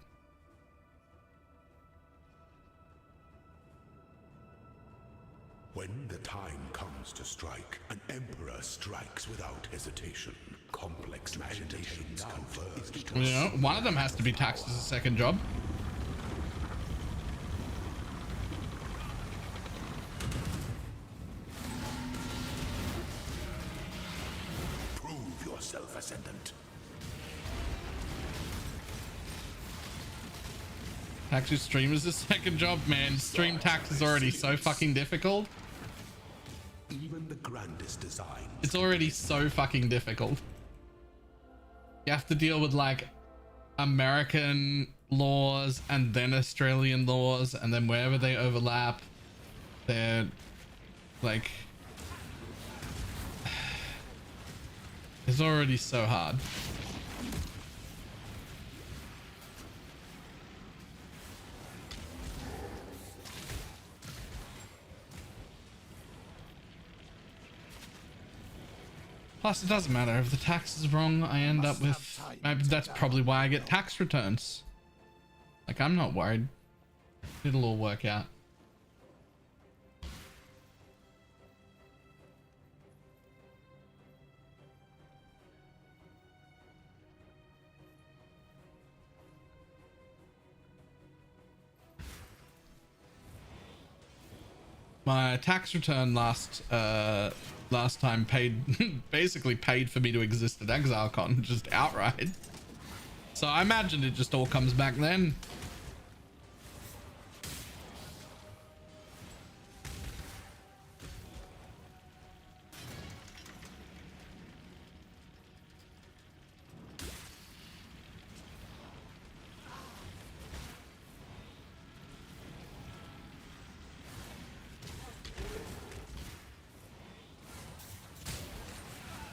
When the time comes to strike, an emperor strikes without hesitation. Complex machinations converge. You know, one of them has to be taxed as a second job. Prove yourself, Ascendant. Tax your stream is a second job, man. Stream tax is already so fucking difficult. Even the grandest design. It's already so fucking difficult. You have to deal with like American laws and then Australian laws, and then wherever they overlap, they're like, it's already so hard. Plus, it doesn't matter. If the tax is wrong, I end up with... That's probably why I get tax returns. Like, I'm not worried. It'll all work out. My tax return last time basically paid for me to exist at ExileCon, just outright. So I imagine it just all comes back then.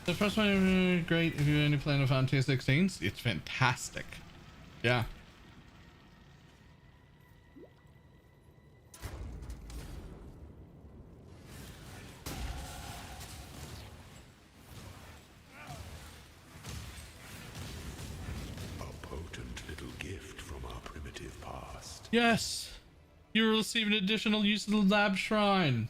The first one, great if you only play on tier 16s. It's fantastic. Yeah. A potent little gift from our primitive past. Yes. You will receive an additional use of the lab shrine.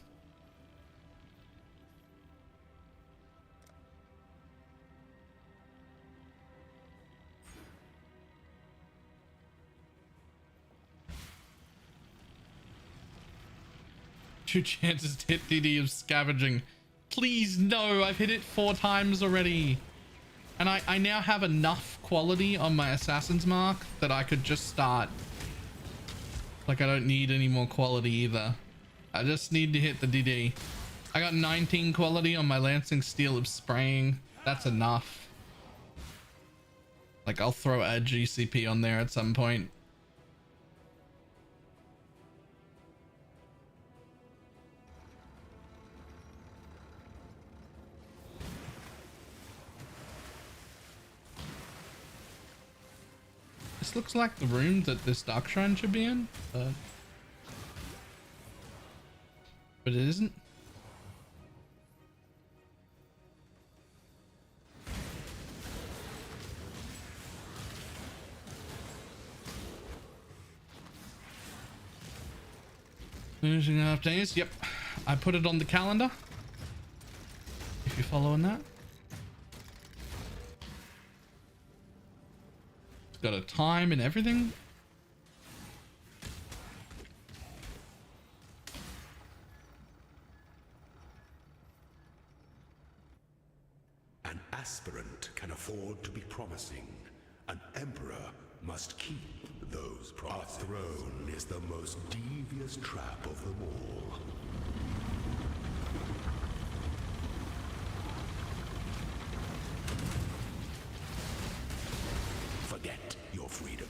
Two chances to hit DD of scavenging. Please no, I've hit it 4 times already. And I now have enough quality on my assassin's mark that I could just start. Like, I don't need any more quality either. I just need to hit the DD. I got 19 quality on my lancing steel of spraying. That's enough. Like, I'll throw a GCP on there at some point. This looks like the room that this dark shrine should be in, but it isn't. Finishing half days. Yep, I put it on the calendar. If you're following that. Got a time and everything. An aspirant can afford to be promising. An emperor must keep Those our throne is the most devious trap of them all. Forget your freedom.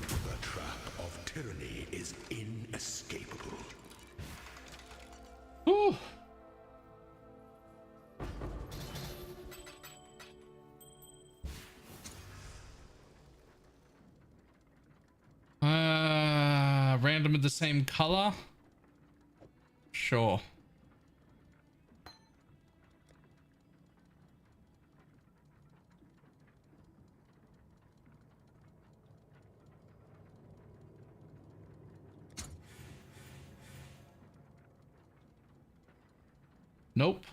The trap of tyranny is inescapable. Ooh. Random of the same color? Sure. Nope.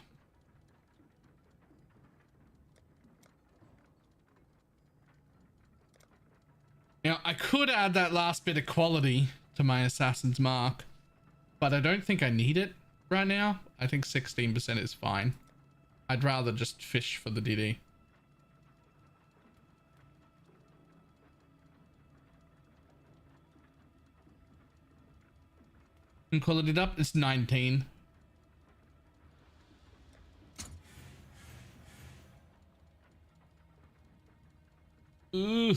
Now, I could add that last bit of quality to my Assassin's Mark, but I don't think I need it right now. I think 16% is fine. I'd rather just fish for the DD. And quality it up, it's 19. Ooh.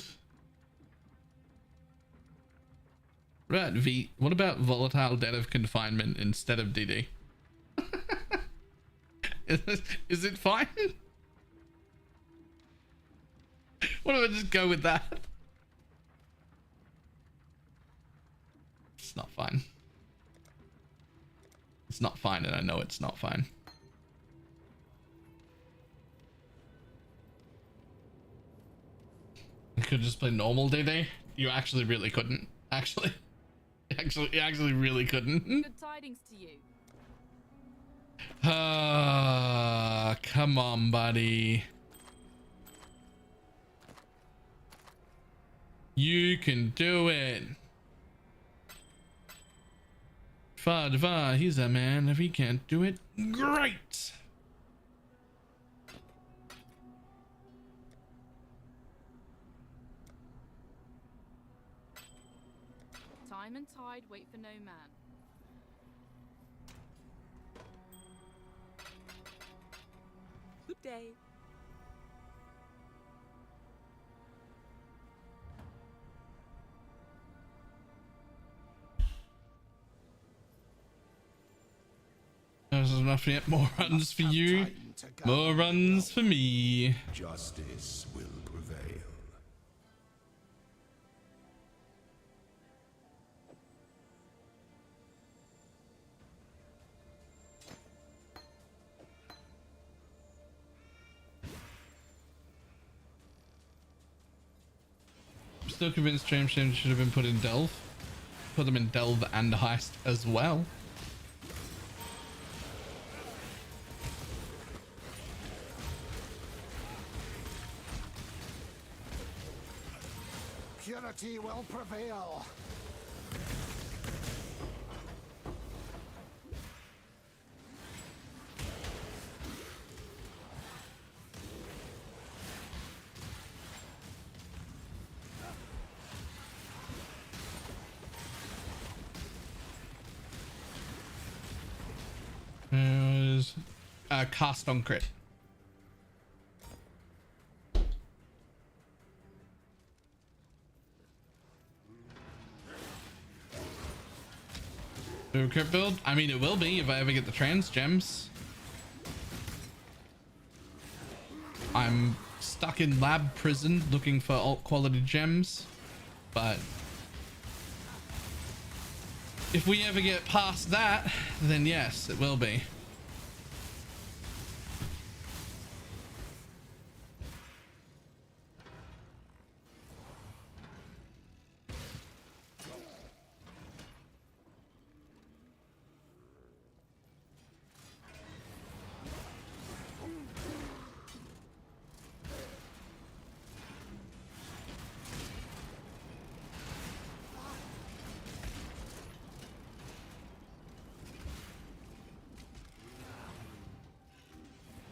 Right, V. What about volatile debt of confinement instead of DD? Is it fine? What if I just go with that? It's not fine. It's not fine, and I know it's not fine. You could just play normal DD. You actually really couldn't. Actually. You actually really couldn't. Good tidings to you. Come on, buddy. You can do it. Fadva, he's a man. If he can't do it, great. Time and tide wait for no man. Good day. There's enough yet. More runs for you. More runs for me. Justice will prevail. I'm still convinced Stream should have been put in Delve. Put them in Delve and Heist as well. Purity will prevail. There's cast on crit. Crit build? I mean, it will be if I ever get the trans gems. I'm stuck in lab prison looking for alt quality gems, but if we ever get past that, then yes, it will be.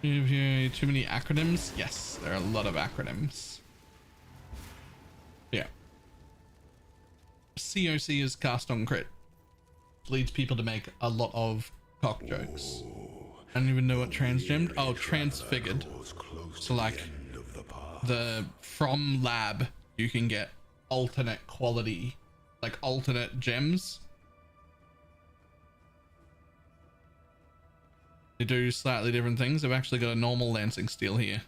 Too many acronyms? Yes, there are a lot of acronyms. Yeah. CoC is cast on crit. Leads people to make a lot of cock jokes. I don't even know what transgemmed. Oh, transfigured. So like the from lab you can get alternate quality, like alternate gems. They do slightly different things. I've actually got a normal lancing steel here.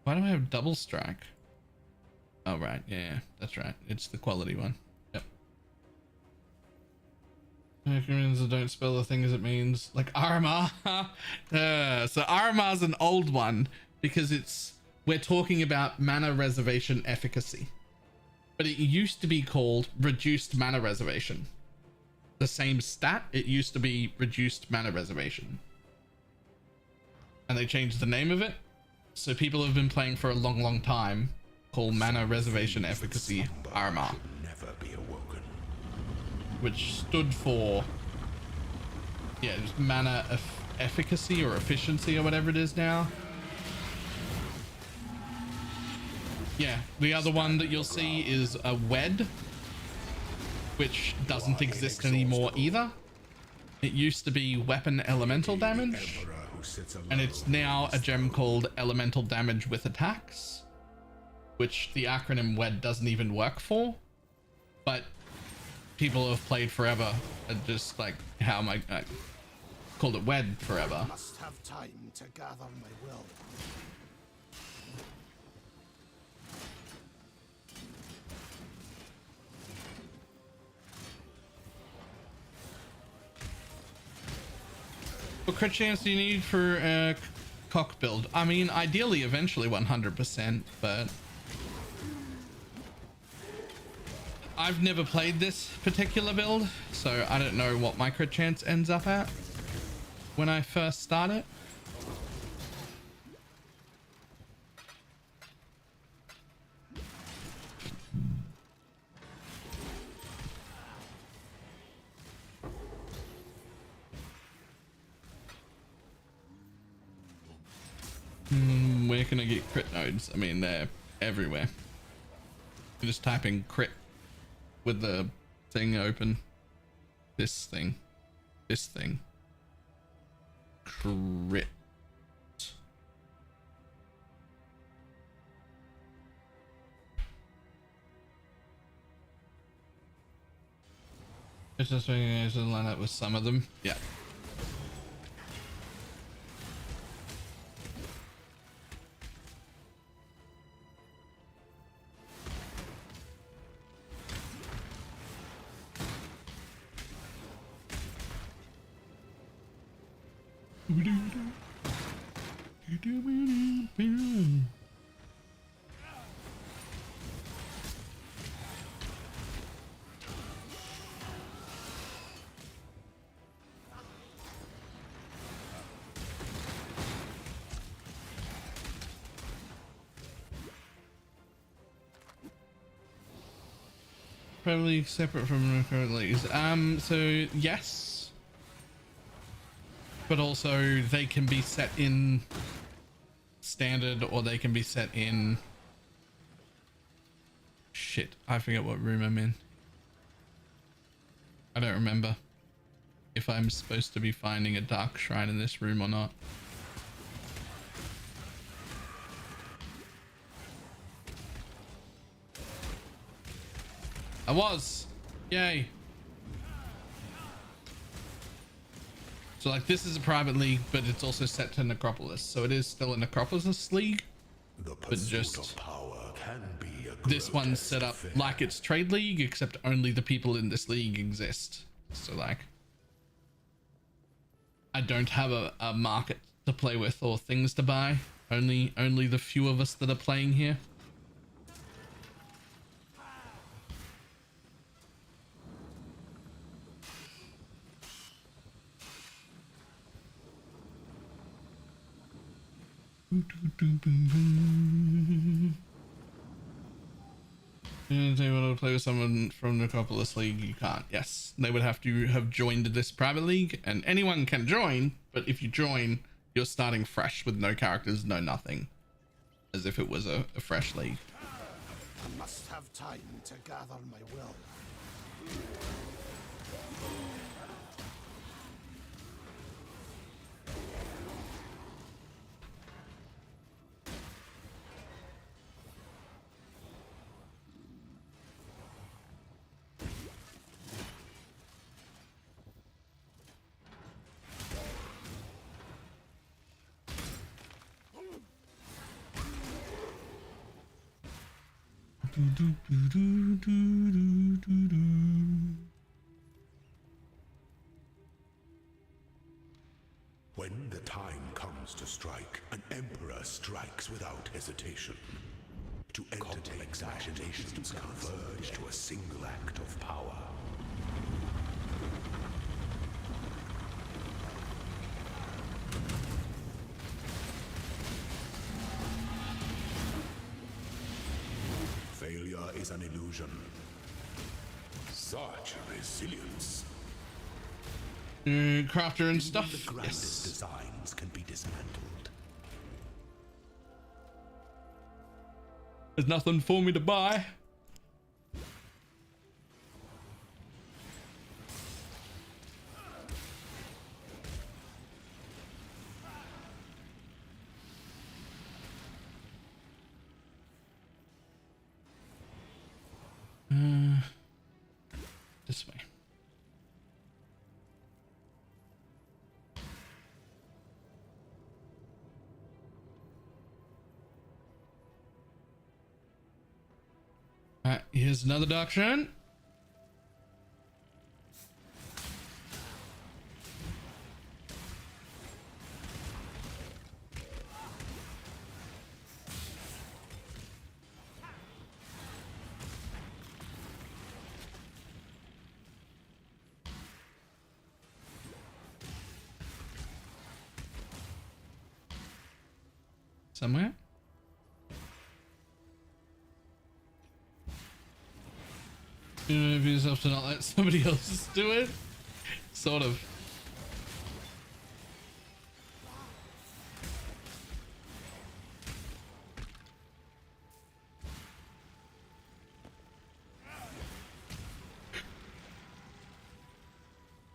Why do I have double strike? Oh, right. Yeah, that's right. It's the quality one. Yep. Acronyms that don't spell the thing as it means. Like RMR. So RMR is an old one because we're talking about mana reservation efficacy. But it used to be called reduced mana reservation. The same stat, it used to be reduced mana reservation. And they changed the name of it. So people have been playing for a long time called mana reservation efficacy RMR. Never be awoken. Which stood for, yeah, just mana efficacy or efficiency or whatever it is now. Yeah, the other one that you'll see is a WED, which doesn't exist anymore either. It used to be weapon elemental damage, and it's now a gem called elemental damage with attacks, which the acronym WED doesn't even work for, but people have played forever and just like how am I called it WED forever. Must have time to gather my will. What crit chance do you need for a CoC build? I mean, ideally, eventually 100%, but I've never played this particular build, so I don't know what my crit chance ends up at when I first start it. Where can I get crit nodes? I mean, they're everywhere. You just type in crit with the thing open. This thing. Crit. It's just line up with some of them. Yeah. Probably separate from current leagues. So yes, but also they can be set in standard or they can be set in shit. I forget what room I'm in. I don't remember if I'm supposed to be finding a dark shrine in this room or not. I was. Yay. So like this is a private league, but it's also set to Necropolis. So it is still a Necropolis league, but just this one's set up like it's trade league, except only the people in this league exist. So like I don't have a market to play with or things to buy. Only the few of us that are playing here. And they want to play with someone from the Necropolis League, you can't. Yes, they would have to have joined this private league, and anyone can join, but if you join, you're starting fresh with no characters, no nothing, as if it was a fresh league. I must have time to gather my will. When the time comes to strike, an emperor strikes without hesitation. To entertain imaginations converge to a single act of power. Failure is an illusion. Such resilience. Crafter and stuff. Even the grandest designs can be dismantled. There's nothing for me to buy. This way. Alright, here's another doctrine. Somewhere. You know, yourself to not let somebody else do it. Sort of.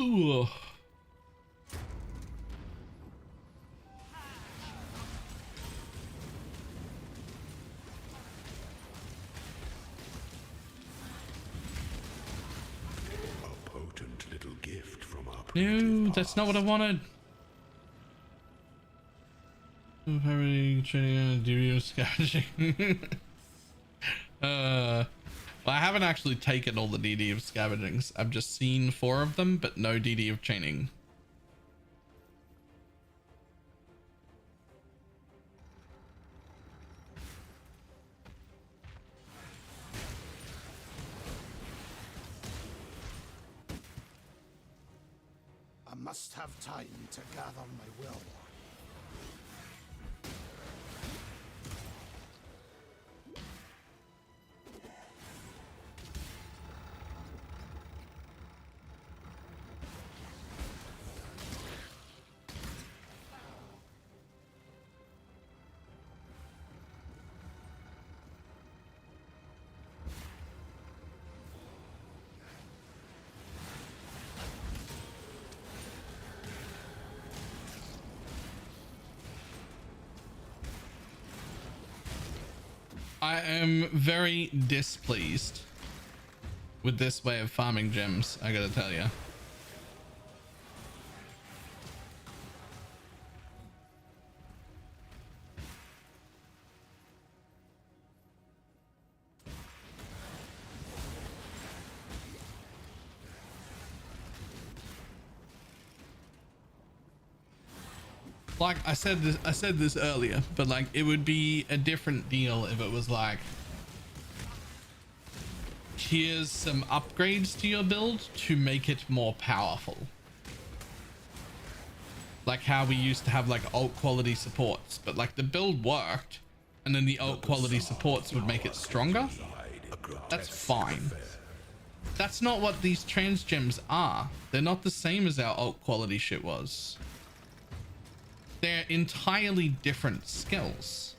Ooh. No, that's not what I wanted. Already training on duty of scavenging. Well, I haven't actually taken all the DD of scavengings. I've just seen 4 of them, but no DD of chaining. I must have time to gather my will. I am very displeased with this way of farming gems, I gotta tell you. Like I said this earlier, but like it would be a different deal if it was like, here's some upgrades to your build to make it more powerful. Like how we used to have like alt quality supports, but like the build worked and then the alt quality supports would make it stronger. That's fine. That's not what these trans gems are. They're not the same as our alt quality shit was. They're entirely different skills.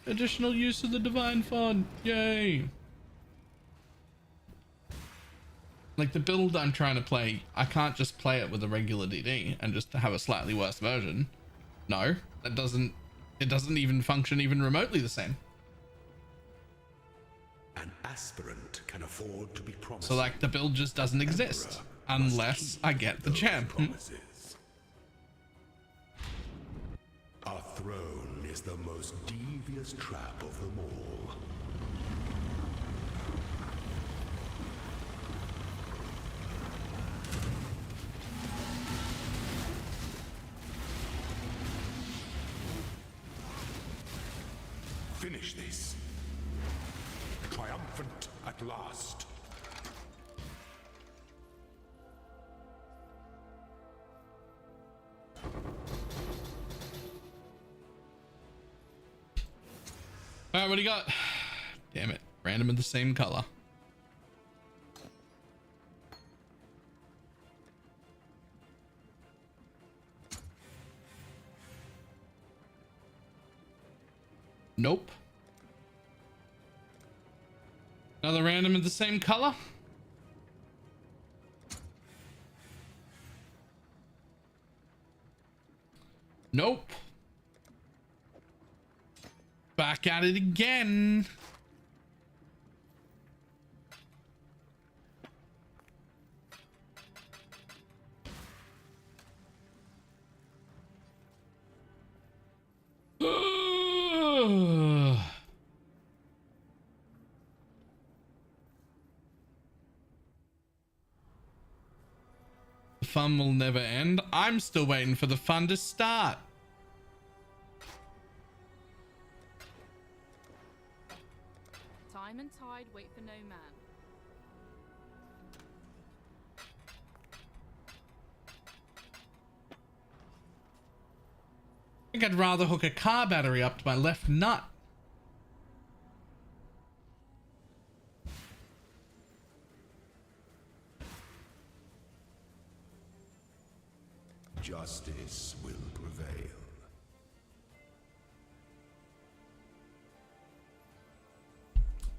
Additional use of the divine font. Yay. Like the build I'm trying to play, I can't just play it with a regular DD and just have a slightly worse version. No, it doesn't even function even remotely the same. An aspirant can afford to be promised. So like the build just doesn't exist unless I get the gem. Our throne is the most devious trap of them all. Finish this. Triumphant at last. All right, what do you got? Damn it. Random in the same color. Nope. Another random in the same color. Nope. Back at it again. The fun will never end. I'm still waiting for the fun to start. Time and tide wait for no man. I think I'd rather hook a car battery up to my left nut. Justice will prevail.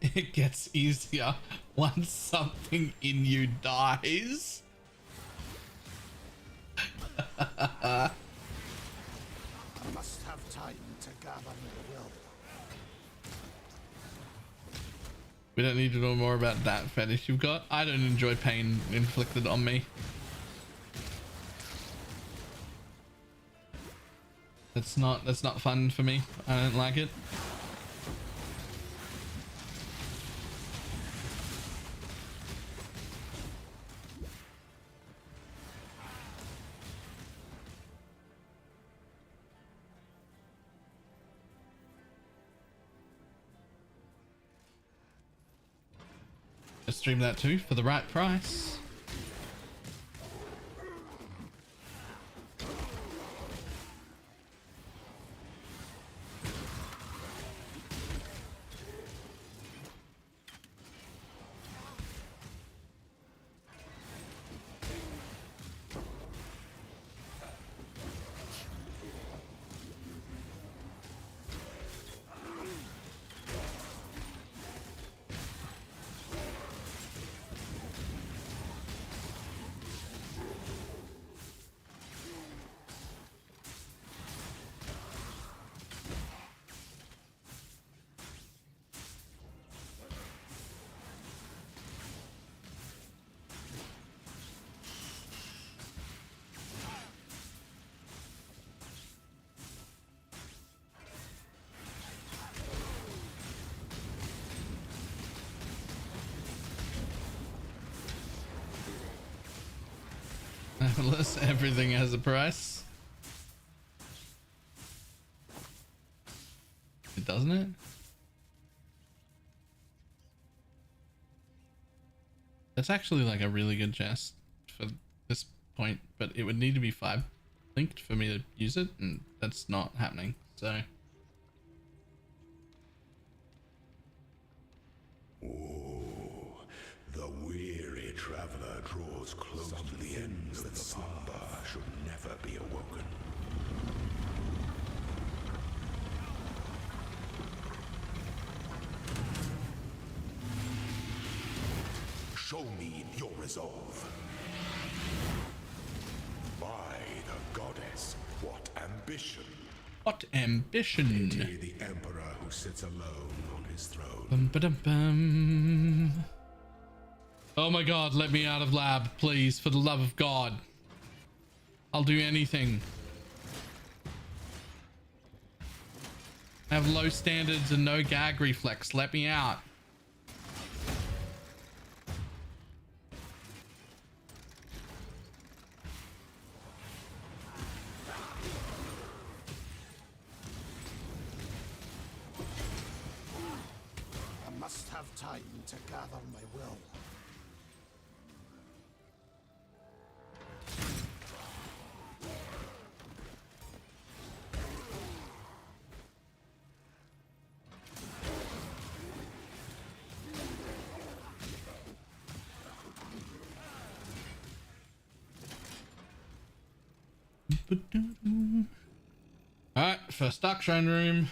It gets easier once something in you dies. I must have time to gather my will. We don't need to know more about that fetish you've got. I don't enjoy pain inflicted on me. That's not fun for me. I don't like it. Just stream that too for the right price. Unless everything has a price. It doesn't it? That's actually like a really good chest for this point, but it would need to be 5 linked for me to use it, and that's not happening. So The weary traveler draws close to the end of the slumber should never be awoken. Show me your resolve. By the goddess, what ambition! what ambition! Pity the emperor who sits alone on his throne. Bum, ba-dum, bum. Oh my god, let me out of lab, please, for the love of God. I'll do anything. I have low standards and no gag reflex. Let me out. I must have time to gather my will. Alright, first Dark Shrine room.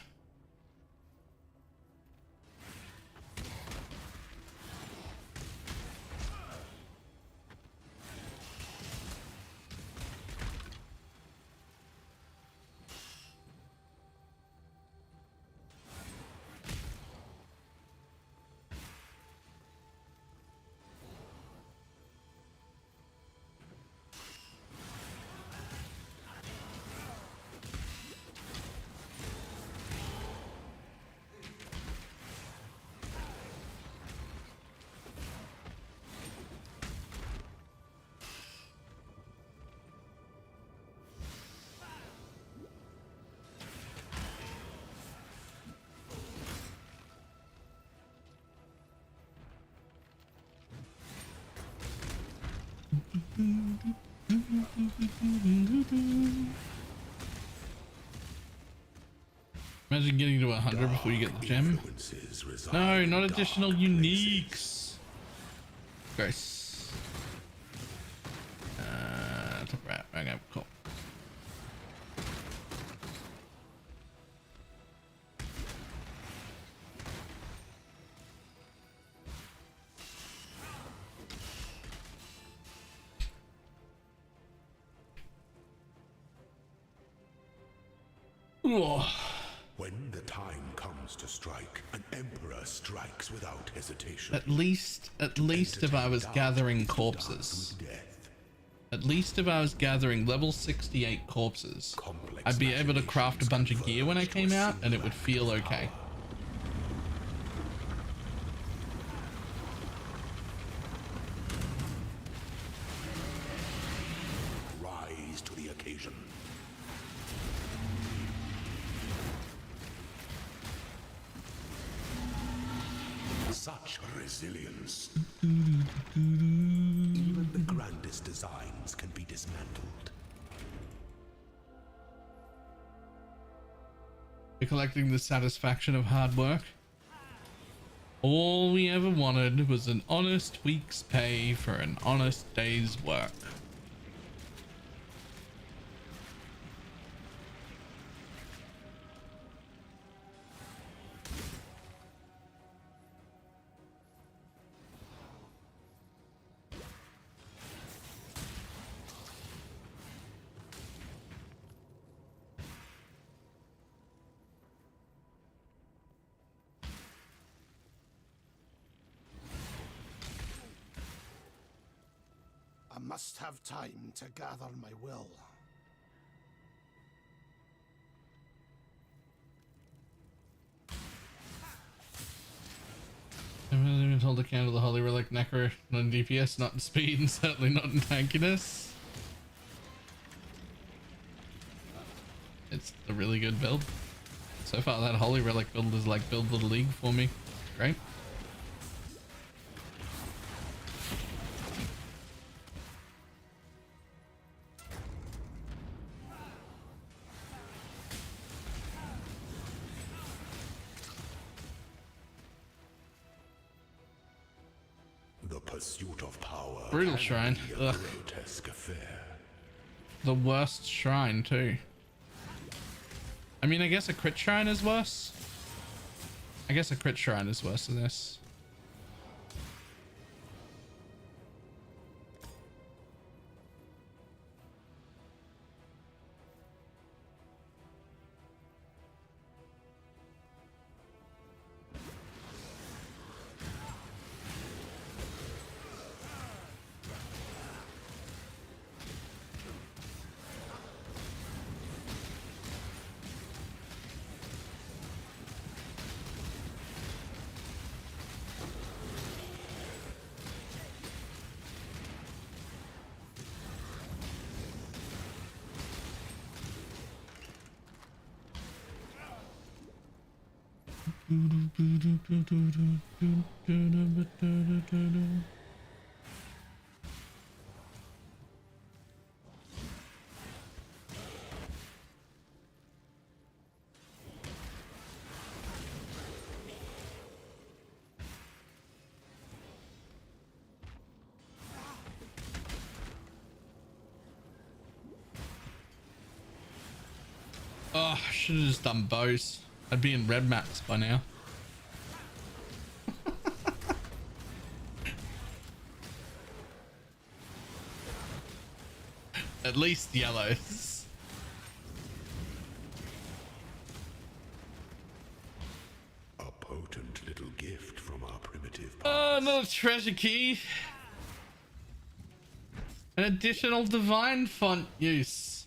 Imagine getting to 100 before you get the gem. No, not additional uniques. Gross. Top right. Okay, cool. When the time comes to strike, an emperor strikes without hesitation. At least if I was gathering corpses. At least if I was gathering level 68 corpses, I'd be able to craft a bunch of gear when I came out, and it would feel okay. Rise to the occasion. Such resilience. Even the grandest designs can be dismantled. You're collecting the satisfaction of hard work. All we ever wanted was an honest week's pay for an honest day's work. I must have time to gather my will. I wasn't even told to candle the Holy Relic Necro, not in DPS, not in speed, and certainly not in tankiness. It's a really good build. So far that Holy Relic build is like build of the league for me. Great. pursuit of power. Brutal shrine. Can be a Ugh. grotesque affair. The worst shrine too. I mean, I guess a crit shrine is worse. I guess a crit shrine is worse than this. Oh, I should have just done bows. I'd be in red maps by now. At least yellows. A potent little gift from our primitive past. Oh, another treasure key. An additional divine font use.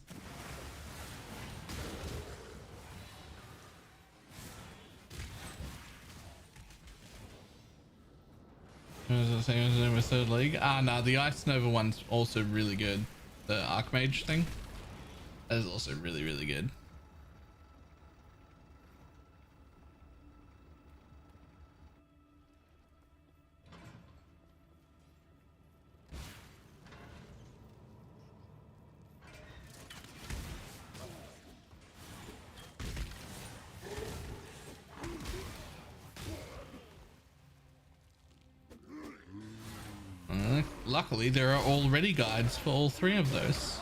Is it the same as in the third league? Ah, no, the Ice Nova one's also really good. The Archmage thing. That is also really, really good. Luckily, there are already guides for all three of those.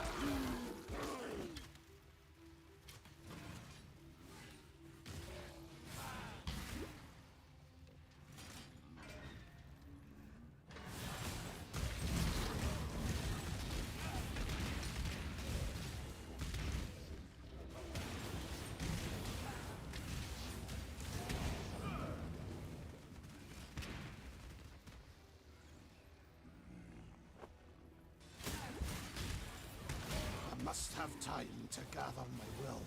Must have time to gather my will.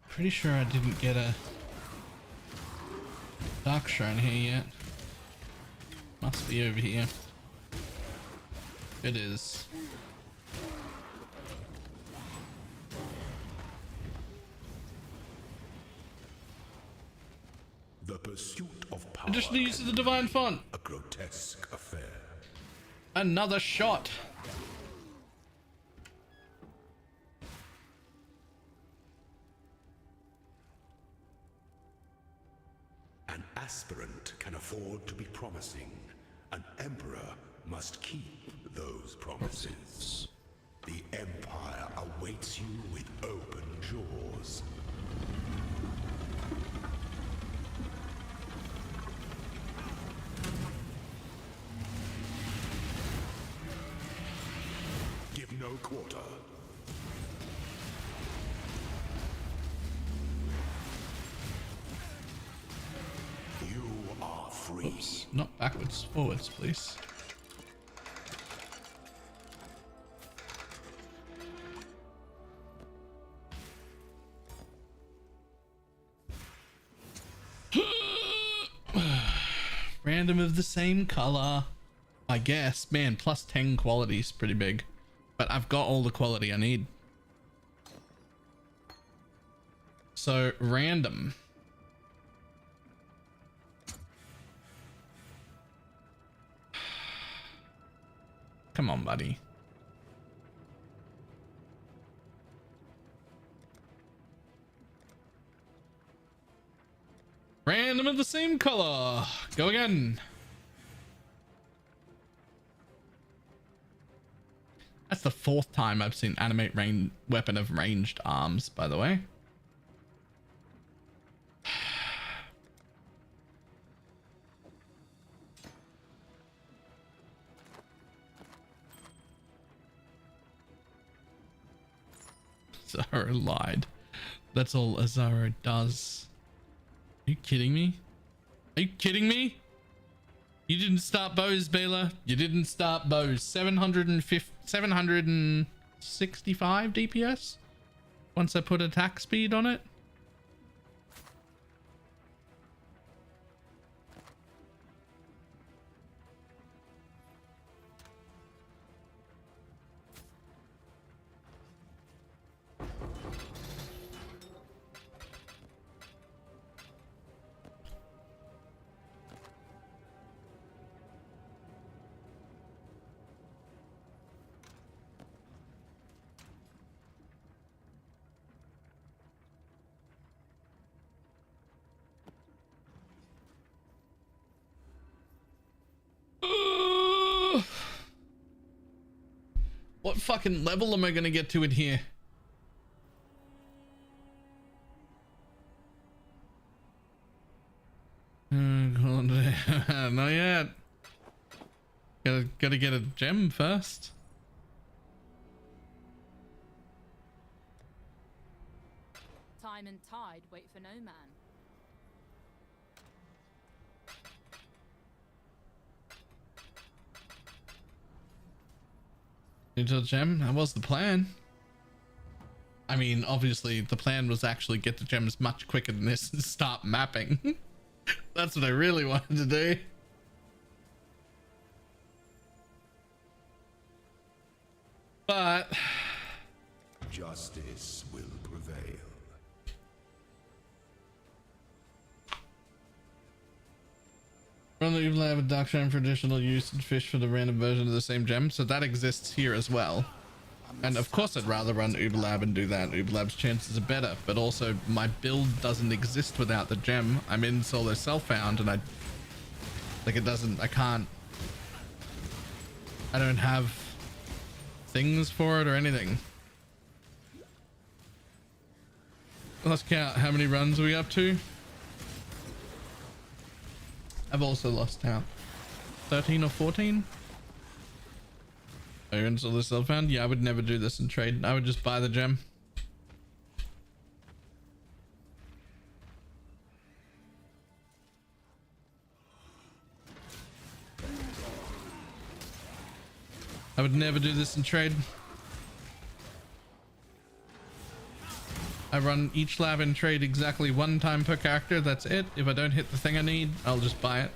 Pretty sure I didn't get a dark shrine here yet. Must be over here. It is. The pursuit of power. Additional use of the divine font. A grotesque affair. Another shot. An aspirant can afford to be promising. An emperor must keep those promises. The Empire awaits you with open jaws. Give no quarter. You are free. Oops, not backwards, forwards, please. Random of the same color, I guess. Man, plus 10 quality is pretty big, but I've got all the quality I need. So random. Come on, buddy. Random of the same color. Go again. That's the 4th time I've seen animate weapon of ranged arms, by the way. Zara lied. That's all Azara does. Are you kidding me? Are you kidding me? You didn't start bows, Baylor. You didn't start bows. 765 DPS once I put attack speed on it. What fucking level am I gonna get to in here? Not yet. Gotta get a gem first. Time and tide wait for no man. Into a gem? That was the plan. I mean, obviously the plan was actually get the gems much quicker than this and start mapping. That's what I really wanted to do. But justice will prevail. Run the Uber Lab with Dark Shine for additional use and fish for the random version of the same gem. So that exists here as well. And of course I'd rather run Uber Lab and do that. Uber Lab's chances are better, but also my build doesn't exist without the gem. I'm in solo self-found and I don't have things for it or anything. Let's count how many runs are we up to. I've also lost count. 13 or 14? Are you in solo self-found? Yeah, I would never do this in trade. I would just buy the gem. I would never do this in trade. I run each lab in trade exactly 1 time per character. That's it. If I don't hit the thing I need, I'll just buy it.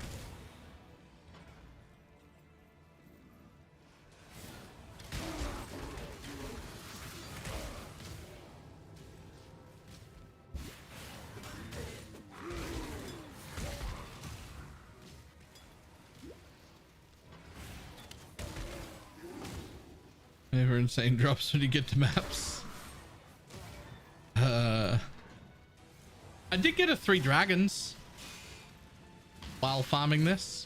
Never insane drops when you get to maps. I did get a 3 dragons while farming this,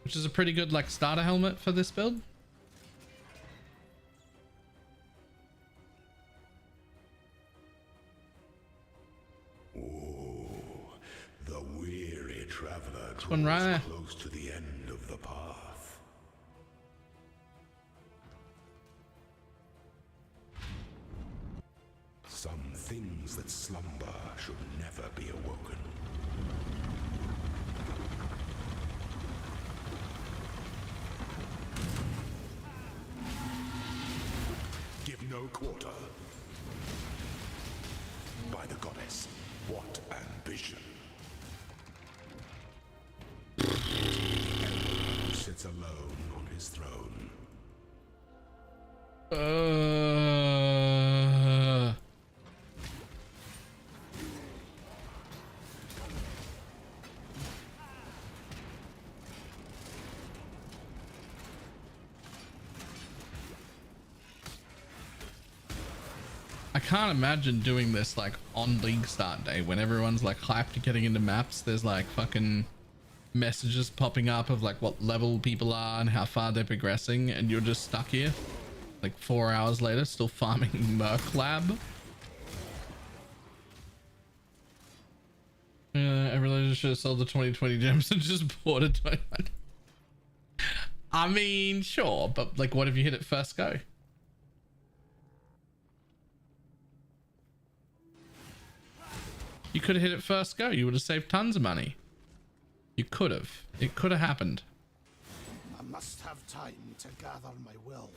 which is a pretty good like starter helmet for this build. The weary traveler one right. close to the end of the path. Some things that slumber should never be awoken. Give no quarter. By the goddess, what ambition! Who sits alone on his throne. I can't imagine doing this like on league start day when everyone's like hyped to getting into maps. There's like fucking messages popping up of like what level people are and how far they're progressing, and you're just stuck here like 4 hours later still farming Merc Lab. I really just should have sold the 2020 gems and just bought a 21. I mean, sure, but like, what if you hit it first go? You could have hit it first go. You would have saved tons of money. You could have. It could have happened. I must have time to gather my will.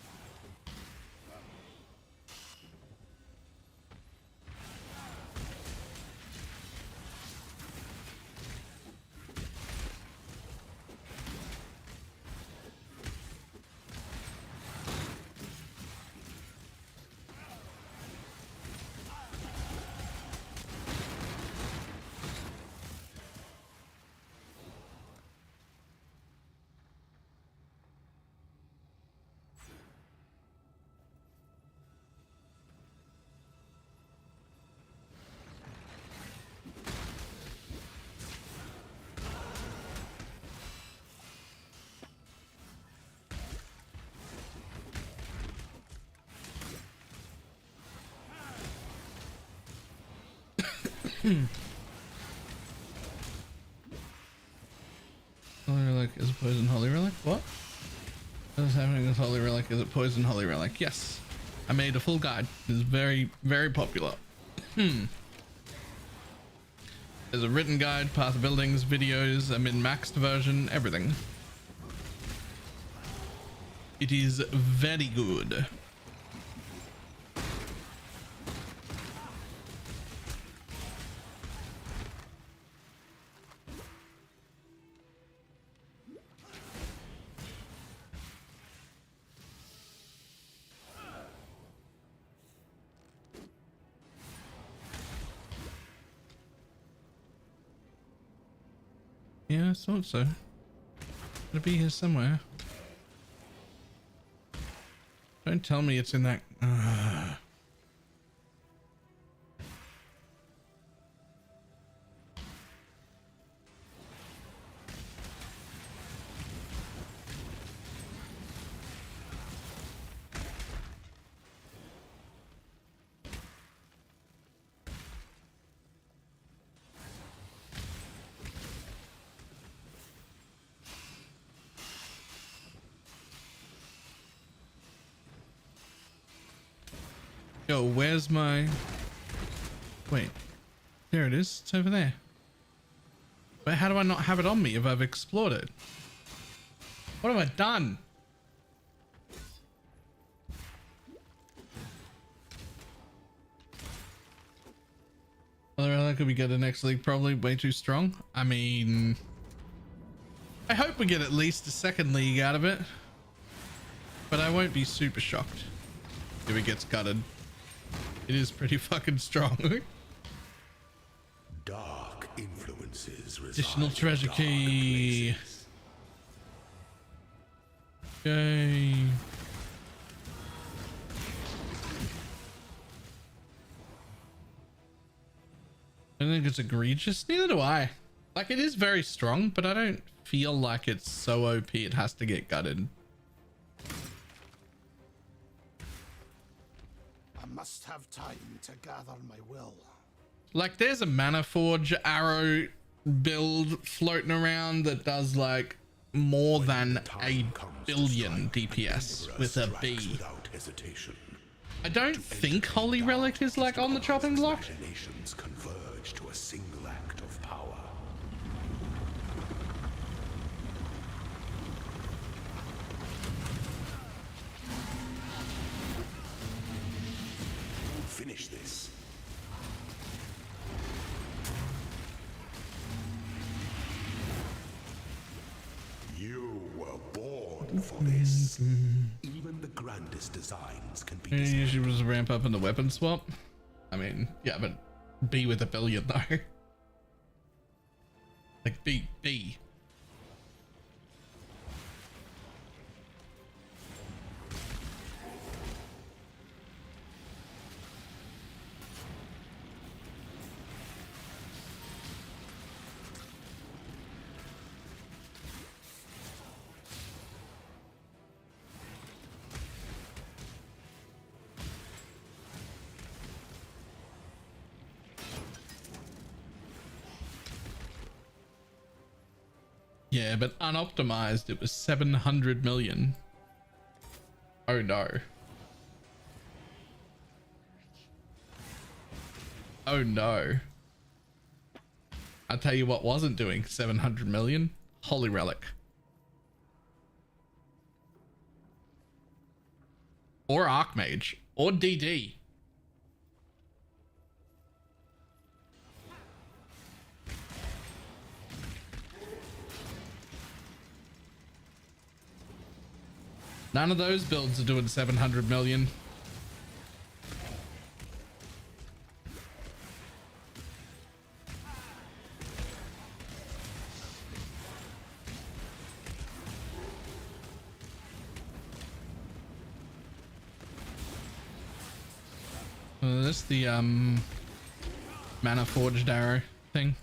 Holy Relic is a poison Holy Relic? What? What is happening with Holy Relic? Is it poison Holy Relic? Yes. I made a full guide. It's very, very popular. There's a written guide, path of buildings, videos, a min-maxed version, everything. It is very good. Yeah, I thought so. It'll be here somewhere. Don't tell me it's in that. Yo, where's my... Wait. There it is. It's over there. But how do I not have it on me if I've explored it? What have I done? Other relic could we get the next league? Probably way too strong. I mean... I hope we get at least a second league out of it. But I won't be super shocked if it gets gutted. It is pretty fucking strong. Dark influences reside. Additional treasure key. Okay. I don't think it's egregious. Neither do I. Like, it is very strong, but I don't feel like it's so OP it has to get gutted. Must have time to gather my will. Like, there's a Mana Forge arrow build floating around that does like more than a billion DPS with a B. I don't think Holy Relic is like on the chopping block. Nations converge to a single act of power. Finish this. You were born for this. Even the grandest designs can be It usually was a ramp up in the weapon swap. I mean, yeah, but B with a billion though. Like B. Yeah, but unoptimized, it was 700 million. Oh no. Oh no. I'll tell you what wasn't doing 700 million. Holy Relic. Or Archmage. Or DD. None of those builds are doing 700 million. That's the mana forged arrow thing.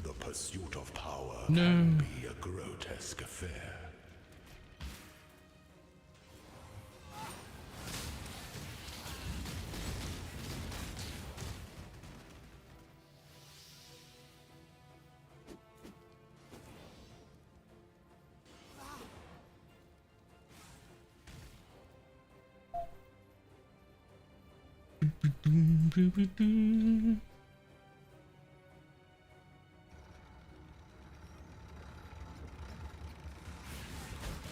The pursuit of power No. can be a grotesque affair.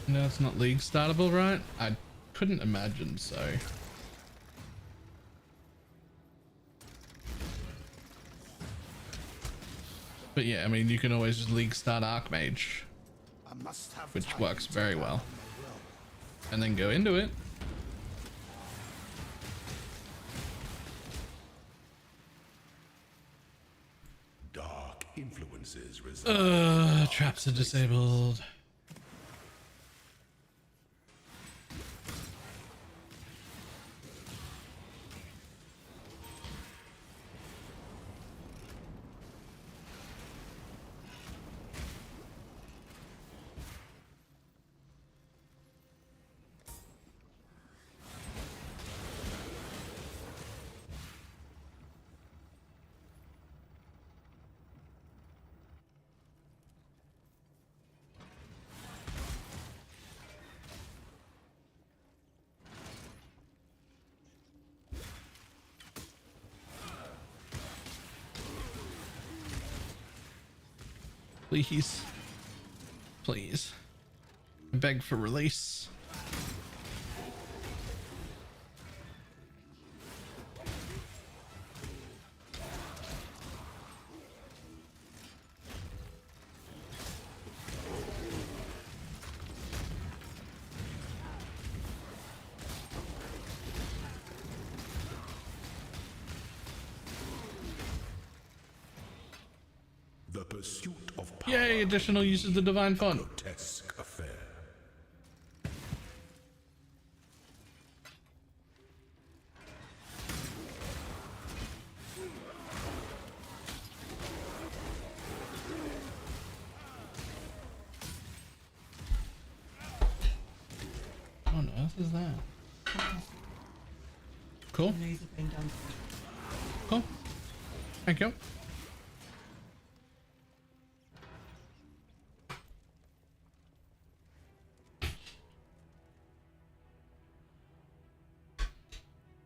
No, it's not league startable, right? I couldn't imagine so. But yeah, I mean, you can always just league start Archmage, which works very well, and then go into it. Dark influences reside. Traps are disabled. Please. Please. I beg for release. The pursuit of power. Yay, additional use of the divine font. Grotesque affair. What on earth is that? Cool. Cool. Thank you.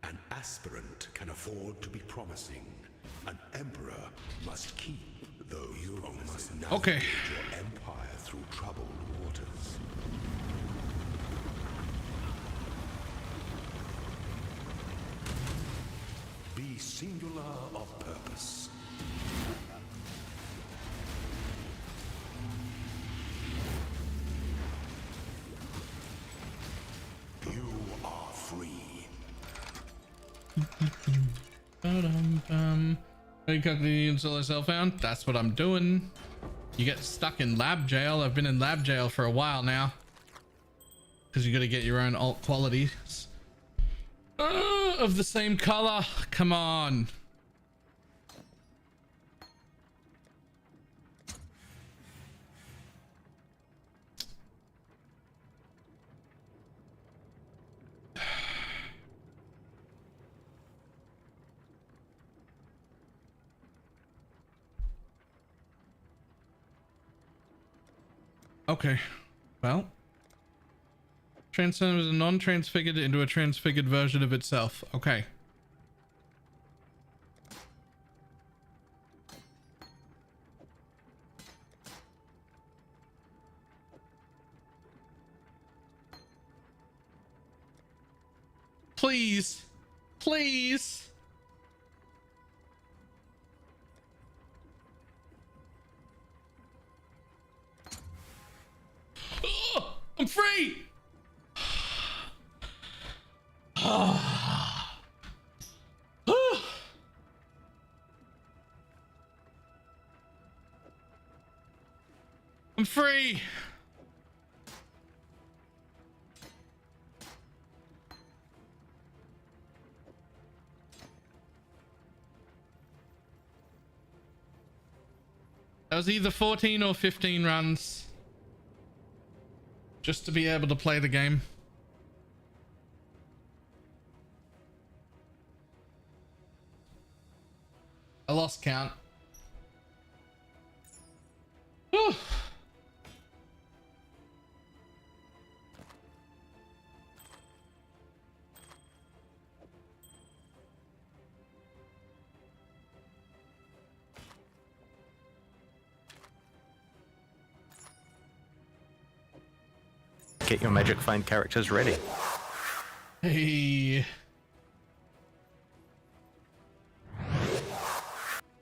An aspirant can afford to be promising. An emperor must keep those promises. Must Okay. navigate your empire through troubled waters. Be singular of purpose. You are free. You cut the install Hellfound? That's what I'm doing. You get stuck in lab jail. I've been in lab jail for a while now. Because you got to get your own alt qualities. Of the same color. Come on. Okay. Well. Transforms a non-transfigured into a transfigured version of itself. Okay. Please. Please. Oh, I'm free. I'm free. That was either 14 or 15 runs just to be able to play the game. I lost count. Whew. Get your magic find characters ready. Hey.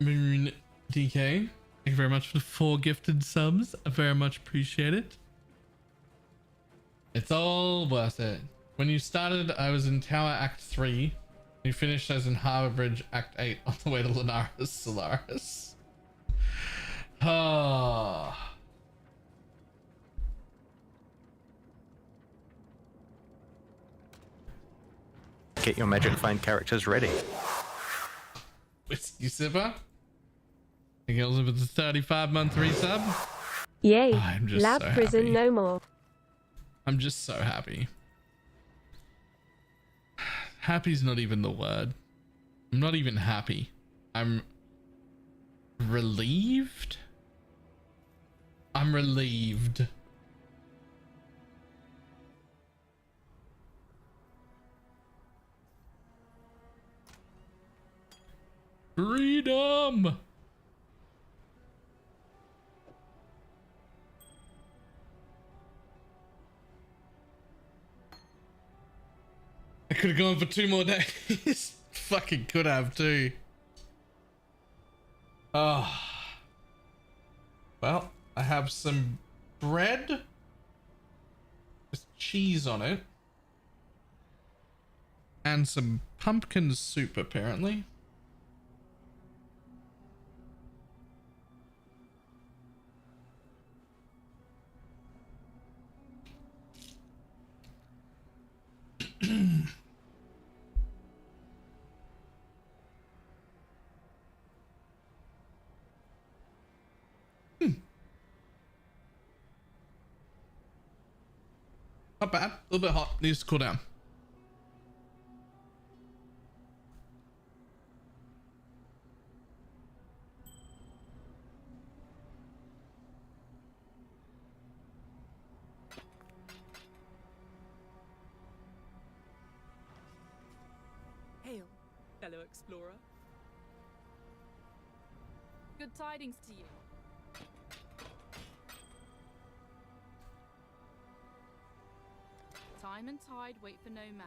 Moon DK, thank you very much for the 4 gifted subs. I very much appreciate it. It's all worth it. When you started, I was in Tower Act 3. You finished as in Harbour Bridge Act 8 on the way to Lunaris Solaris. Ah. Get your magic find characters ready. Whiskey Sipper. Thank you, Elizabeth, the 35-month resub. Yay. I'm just Lab so prison happy. no more. I'm just so happy. Happy's not even the word. I'm not even happy. I'm relieved. I'm relieved. Freedom. I could have gone for 2 more days. Fucking could have too. Oh. Well, I have some bread with cheese on it. And some pumpkin soup, apparently. Not bad. A little bit hot. Needs to cool down. Hail, fellow explorer. Good tidings to you. Time and tide wait for no man.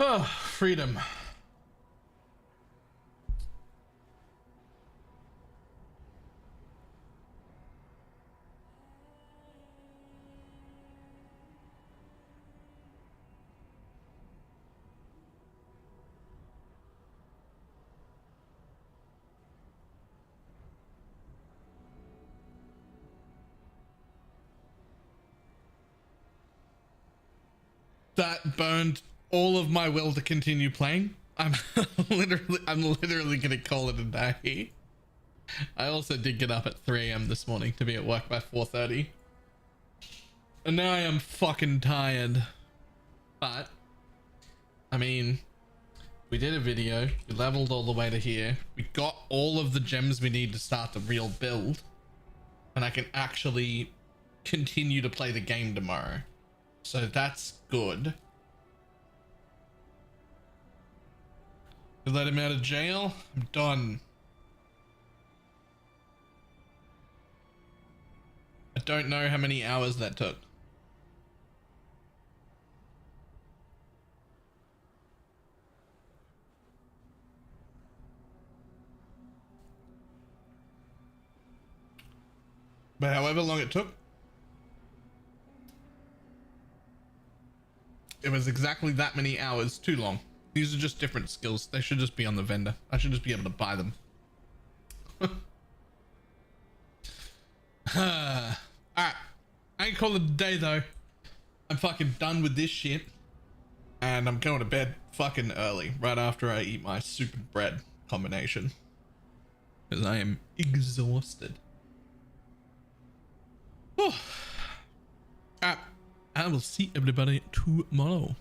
Oh, freedom. That burned all of my will to continue playing. I'm literally gonna call it a day. I also did get up at 3 AM this morning to be at work by 4:30. And now I am fucking tired. But I mean, we did a video, we leveled all the way to here, we got all of the gems we need to start the real build, and I can actually continue to play the game tomorrow. So that's good. You let him out of jail? I'm done. I don't know how many hours that took. But however long it took, it was exactly that many hours too long. These are just different skills. They should just be on the vendor. I should just be able to buy them. Alright. I ain't call it a day though. I'm fucking done with this shit. And I'm going to bed fucking early. Right after I eat my soup and bread combination. Because I am exhausted. Alright. I will see everybody tomorrow.